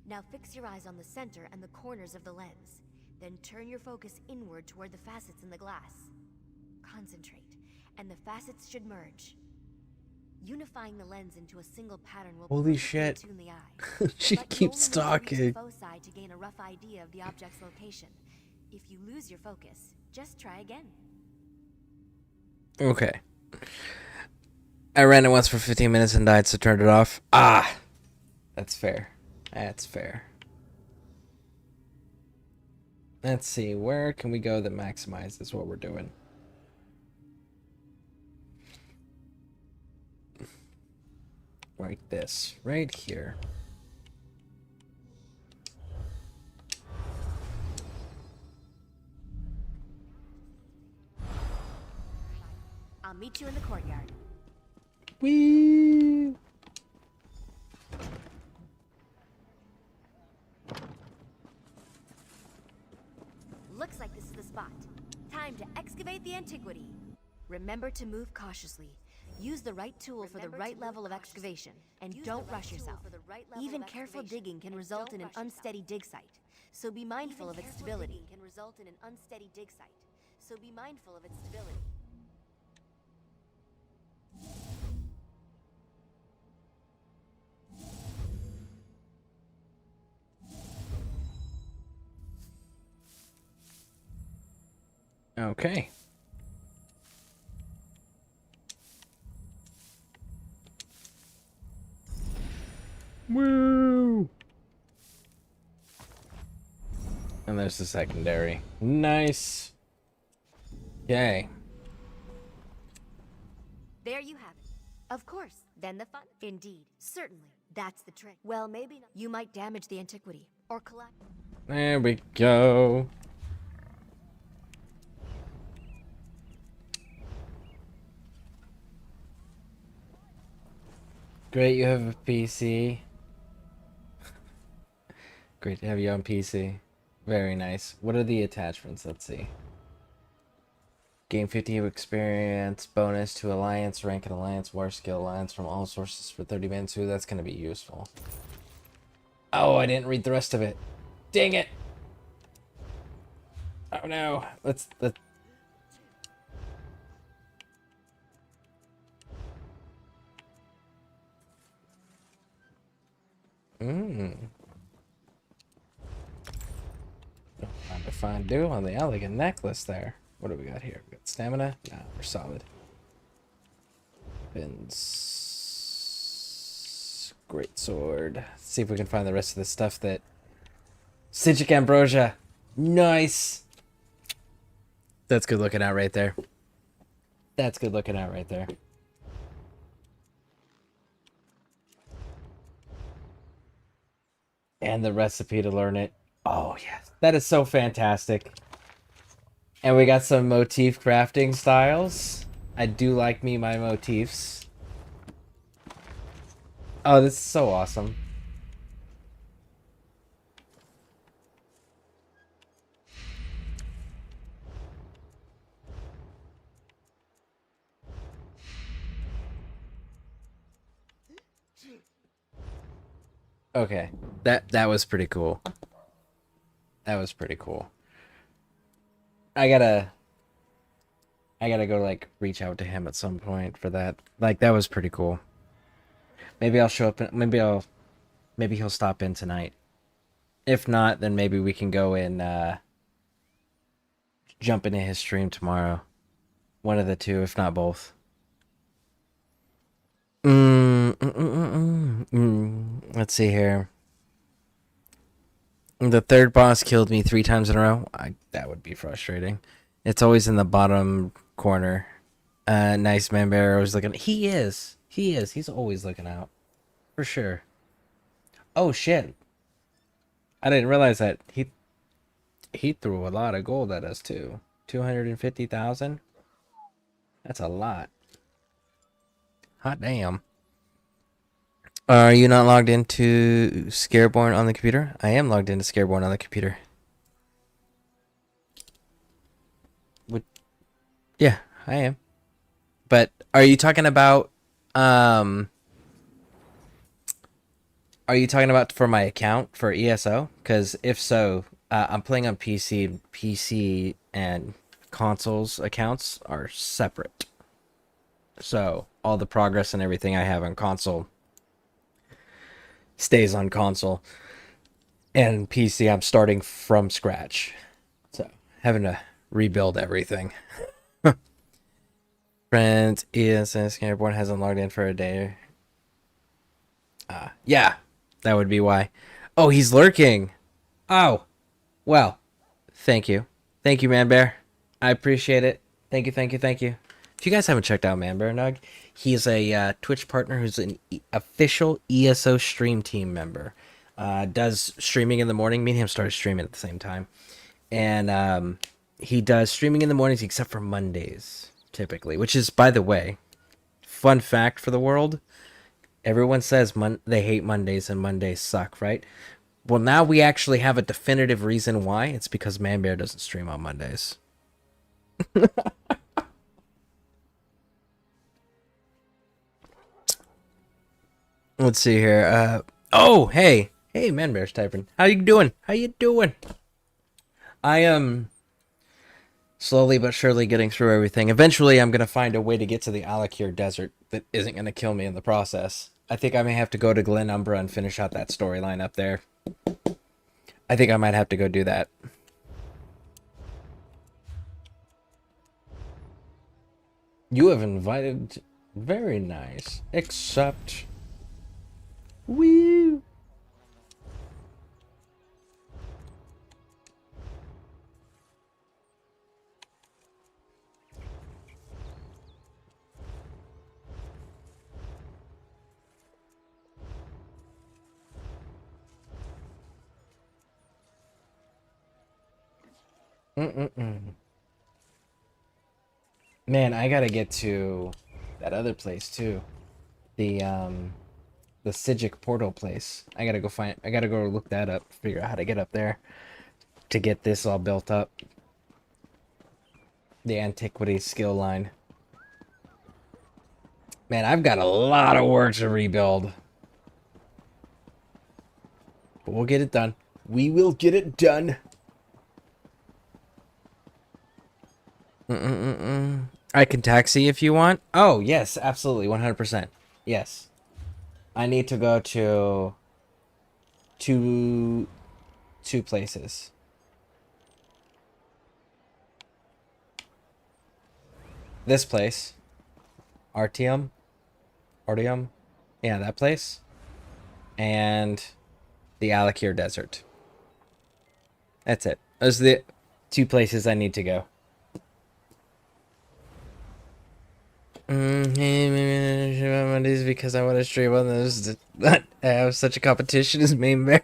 Now fix your eyes on the center and the corners of the lens. Then turn your focus inward toward the facets in the glass. Concentrate, and the facets should merge. Unifying the lens into a single pattern will... Holy shit. ...tune the eye. She keeps talking. Foci to gain a rough idea of the object's location. If you lose your focus, just try again. Okay. I ran it once for 15 minutes and died, so turned it off. Ah! That's fair. That's fair. Let's see, where can we go that maximizes what we're doing? Right this, right here. I'll meet you in the courtyard. Whee! Looks like this is the spot. Time to excavate the antiquity. Remember to move cautiously. Use the right tool for the right level of excavation, and don't rush yourself. Even careful digging can result in an unsteady dig site, so be mindful of its stability. Okay. Woo! And there's the secondary. Nice. Okay. There you have it. Of course, then the fun. Indeed, certainly, that's the trick. Well, maybe not. You might damage the antiquity, or collect. There we go. Great, you have a PC. Great to have you on PC. Very nice. What are the attachments? Let's see. Gain 50 experience, bonus to Alliance, rank in Alliance, War Skill Alliance from all sources for 30 minutes. Ooh, that's going to be useful. Oh, I didn't read the rest of it. Dang it! Oh no. Let's... Find a fine deal on the elegant necklace there. What do we got here? We got stamina? Nah, we're solid. Weapons. Great sword. Let's see if we can find the rest of the stuff that... Citric Ambrosia. Nice! That's good looking out right there. That's good looking out right there. And the recipe to learn it. Oh, yes. That is so fantastic. And we got some motif crafting styles. I do like me my motifs. Oh, this is so awesome. Okay. That was pretty cool. That was pretty cool. I gotta go, like, reach out to him at some point for that. Like, that was pretty cool. Maybe I'll show up, maybe he'll stop in tonight. If not, then maybe we can go and, jump into his stream tomorrow. One of the two, if not both. Let's see here. The third boss killed me 3 times in a row. That would be frustrating. It's always in the bottom corner. Nice man bear always looking. He is. He's always looking out. For sure. Oh shit. I didn't realize that he threw a lot of gold at us too. 250,000. That's a lot. Hot damn. Are you not logged into Scareborne on the computer? I am logged into Scareborne on the computer. Yeah, I am. But are you talking about for my account for ESO? Because if so, I'm playing on PC. PC and consoles accounts are separate. So all the progress and everything I have on console stays on console. And PC, I'm starting from scratch. So having to rebuild everything. Friends, ESO Scareborne hasn't logged in for a day. Yeah, that would be why. Oh, he's lurking. Oh, well, thank you. Thank you, Man Bear. I appreciate it. Thank you. If you guys haven't checked out Man Bear Nug, he is a Twitch partner who's an official ESO stream team member. Does streaming in the morning. Me and him started streaming at the same time. And he does streaming in the mornings except for Mondays, typically. Which is, by the way, fun fact for the world. Everyone says they hate Mondays and Mondays suck, right? Well, now we actually have a definitive reason why. It's because Man Bear doesn't stream on Mondays. Let's see here. Oh, hey. Hey, Man Bear's typing. How you doing? How you doing? I am slowly but surely getting through everything. Eventually, I'm going to find a way to get to the Alakir Desert that isn't going to kill me in the process. I think I may have to go to Glen Umbra and finish out that storyline up there. I think I might have to go do that. You have invited... Very nice. Except... Woo! Man, I gotta get to that other place too. The Sijic portal place. I gotta go look that up, figure out how to get up there to get this all built up. The antiquity skill line. Man, I've got a lot of work to rebuild. But we'll get it done. We will get it done. I can taxi if you want. Oh, yes, absolutely, 100%. Yes. I need to go to two places. This place. Artium. Yeah, that place. And the Alakir Desert. That's it. Those are the 2 places I need to go. Mondays because I want to stream on those. I have such a competition as Main Bear.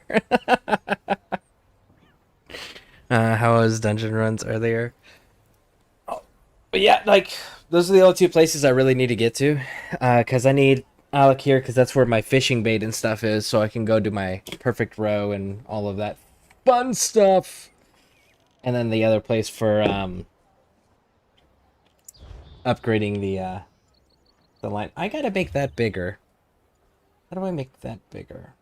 How was dungeon runs earlier? Oh, but yeah, like those are the only 2 places I really need to get to, because I need Alakir because that's where my fishing bait and stuff is, so I can go do my perfect row and all of that fun stuff. And then the other place for upgrading the line. I gotta make that bigger. How do I make that bigger?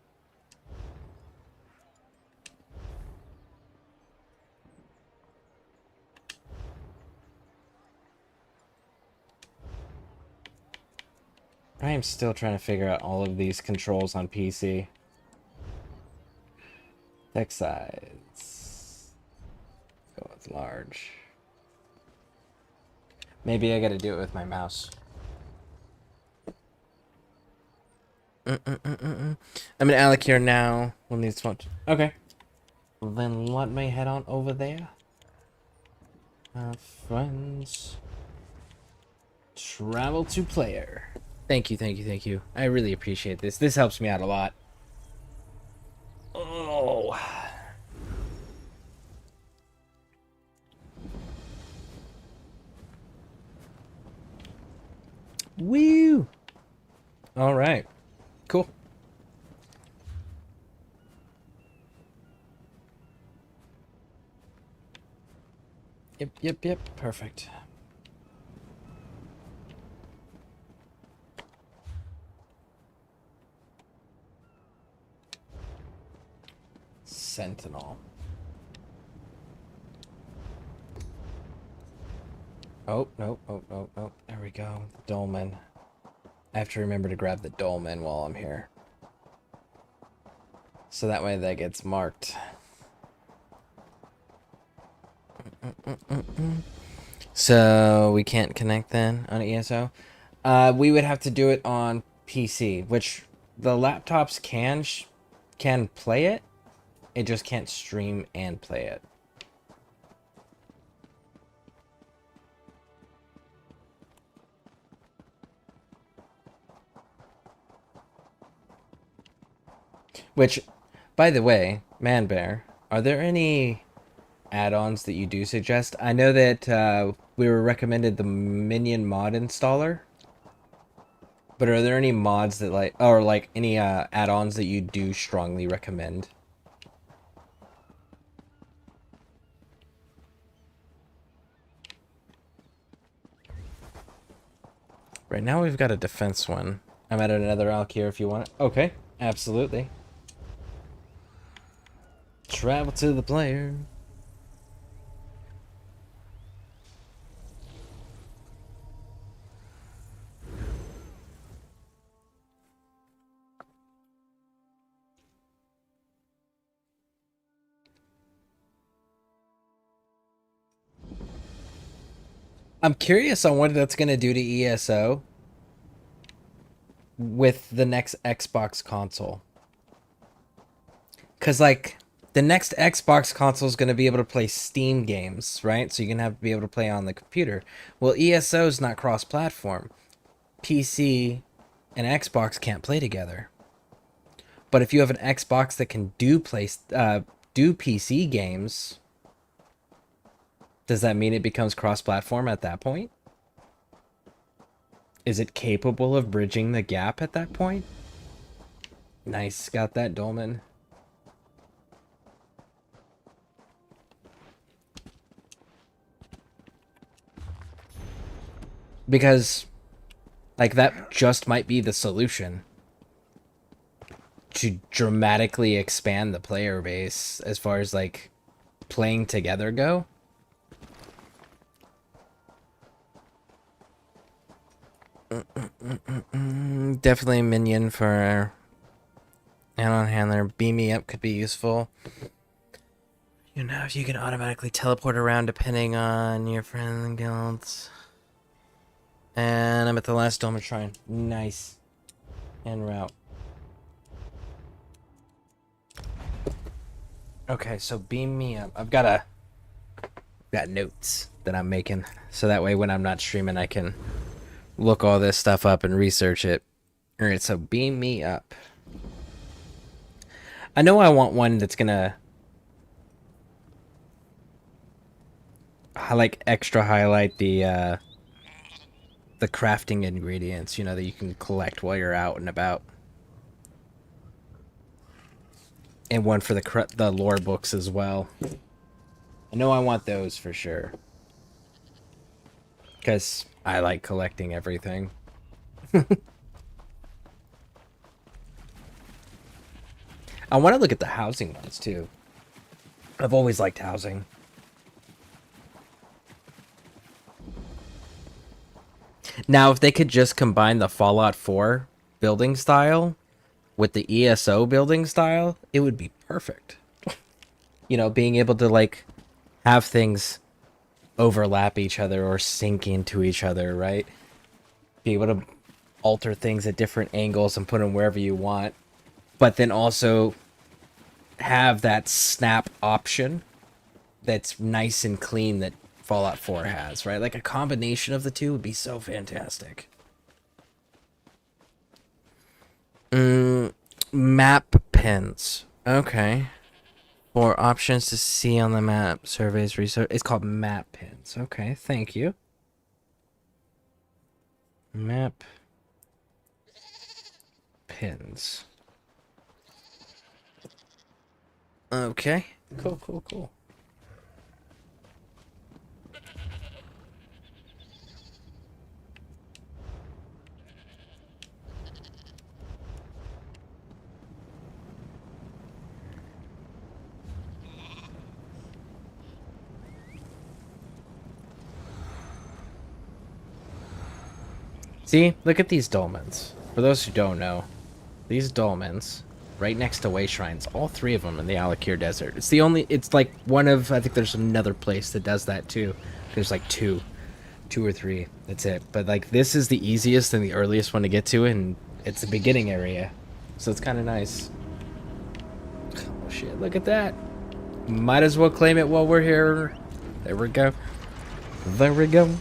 I am still trying to figure out all of these controls on PC. Text size. Go with large. Maybe I gotta do it with my mouse. I'm in Alakir now. We'll need some. Okay. Well, then let me head on over there. Friends. Travel to player. Thank you, thank you, thank you. I really appreciate this. This helps me out a lot. Oh. Woo! All right. Cool. Yep. Perfect. Sentinel. Oh, nope. There we go. Dolmen. I have to remember to grab the dolmen while I'm here. So that way that gets marked. So we can't connect then on ESO. We would have to do it on PC, which the laptops can play it. It just can't stream and play it. Which, by the way, Man Bear, are there any add-ons that you do suggest? I know that we were recommended the Minion mod installer, but are there any mods that or any add-ons that you do strongly recommend? Right now we've got a defense one. I'm at another alk here if you want it. Okay, absolutely. Travel to the player. I'm curious on what that's going to do to ESO with the next Xbox console. Because, like, the next Xbox console is going to be able to play Steam games, right? So you're going to have to be able to play on the computer. Well, ESO is not cross-platform. PC and Xbox can't play together. But if you have an Xbox that can do PC games, does that mean it becomes cross-platform at that point? Is it capable of bridging the gap at that point? Nice, got that, Dolman. Because, like, that just might be the solution to dramatically expand the player base as far as, like, playing together go. Definitely a minion for add-on handler. Beam me up could be useful. You know, if you can automatically teleport around depending on your friend and guilds. And I'm at the last Dolmen Shrine. Nice. En route. Okay, so beam me up. I've got notes that I'm making, so that way when I'm not streaming I can look all this stuff up and research it. Alright, so beam me up. I know I want one that's gonna extra highlight the crafting ingredients, you know, that you can collect while you're out and about. And one for the lore books as well. I know I want those for sure. Because I like collecting everything. I want to look at the housing ones too. I've always liked housing. Now, if they could just combine the Fallout 4 building style with the ESO building style, it would be perfect. You know, being able to, like, have things overlap each other or sink into each other, right? Be able to alter things at different angles and put them wherever you want. But then also have that snap option that's nice and clean that Fallout 4 has, right? Like a combination of the two would be so fantastic. Map pins. Okay. For options to see on the map, surveys, research. It's called map pins. Okay, thank you. Map pins. Okay. Cool. See, look at these dolmens. For those who don't know, these dolmens, right next to way shrines, all three of them in the Alakir Desert. It's like one of, I think there's another place that does that too. There's like two or three, that's it. But like this is the easiest and the earliest one to get to, and it's the beginning area. So it's kind of nice. Oh shit, look at that. Might as well claim it while we're here. There we go. There we go.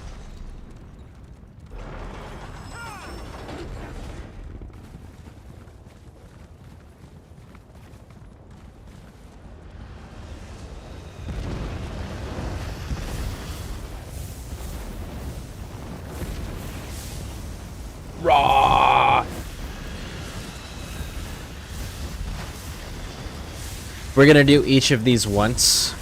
Raw. We're gonna do each of these once.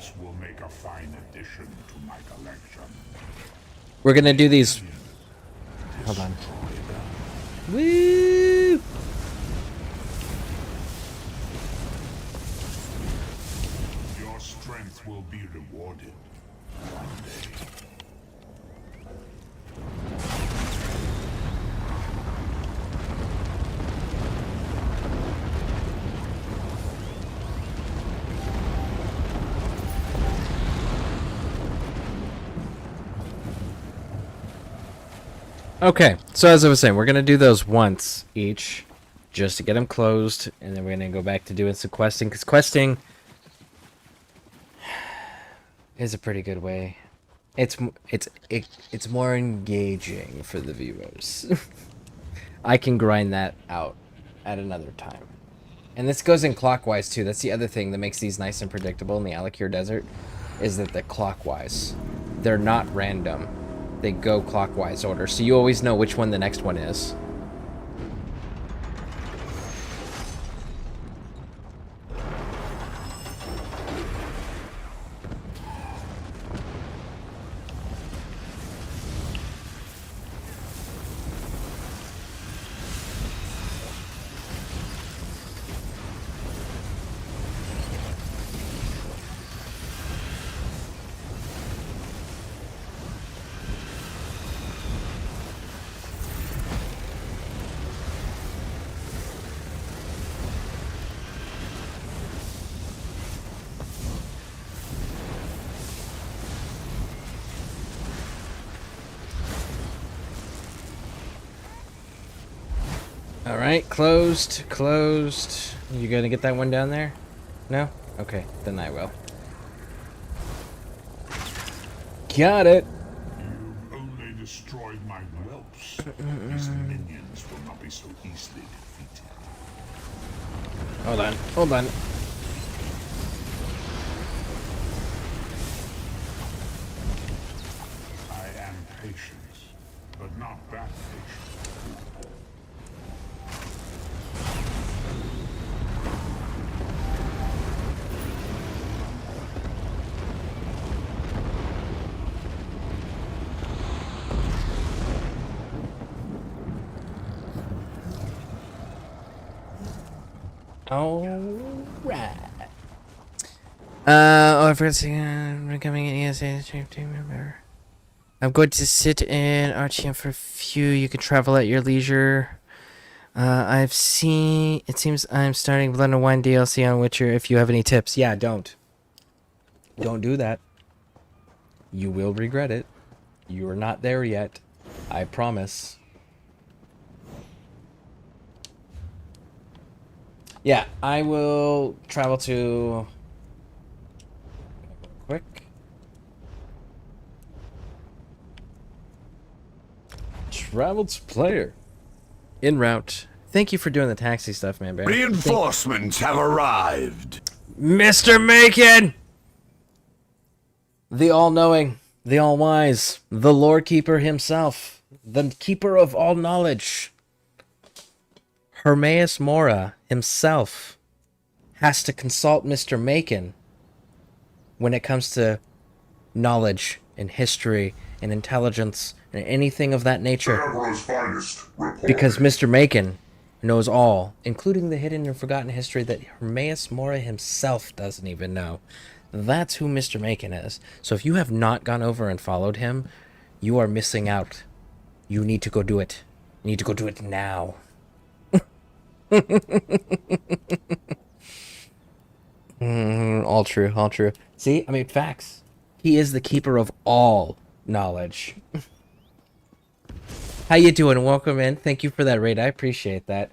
whelps will make a fine addition to my collection. We're gonna do these. Hold on. Woo! Your strength will be rewarded one day. Okay, so as I was saying, we're gonna do those once each, just to get them closed, and then we're gonna go back to doing some questing, because questing is a pretty good way. It's more engaging for the viewers. I can grind that out at another time. And this goes in clockwise too. That's the other thing that makes these nice and predictable in the Alakir Desert, is that they're clockwise. They're not random. They go clockwise order, so you always know which one the next one is. Alright, closed, closed. You gonna get that one down there? No? Okay, then I will. Got it! You've only destroyed my whelps. These minions will not be so easily defeated. Hold on, hold on. I am patient, but not that patient. Alright. Oh, I forgot to say, becoming an ESA team member. I'm going to sit in RTM for a few. You can travel at your leisure. I've seen. It seems I'm starting Blood and Wine DLC on Witcher. If you have any tips, yeah, don't. Don't do that. You will regret it. You are not there yet. I promise. Yeah, I will travel to... Quick. Travel to player. En route. Thank you for doing the taxi stuff, man. Bear. Reinforcements have arrived. Mr. Macon! The all-knowing, the all-wise, the lore keeper himself, the keeper of all knowledge. Hermaeus Mora himself has to consult Mr. Macon when it comes to knowledge and history and intelligence and anything of that nature. Because Mr. Macon knows all, including the hidden and forgotten history that Hermaeus Mora himself doesn't even know. That's who Mr. Macon is. So if you have not gone over and followed him, you are missing out. You need to go do it. You need to go do it now. All true, all true. See, I mean, facts. He is the keeper of all knowledge. How you doing? Welcome in. Thank you for that raid. I appreciate that.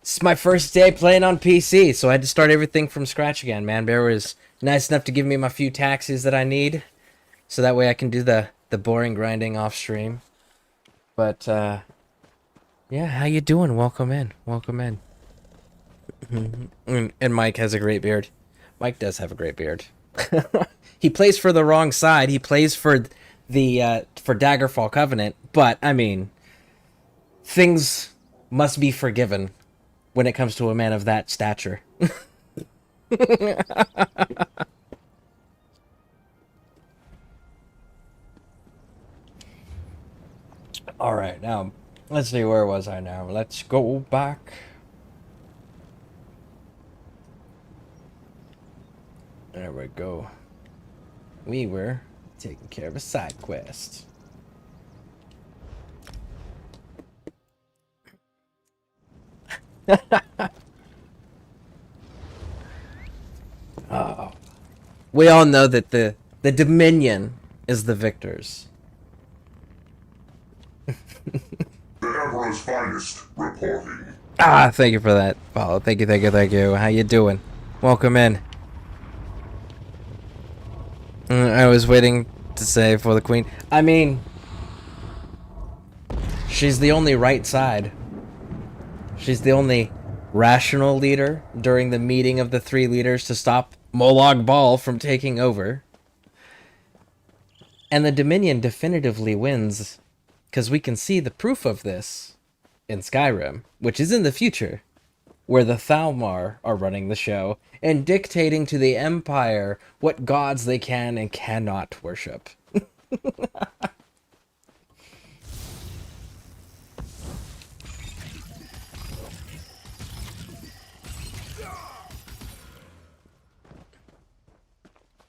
It's my first day playing on PC, so I had to start everything from scratch again. Man Bear was nice enough to give me my few taxis that I need, so that way I can do the boring grinding off stream. But yeah, how you doing? Welcome in. Welcome in. And Mike has a great beard. Mike does have a great beard. He plays for the wrong side. He plays for the for Daggerfall Covenant, but I mean, things must be forgiven when it comes to a man of that stature. Alright, now, let's see, where was I now? Let's go back. There we go. We were taking care of a side quest. Oh. We all know that the Dominion is the victors. The Emperor's finest reporting. Ah, thank you for that, Paulo. Thank you, thank you, thank you. How you doing? Welcome in. I was waiting to say for the Queen. I mean, she's the only right side. She's the only rational leader during the meeting of the three leaders to stop Molag Bal from taking over. And the Dominion definitively wins, because we can see the proof of this in Skyrim, which is in the future, where the Thalmor are running the show and dictating to the Empire what gods they can and cannot worship.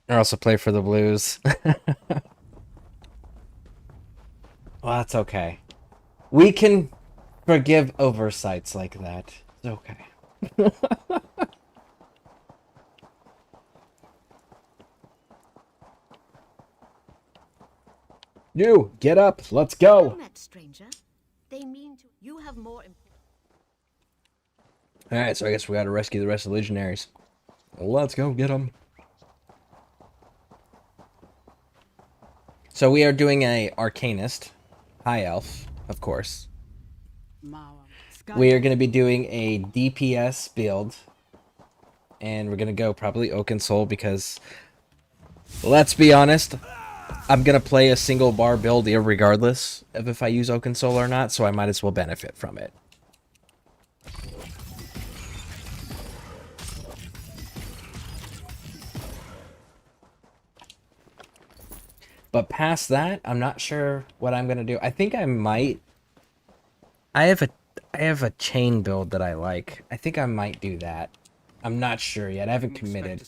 I also play for the Blues. Well, that's okay. We can forgive oversights like that. It's okay. You, get up. Let's go. Well met, stranger. They mean to. You have more. Alright, so I guess we gotta rescue the rest of the legionaries. Let's go get them. So we are doing a Arcanist, High Elf, of course. We are going to be doing a DPS build. And we're going to go probably Oaken Soul because, let's be honest, I'm going to play a single bar build regardless of if I use Oaken Soul or not, so I might as well benefit from it. But past that, I'm not sure what I'm going to do. I think I might... I have a chain build that I like. I think I might do that. I'm not sure yet. I haven't committed.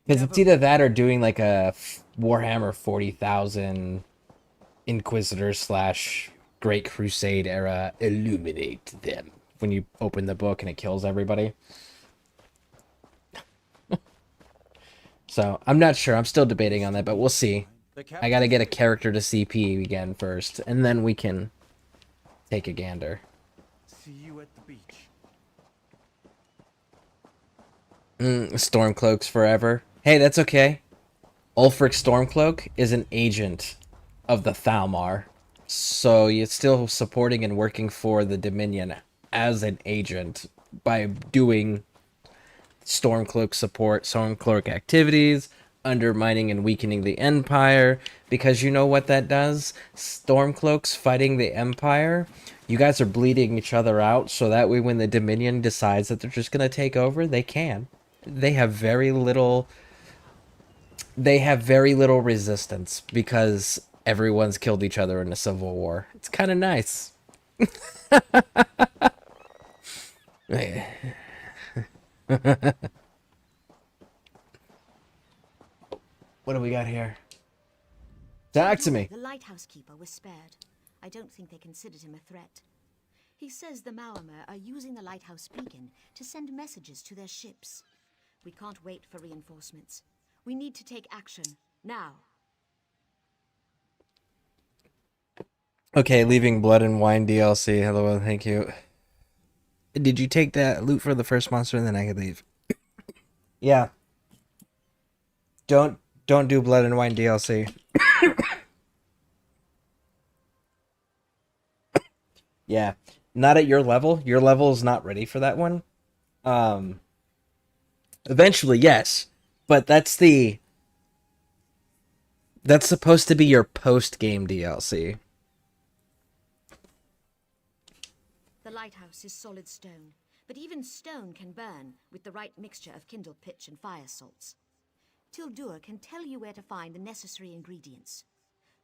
Because it's either that or doing like a Warhammer 40,000 Inquisitor / Great Crusade era illuminate them. When you open the book and it kills everybody. So, I'm not sure. I'm still debating on that, but we'll see. I gotta get a character to CP again first, and then we can take a gander. See you at the beach. Stormcloaks forever. Hey, that's okay. Ulfric Stormcloak is an agent of the Thalmor, so you're still supporting and working for the Dominion as an agent by doing Stormcloak support, Stormcloak activities, undermining and weakening the Empire, because you know what that does? Stormcloaks fighting the Empire, you guys are bleeding each other out, so that way when the Dominion decides that they're just going to take over, they can. They have very little resistance, because everyone's killed each other in a civil war. It's kind of nice. What do we got here? Talk to me. The lighthouse keeper was spared. I don't think they considered him a threat. He says the Maormer are using the lighthouse beacon to send messages to their ships. We can't wait for reinforcements. We need to take action, now. Okay, leaving Blood and Wine DLC. Hello, thank you. Did you take that loot for the first monster and then I could leave? Yeah. Don't do Blood and Wine DLC. Yeah. Not at your level. Your level is not ready for that one. Eventually, yes. But that's supposed to be your post-game DLC. The lighthouse is solid stone, but even stone can burn with the right mixture of kindled pitch and fire salts. Tildur can tell you where to find the necessary ingredients.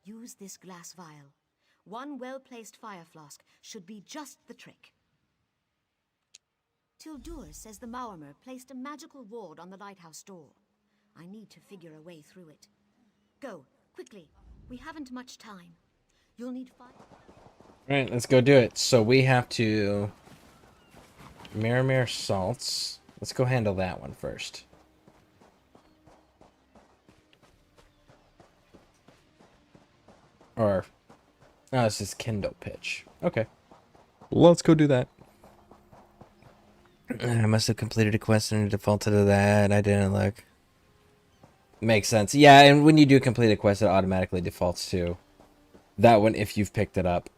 Use this glass vial. One well-placed fire flask should be just the trick. Tildur says the Maormer placed a magical ward on the lighthouse door. I need to figure a way through it. Go, quickly. We haven't much time. You'll need 5... Alright, let's go do it. So we have to... Miramir salts. Let's go handle that one first. Or... Oh, this is Kindle Pitch. Okay. Let's go do that. I must have completed a quest and it defaulted to that. I didn't look. Makes sense. Yeah, and when you do complete a quest, it automatically defaults to that one if you've picked it up.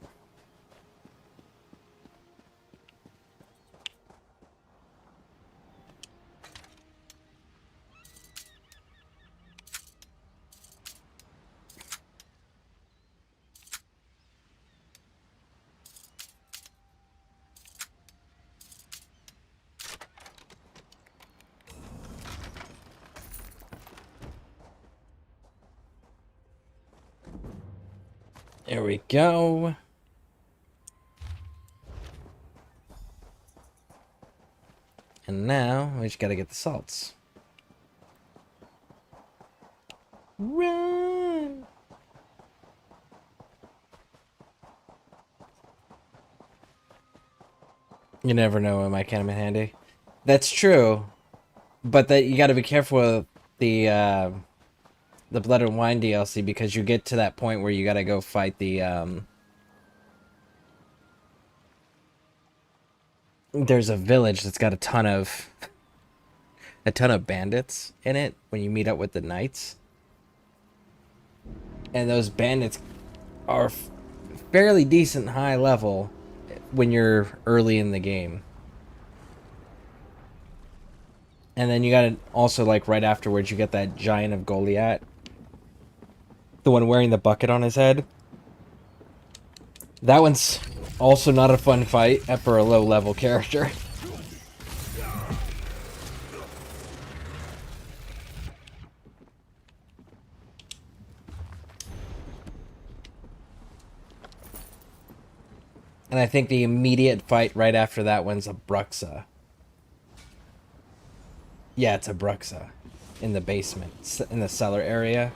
There we go. And now we just gotta get the salts. Run! You never know when might come in handy. That's true, but that you gotta be careful with the Blood and Wine DLC, because you get to that point where you gotta go fight the there's a village that's got a ton of bandits in it when you meet up with the knights, and those bandits are fairly decent high level when you're early in the game. And then you gotta also, like, right afterwards, you get that giant of Goliath. The one wearing the bucket on his head. That one's also not a fun fight for a low-level character. And I think the immediate fight right after that one's a Bruxa. Yeah, it's a Bruxa. In the basement, in the cellar area.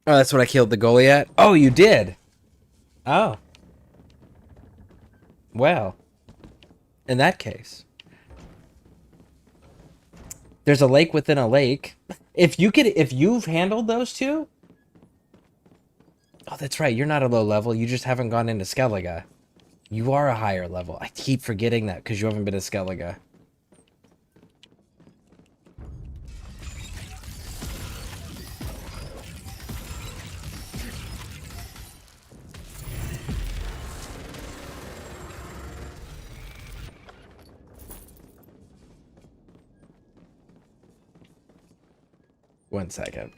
Oh, that's what I killed the Goliath? Oh, you did? Oh. Well. In that case. There's a lake within a lake. If you've handled those two... Oh, that's right. You're not a low level. You just haven't gone into Skellige. You are a higher level. I keep forgetting that because you haven't been to Skellige. One second.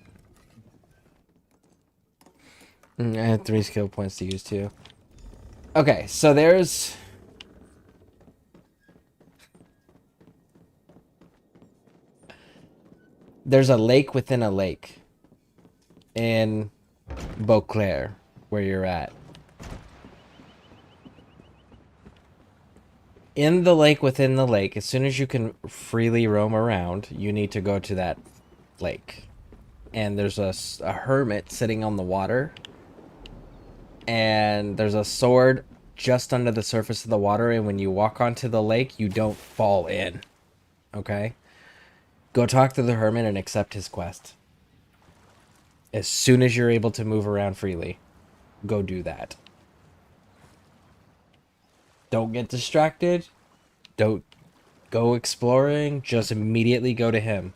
I had 3 skill points to use too. Okay, so there's... There's a lake within a lake. In Beauclair, where you're at. In the lake within the lake, as soon as you can freely roam around, you need to go to that lake. And there's a hermit sitting on the water. And there's a sword just under the surface of the water, and when you walk onto the lake, you don't fall in. Okay? Go talk to the hermit and accept his quest. As soon as you're able to move around freely, go do that. Don't get distracted. Don't go exploring. Just immediately go to him.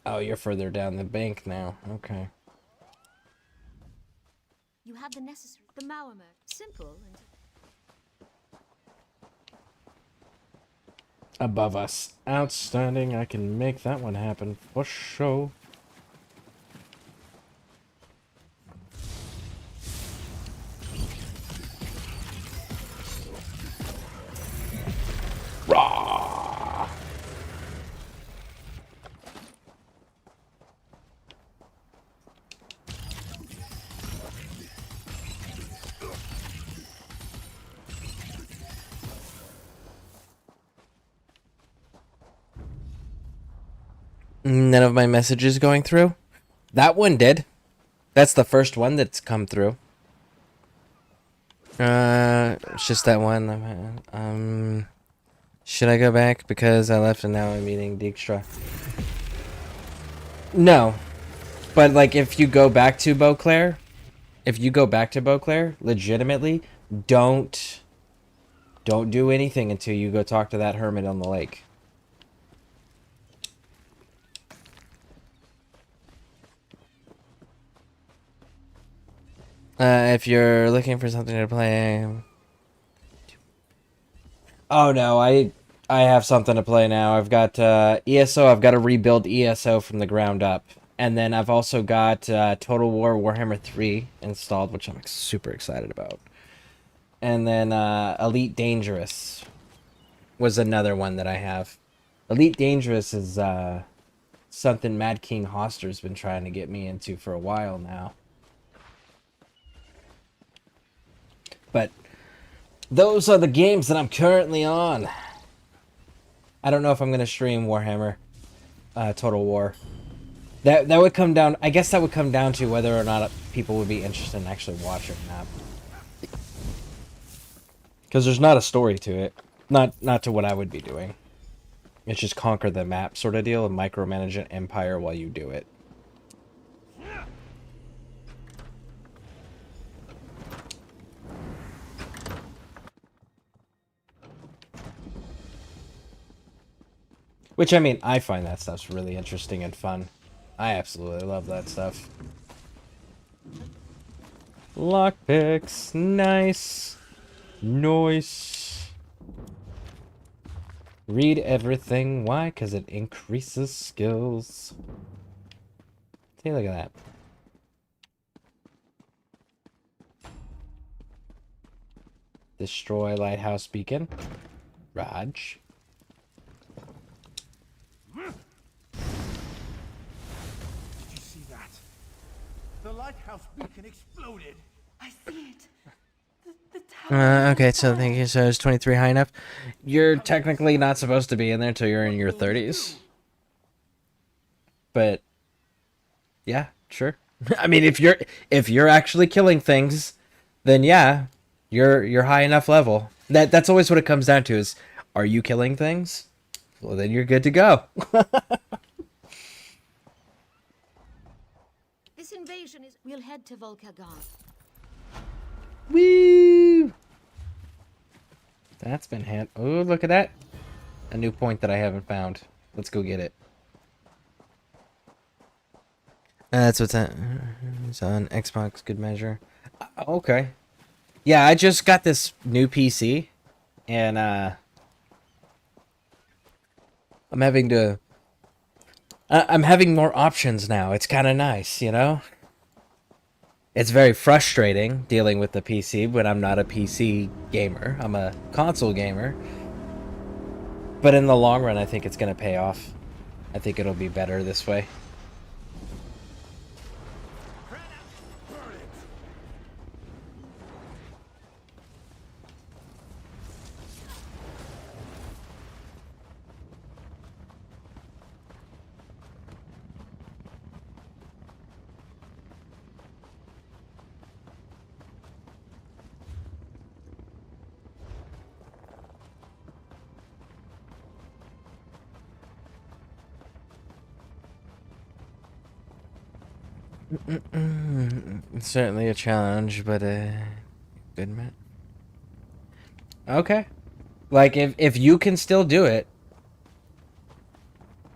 Oh, you're further down the bank now. Okay. You have the necessary... The Maormer. Simple and... Above us. Outstanding. I can make that one happen for sure. None of my messages going through? That one did. That's the first one that's come through. It's just that one. Should I go back because I left and now I'm eating Dijkstra? No. But, like, if you go back to Beauclair, legitimately, don't do anything until you go talk to that hermit on the lake. If you're looking for something to play... Oh no, I have something to play now. I've got ESO. I've got to rebuild ESO from the ground up. And then I've also got Total War Warhammer 3 installed, which I'm super excited about. And then Elite Dangerous was another one that I have. Elite Dangerous is something Mad King Hoster's been trying to get me into for a while now. But those are the games that I'm currently on. I don't know if I'm going to stream Warhammer Total War. That would come down... I guess that would come down to whether or not people would be interested in actually watching that. Because there's not a story to it. Not to what I would be doing. It's just conquer the map sort of deal and micromanage an empire while you do it. Which, I mean, I find that stuff's really interesting and fun. I absolutely love that stuff. Lockpicks. Nice. Nice. Read everything. Why? Because it increases skills. Take a look at that. Destroy lighthouse beacon. Raj. The lighthouse beacon exploded. I see it. The tower. Okay, so thank you. So is 23 high enough? You're technically not supposed to be in there until you're in your 30s. But yeah, sure. I mean, if you're actually killing things, then yeah, you're high enough level. That's always what it comes down to is, are you killing things? Well, then you're good to go. This invasion is... We'll head to Volcagon. Woo! That's been hand. Oh, look at that. A new point that I haven't found. Let's go get it. That's what's that. It's on Xbox, good measure. Okay. Yeah, I just got this new PC, and I'm having more options now. It's kind of nice, you know? It's very frustrating dealing with the PC, but I'm not a PC gamer. I'm a console gamer. But in the long run, I think it's going to pay off. I think it'll be better this way. It's certainly a challenge, but good man. Okay, like if you can still do it,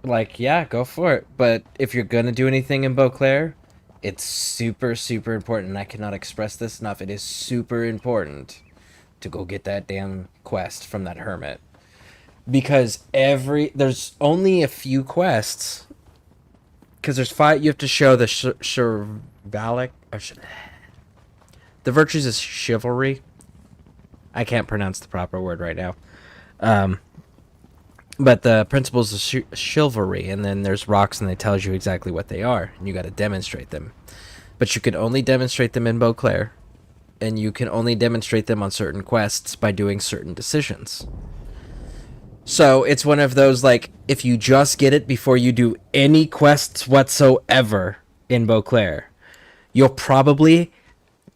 like yeah, go for it. But if you're gonna do anything in Beauclair, it's super important. And I cannot express this enough. It is super important to go get that damn quest from that hermit, because there's only a few quests. Because there's 5, you have to show the chivalric, the virtues of chivalry. I can't pronounce the proper word right now. But the principles of chivalry, and then there's rocks, and they tells you exactly what they are, and you got to demonstrate them. But you can only demonstrate them in Beauclair, and you can only demonstrate them on certain quests by doing certain decisions. So it's one of those, like, if you just get it before you do any quests whatsoever in Beauclair, you'll probably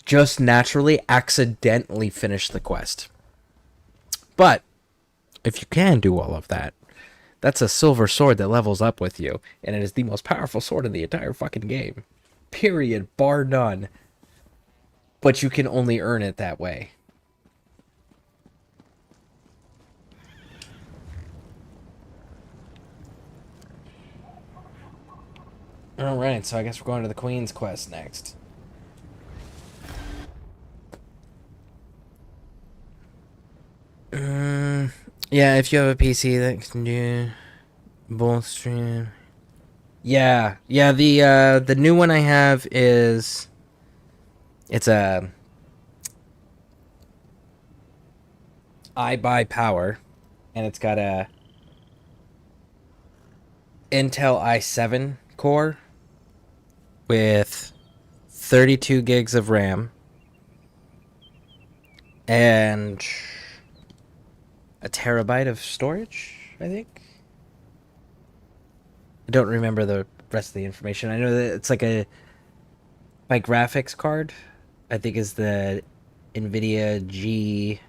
just naturally accidentally finish the quest. But if you can do all of that, that's a silver sword that levels up with you, and it is the most powerful sword in the entire fucking game. Period, bar none. But you can only earn it that way. Alright, so I guess we're going to the Queen's quest next. Yeah, if you have a PC that can do both stream. Yeah, the new one I have is it's a iBuy Power, and it's got a Intel i7 core with 32 gigs of RAM and a terabyte of storage, I think. I don't remember the rest of the information. I know that it's like my graphics card, I think, is the NVIDIA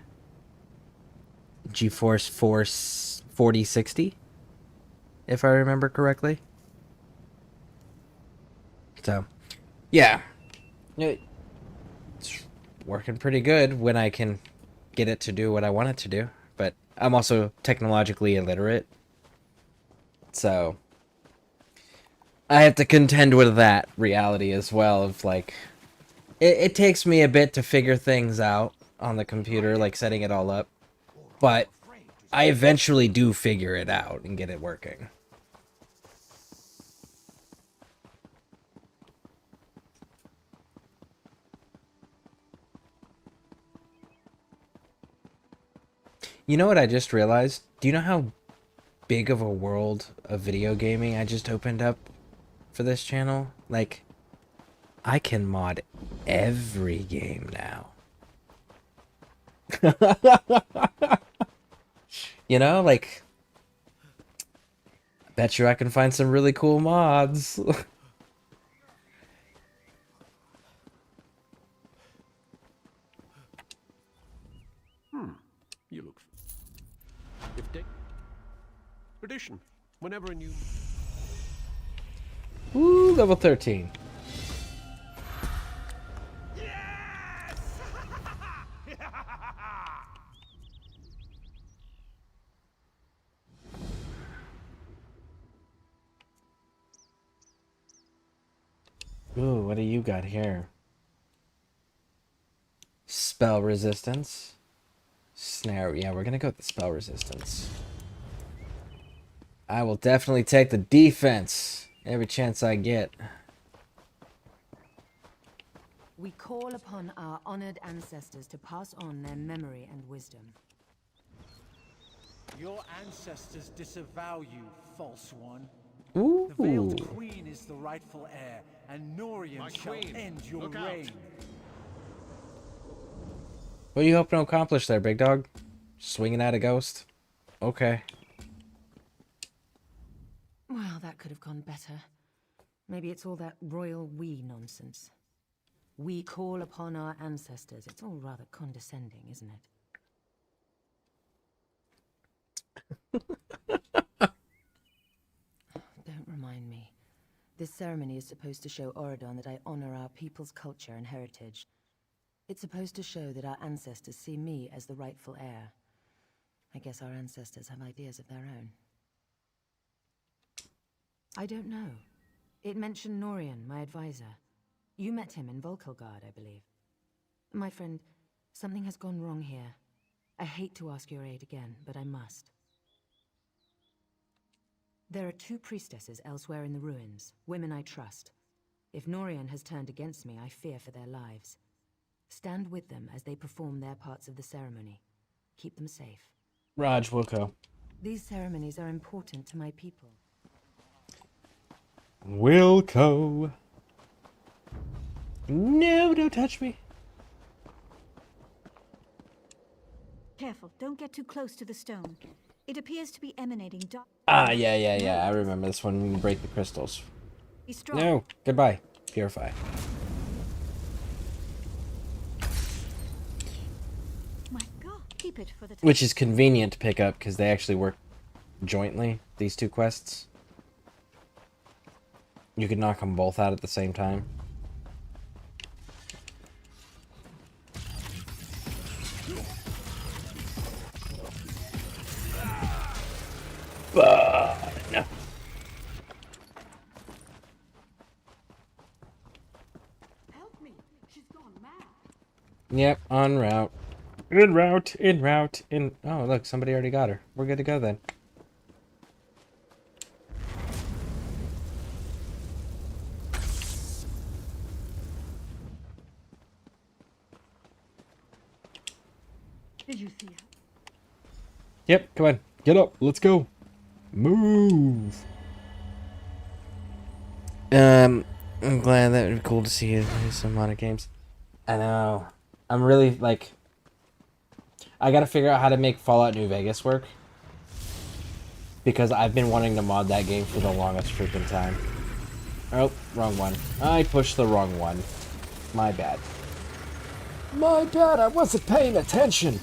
GeForce Force 4060, if I remember correctly. So, yeah. It's working pretty good when I can get it to do what I want it to do. But I'm also technologically illiterate. So, I have to contend with that reality as well of, like, it takes me a bit to figure things out on the computer, like setting it all up. But I eventually do figure it out and get it working. You know what I just realized? Do you know how big of a world of video gaming I just opened up for this channel? Like, I can mod every game now. You know, like, I bet you I can find some really cool mods. You look... If they... Tradition. Whenever a new... Ooh, level 13. Ooh, what do you got here? Spell resistance. Snare. Yeah, we're gonna go with the spell resistance. I will definitely take the defense every chance I get. We call upon our honored ancestors to pass on their memory and wisdom. Your ancestors disavow you, false one. Ooh. The Veiled Queen is the rightful heir, and Norian shall end your reign. What are you hoping to accomplish there, big dog? Swinging at a ghost? Okay. Well, that could have gone better. Maybe it's all that royal we nonsense. We call upon our ancestors. It's all rather condescending, isn't it? Don't remind me. This ceremony is supposed to show Oridon that I honor our people's culture and heritage. It's supposed to show that our ancestors see me as the rightful heir. I guess our ancestors have ideas of their own. I don't know. It mentioned Norian, my advisor. You met him in Volkelgard, I believe. My friend, something has gone wrong here. I hate to ask your aid again, but I must. There are 2 priestesses elsewhere in the ruins, women I trust. If Norian has turned against me, I fear for their lives. Stand with them as they perform their parts of the ceremony. Keep them safe. Raj Wilco. These ceremonies are important to my people. Wilco. No, don't touch me. Careful, don't get too close to the stone. It appears to be emanating dark. Ah, yeah. I remember this one when you break the crystals. Be strong. No, goodbye. Purify. My God, keep it for the time. Which is convenient to pick up because they actually work jointly, these two quests. You could knock them both out at the same time. No. Help me. She's gone mad. Yep, en route. En route, en route, en... Oh, look, somebody already got her. We're good to go then. Did you see her? Yep, come on. Get up. Let's go. Move. I'm glad that would be cool to see you play some modded games. I know. I'm really, like... I gotta figure out how to make Fallout New Vegas work. Because I've been wanting to mod that game for the longest freaking time. Oh, wrong one. I pushed the wrong one. My bad. My bad, I wasn't paying attention.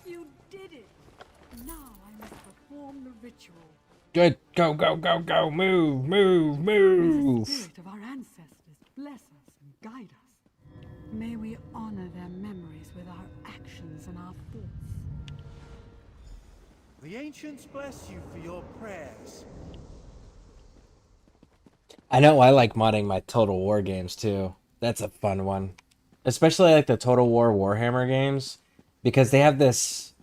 You did it. Now I must perform the ritual. Good. Go, go, go, go. Move, move, May the move. spirit of our ancestors bless us and guide us. May we honor their memories with our actions and our thoughts. The ancients bless you for your prayers. I know I like modding my Total War games too. That's a fun one. Especially like the Total War Warhammer games. Because they have this...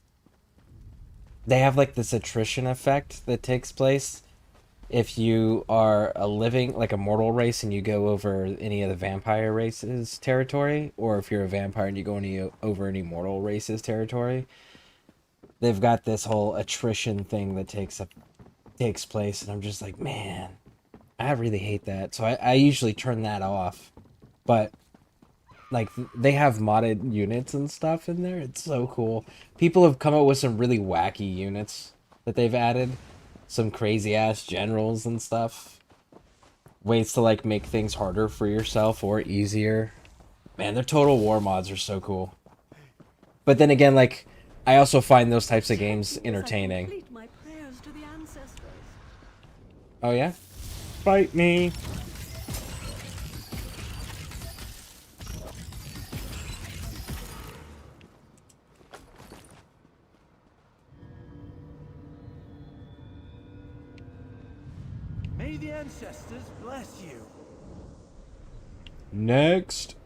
They have like this attrition effect that takes place if you are a living, like a mortal race and you go over any of the vampire races territory, or if you're a vampire and you go over any mortal races territory. They've got this whole attrition thing that takes place, and I'm just like, man, I really hate that. So I usually turn that off. But like they have modded units and stuff in there. It's so cool. People have come up with some really wacky units that they've added. Some crazy ass generals and stuff. Ways to like make things harder for yourself or easier. Man, their Total War mods are so cool. But then again, like, I also find those types of games entertaining. Complete my prayers to the ancestors. Oh yeah? Fight me! May the ancestors bless you. Next.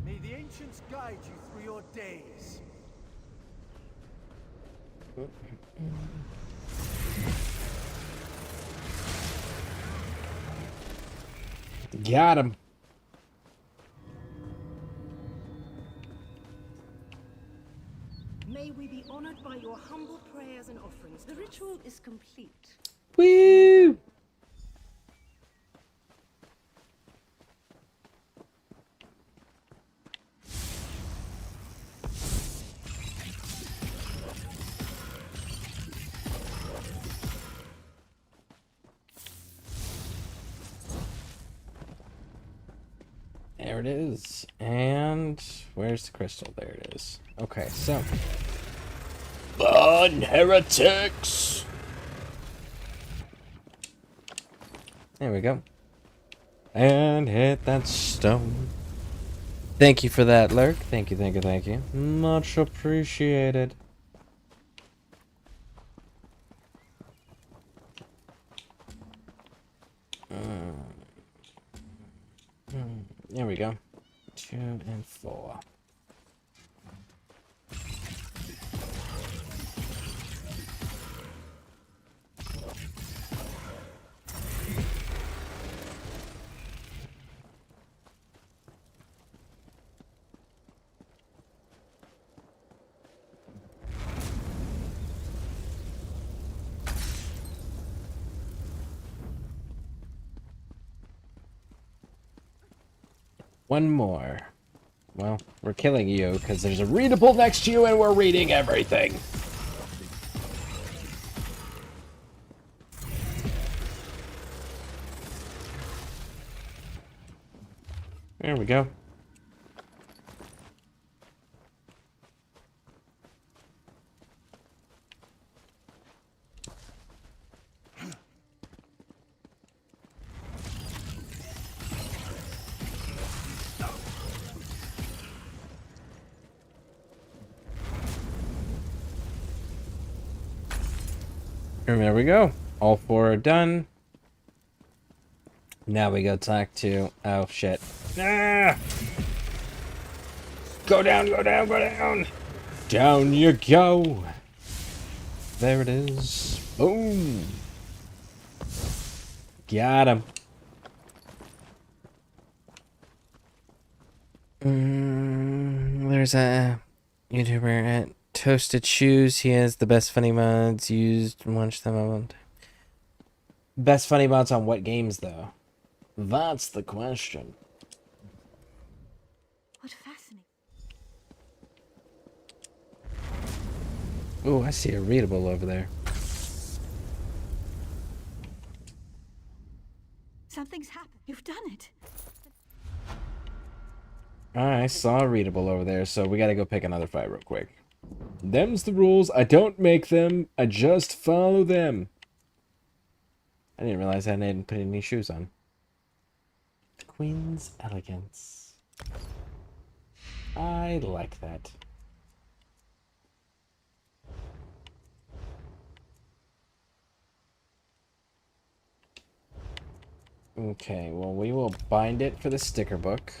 May the ancients guide you through your days. Got him. May we be honored by your humble prayers and offerings. The ritual is complete. Woo! There it is. And where's the crystal? There it is. Okay, so. Burn, heretics! There we go. And hit that stone. Thank you for that, Lurk. Thank you, thank you, thank you. Much appreciated. There we go. 2 and 4. One more. Well, we're killing you because there's a readable next to you and we're reading everything. There we go. And there we go. All 4 are done. Now we go talk to... Oh, shit. Ah! Go down, go down, go down! Down you go! There it is. Boom! Got him. There's a YouTuber at Toasted Shoes. He has the best funny mods used. Watch them on. Best funny mods on what games, though? That's the question. What fascinating. Oh, I see a readable over there. Something's happened. You've done it. I saw a readable over there, so we gotta go pick another fight real quick. Them's the rules. I don't make them. I just follow them. I didn't realize I didn't put any shoes on. Queen's Elegance. I like that. Okay, well, we will bind it for the sticker book.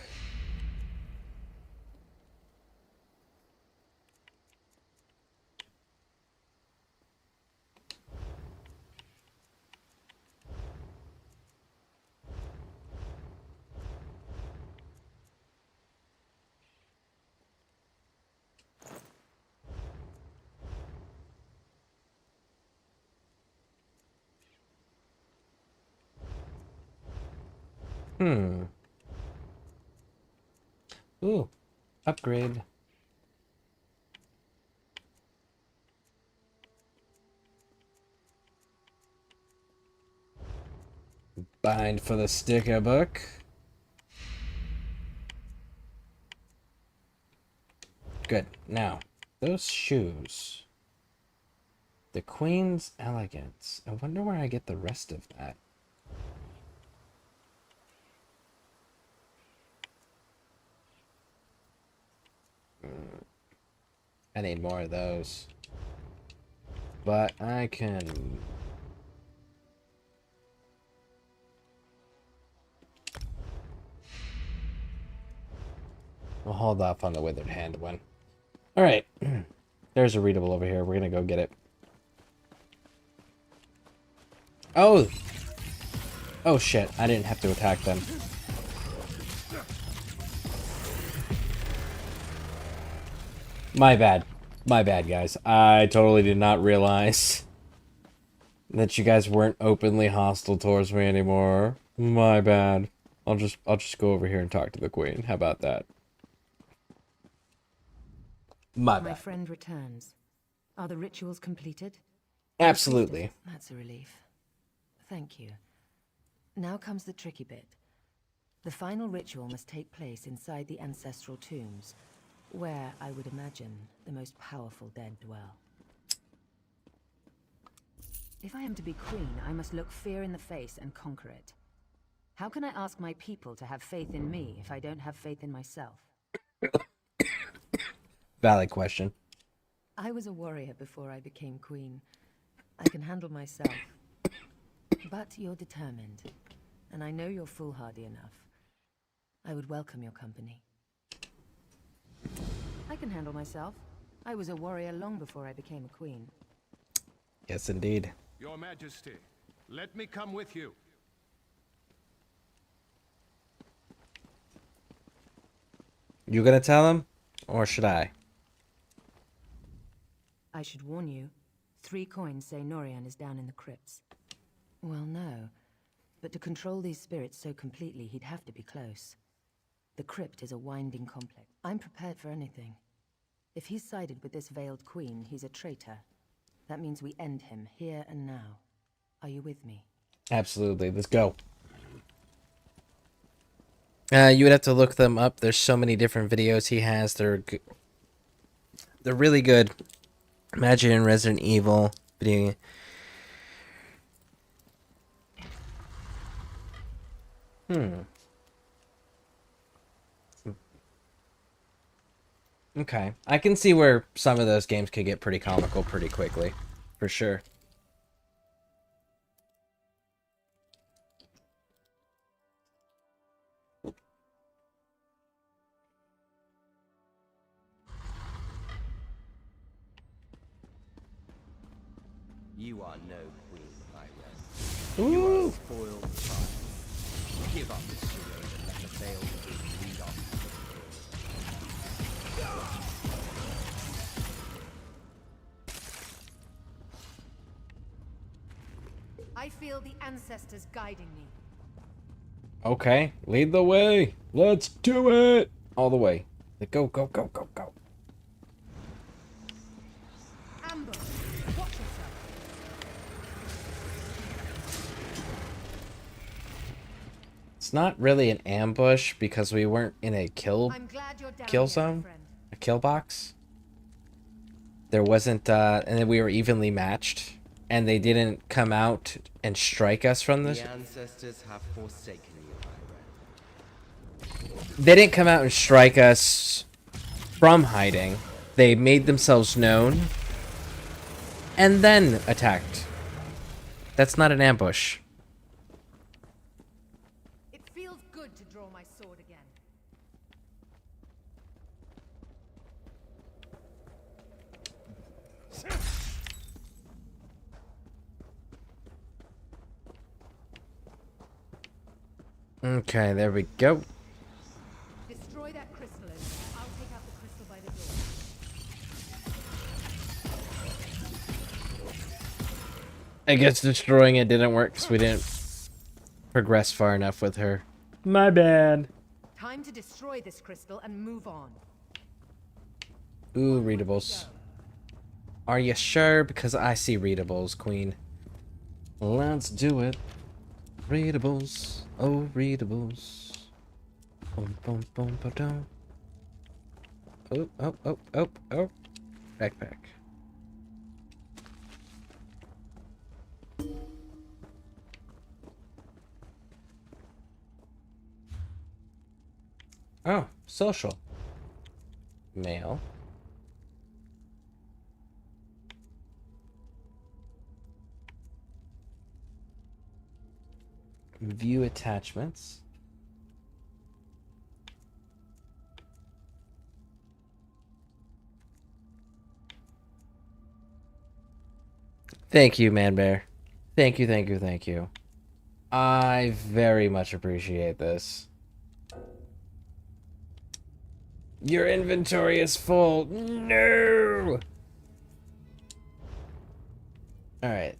Ooh, upgrade. Bind for the sticker book. Good. Now, those shoes. The Queen's Elegance. I wonder where I get the rest of that. I need more of those. But I can... We'll hold off on the Withered Hand one. Alright. There's a readable over here. We're gonna go get it. Oh! Oh shit, I didn't have to attack them. My bad. My bad, guys. I totally did not realize that you guys weren't openly hostile towards me anymore. My bad. I'll just go over here and talk to the Queen. How about that? My bad. My friend returns. Are the rituals completed? Absolutely. That's a relief. Thank you. Now comes the tricky bit. The final ritual must take place inside the ancestral tombs, where, I would imagine, the most powerful dead dwell. If I am to be queen, I must look fear in the face and conquer it. How can I ask my people to have faith in me if I don't have faith in myself? Valid question. I was a warrior before I became queen. I can handle myself. But you're determined, and I know you're foolhardy enough. I would welcome your company. I can handle myself. I was a warrior long before I became a queen. Yes, indeed. Your Majesty, let me come with you. You gonna tell him? Or should I? I should warn you. 3 coins say Norian is down in the crypts. Well, no. But to control these spirits so completely, he'd have to be close. The crypt is a winding complex. I'm prepared for anything. If he's sided with this veiled queen, he's a traitor. That means we end him here and now. Are you with me? Absolutely. Let's go. You would have to look them up. There's so many different videos he has. They're really good. Imagine Resident Evil video. Okay. I can see where some of those games could get pretty comical pretty quickly. For sure. You are no queen, Iris. You are a spoiled child. Give up this charade and let the veiled queen lead us. I feel the ancestors guiding me. Okay. Lead the way. Let's do it. All the way. Go, go, go, go, go. Amber, watch yourself. It's not really an ambush because we weren't in a kill zone, a kill box. There wasn't, and then we were evenly matched, and they didn't come out and strike us from this. The ancestors have forsaken you, Iris. They didn't come out and strike us from hiding. They made themselves known and then attacked. That's not an ambush. It feels good to draw my sword again. Okay, there we go. Destroy that crystal. I'll take out the crystal by the door. I guess destroying it didn't work because we didn't progress far enough with her. My bad. Time to destroy this crystal and move on. Ooh, readables. Are you sure? Because I see readables, queen. Let's do it. Readables. Oh, readables. Boom, boom, boom, boom, boom. Oh, oh, oh, oh, oh. Backpack. Oh, social. Mail. View attachments. Thank you, Man Bear. Thank you, thank you, thank you. I very much appreciate this. Your inventory is full. No! Alright.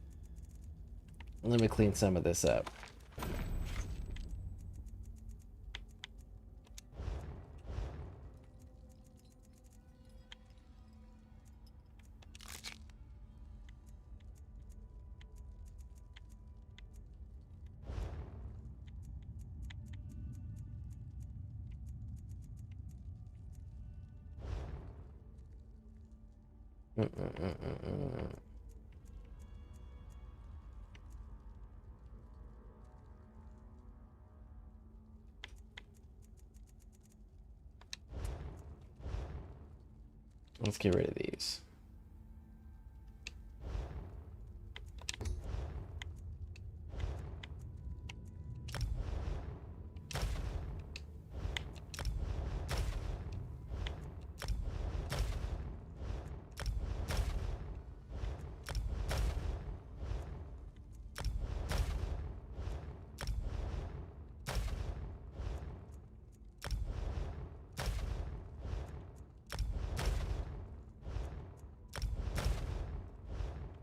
Let me clean some of this up. Let's get rid of these.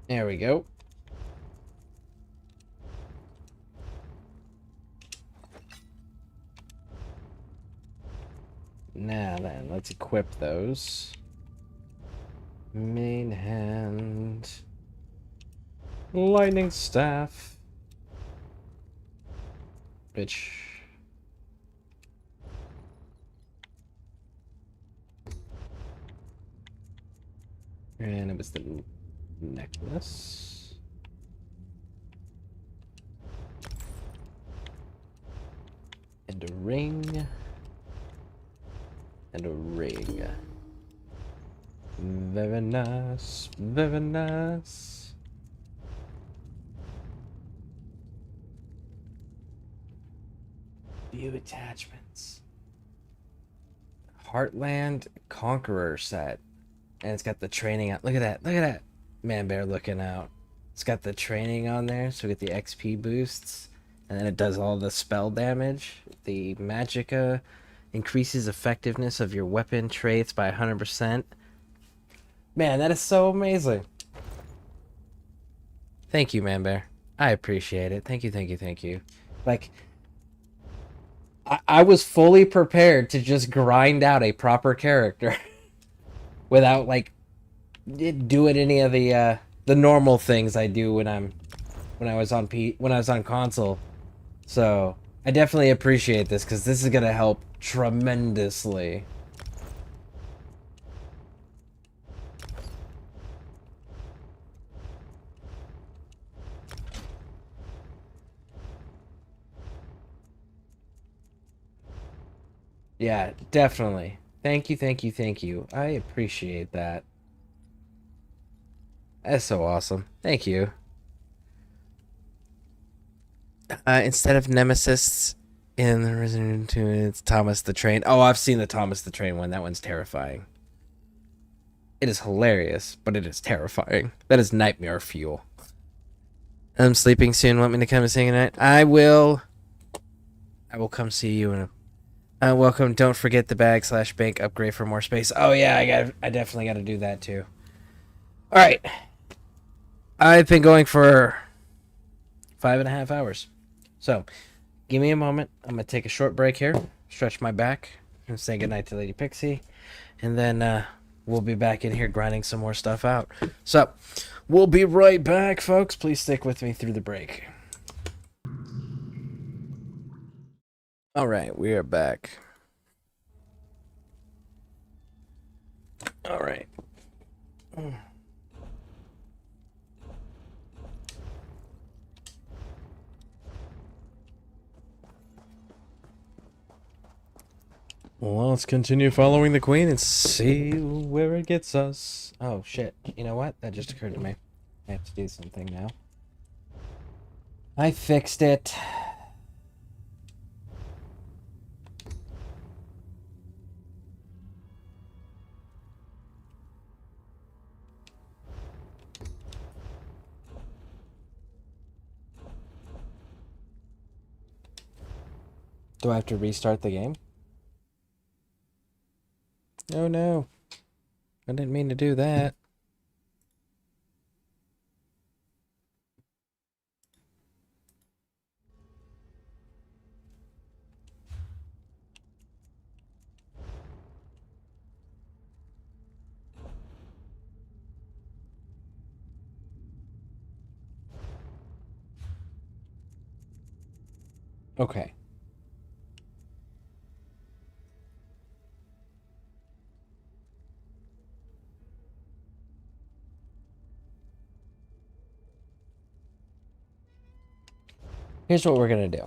There we go. Now then, let's equip those. Main hand. Lightning staff. Which... And it was the necklace. And a ring. And a ring. Very nice. Very nice. View attachments. Heartland Conqueror set. And it's got the training out. Look at that. Look at that. Man bear looking out. It's got the training on there, so we get the XP boosts. And then it does all the spell damage. The Magicka increases effectiveness of your weapon traits by 100%. Man, that is so amazing. Thank you, Man Bear. I appreciate it. Thank you, thank you, thank you. Like, I was fully prepared to just grind out a proper character without, like, doing any of the normal things I do when I was on console. So I definitely appreciate this, because this is gonna help tremendously. Yeah, definitely. Thank you, thank you, thank you. I appreciate that. That's so awesome. Thank you. Instead of Nemesis in the Resident Evil 2, it's Thomas the Train. Oh, I've seen the Thomas the Train one. That one's terrifying. It is hilarious, but it is terrifying. That is nightmare fuel. I'm sleeping soon. Want me to come and sing tonight? I will come see you in a... welcome. Don't forget the bag/bank upgrade for more space. Oh yeah, I definitely got to do that too. All right. I've been going for 5.5 hours. So, give me a moment. I'm going to take a short break here, stretch my back, and say goodnight to Lady Pixie. And then we'll be back in here grinding some more stuff out. So, we'll be right back, folks. Please stick with me through the break. All right, we are back. All right. Well, let's continue following the queen and see where it gets us. Oh, shit. You know what? That just occurred to me. I have to do something now. I fixed it. Do I have to restart the game? Oh no. I didn't mean to do that. Okay. Here's what we're gonna do.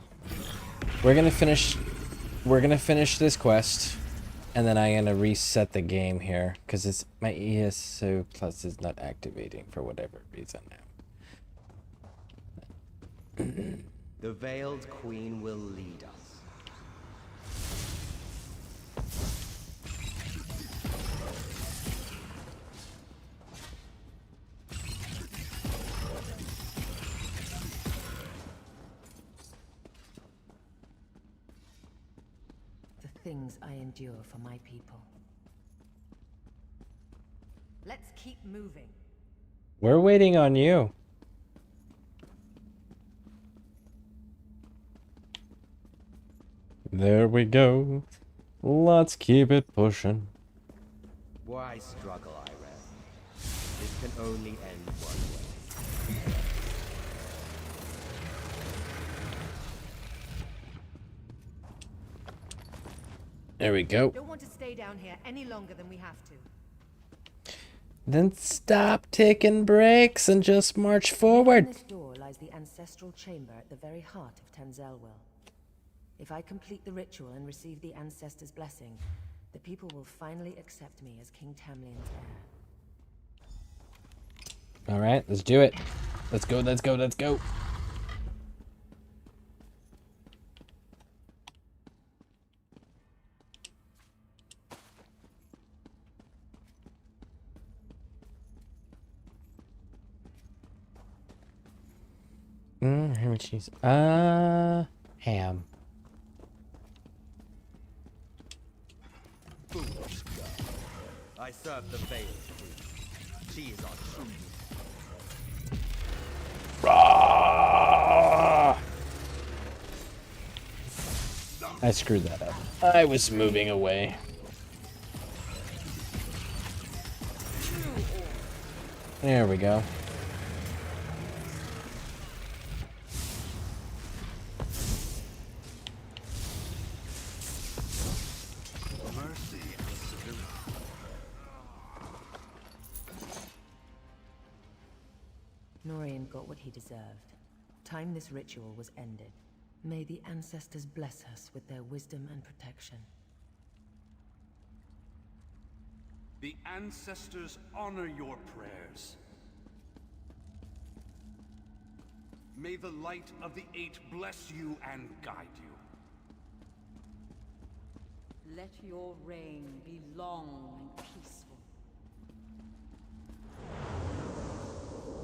We're gonna finish this quest, and then I'm gonna reset the game here because it's my ESO Plus is not activating for whatever reason now. The Veiled Queen will lead us. Things I endure for my people. Let's keep moving. We're waiting on you. There we go. Let's keep it pushing. Why struggle, Irem? This can only end one way. There we go. Don't want to stay down here any longer than we have to. Then stop taking breaks and just march forward. Behind this door lies the ancestral chamber at the very heart of Tanzelwil. If I complete the ritual and receive the ancestors' blessing, the people will finally accept me as King Tamlin's heir. All right, let's do it. Let's go, let's go, let's go. Ham and cheese. Ham. Foolish girl. I serve the veiled queen. She is our true. I screwed that up. I was moving away. There we go. Norian got what he deserved. Time this ritual was ended. May the ancestors bless us with their wisdom and protection. The ancestors honor your prayers. May the light of the Eight bless you and guide you. Let your reign be long and peaceful.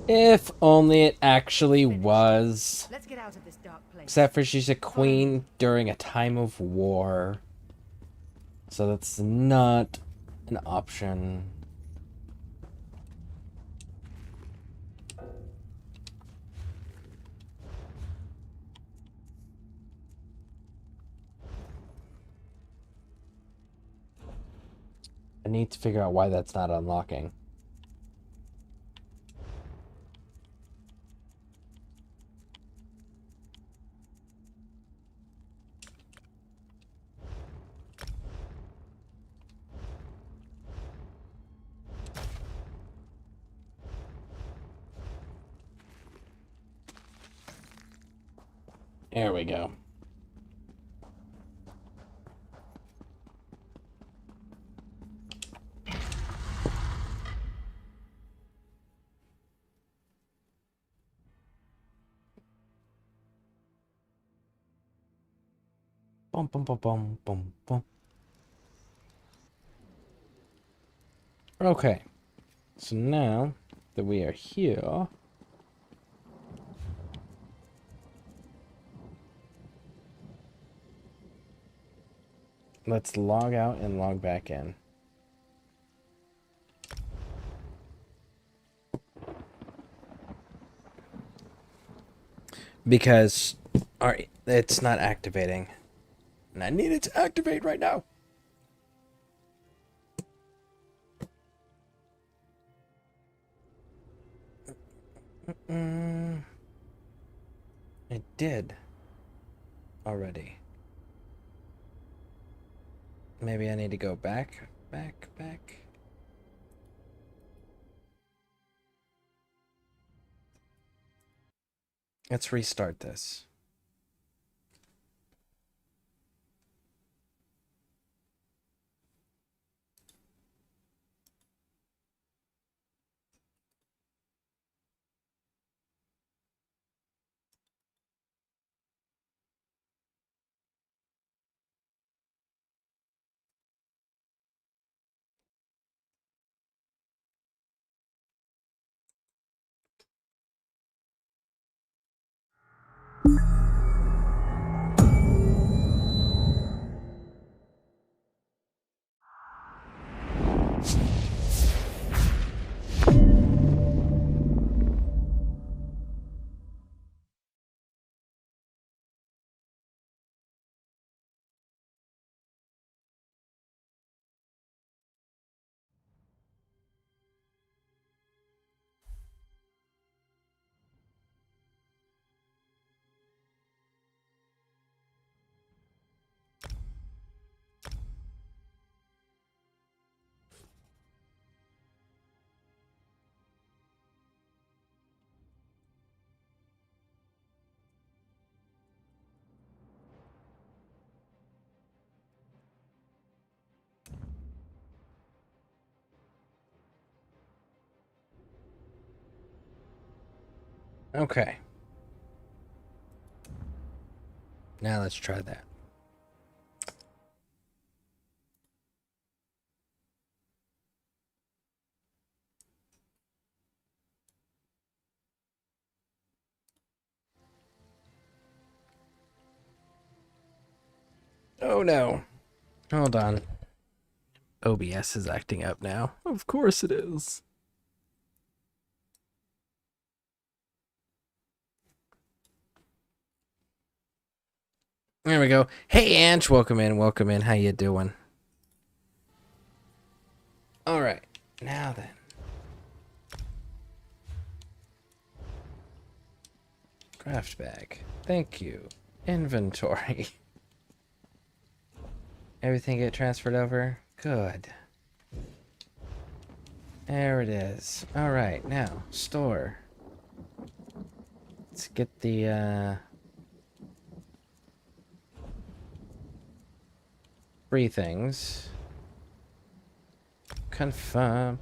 If only it actually was. Let's get out of this dark place. Except for she's a queen during a time of war. So that's not an option. I need to figure out why that's not unlocking. There we go. Bum bum bum bum bum bum. Okay. So now that we are here, let's log out and log back in. Because it's not activating. And I need it to activate right now. It did already. Maybe I need to go back. Let's restart this. Okay. Now let's try that. Oh no. Hold on. OBS is acting up now. Of course it is. There we go. Hey, Anch, welcome in, welcome in. How you doing? All right, now then. Craft bag. Thank you. Inventory. Everything get transferred over? Good. There it is. All right, now, store. Let's get the, free things. Confirm.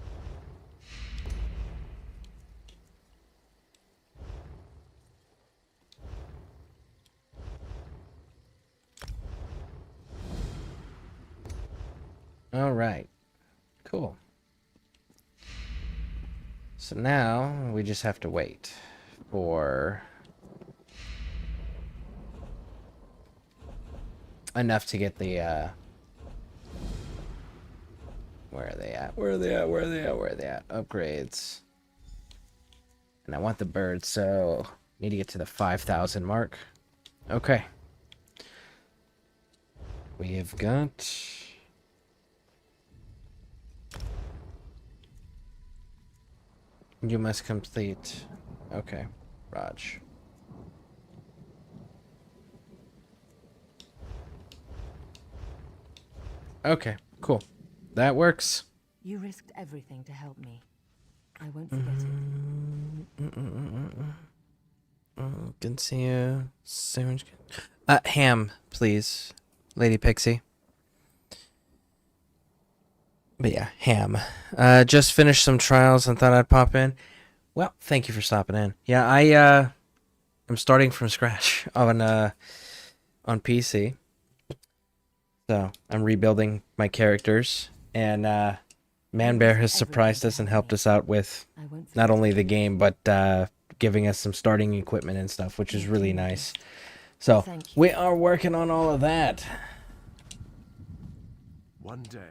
All right. Cool. So now we just have to wait for enough to get the, where are they at? Where are they at? Where are they at? Where are they at? Upgrades. And I want the bird, so need to get to the 5,000 mark. Okay. We have got... You must complete... Okay, Raj. Okay, cool. That works. You risked everything to help me. I won't forget it. Good to see you. Sandwich. Ham, please, Lady Pixie. But yeah, ham. Just finished some trials and thought I'd pop in. Well, thank you for stopping in. Yeah, I'm starting from scratch on PC. So I'm rebuilding my characters, and Man Bear has surprised us and helped us out with not only the game, but giving us some starting equipment and stuff, which is really nice. So we are working on all of that. One day,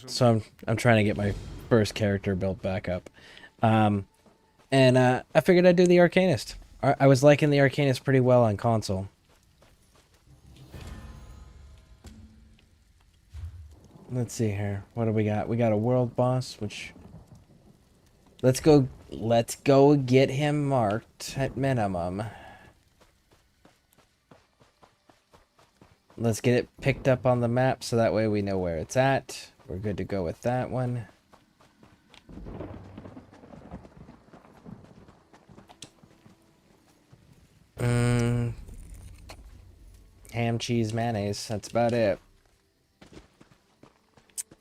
So I'm trying to get my first character built back up, and I figured I'd do the Arcanist. I was liking the Arcanist pretty well on console. Let's see here. What do we got? We got a world boss, which let's go get him marked at minimum. Let's get it picked up on the map so that way we know where it's at. We're good to go with that one. Ham, cheese, mayonnaise. That's about it.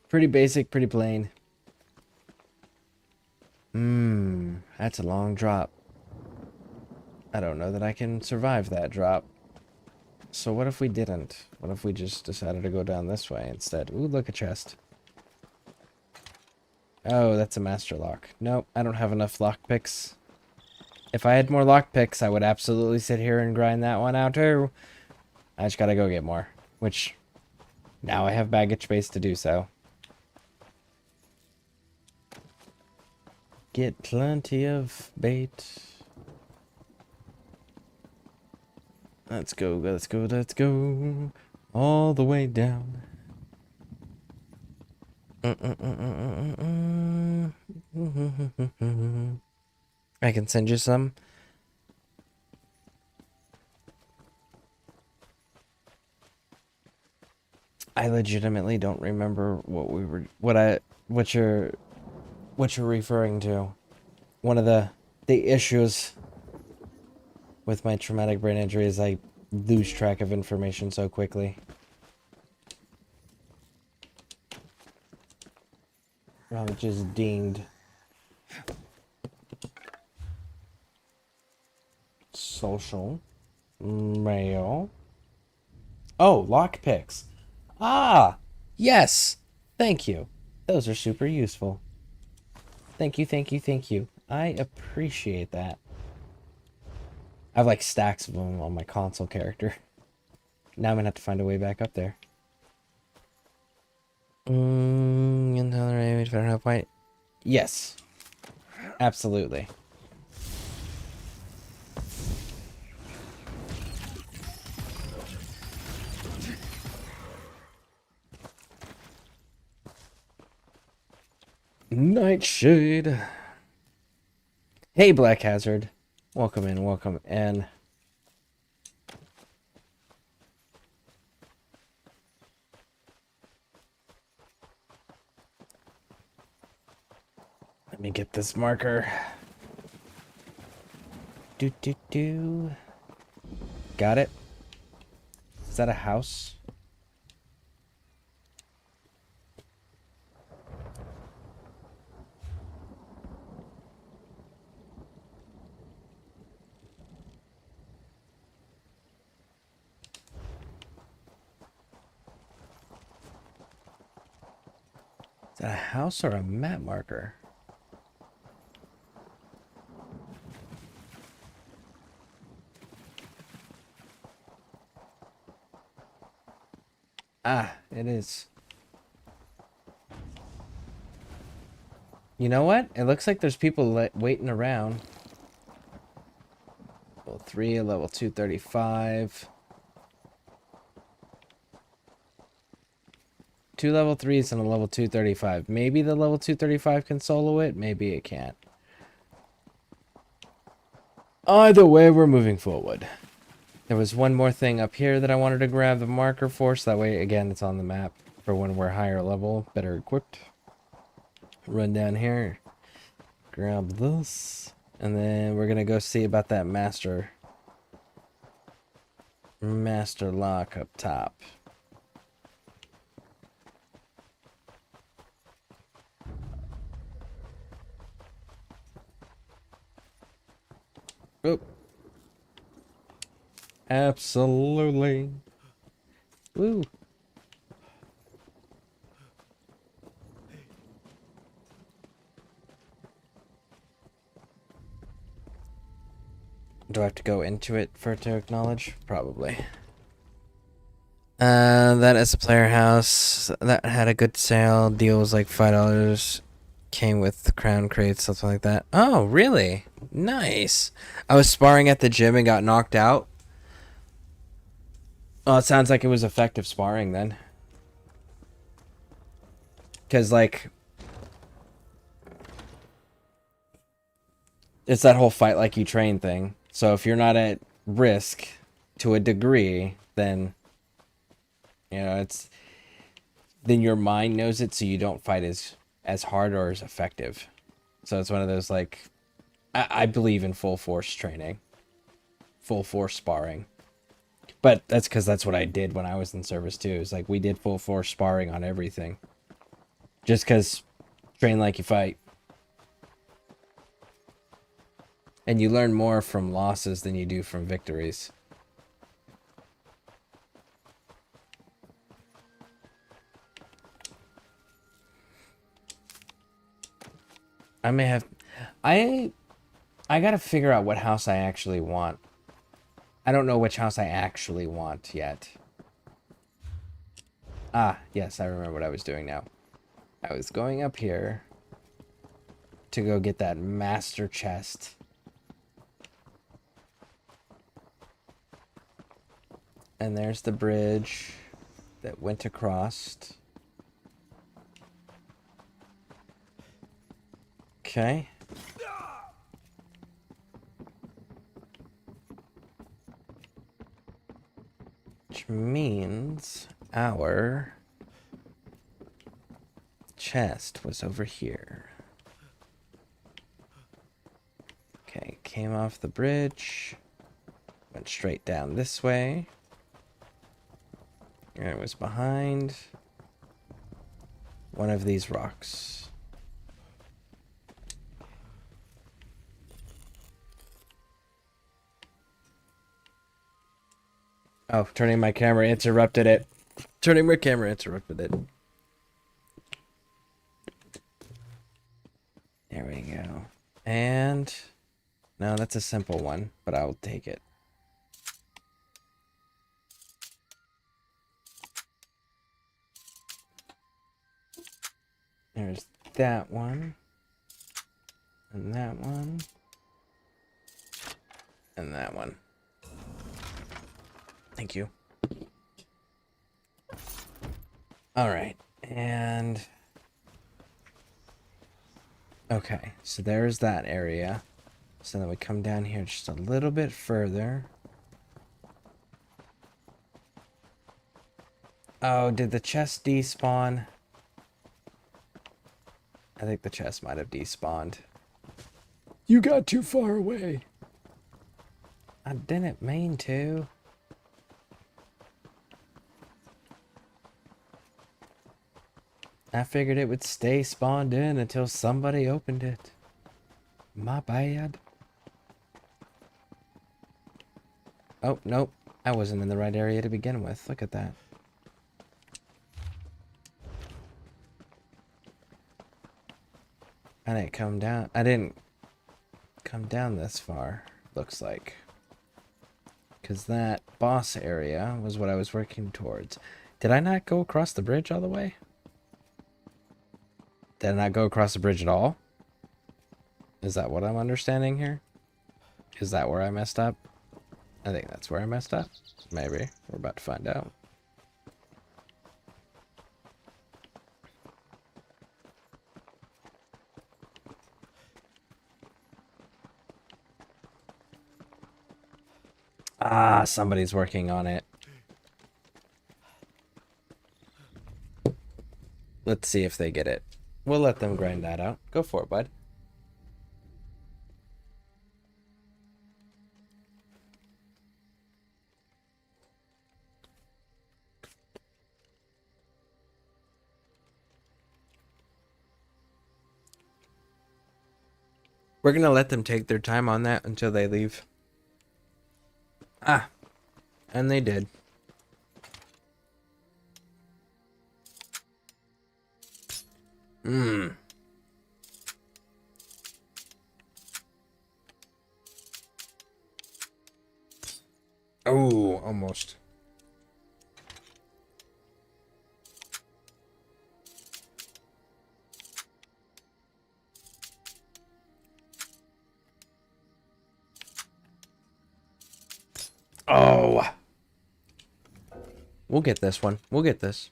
Pretty basic, pretty plain. That's a long drop. I don't know that I can survive that drop. So what if we didn't? What if we just decided to go down this way instead? Ooh, look, a chest. Oh, that's a master lock. Nope, I don't have enough lockpicks. If I had more lockpicks, I would absolutely sit here and grind that one out too. I just gotta go get more. Which, now I have baggage space to do so. Get plenty of bait. Let's go, let's go, let's go. All the way down. I can send you some. I legitimately don't remember what you're referring to. One of the issues with my traumatic brain injury is I lose track of information so quickly. Oh, it just dinged. social, mail. Oh, lockpicks. Ah, yes. Thank you. Those are super useful. Thank you, thank you, thank you. I appreciate that. I have like stacks of them on my console character. Now I'm gonna have to find a way back up there. Yes. Absolutely. Nightshade. Hey, Black Hazard. Welcome in, welcome in. Let me get this marker. Do. Got it. Is that a house? Is that a house or a map marker? Ah, it is. You know what? It looks like there's people waiting around. Level 3, level 235. 2 level 3s and a level 235. Maybe the level 235 can solo it, maybe it can't. Either way, we're moving forward. There was one more thing up here that I wanted to grab the marker for, so that way, again, it's on the map for when we're higher level, better equipped. Run down here, grab this, and then we're gonna go see about that master lock up top. Oop. Absolutely. Woo. Do I have to go into it for it to acknowledge? Probably. That is a player house. That had a good sale. Deal was like $5. Came with crown crates, something like that. Oh, really? Nice. I was sparring at the gym and got knocked out. Oh, it sounds like it was effective sparring then. Because, like, it's that whole fight like you train thing. So if you're not at risk to a degree, then, you know, it's, then your mind knows it, so you don't fight as hard or as effective. So it's one of those, like, I believe in full force training, full force sparring. But that's because that's what I did when I was in service too. It's like we did full force sparring on everything. Just because train like you fight. And you learn more from losses than you do from victories. I may have... I gotta figure out what house I actually want. I don't know which house I actually want yet. Ah, yes, I remember what I was doing now. I was going up here to go get that master chest. And there's the bridge that went across. Okay. Which means our chest was over here. Okay, came off the bridge, went straight down this way, and it was behind one of these rocks. Oh, turning my camera interrupted it. Turning my camera interrupted it. There we go. And no, that's a simple one, but I'll take it. There's that one. And that one. And that one. Thank you. Alright, and... okay, so there's that area. So then we come down here just a little bit further. Oh, did the chest despawn? I think the chest might have despawned. You got too far away. I didn't mean to. I figured it would stay spawned in until somebody opened it. My bad. Oh, nope. I wasn't in the right area to begin with. Look at that. I didn't come down. I didn't come down this far, looks like. Because that boss area was what I was working towards. Did I not go across the bridge all the way? Did I not go across the bridge at all? Is that what I'm understanding here? Is that where I messed up? I think that's where I messed up. Maybe. We're about to find out. Ah, somebody's working on it. Let's see if they get it. We'll let them grind that out. Go for it, bud. We're gonna let them take their time on that until they leave. Ah, and they did. Mmm. Oh, almost. Oh. We'll get this one. We'll get this.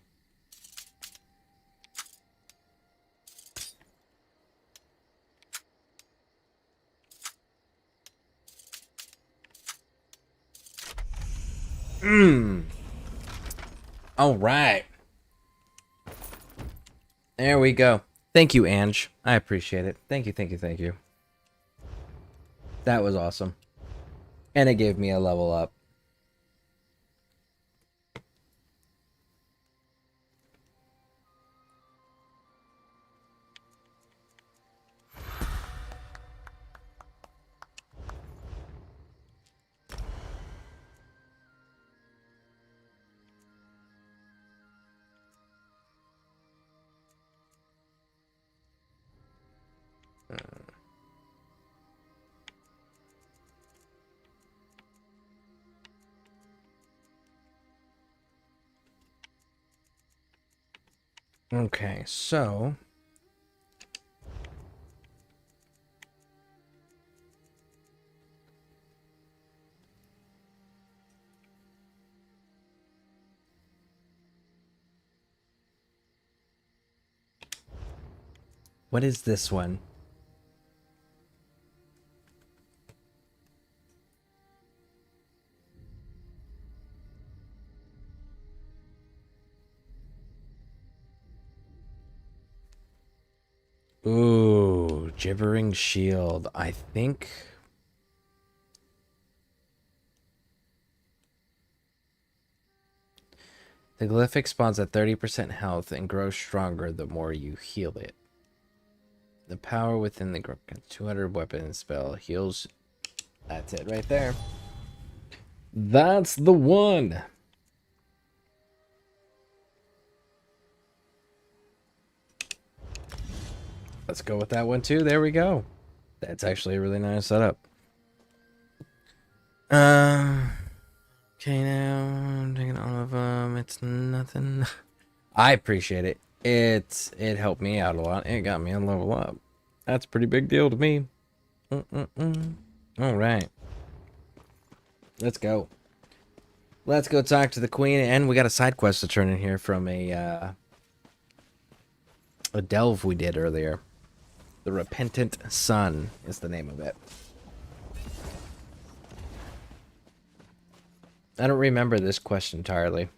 Mmm. All right. There we go. Thank you, Ange. I appreciate it. Thank you, thank you, thank you. That was awesome. And it gave me a level up. Okay, so... what is this one? Ooh, Gibbering Shield. I think... the glyphic spawns at 30% health and grows stronger the more you heal it. The power within the 200 weapon spell heals. That's it right there. That's the one. Let's go with that one too. There we go. That's actually a really nice setup. Okay, now I'm taking all of them. It's nothing. I appreciate it. It helped me out a lot. It got me a level up. That's a pretty big deal to me. All right. Let's go. Let's go talk to the queen, and we got a side quest to turn in here from a delve we did earlier. The Repentant Sun is the name of it. I don't remember this quest entirely.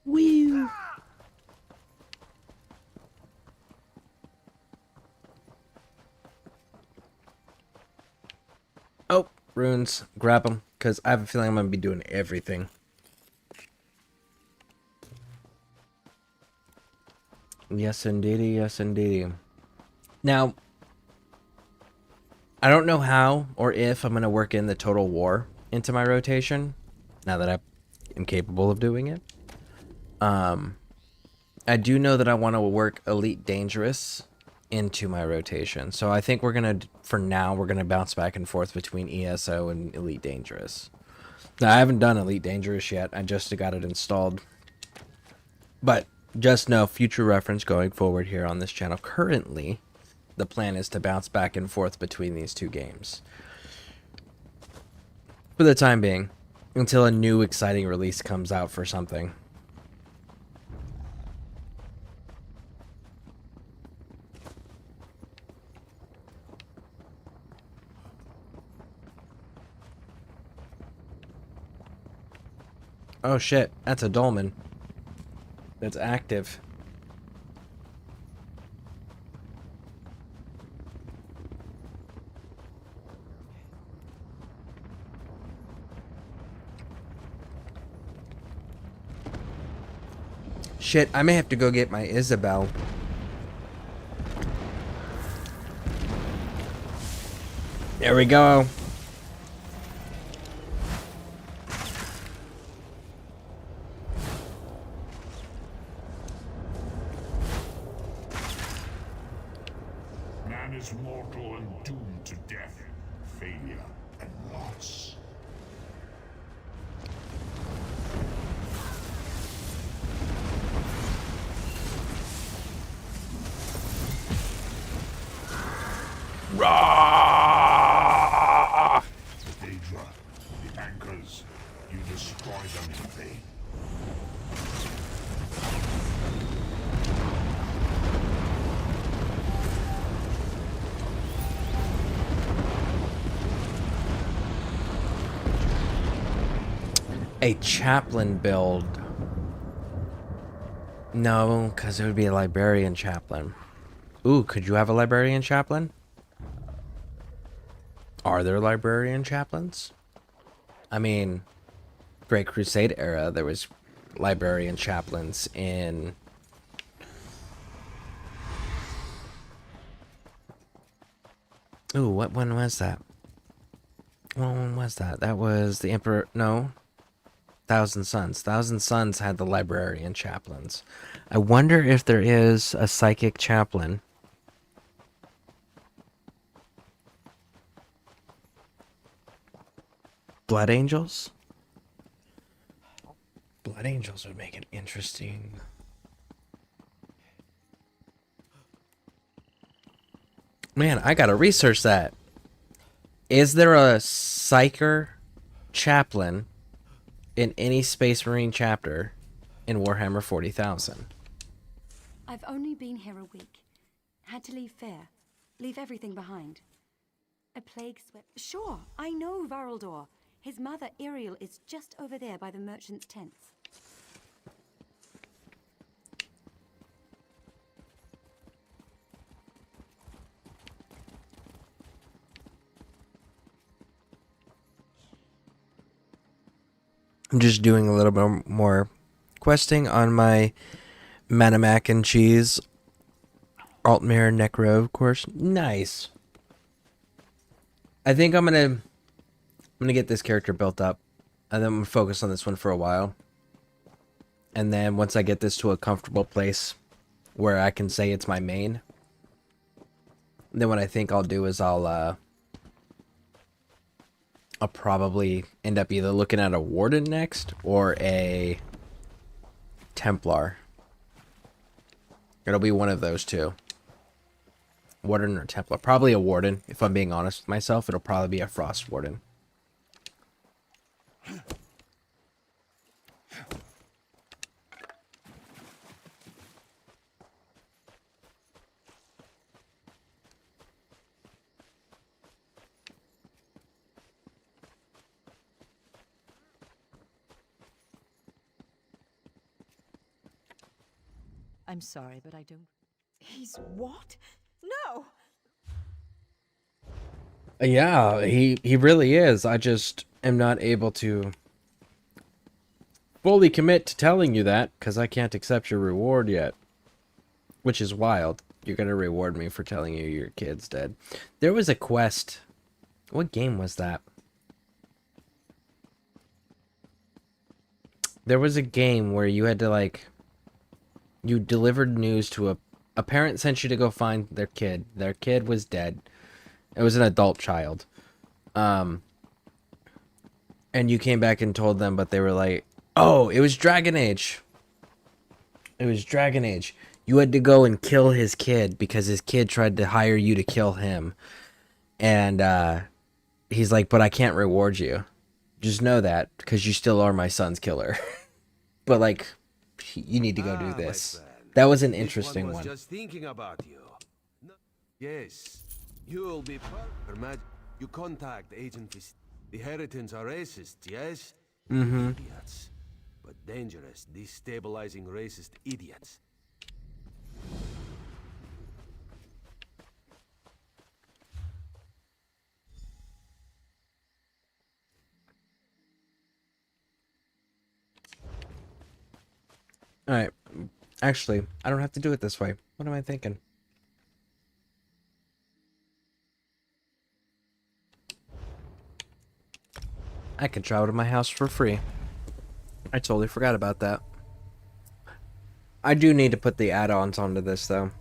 Woo! Oh, runes. Grab them, because I have a feeling I'm going to be doing everything. Yes, indeedy. Yes, indeedy. Now, I don't know how or if I'm going to work in the Total War into my rotation, now that I am capable of doing it. I do know that I want to work Elite Dangerous into my rotation. So I think we're going to, for now, we're going to bounce back and forth between ESO and Elite Dangerous. Now, I haven't done Elite Dangerous yet. I just got it installed. But just know, future reference going forward here on this channel, currently, the plan is to bounce back and forth between these two games. For the time being, until a new exciting release comes out for something. Oh shit, that's a dolmen. That's active. Shit, I may have to go get my Isabel. There we go. Man is mortal and doomed to death, failure, and loss. Rah! Daedra, the anchors, you destroy them in vain. A chaplain build. No, because it would be a librarian chaplain. Ooh, could you have a librarian chaplain? Are there librarian chaplains? I mean, Great Crusade era, there was librarian chaplains in... Ooh, what one was that? What one was that? That was the Emperor... No. Thousand Suns. Thousand Suns had the librarian chaplains. I wonder if there is a psychic chaplain. Blood Angels? Blood Angels would make it interesting. Man, I gotta research that. Is there a Psyker chaplain in any Space Marine chapter in Warhammer 40,000? I've only been here a week. Had to leave Fair. Leave everything behind. A plague swept... Sure, I know Varaldor. His mother, Iriel, is just over there by the merchant's tents. I'm just doing a little bit more questing on my Mana Mac and Cheese Altmere Necro course. Nice. I think I'm gonna get this character built up, and then I'm gonna focus on this one for a while. And then once I get this to a comfortable place where I can say it's my main, then what I think I'll do is I'll probably end up either looking at a Warden next or a Templar. It'll be one of those two. Warden or Templar. Probably a Warden. If I'm being honest with myself, it'll probably be a Frost Warden. I'm sorry, but I don't... He's what? No! Yeah, he really is. I just am not able to fully commit to telling you that because I can't accept your reward yet. Which is wild. You're going to reward me for telling you your kid's dead. There was a quest. What game was that? There was a game where you had to, like... You delivered news to a parent sent you to go find their kid. Their kid was dead. It was an adult child. And you came back and told them, but they were like, oh, it was Dragon Age. It was Dragon Age. You had to go and kill his kid because his kid tried to hire you to kill him. And he's like, but I can't reward you. Just know that because you still are my son's killer. But like, you need to go do this. That was an interesting one. Just thinking about you. No. Yes, you'll be part. You contact Agent. The Heritans are racist, yes? Mm-hmm. Idiots, but dangerous, destabilizing racist idiots. Alright. Actually, I don't have to do it this way. What am I thinking? I can travel to my house for free. I totally forgot about that. I do need to put the add-ons onto this, though.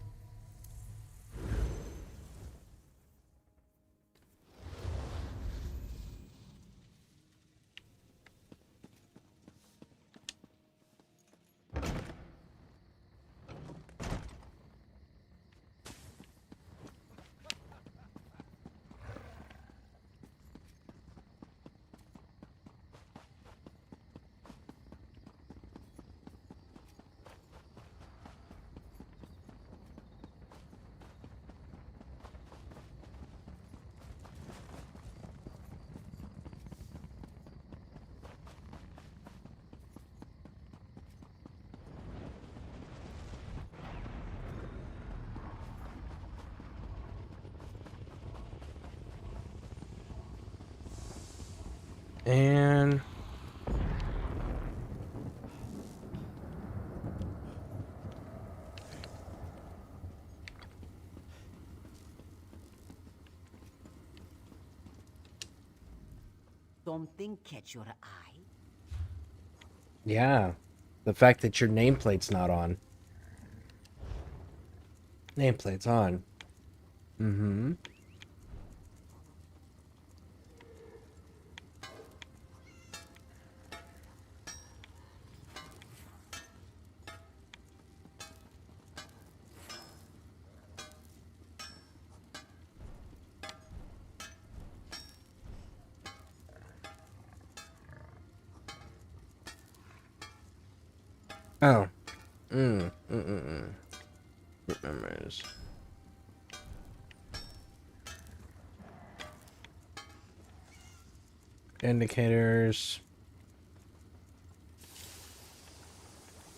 And Something catch your eye? yeah, the fact that your nameplate's not on. Nameplate's on. Mm-hmm. Oh. Group members. Indicators.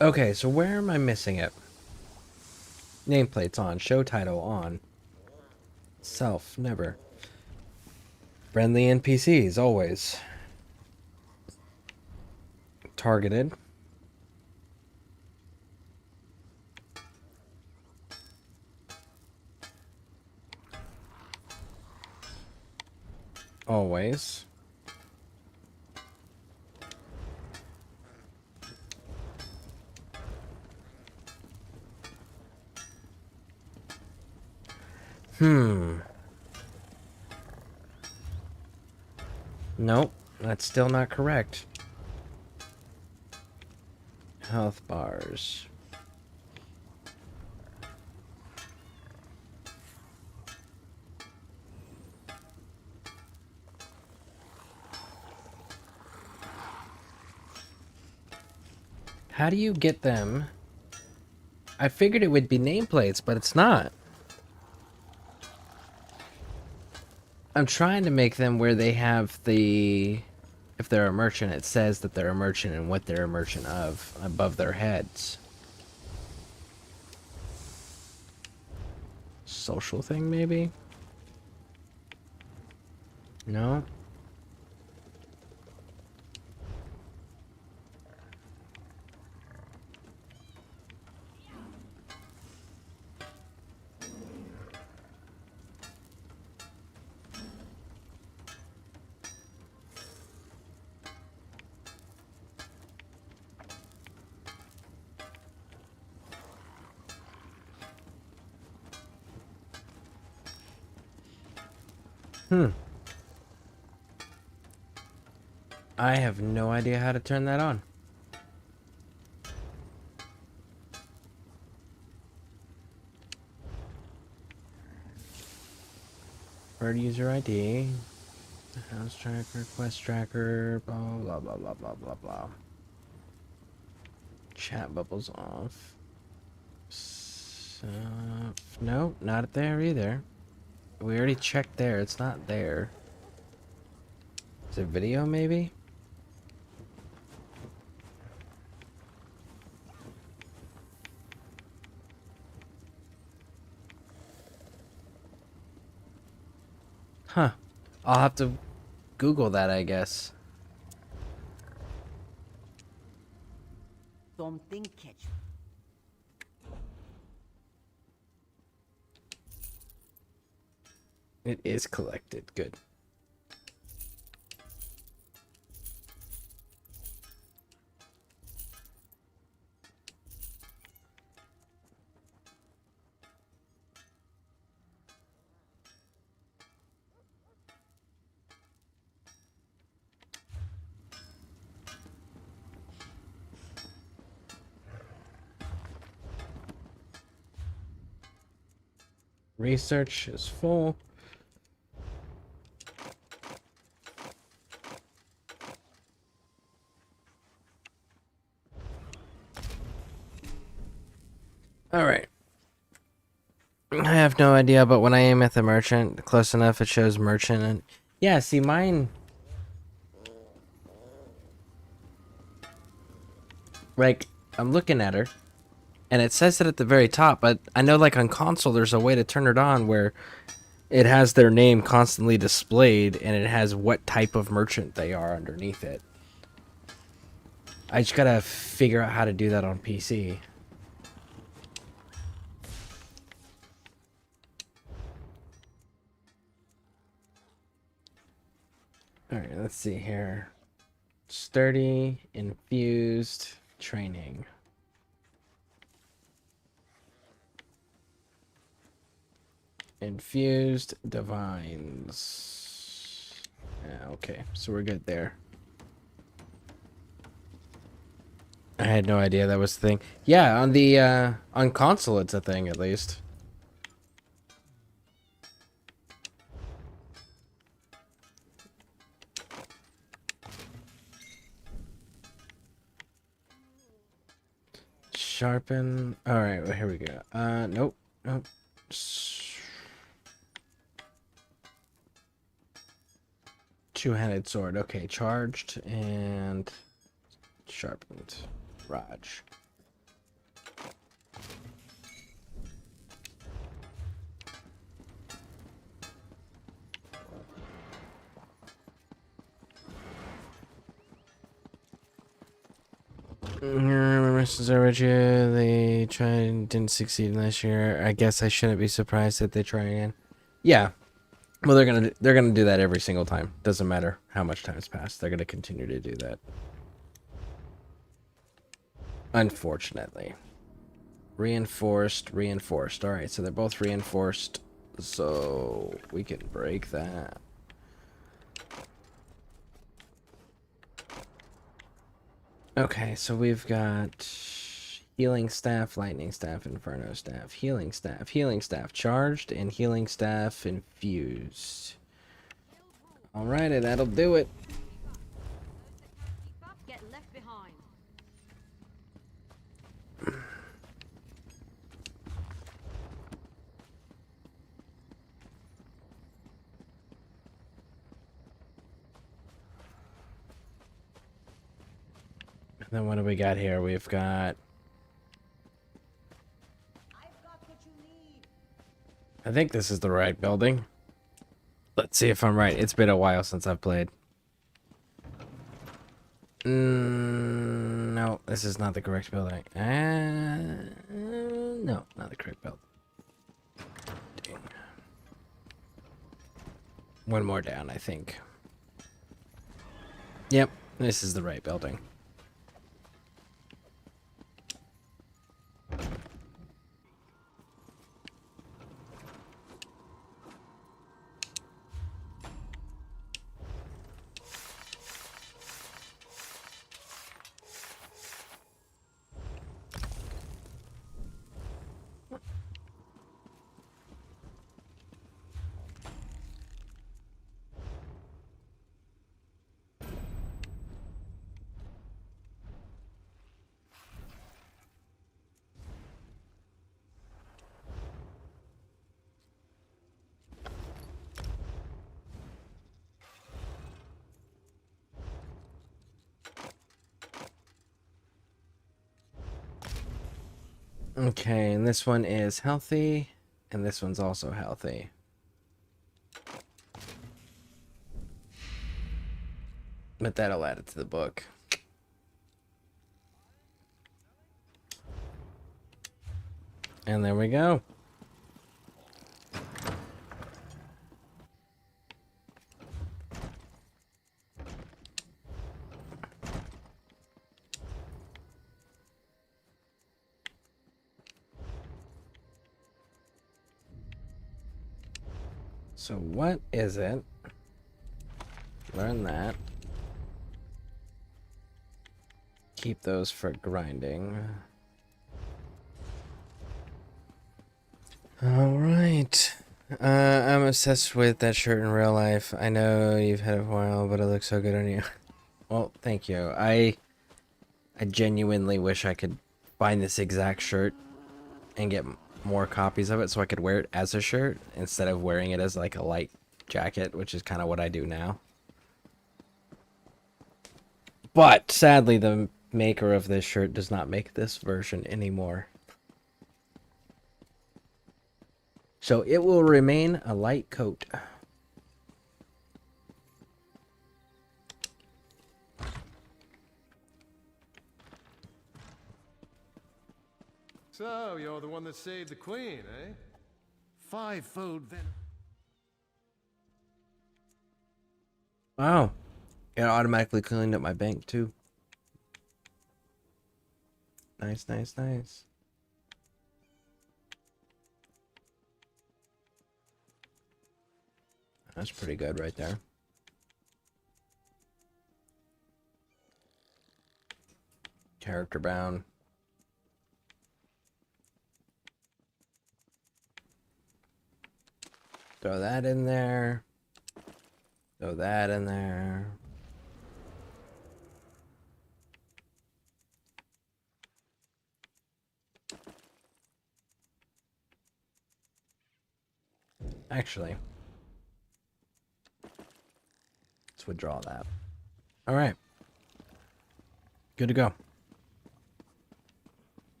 Okay, so where am I missing it? Nameplates on. Show title on. Self, never. Friendly NPCs, always. targeted. Always. Nope, that's still not correct. Health bars. How do you get them? I figured it would be nameplates, but it's not. I'm trying to make them where they have the... If they're a merchant, it says that they're a merchant and what they're a merchant of above their heads. Social thing, maybe? No? I have no idea how to turn that on. Bird user ID. House tracker, quest tracker, blah blah blah blah blah blah blah. Chat bubbles off. No, not there either. We already checked there. It's not there. Is it video, maybe? Huh. I'll have to Google that, I guess. Something catch. It is collected. Good. Research is full. All right. I have no idea, but when I aim at the merchant, close enough, it shows merchant. And yeah, see, mine... Like, I'm looking at her, and it says it at the very top, but I know, like, on console, there's a way to turn it on where it has their name constantly displayed, and it has what type of merchant they are underneath it. I just gotta figure out how to do that on PC. Alright, let's see here. Sturdy, infused, training. Infused divines. Yeah, okay, so we're good there. I had no idea that was the thing. Yeah, on the on console it's a thing at least. Sharpen. All right, well, here we go. Nope. Nope. Two-handed sword. Okay, charged and sharpened. Raj. Mrs. Origia, they tried, didn't succeed last year. I guess I shouldn't be surprised that they try again. Yeah. Well, they're gonna do that every single time. Doesn't matter how much time's passed. They're gonna continue to do that. Unfortunately. Reinforced, reinforced. Alright, so they're both reinforced. So we can break that. Okay, so we've got healing staff, lightning staff, inferno staff, healing staff charged, and healing staff infused. Alrighty, that'll do it. Get left behind. And then what do we got here? We've got... I think this is the right building. Let's see if I'm right. It's been a while since I've played. No, this is not the correct building. No, not the correct building. Dang. One more down, I think. Yep, this is the right building. Okay, and this one is healthy, and this one's also healthy. But that'll add it to the book. And there we go. So what is it? Learn that. Keep those for grinding. Alright. I'm obsessed with that shirt in real life. I know you've had it for a while, but it looks so good on you. Well, thank you. I genuinely wish I could find this exact shirt and get more copies of it so I could wear it as a shirt instead of wearing it as like a light jacket, which is kind of what I do now. But sadly, the maker of this shirt does not make this version anymore. So it will remain a light coat. So, you're the one that saved the queen, eh? Five-fold venom. Wow. It automatically cleaned up my bank too. Nice, nice, nice. That's pretty good right there. Character bound. Throw that in there. Throw that in there. Actually, let's withdraw that. All right. Good to go.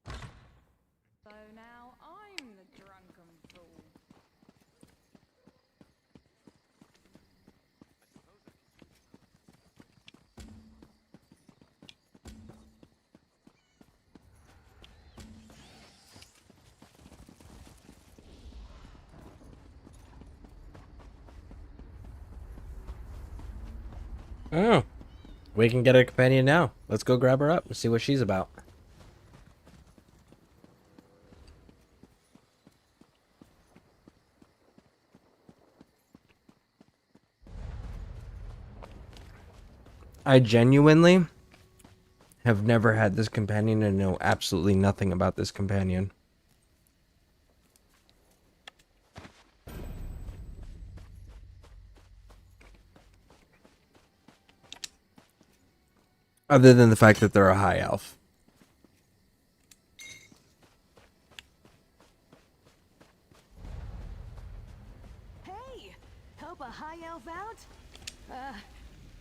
So now I'm the drunken fool. Oh, we can get a companion now. Let's go grab her up and see what she's about. I genuinely have never had this companion and know absolutely nothing about this companion. Other than the fact that they're a high elf. Hey, help a high elf out?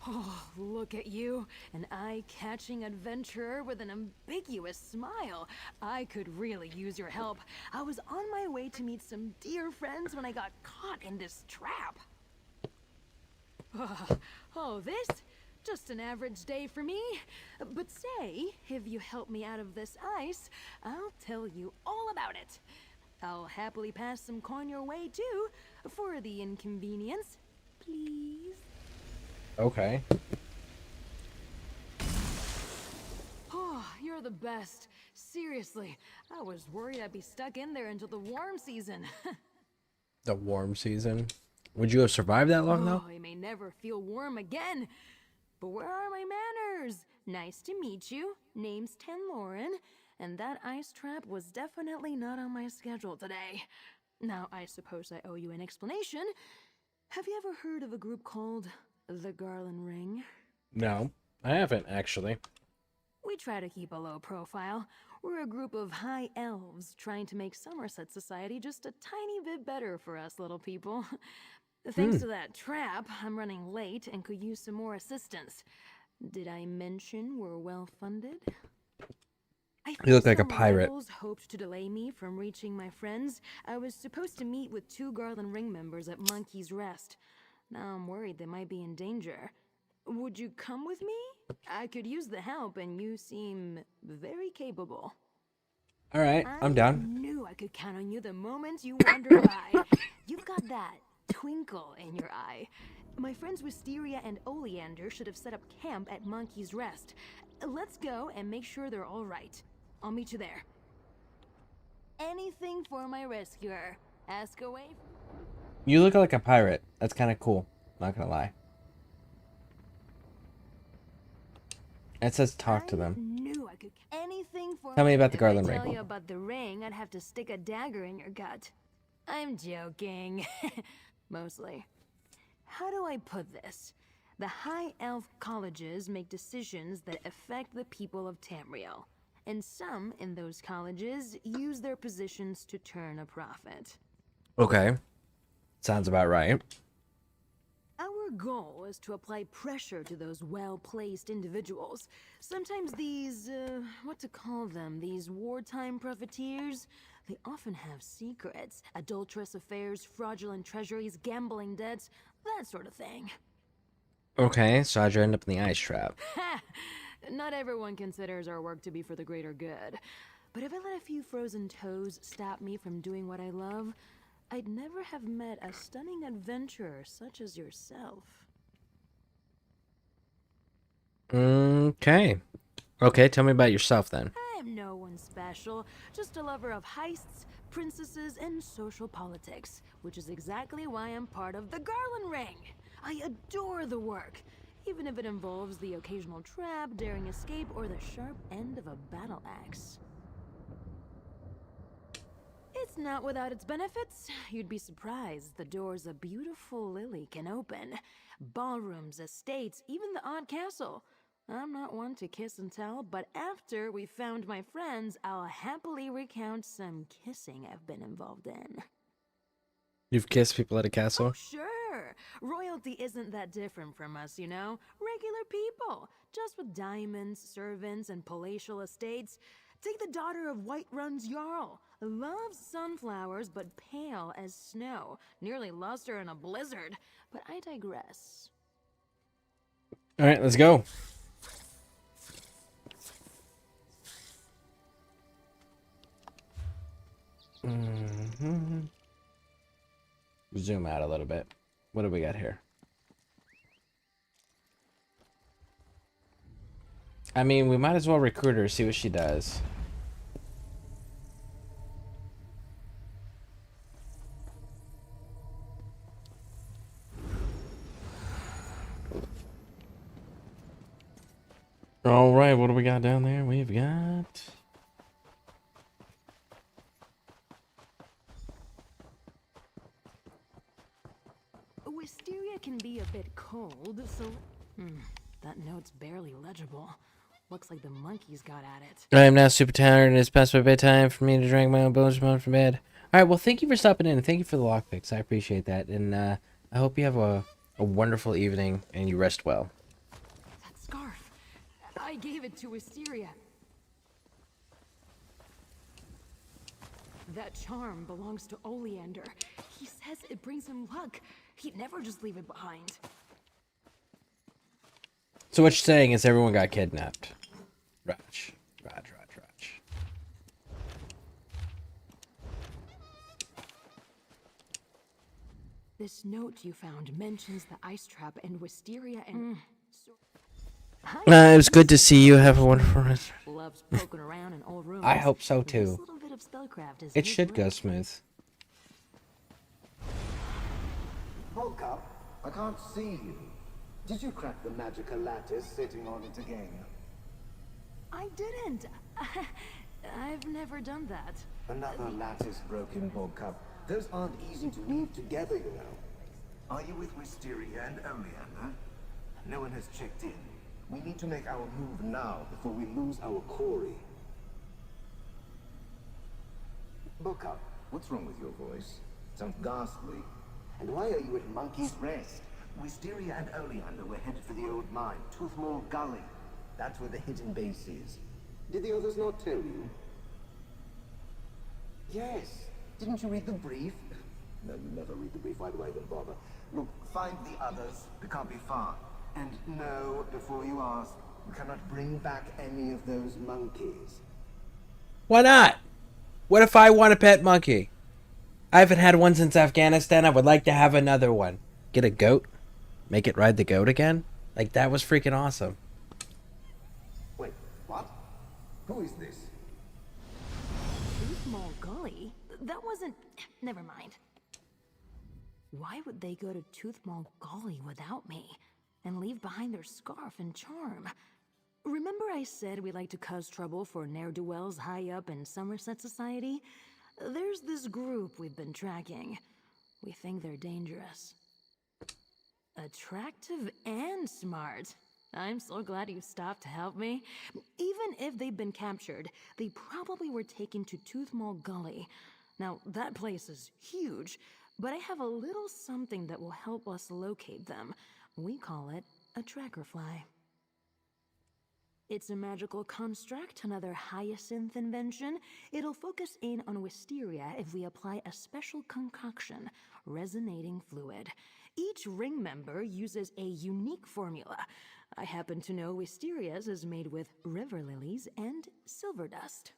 Oh, look at you, an eye-catching adventurer with an ambiguous smile. I could really use your help. I was on my way to meet some dear friends when I got caught in this trap. Oh, this? Just an average day for me. But say, if you help me out of this ice, I'll tell you all about it. I'll happily pass some coin your way, too, for the inconvenience. Please? Okay. Oh, you're the best. Seriously, I was worried I'd be stuck in there until the warm season. The warm season. Would you have survived that long, though? Oh, I may never feel warm again. But where are my manners? Nice to meet you. Name's Tenloren, and that ice trap was definitely not on my schedule today. Now, I suppose I owe you an explanation. Have you ever heard of a group called the Garland Ring? No, I haven't, actually. We try to keep a low profile. We're a group of high elves trying to make Somerset society just a tiny bit better for us little people. Thanks to that trap, I'm running late and could use some more assistance. Did I mention we're well funded? You look like a some pirate. rebels hoped to delay me from reaching my friends. I was supposed to meet with 2 Garland Ring members at Monkey's Rest. Now I'm worried they might be in danger. Would you come with me? I could use the help, and you seem very capable. All right, I'm down. I knew I could count on you the moment you wandered by. You've got that twinkle in your eye. My friends Wisteria and Oleander should have set up camp at Monkey's Rest. Let's go and make sure they're all right. I'll meet you there. Anything for my rescuer. Ask away. You look like a pirate. That's kind of cool. Not gonna lie. It says talk to them. Knew I could anything for Tell me about the Garland If I Ring. tell you about the ring, I'd have to stick a dagger in your gut. I'm joking. Mostly. How do I put this? The high elf colleges make decisions that affect the people of Tamriel. And some in those colleges use their positions to turn a profit. Okay. Sounds about right. Our goal is to apply pressure to those well-placed individuals. Sometimes these, what to call them, these wartime profiteers, they often have secrets, adulterous affairs, fraudulent treasuries, gambling debts, that sort of thing. Okay, so how'd you end up in the ice trap? Not everyone considers our work to be for the greater good. But if I let a few frozen toes stop me from doing what I love, I'd never have met a stunning adventurer such as yourself. Okay. Okay, tell me about yourself then. I'm no one special, just a lover of heists, princesses, and social politics, which is exactly why I'm part of the Garland Ring. I adore the work, even if it involves the occasional trap, daring escape, or the sharp end of a battle axe. It's not without its benefits. You'd be surprised the doors a beautiful lily can open. Ballrooms, estates, even the odd castle. I'm not one to kiss and tell, but after we found my friends, I'll happily recount some kissing I've been involved in. You've kissed people at a castle? Oh, sure. Royalty isn't that different from us, you know? Regular people, just with diamonds, servants, and palatial estates. Take the daughter of Whiterun's Jarl. Loves sunflowers, but pale as snow. Nearly lost her in a blizzard. But I digress. All right, let's go. Zoom out a little bit. What do we got here? I mean, we might as well recruit her, see what she does. All right, what do we got down there? We've got... Wisteria can be a bit cold, so... that note's barely legible. Looks like the monkeys got at it. I am now super tired, and it's past my bedtime for me to drink my own bones from bed. All right, well, thank you for stopping in, and thank you for the lockpicks. I appreciate that, and I hope you have a wonderful evening, and you rest well. That scarf. I gave it to Wisteria. That charm belongs to Oleander. He says it brings him luck. He'd never just leave it behind. So what you're saying is everyone got kidnapped. Raj. This note you found mentions the ice trap and Wisteria and... It was good to see you. Have a wonderful rest. Loves poking around in old rooms. I hope so This too. little bit of spellcraft is It his should go love. smooth. Bulk up. I can't see you. Did you crack the magical lattice sitting on it again? I didn't. I've never done that. Another lattice broken, Bulk up. Those aren't easy to leave together, you know. Are you with Wisteria and Oleander? No one has checked in. We need to make our move now before we lose our quarry. Bulk up. What's wrong with your voice? Sounds ghastly. And why are you at Monkey's Rest? Wisteria and Oleander were headed for the old mine, Toothmore Gully. That's where the hidden base is. Did the others not tell you? Yes. Didn't you read the brief? No, you never read the brief. Why do I even bother? Look, find the others. They can't be far. And no, before you ask, we cannot bring back any of those monkeys. Why not? What if I want a pet monkey? I haven't had one since Afghanistan. I would like to have another one. Get a goat? Make it ride the goat again? Like, that was freaking awesome. Wait, what? Who is this? Toothmore Gully? That wasn't... Never mind. Why would they go to Toothmore Gully without me? And leave behind their scarf and charm? Remember I said we like to cause trouble for ne'er-do-wells high up in Somerset society? There's this group we've been tracking. We think they're dangerous. Attractive and smart. I'm so glad you stopped to help me. Even if they've been captured, they probably were taken to Toothmore Gully. Now, that place is huge, but I have a little something that will help us locate them. We call it a tracker fly. It's a magical construct, another hyacinth invention. It'll focus in on Wisteria if we apply a special concoction, resonating fluid. Each ring member uses a unique formula. I happen to know Wisteria's is made with river lilies and silver dust.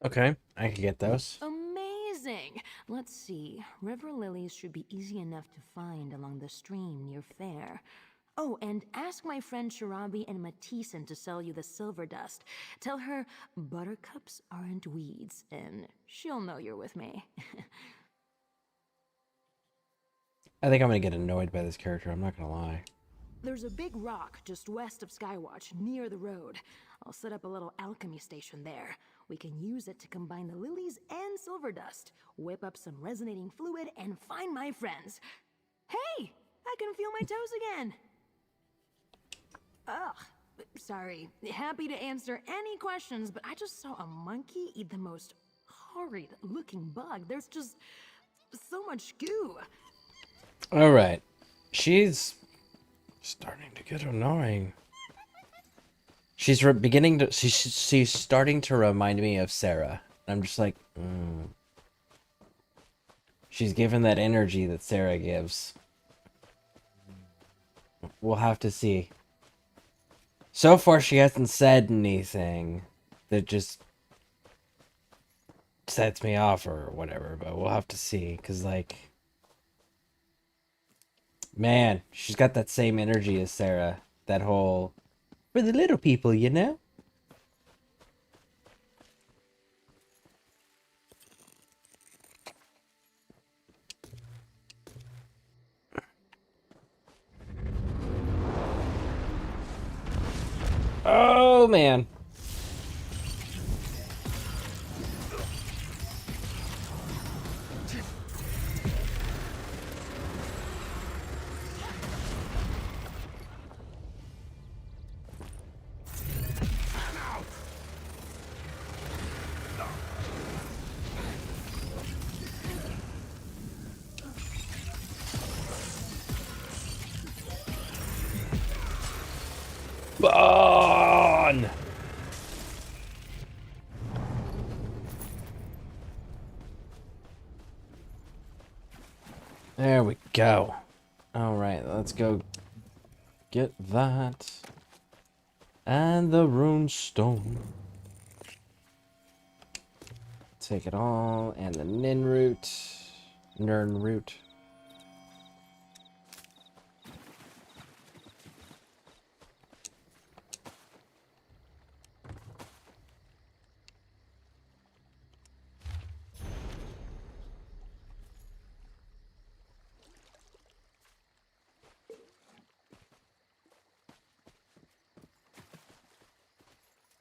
Okay, I can get those. Amazing! Let's see. River lilies should be easy enough to find along the stream near Fair. Oh, and ask my friend Shirabi and Matissan to sell you the silver dust. Tell her buttercups aren't weeds, and she'll know you're with me. I think I'm gonna get annoyed by this character, I'm not gonna lie. There's a big rock just west of Skywatch, near the road. I'll set up a little alchemy station there. We can use it to combine the lilies and silver dust, whip up some resonating fluid, and find my friends. Hey! I can feel my toes again! Ugh, sorry. Happy to answer any questions, but I just saw a monkey eat the most horrid-looking bug. There's just so much goo. Alright. She's starting to get annoying. She's she's starting to remind me of Sarah. I'm just like, She's given that energy that Sarah gives. We'll have to see. So far, she hasn't said anything that just sets me off or whatever, but we'll have to see, because, like, man, she's got that same energy as Sarah. That whole For the little people, you know? Oh, man. Bon! There we go. Alright, let's go get that. And the rune stone. Take it all, and the Nirn root.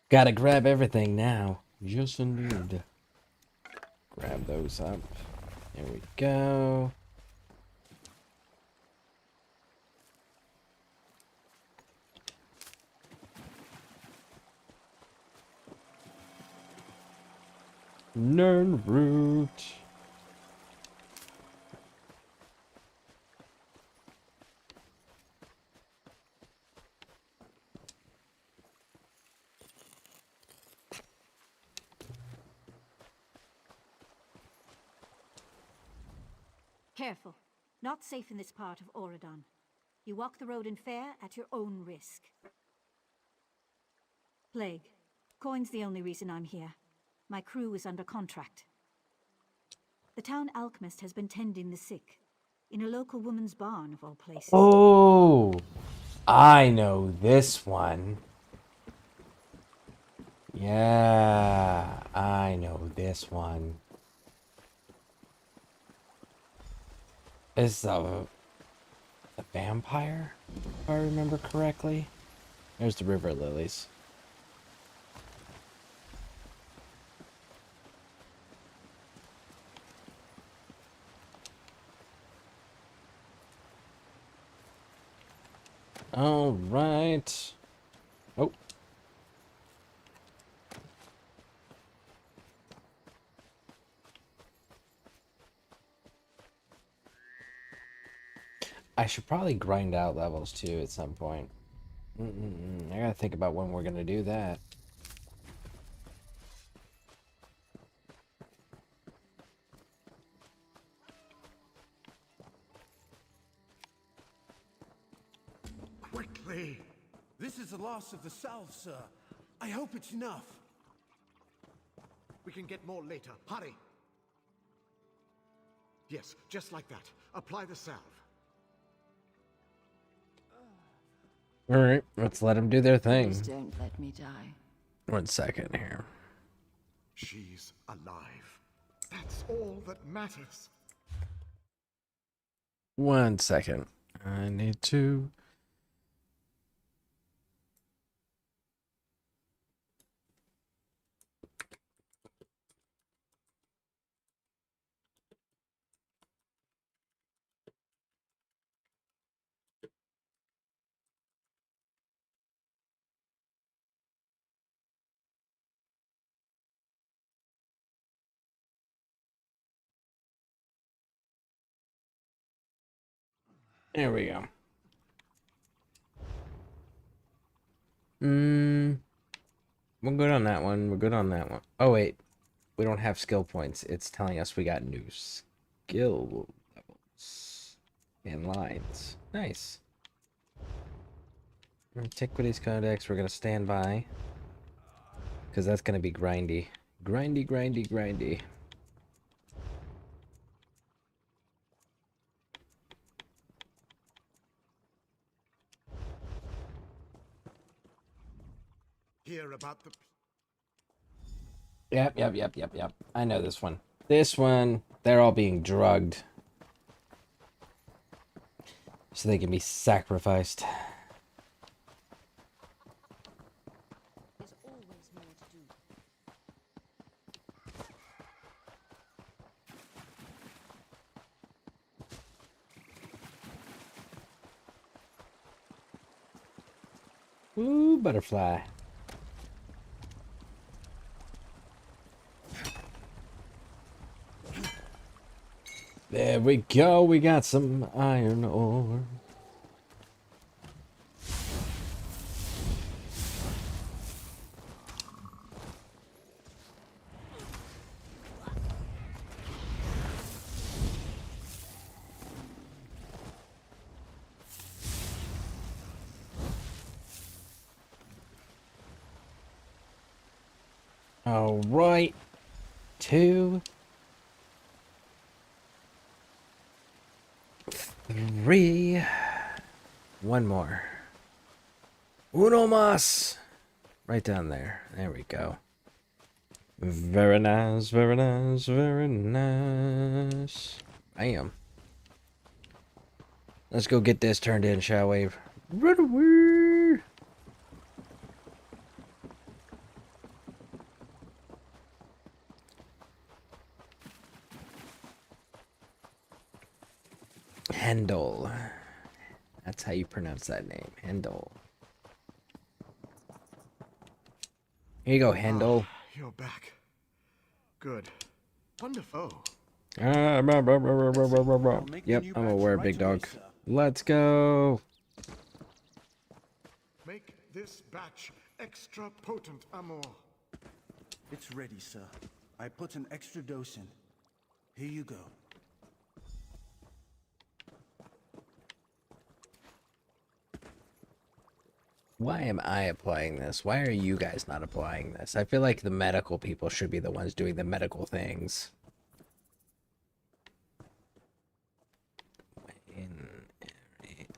Gotta grab everything now. Yes, indeed. Grab those up. There we go. Nirn root. Careful. Not safe in this part of Auradon. You walk the road in fair at your own risk. Plague. Coin's the only reason I'm here. My crew is under contract. The town alchemist has been tending the sick. In a local woman's barn, of all places. Oh! I know this one. Yeah, I know this one. Is a vampire, if I remember correctly. There's the river lilies. All right. Oh. I should probably grind out levels too at some point. I gotta think about when we're gonna do that. Quickly! This is the last of the salve, sir. I hope it's enough. We can get more later. Hurry! Yes, just like that. Apply the salve. Alright, let's let them do their thing. Please don't let me die. 1 second here. She's alive. That's all that matters. 1 second. I need to... There we go. We're good on that one. We're good on that one. Oh, wait. We don't have skill points. It's telling us we got new skill levels and lines. Nice. Antiquities Codex, we're going to stand by. Because that's going to be grindy. Grindy, grindy, grindy. hear about the... Yep. I know this one. This one, they're all being drugged. So they can be sacrificed. There's always more to do. Ooh, butterfly. There we go, we got some iron ore. All right, 2, 3, 1 more. Uno más. Right down there. There we go. Very nice, very nice, very nice. Bam. Let's go get this turned in, shall we? Right away. Hendel. That's how you pronounce that name. Hendel. Here you go, Hendel. You're back. Good. Wonderful. Yep, I'm aware, big dog. Let's go. Make this batch extra potent, Amor. It's ready, sir. I put an extra dose in. Here you go. Why am I applying this? Why are you guys not applying this? I feel like the medical people should be the ones doing the medical things.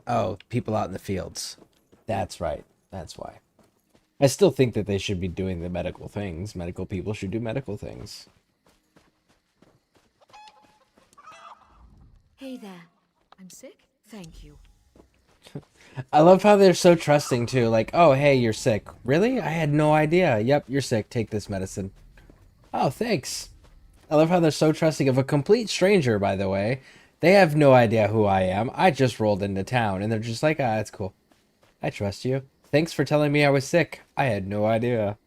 Oh, people out in the fields. That's right. That's why. I still think that they should be doing the medical things. Medical people should do medical things. Hey there. I'm sick? Thank you. I love how they're so trusting too. Like, oh, hey, you're sick. Really? I had no idea. Yep, you're sick. Take this medicine. Oh, thanks. I love how they're so trusting of a complete stranger, by the way. They have no idea who I am. I just rolled into town, and they're just like, ah, it's cool. I trust you. Thanks for telling me I was sick. I had no idea.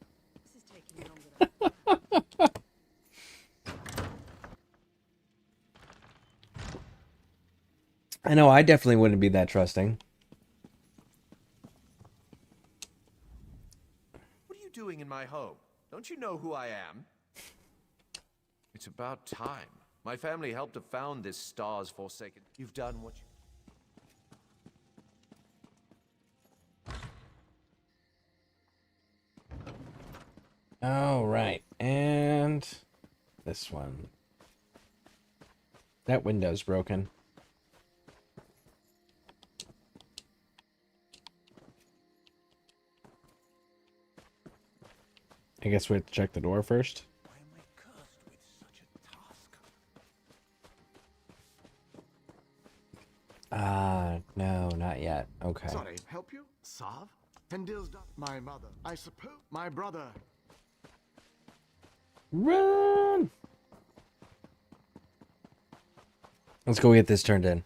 I know, I definitely wouldn't be that trusting. What are you doing in my home? Don't you know who I am? It's about time. My family helped to found this Star's Forsaken. You've done what you... All right, and this one. That window's broken. I guess we have to check the door first. No, not yet. Okay. Sorry, help you? Sav? Hendil's done. My mother. I suppose. My brother. Run! Let's go get this turned in.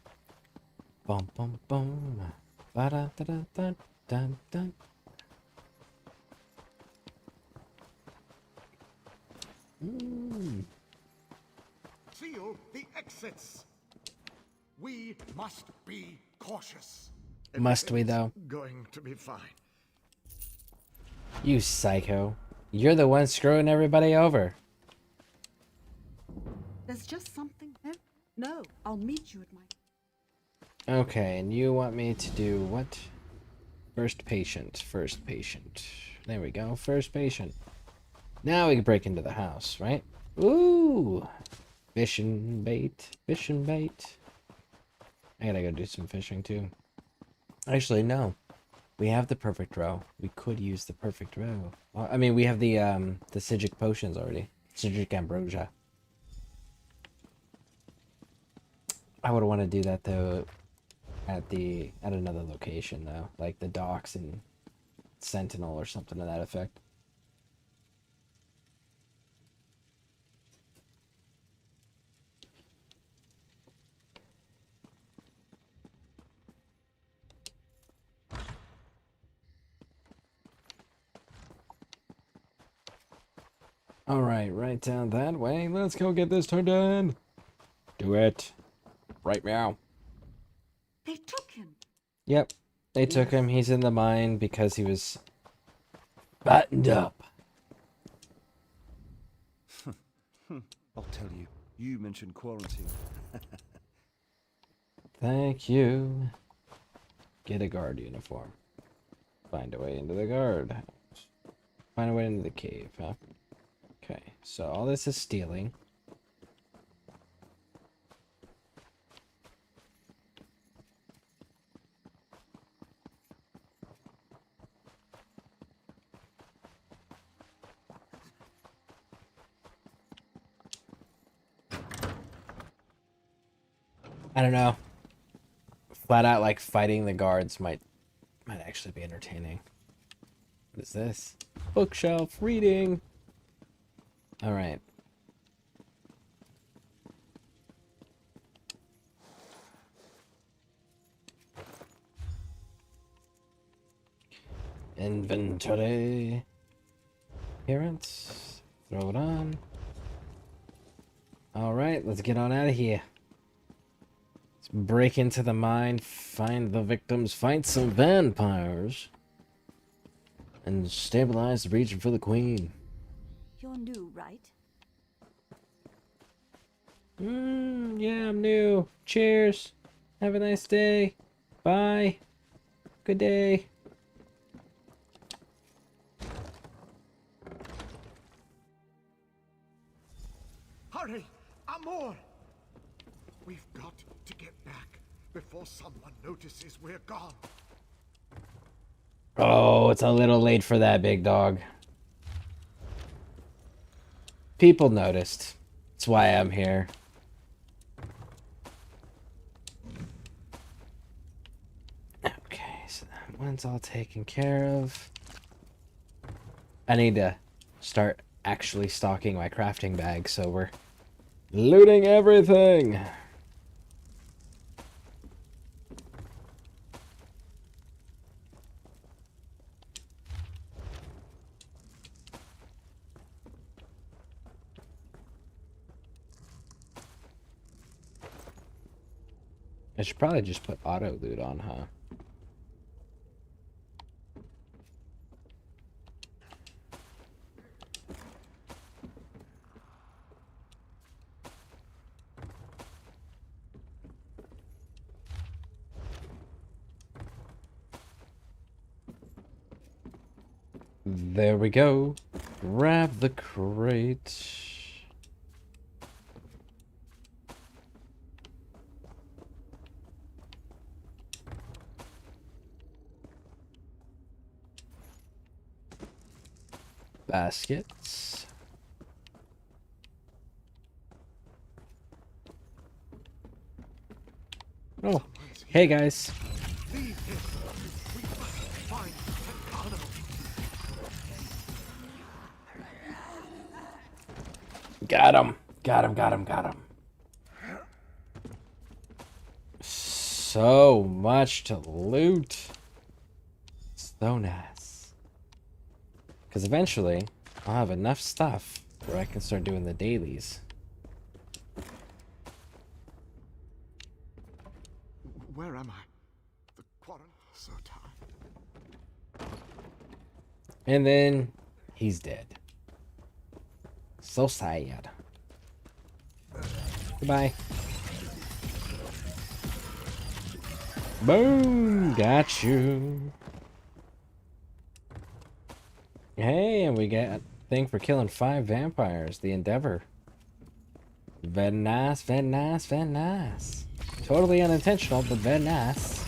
Bum bum bum. Ba da da da da dun dun. Seal the exits. We must be cautious. Must we, though? Going to be fine. You psycho. You're the one screwing everybody over. There's just something there. No, I'll meet you at my... Okay, and you want me to do what? First patient. First patient. There we go. First patient. Now we can break into the house, right? Ooh! Fishing bait. Fishing bait. I gotta go do some fishing, too. Actually, no. We have the perfect row. We could use the perfect row. I mean, we have the Psijic potions already. Psijic ambrosia. I would want to do that though at another location though, like the docks and Sentinel or something to that effect. Alright, right down that way. Let's go get this turned in. Do it. Right meow. They took him. Yep. They took him. He's in the mine because he was buttoned up. I'll tell you. You mentioned quarantine. Thank you. Get a guard uniform. Find a way into the guard house. Find a way into the cave, huh? Okay, so all this is stealing. I don't know. Flat out like fighting the guards might actually be entertaining. What is this? Bookshelf reading. All right. Inventory. Appearance. Throw it on. All right, let's get on out of here. Let's break into the mine, find the victims, fight some vampires, and stabilize the region for the queen. You're new, right? Yeah, I'm new. Cheers. Have a nice day. Bye. Good day. Hurry! Amor! We've got to get back before someone notices we're gone. Oh, it's a little late for that, big dog. People noticed. That's why I'm here. Okay, so that one's all taken care of. I need to start actually stocking my crafting bag, so we're looting everything. I should probably just put auto loot on, huh? There we go. Grab the crate. Baskets. Oh, hey guys. Got him. Got him, got him, got him. So much to loot. So nice. Because eventually, I'll have enough stuff where I can start doing the dailies. Where am I? The quarantine. So tired. And then, he's dead. So sad. Goodbye. Boom! Got you. Hey, and we got a thing for killing 5 vampires. The Endeavor. Very nice, very nice, very nice. Totally unintentional, but very nice.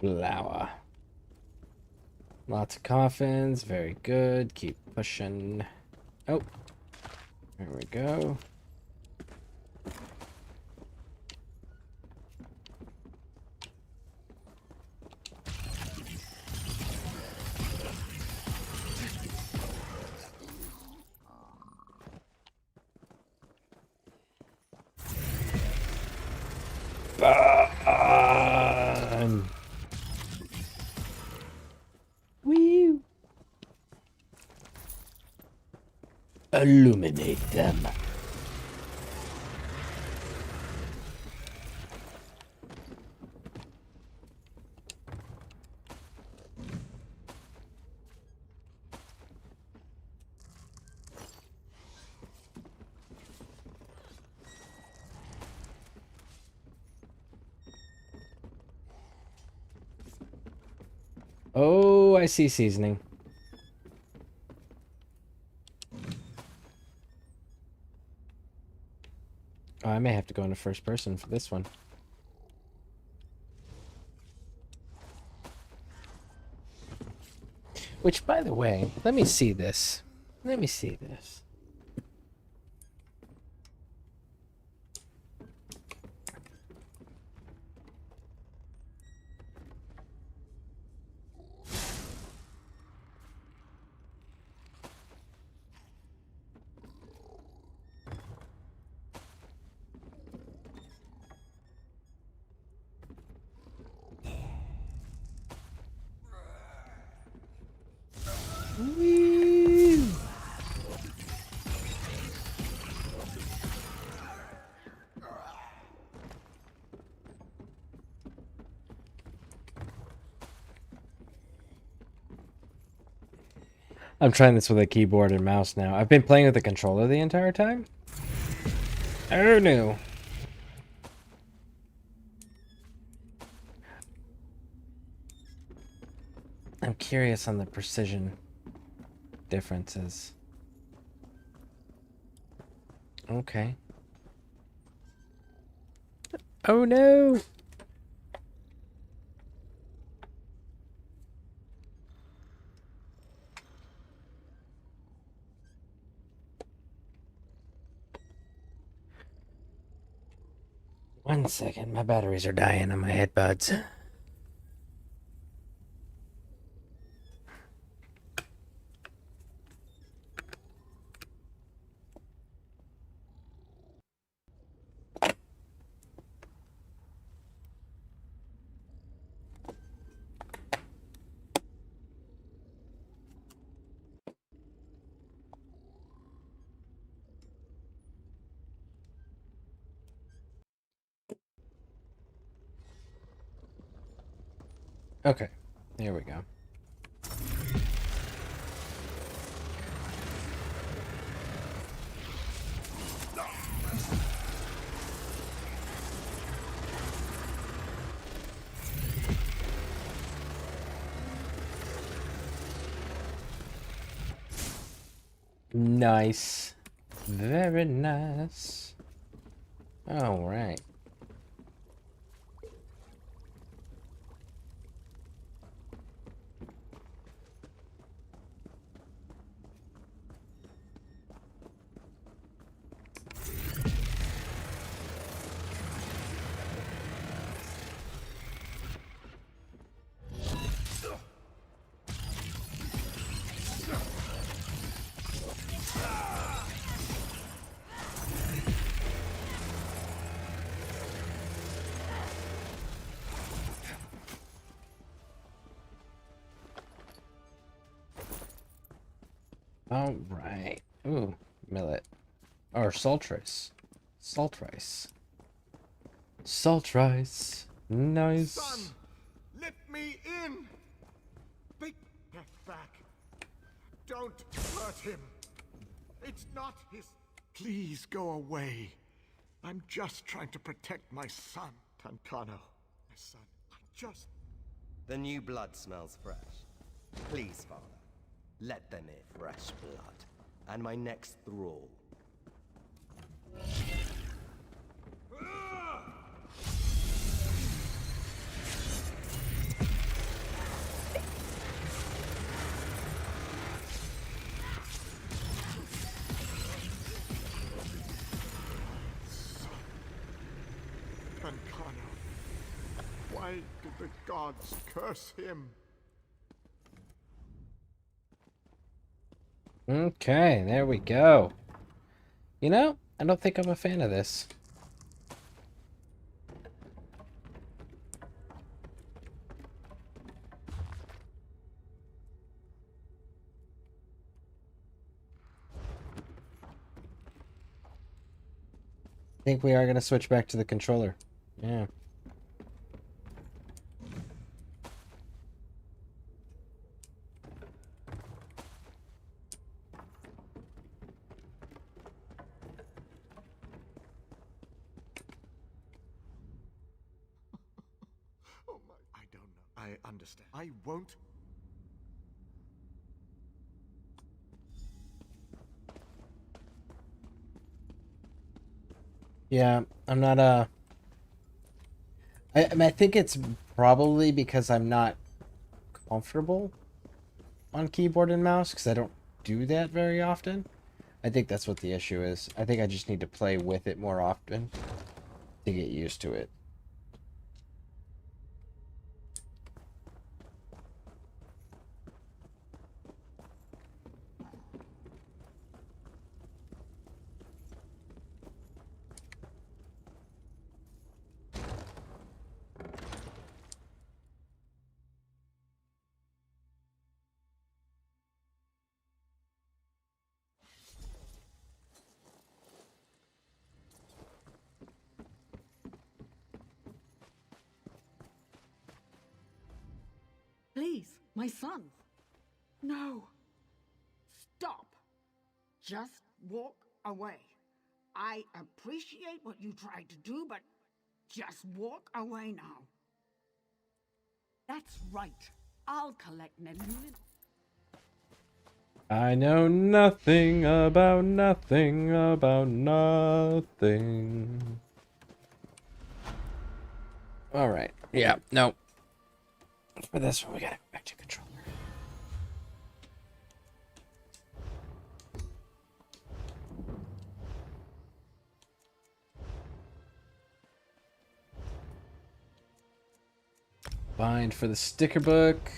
Flower. Lots of coffins. Very good. Keep pushing. Oh. There we go. Woo! Illuminate them. Oh, I see seasoning. Oh, I may have to go into first person for this one. Which, by the way, let me see this. Let me see this. I'm trying this with a keyboard and mouse now. I've been playing with the controller the entire time. Oh no. I'm curious on the precision differences. Okay. Oh no! One second, my batteries are dying on my headbuds. Okay, here we go. Nice. Very nice. All right. All right. Ooh, millet. Or salt rice. Salt rice. Salt rice. Nice. Son, let me in. Take that back. Don't hurt him. It's not his. Please go away. I'm just trying to protect my son, Tancano. My son. I'm just. The new blood smells fresh. Please, Father, let them in fresh blood. And my next thrall. The gods curse him. Okay, there we go. You know, I don't think I'm a fan of this. I think we are going to switch back to the controller. Yeah. Oh my, I don't know. I understand. I won't. Yeah, I'm not I mean, I think it's probably because I'm not comfortable on keyboard and mouse because I don't do that very often. I think that's what the issue is. I think I just need to play with it more often to get used to it. Please, my son. No. Stop. Just walk away. I appreciate what you tried to do, but just walk away now. That's right. I'll collect Nebula. I know nothing about nothing about nothing. Alright. Yeah, no. For this one, we gotta go back to controller. Bind for the sticker book.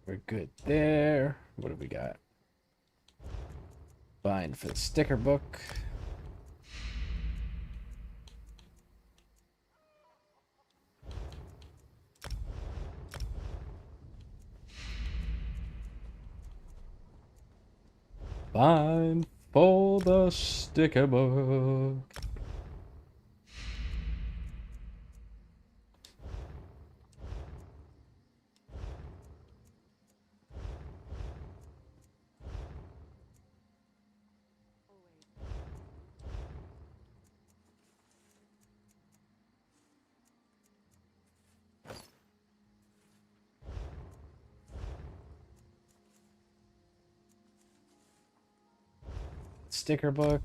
We're good there. What do we got? Bind for the sticker book. Bind for the sticker book. Sticker book.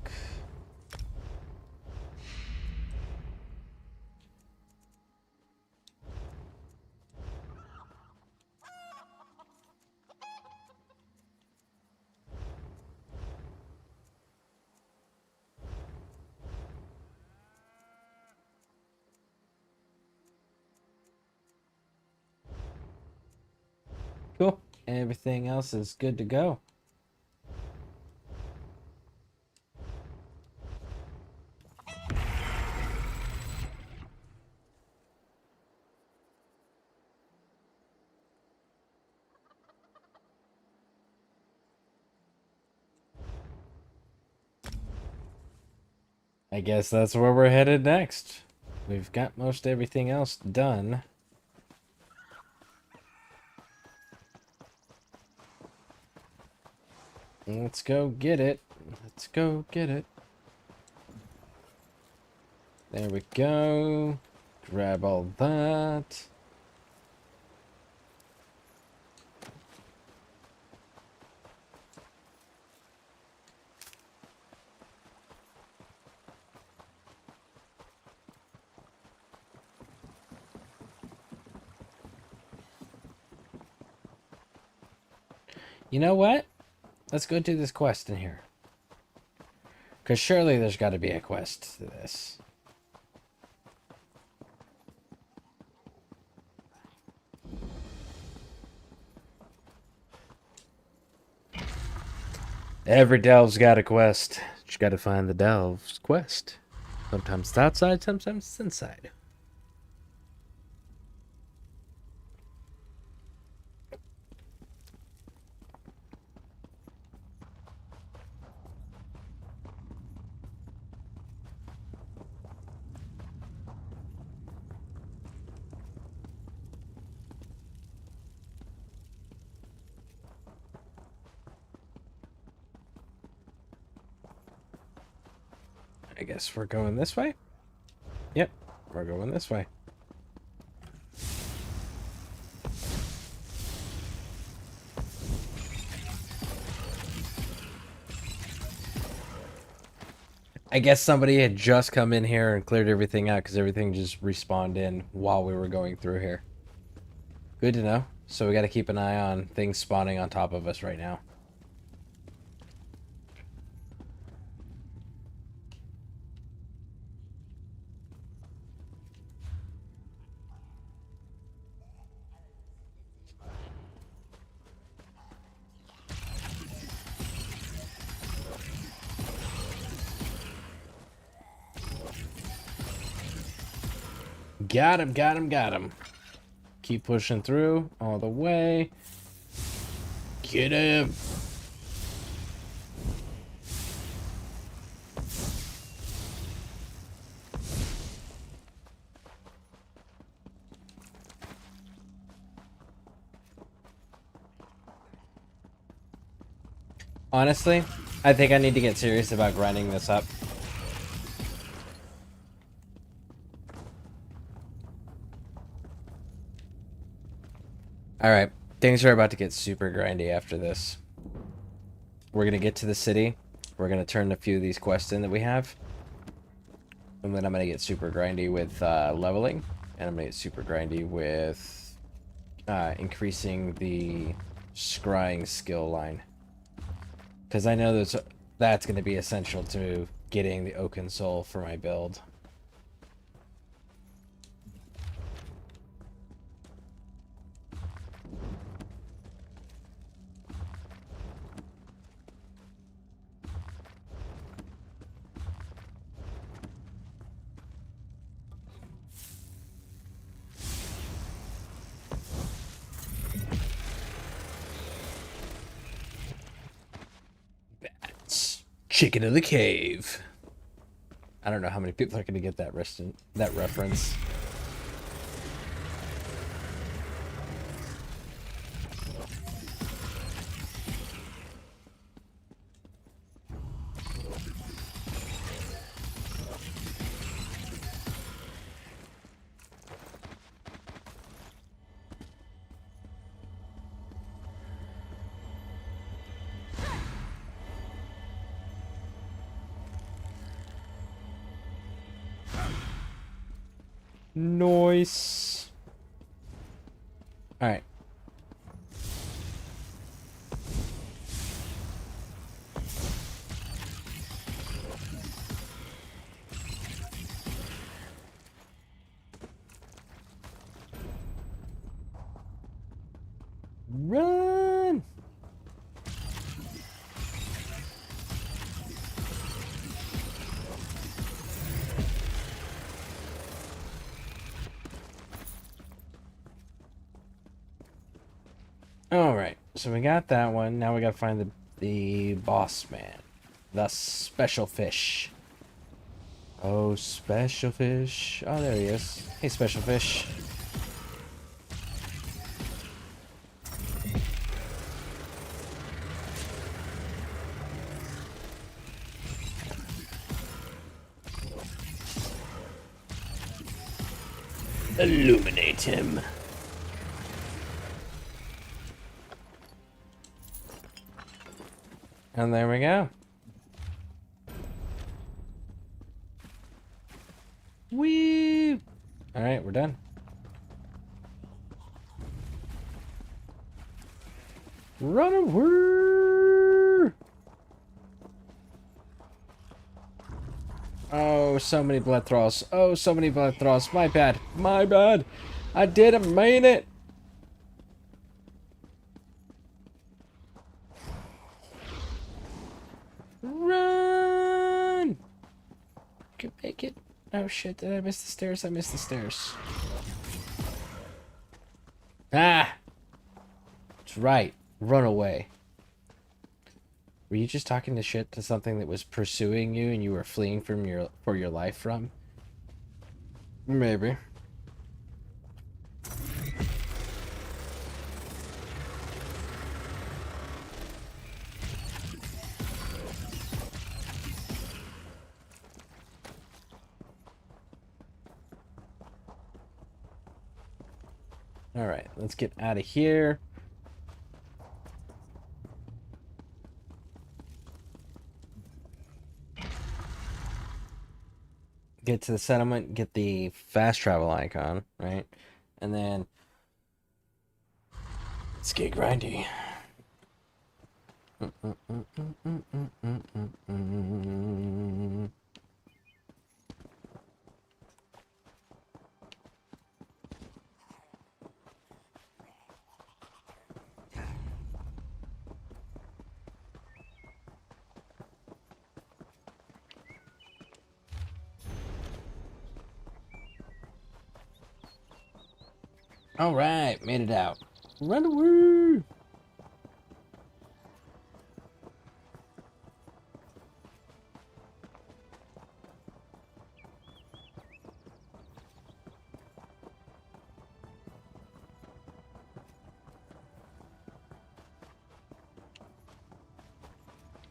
Cool. Everything else is good to go. I guess that's where we're headed next. We've got most everything else done. Let's go get it. Let's go get it. There we go. Grab all that. You know what? Let's go do this quest in here. Because surely there's got to be a quest to this. Every delve's got a quest. Just got to find the delve's quest. Sometimes it's outside, sometimes it's inside. I guess we're going this way? Yep, we're going this way. I guess somebody had just come in here and cleared everything out because everything just respawned in while we were going through here. Good to know. So we got to keep an eye on things spawning on top of us right now. Got him, got him, got him. Keep pushing through all the way. Get him. Honestly, I think I need to get serious about grinding this up. Alright, things are about to get super grindy after this. We're going to get to the city. We're going to turn a few of these quests in that we have. And then I'm going to get super grindy with leveling. And I'm going to get super grindy with increasing the scrying skill line. Because I know that's going to be essential to getting the Oaken Soul for my build. Chicken of the cave. I don't know how many people are going to get that reference. Nice. All right. Run. Alright, so we got that one. Now we gotta find the boss man. The special fish. Oh, special fish. Oh, there he is. Hey, special fish. Illuminate him. And there we go. Whee! Alright, we're done. Run away! Oh, so many blood thralls. Oh, so many blood thralls. My bad. My bad. I didn't mean it. Run! Can make it. Oh shit, did I miss the stairs? I missed the stairs. Ah! That's right. Run away. Were you just talking to shit to something that was pursuing you and you were fleeing from for your life from? Maybe. Alright, let's get out of here. Get to the settlement, get the fast travel icon, right? And then let's get grindy. All right, made it out. Run away!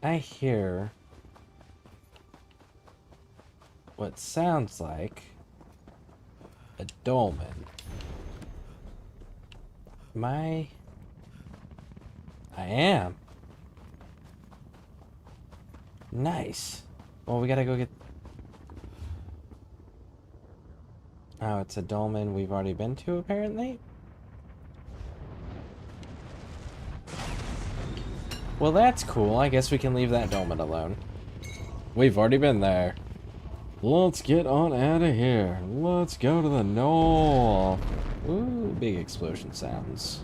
I hear what sounds like a dolmen. I am. Nice. Well, we gotta go get... Oh, it's a dolmen we've already been to, apparently? Well, that's cool. I guess we can leave that dolmen alone. We've already been there. Let's get on out of here. Let's go to the north. Ooh, big explosion sounds.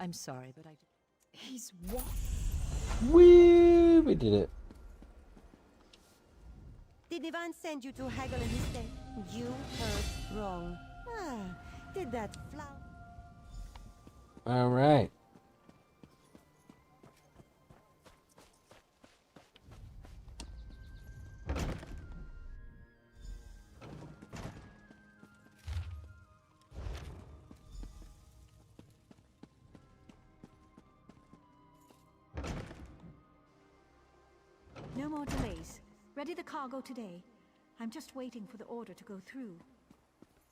I'm sorry, but He's what? Whee! We did it. Did Ivan send you to haggle in his stead? You heard wrong. Ah, did that flower... All right. No more delays. Ready the cargo today. I'm just waiting for the order to go through.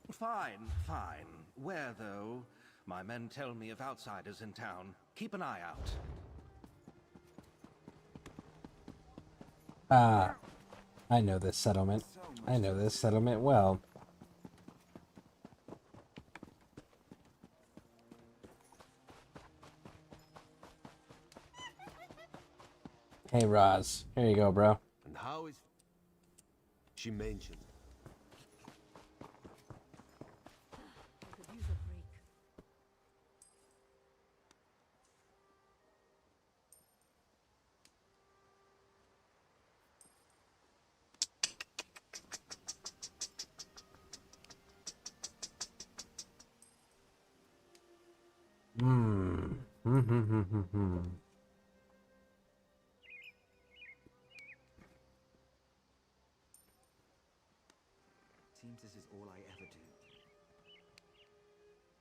Fine, fine. Where, though? My men tell me of outsiders in town. Keep an eye out. Ah, I know this settlement. I know this settlement well. Hey, Roz. Here you go, bro. And how is... She mentioned... Seems this is all I ever do.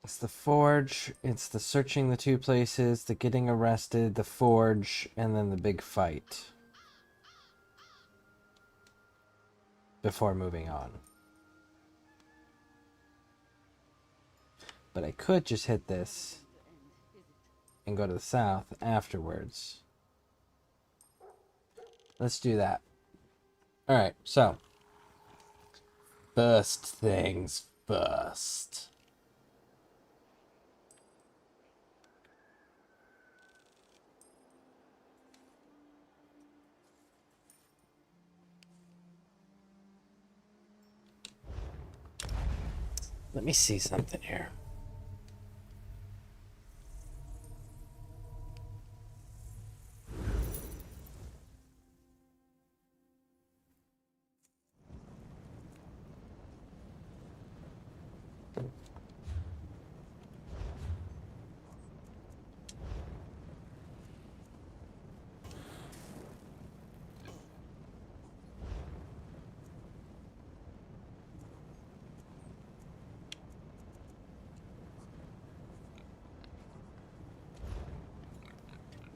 It's the forge, it's the searching the two places, the getting arrested, the forge, and then the big fight. before moving on. But I could just hit this and go to the south afterwards. Let's do that. Alright, so. First things first. Let me see something here.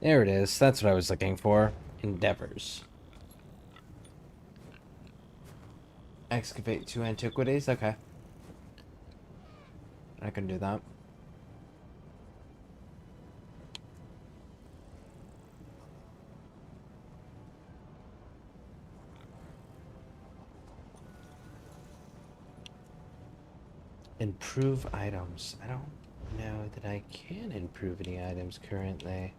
There it is. That's what I was looking for. Endeavors. Excavate 2 antiquities? Okay. I can do that. Improve items. I don't know that I can improve any items currently.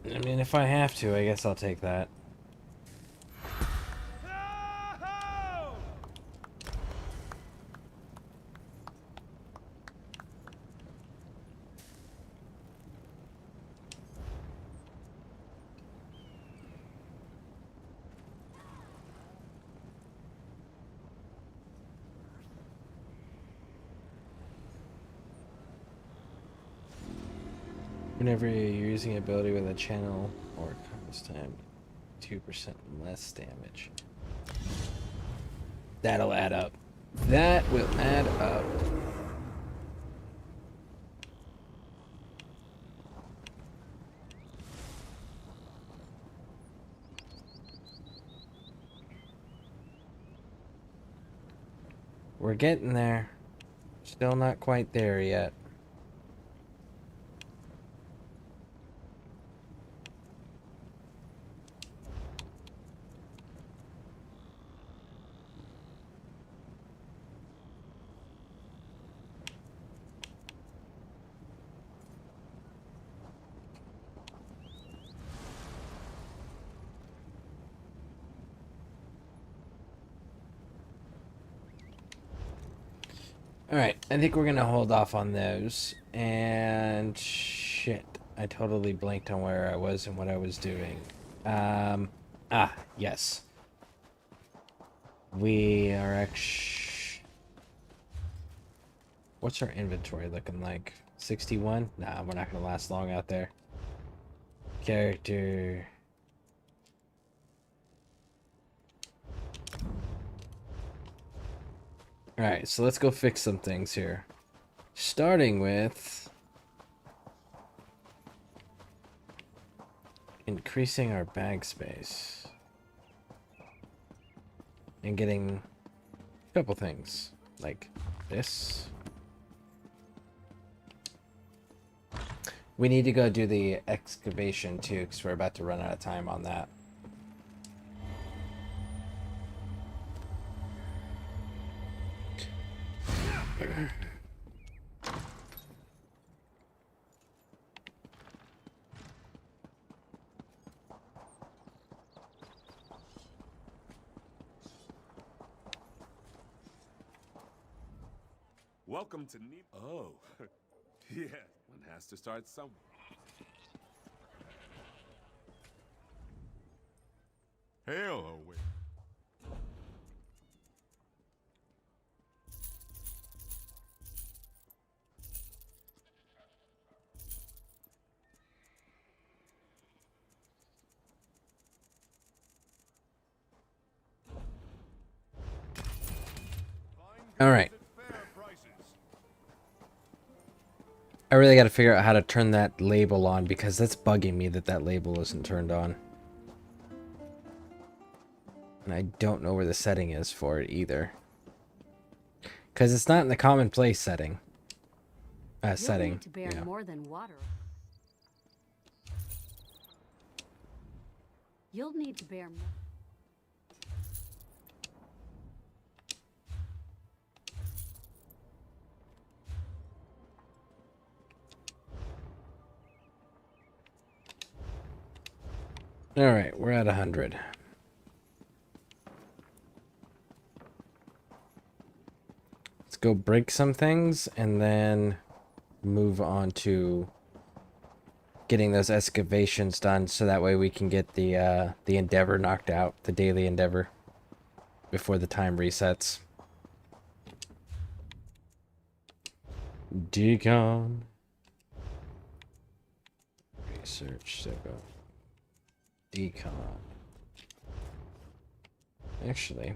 I mean, if I have to, I guess I'll take that. Whenever you're using ability with a channel or compass time, 2% less damage. That'll add up. That will add up. We're getting there. Still not quite there yet. Alright, I think we're gonna hold off on those. And shit, I totally blanked on where I was and what I was doing. Yes. We are what's our inventory looking like? 61? Nah, we're not gonna last long out there. Character. Alright, so let's go fix some things here. Starting with increasing our bag space. And getting a couple things. Like this. We need to go do the excavation too, because we're about to run out of time on that. Welcome to Oh, yeah, one has to start somewhere. Hail, away. All right. I really got to figure out how to turn that label on because that's bugging me that that label isn't turned on. And I don't know where the setting is for it either. Because it's not in the commonplace setting. You'll need to bear more than water. You'll need to bear more. Alright, we're at 100. Let's go break some things and then move on to getting those excavations done so that way we can get the endeavor knocked out, the daily endeavor, before the time resets. Decon. Research, so go. Decon. Actually.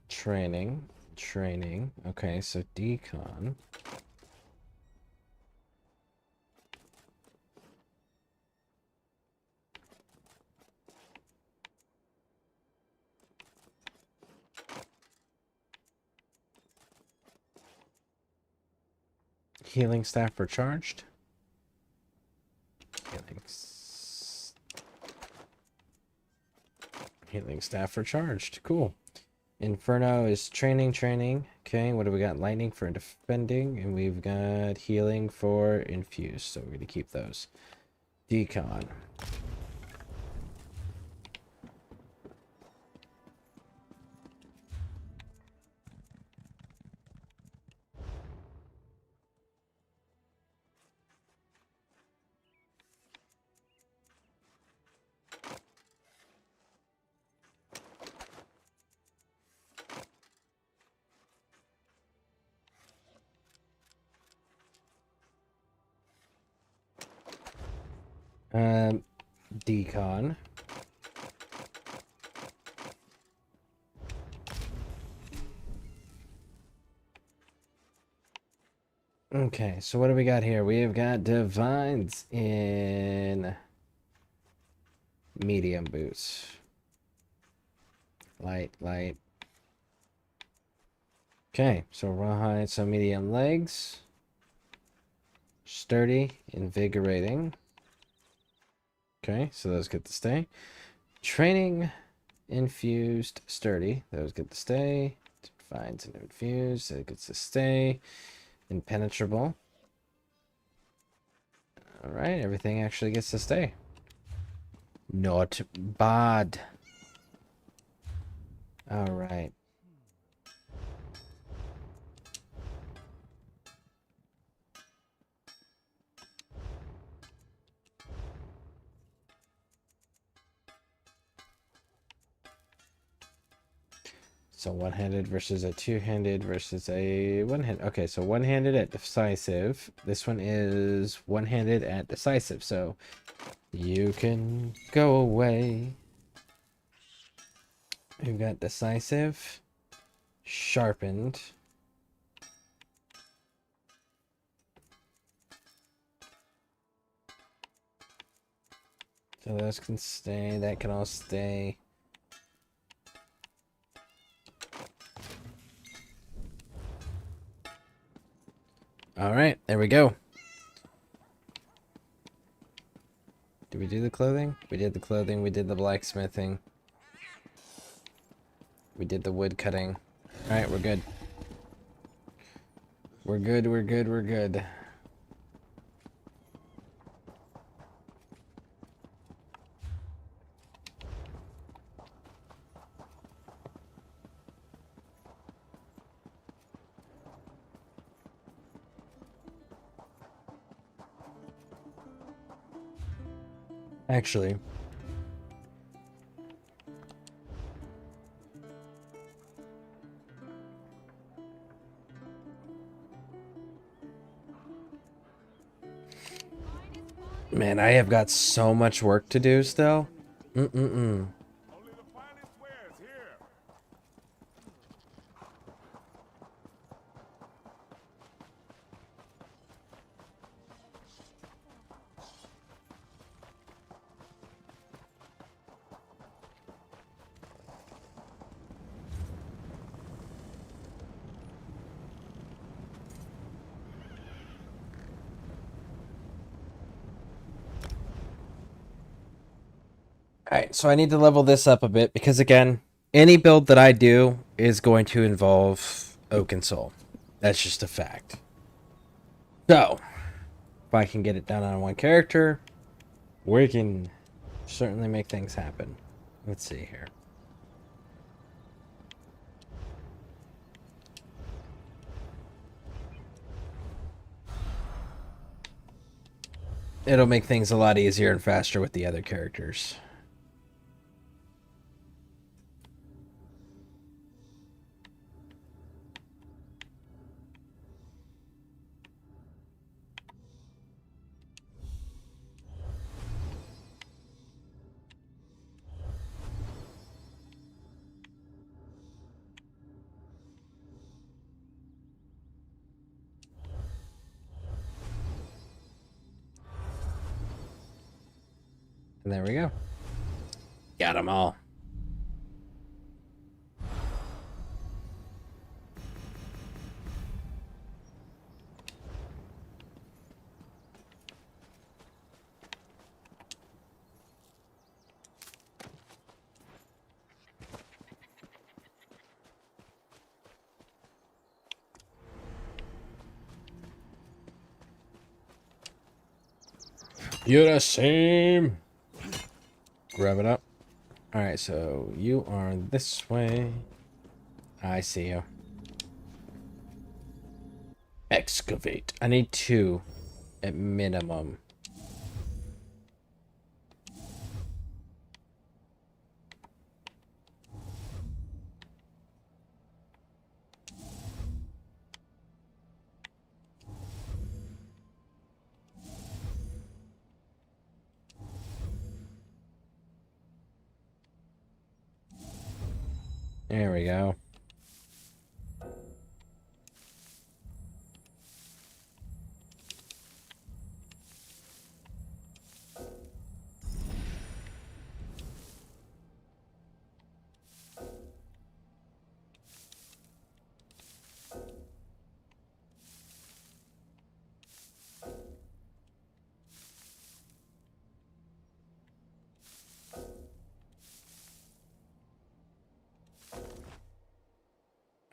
Training. Okay, so decon. Healing staff recharged. Healing staff recharged. Cool. Inferno is training. Okay, what do we got? Lightning for defending, and we've got healing for infuse. So we're gonna keep those. Decon. Decon. Okay, so what do we got here? We have got divines in medium boots. Light. Okay, so rawhide, so medium legs. Sturdy, invigorating. Okay, so those get to stay. Training, infused, sturdy. Those get to stay. Finds and infused. That gets to stay. Impenetrable. Alright, everything actually gets to stay. Not bad. Alright. So one-handed versus a two-handed versus a one-handed. Okay, so one-handed at decisive. This one is one-handed at decisive. So you can go away. We've got decisive, sharpened. So those can stay. That can all stay. All right, there we go. Did we do the clothing? We did the clothing. We did the blacksmithing. We did the wood cutting. All right, we're good. We're good. Actually, man, I have got so much work to do still. Alright, so I need to level this up a bit because, again, any build that I do is going to involve Oak and Soul. That's just a fact. So, if I can get it done on one character, we can certainly make things happen. Let's see here. It'll make things a lot easier and faster with the other characters. And there we go. Got them all. You're the same. Grab it up. Alright, so you are this way. I see you. Excavate. I need 2 at minimum. There we go.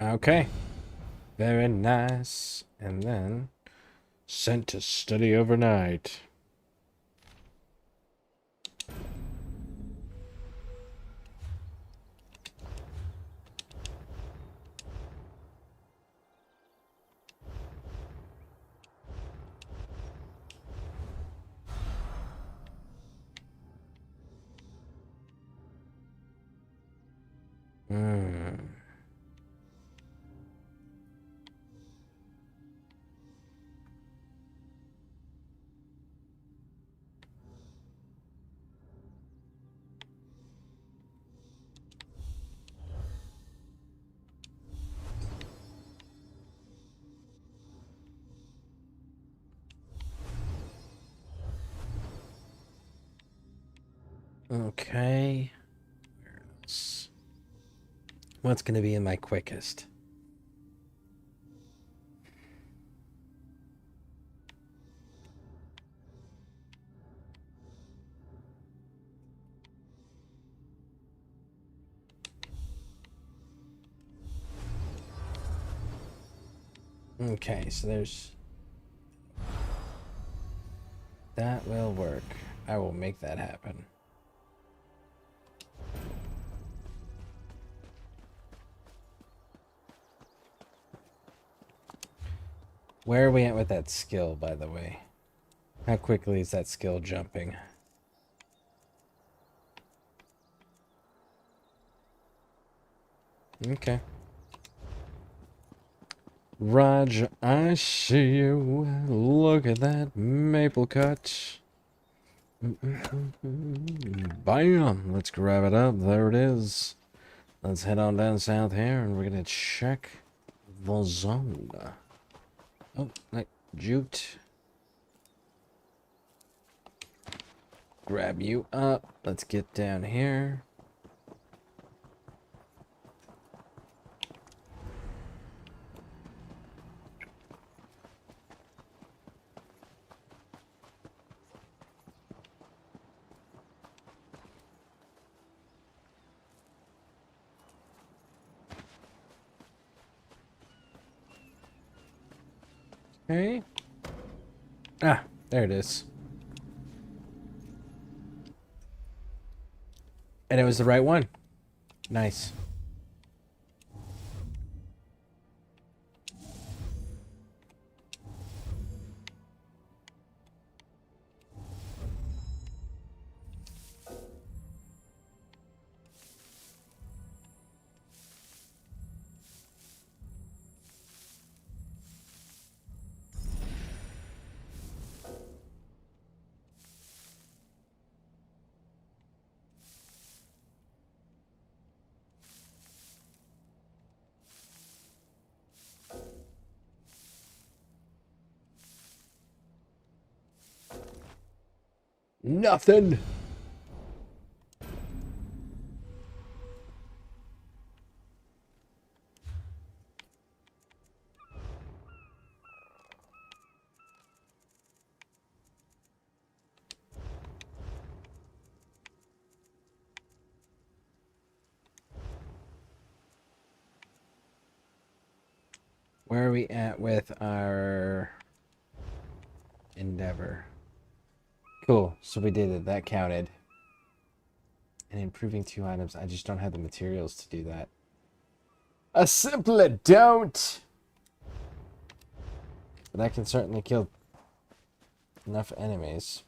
Okay. Very nice. And then sent to study overnight. Okay. Where else? What's going to be in my quickest? Okay, so there's... That will work. I will make that happen. Where are we at with that skill, by the way? How quickly is that skill jumping? Okay. Raj, I see you. Look at that maple cut. Bam! Let's grab it up. There it is. Let's head on down south here and we're gonna check the zone. Oh, like jute. Grab you up. Let's get down here. Okay. Ah, there it is. And it was the right one. Nice. Nothing. Where are we at with our endeavor? Cool. So we did it. That counted. And improving 2 items. I just don't have the materials to do that. I simply don't. But I can certainly kill enough enemies.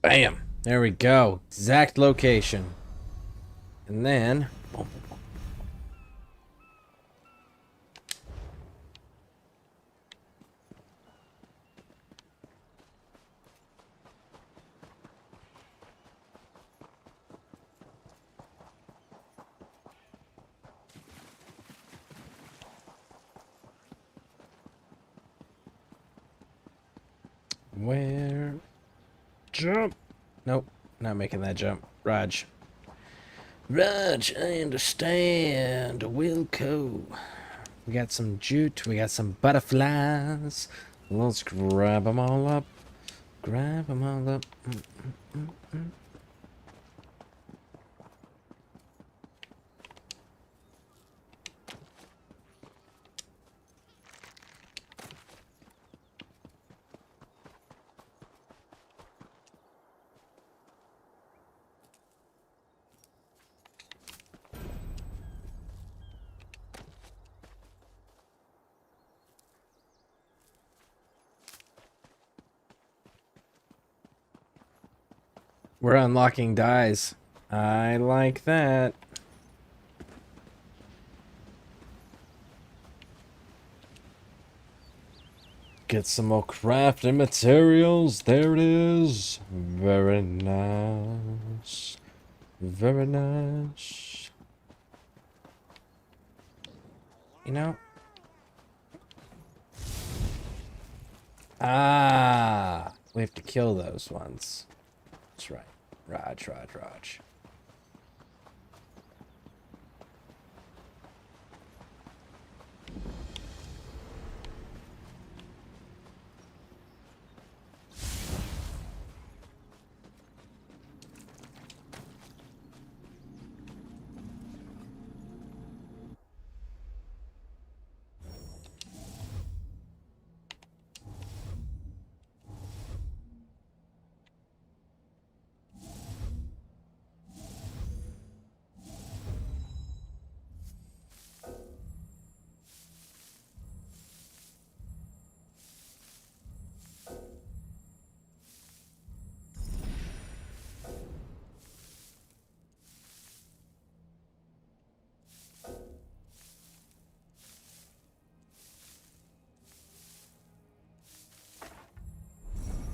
Bam! There we go. Exact location. And then... Where? Jump! Nope, not making that jump. Raj. Raj, I understand. Wilco. We got some jute. We got some butterflies. Let's grab them all up. Grab them all up. We're unlocking dies. I like that. Get some more crafting materials. There it is. Very nice. Very nice. You know? Ah, we have to kill those ones. That's right. Raj.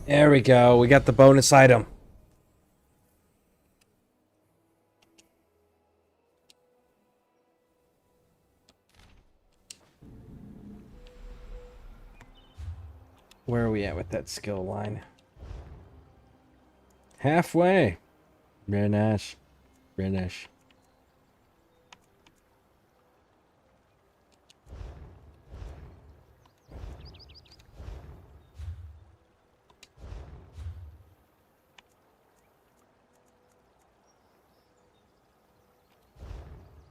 There we go. We got the bonus item. Where are we at with that skill line? Halfway. Very nice. Very nice.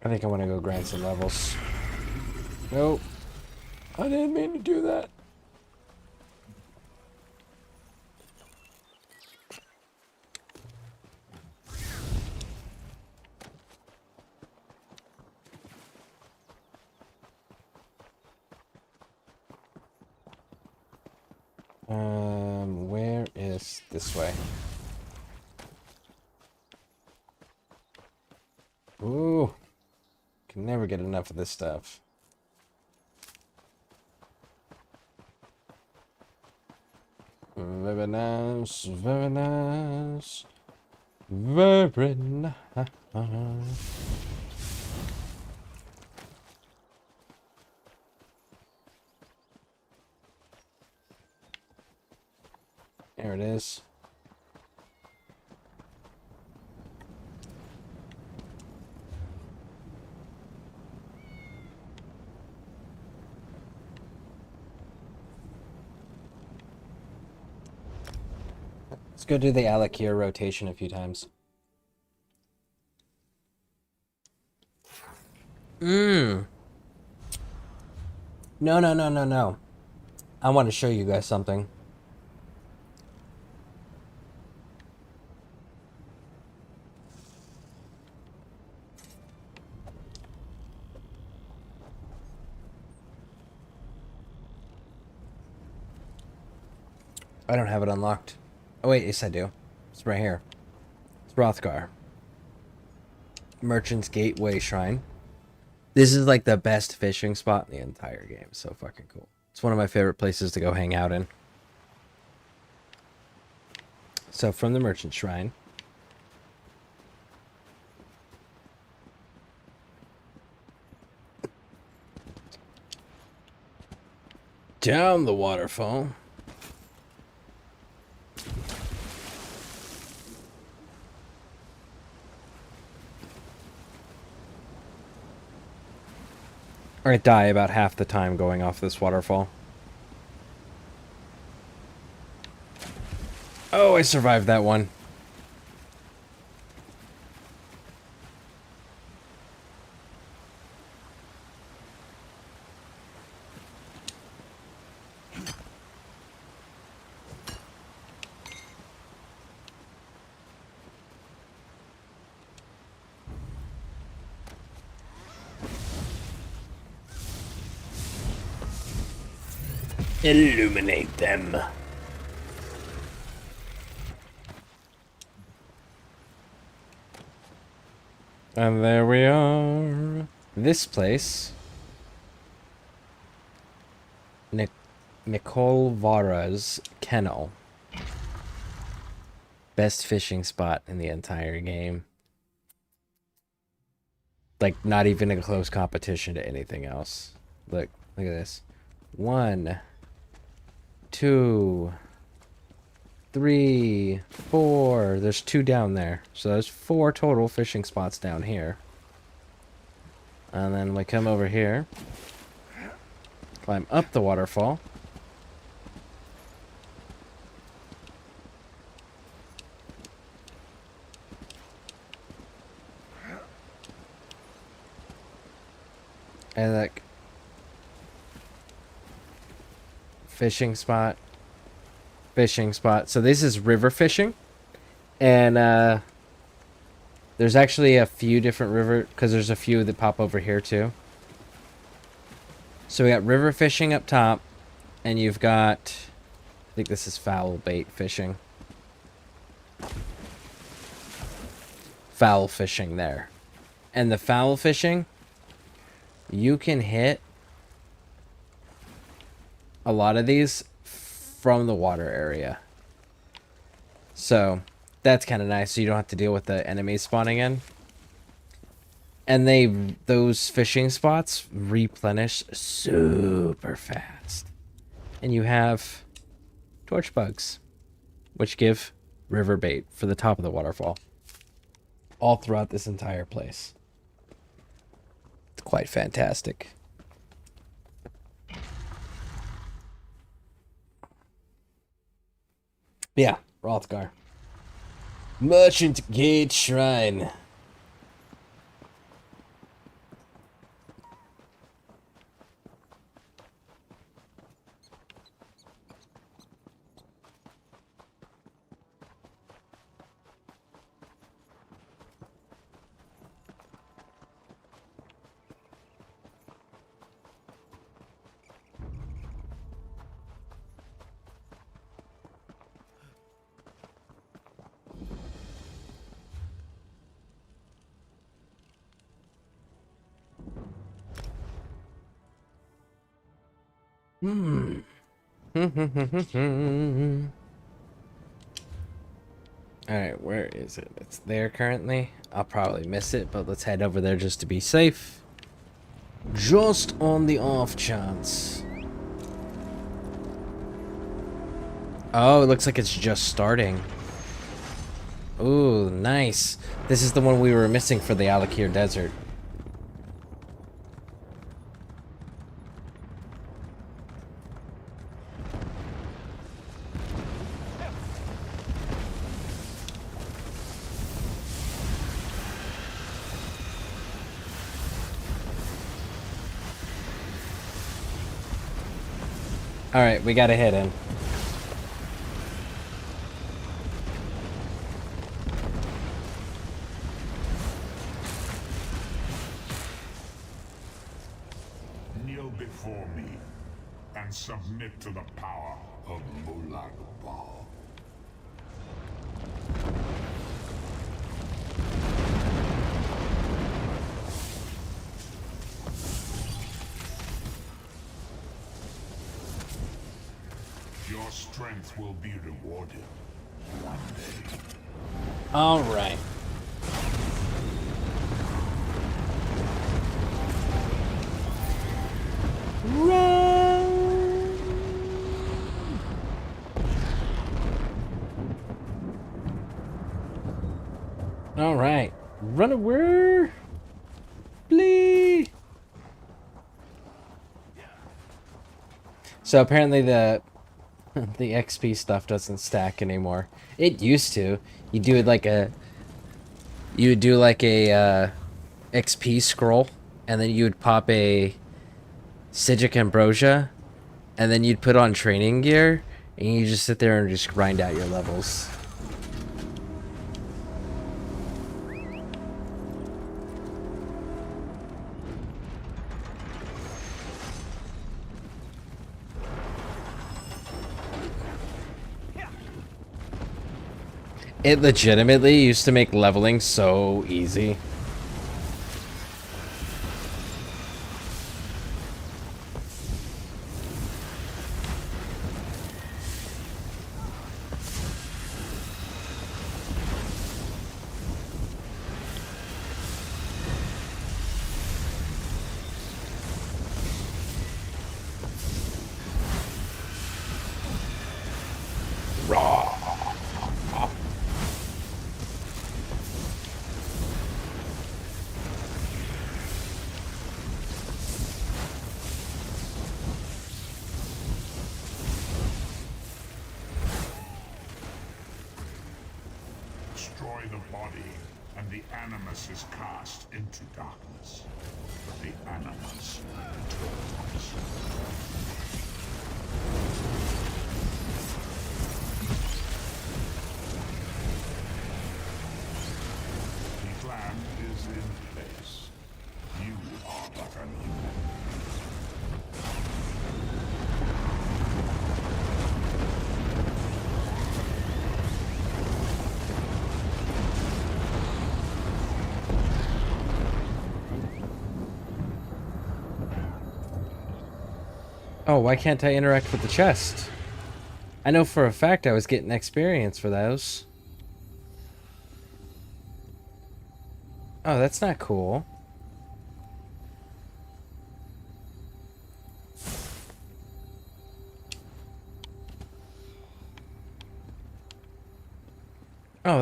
I think I want to go grind some levels. Nope. I didn't mean to do that. Where is this way? Ooh. Can never get enough of this stuff. Very nice, very nice. Very nice. There it is. Let's go do the Alakir rotation a few times. No, no, no, no, no. I want to show you guys something. I don't have it unlocked. Oh wait, yes I do. It's right here. It's Rothgar. Merchant's Gateway Shrine. This is like the best fishing spot in the entire game. It's so fucking cool. It's one of my favorite places to go hang out in. So from the Merchant Shrine. Down the waterfall. I die about half the time going off this waterfall. Oh, I survived that one. Illuminate them. And there we are. This place. Nicole Vara's Kennel. Best fishing spot in the entire game. Like, not even a close competition to anything else. Look at this. 1, 2, 3, 4. There's 2 down there. So there's 4 total fishing spots down here. And then we come over here. Climb up the waterfall. And like fishing spot. So this is river fishing. And there's actually a few different river, because there's a few that pop over here too. So we got river fishing up top, and you've got, I think this is foul bait fishing. Foul fishing there. And the foul fishing, you can hit a lot of these from the water area. So that's kind of nice, so you don't have to deal with the enemies spawning in. And those fishing spots replenish super fast. And you have torch bugs, which give river bait for the top of the waterfall. All throughout this entire place. It's quite fantastic. Yeah, Hrothgar. Merchant Gate Shrine. Hmm. Alright, where is it? It's there currently. I'll probably miss it, but let's head over there just to be safe. Just on the off chance. Oh, it looks like it's just starting. Ooh, nice. This is the one we were missing for the Alakir Desert. Alright, we gotta head in. Kneel before me and submit to the power of Mulag Bal. Your strength will be rewarded one day. All right. Run! All right. Run away! Flee! So apparently the XP stuff doesn't stack anymore. It used to. You do it like a XP scroll, and then you would pop a Sigic Ambrosia, and then you'd put on training gear, and you just sit there and just grind out your levels. It legitimately used to make leveling so easy. Destroy the body, and the Animus is cast into darkness. The Animus returns. The plan is in place. You are but an human. Oh, why can't I interact with the chest? I know for a fact I was getting experience for those. Oh, that's not cool.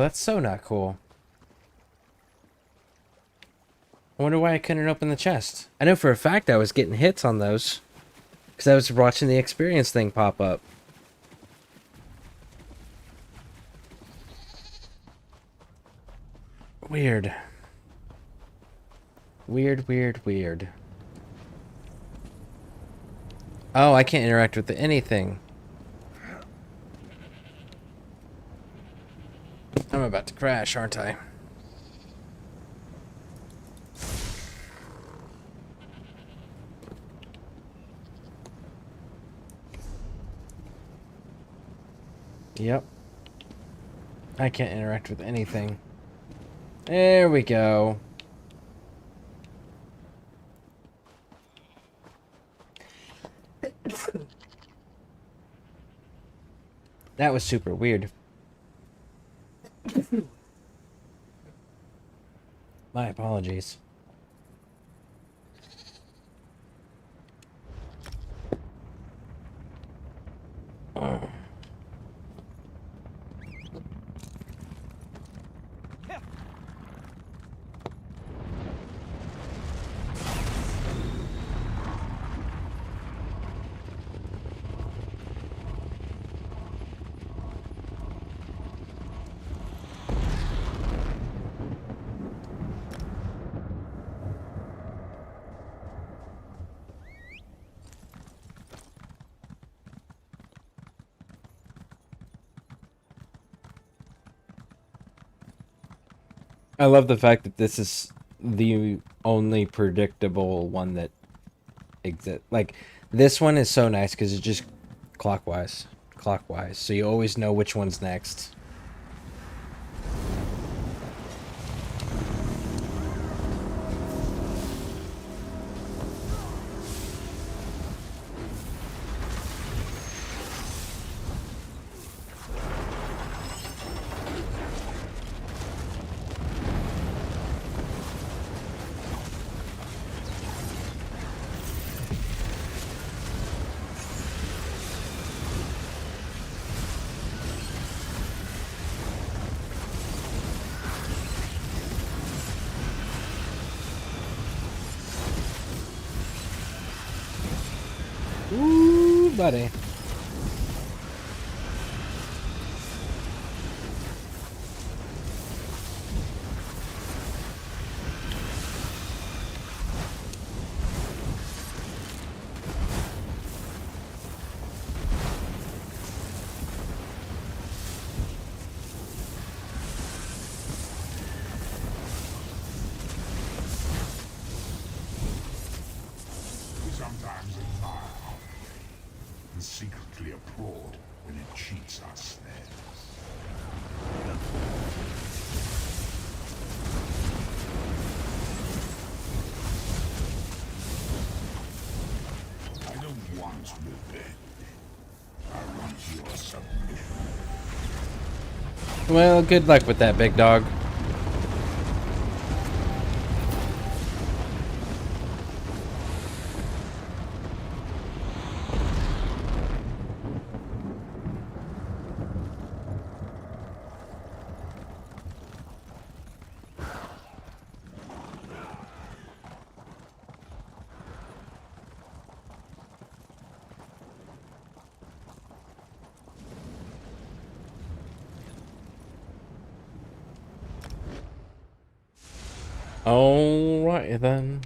that's so not cool. I wonder why I couldn't open the chest. I know for a fact I was getting hits on those. Because I was watching the experience thing pop up. Weird. Weird, weird, weird. Oh, I can't interact with anything. I'm about to crash, aren't I? Yep. I can't interact with anything. There we go. That was super weird. My apologies. I love the fact that this is the only predictable one that exists. Like, this one is so nice because it's just clockwise. So you always know which one's next. Ooh, buddy. We sometimes admire our prey and secretly applaud when it cheats our snares. I don't want revenge. I want your submission. Well, good luck with that, big dog. Alright then.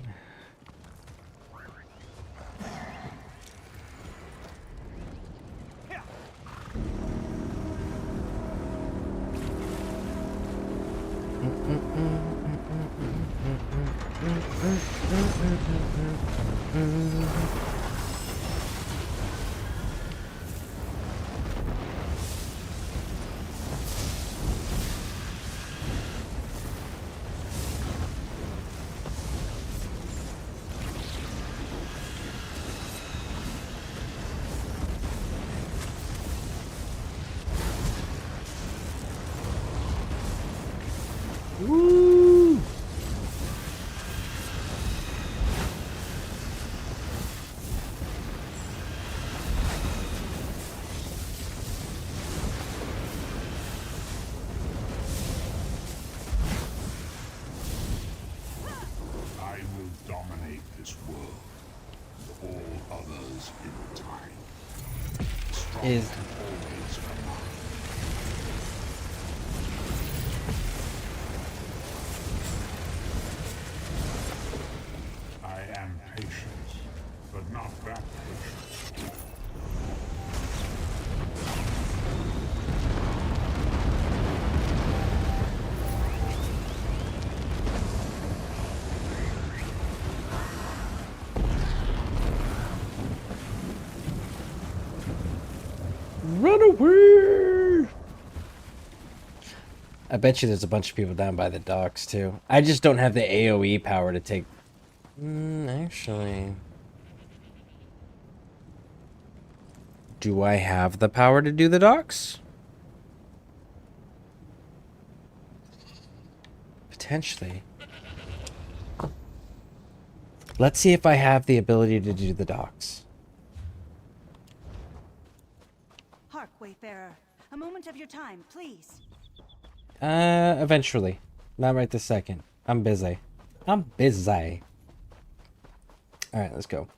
this world, all others in time. Is Always remain. I am patient, but not that patient. run away! I bet you there's a bunch of people down by the docks too. I just don't have the AoE power to take. Actually, do I have the power to do the docks? Potentially. Let's see if I have the ability to do the docks. Hark, Wayfarer. A moment of your time, please. Eventually. Not right this second. I'm busy. I'm busy. Alright, let's go.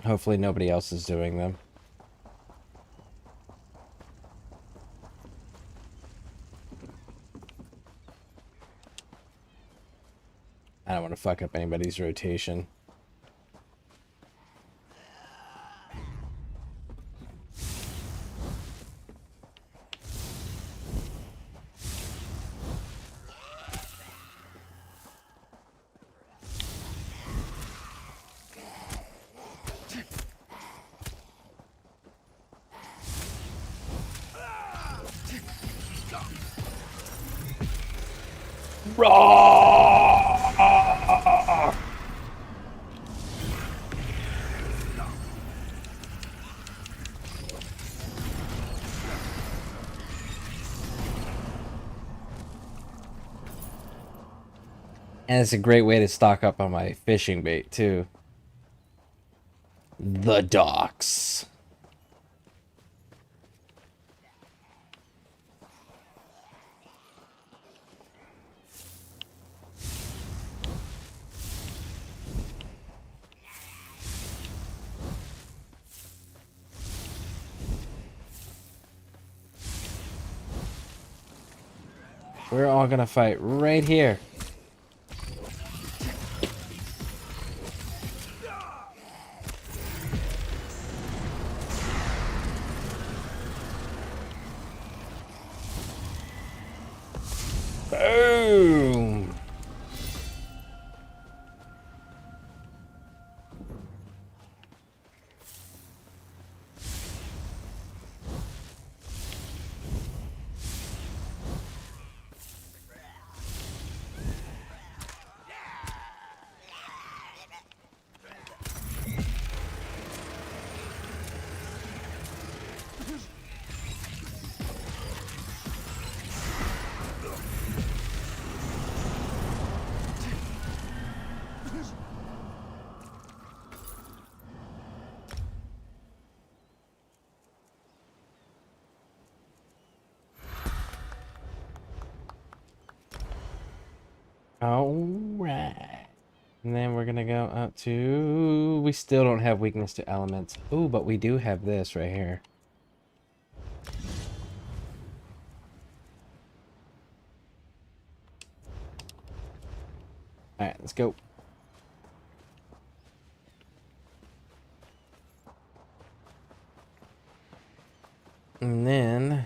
Hopefully nobody else is doing them. I don't want to fuck up anybody's rotation. And it's a great way to stock up on my fishing bait, too. The docks. We're all gonna fight right here. Boom! Alright. And then we're gonna go up to... We still don't have weakness to elements. Ooh, but we do have this right here. Alright, let's go. And then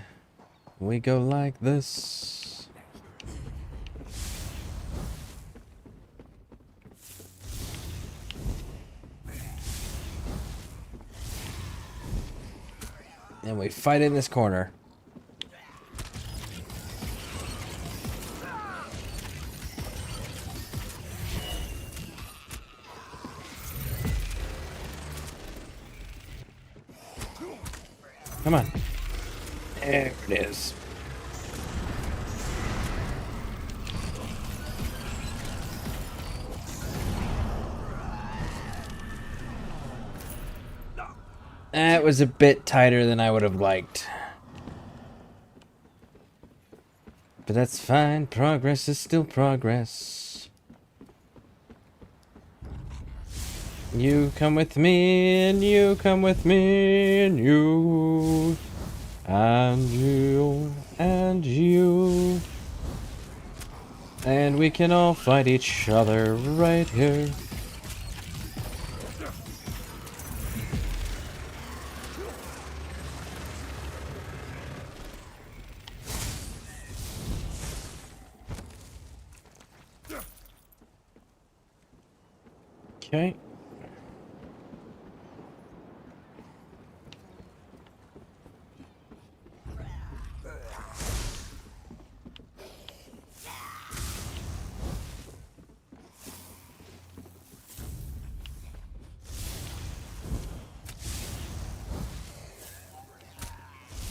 we go like this. And we fight in this corner. Come on. There it is. That was a bit tighter than I would have liked. But that's fine. Progress is still progress. You come with me, and you come with me, and you, and you, and you. And we can all fight each other right here. Okay.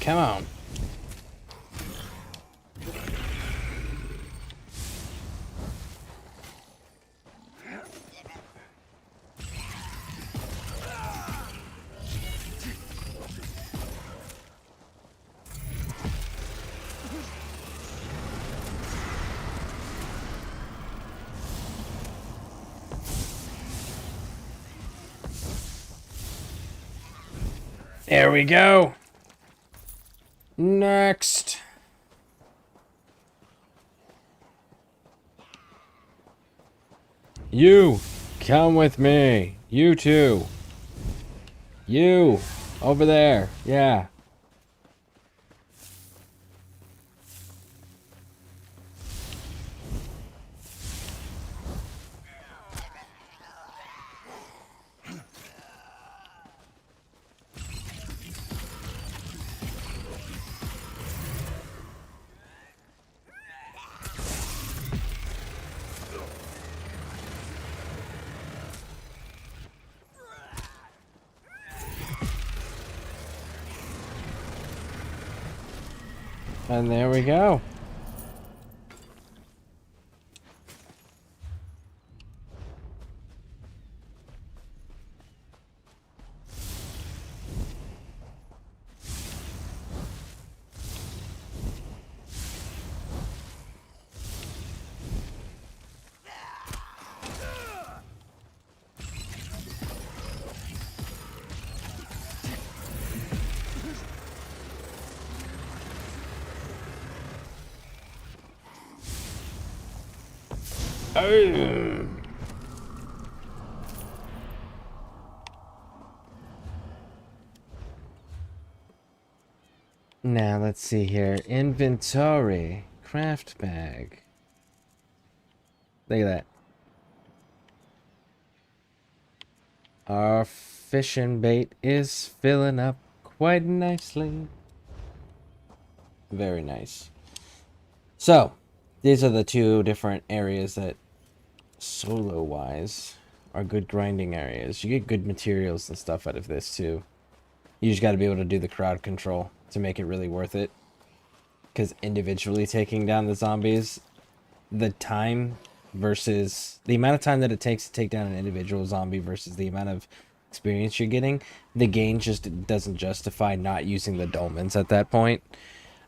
Come on. There we go. Next. You, come with me. You too. You, over there. Yeah. And there we go. Oh. Now let's see here. Inventory. Craft bag. Look at that. Our fishing bait is filling up quite nicely. Very nice. So, these are the two different areas that solo-wise are good grinding areas. You get good materials and stuff out of this too. You just got to be able to do the crowd control to make it really worth it. Because individually taking down the zombies, the time versus the amount of time that it takes to take down an individual zombie versus the amount of experience you're getting, the game just doesn't justify not using the dolmens at that point.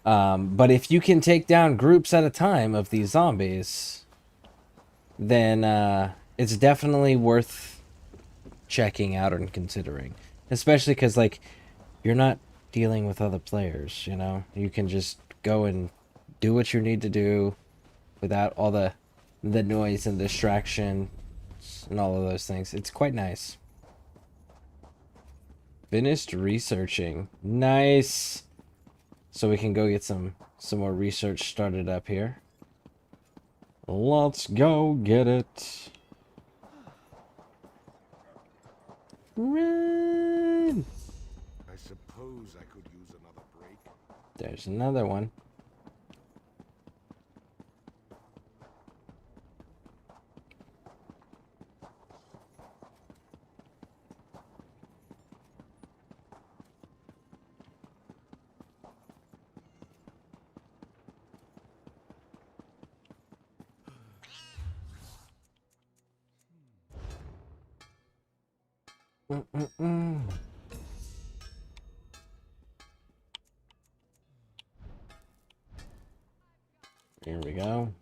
But if you can take down groups at a time of these zombies, then it's definitely worth checking out and considering. Especially because, like, you're not dealing with other players, you know? You can just go and do what you need to do without all the noise and distraction and all of those things. It's quite nice. Finished researching. Nice. So we can go get some more research started up here. Let's go get it. Run! I suppose I could use another break. There's another one. Here we go.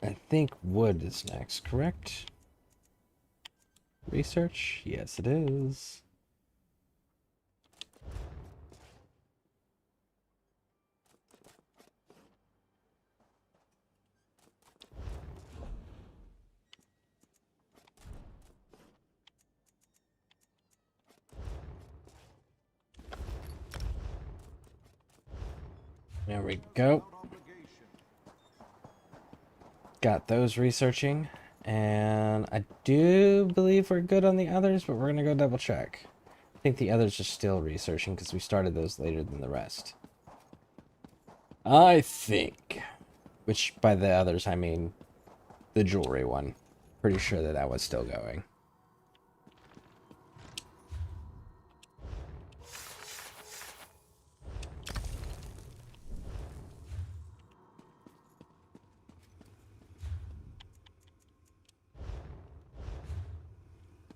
I think wood is next, correct? Research? Yes, it is. There we go. Got those researching. And I do believe we're good on the others, but we're going to go double check. I think the others are still researching because we started those later than the rest. I think. Which, by the others, I mean the jewelry one. Pretty sure that that was still going.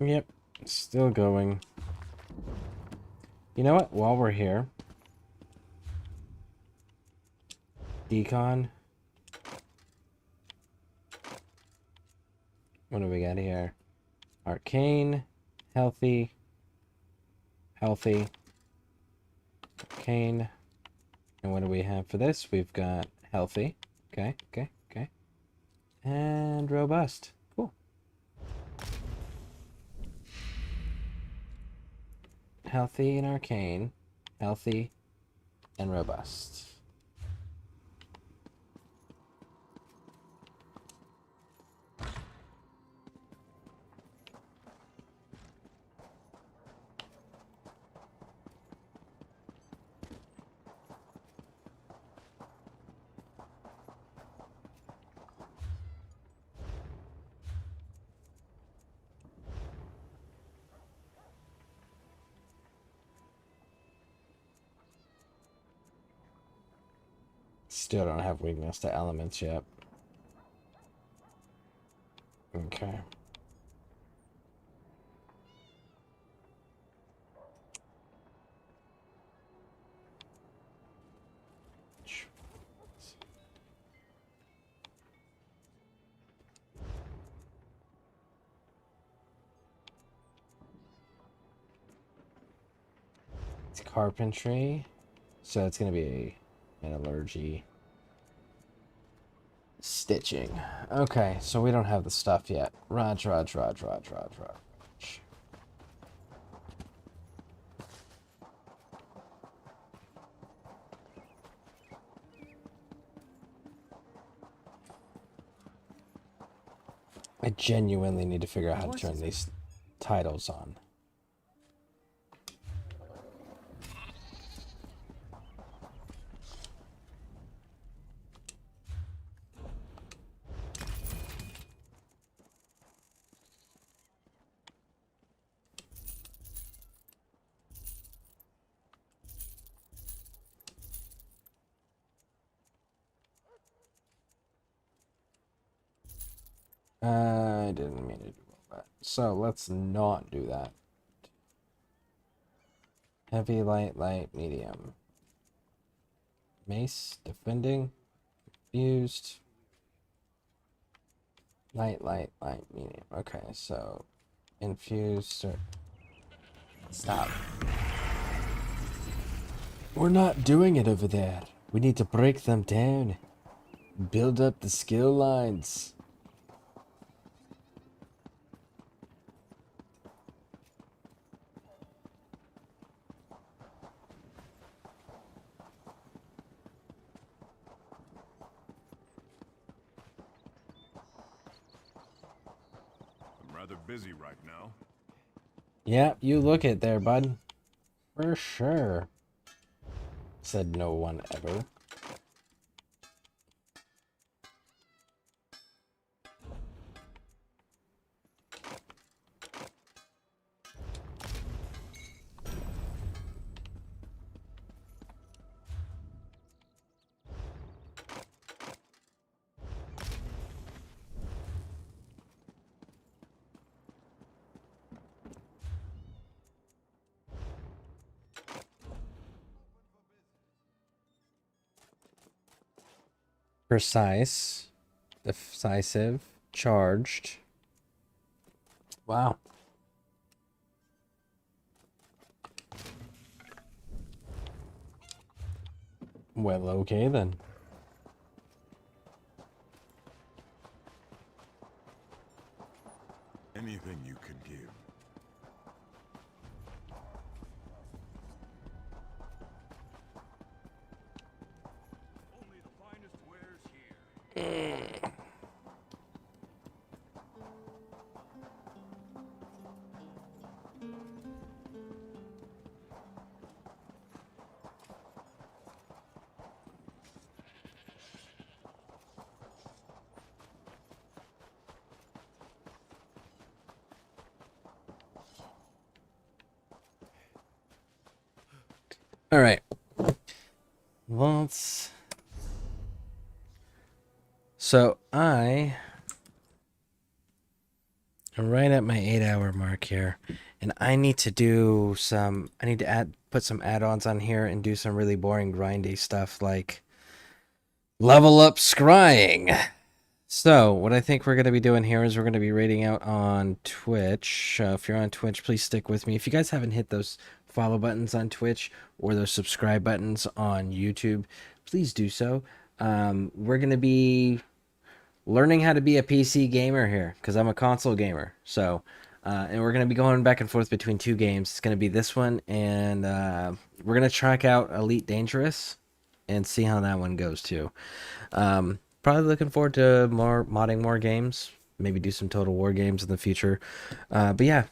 Yep, still going. You know what? While we're here, decon. What do we got here? Arcane, healthy, healthy, arcane. And what do we have for this? We've got healthy. Okay, okay, okay. And robust. Cool. Healthy and arcane, healthy and robust. Still don't have weakness to elements yet. Okay. It's carpentry, so it's gonna be metallurgy. Stitching. Okay, so we don't have the stuff yet. Raj. I genuinely need to figure out how to turn these titles on. I didn't mean to do all that. So let's not do that. Heavy, light, medium. Mace, defending, fused. Light, medium. Okay, so infused. Stop. We're not doing it over there. We need to break them down. Build up the skill lines. Rather busy right now. Yeah, you look it there, bud. For sure. Said no one ever. Precise. Decisive. Charged. Wow. Well, okay then. Anything you can give. Only the finest wares here. All right. Let's. So I am right at my 8-hour mark here, and I need to do some. I need to put some add-ons on here and do some really boring grindy stuff like level up scrying. So what I think we're going to be doing here is we're going to be raiding out on Twitch. If you're on Twitch, please stick with me. If you guys haven't hit those follow buttons on Twitch or those subscribe buttons on YouTube, please do so. We're going to be learning how to be a PC gamer here because I'm a console gamer. So, and we're going to be going back and forth between two games. It's going to be this one, and we're going to track out Elite Dangerous and see how that one goes too. Probably looking forward to modding more games. Maybe do some Total War games in the future. But yeah,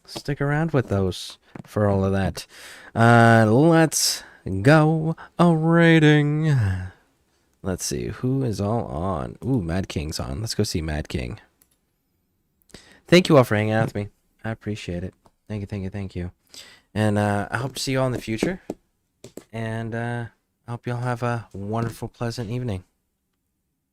stick around with those for all of that. Let's go raiding. Let's see who is all on. Ooh, Mad King's on. Let's go see Mad King. Thank you all for hanging out with me. I appreciate it. Thank you, thank you, thank you. And I hope to see you all in the future. And I hope you all have a wonderful, pleasant evening.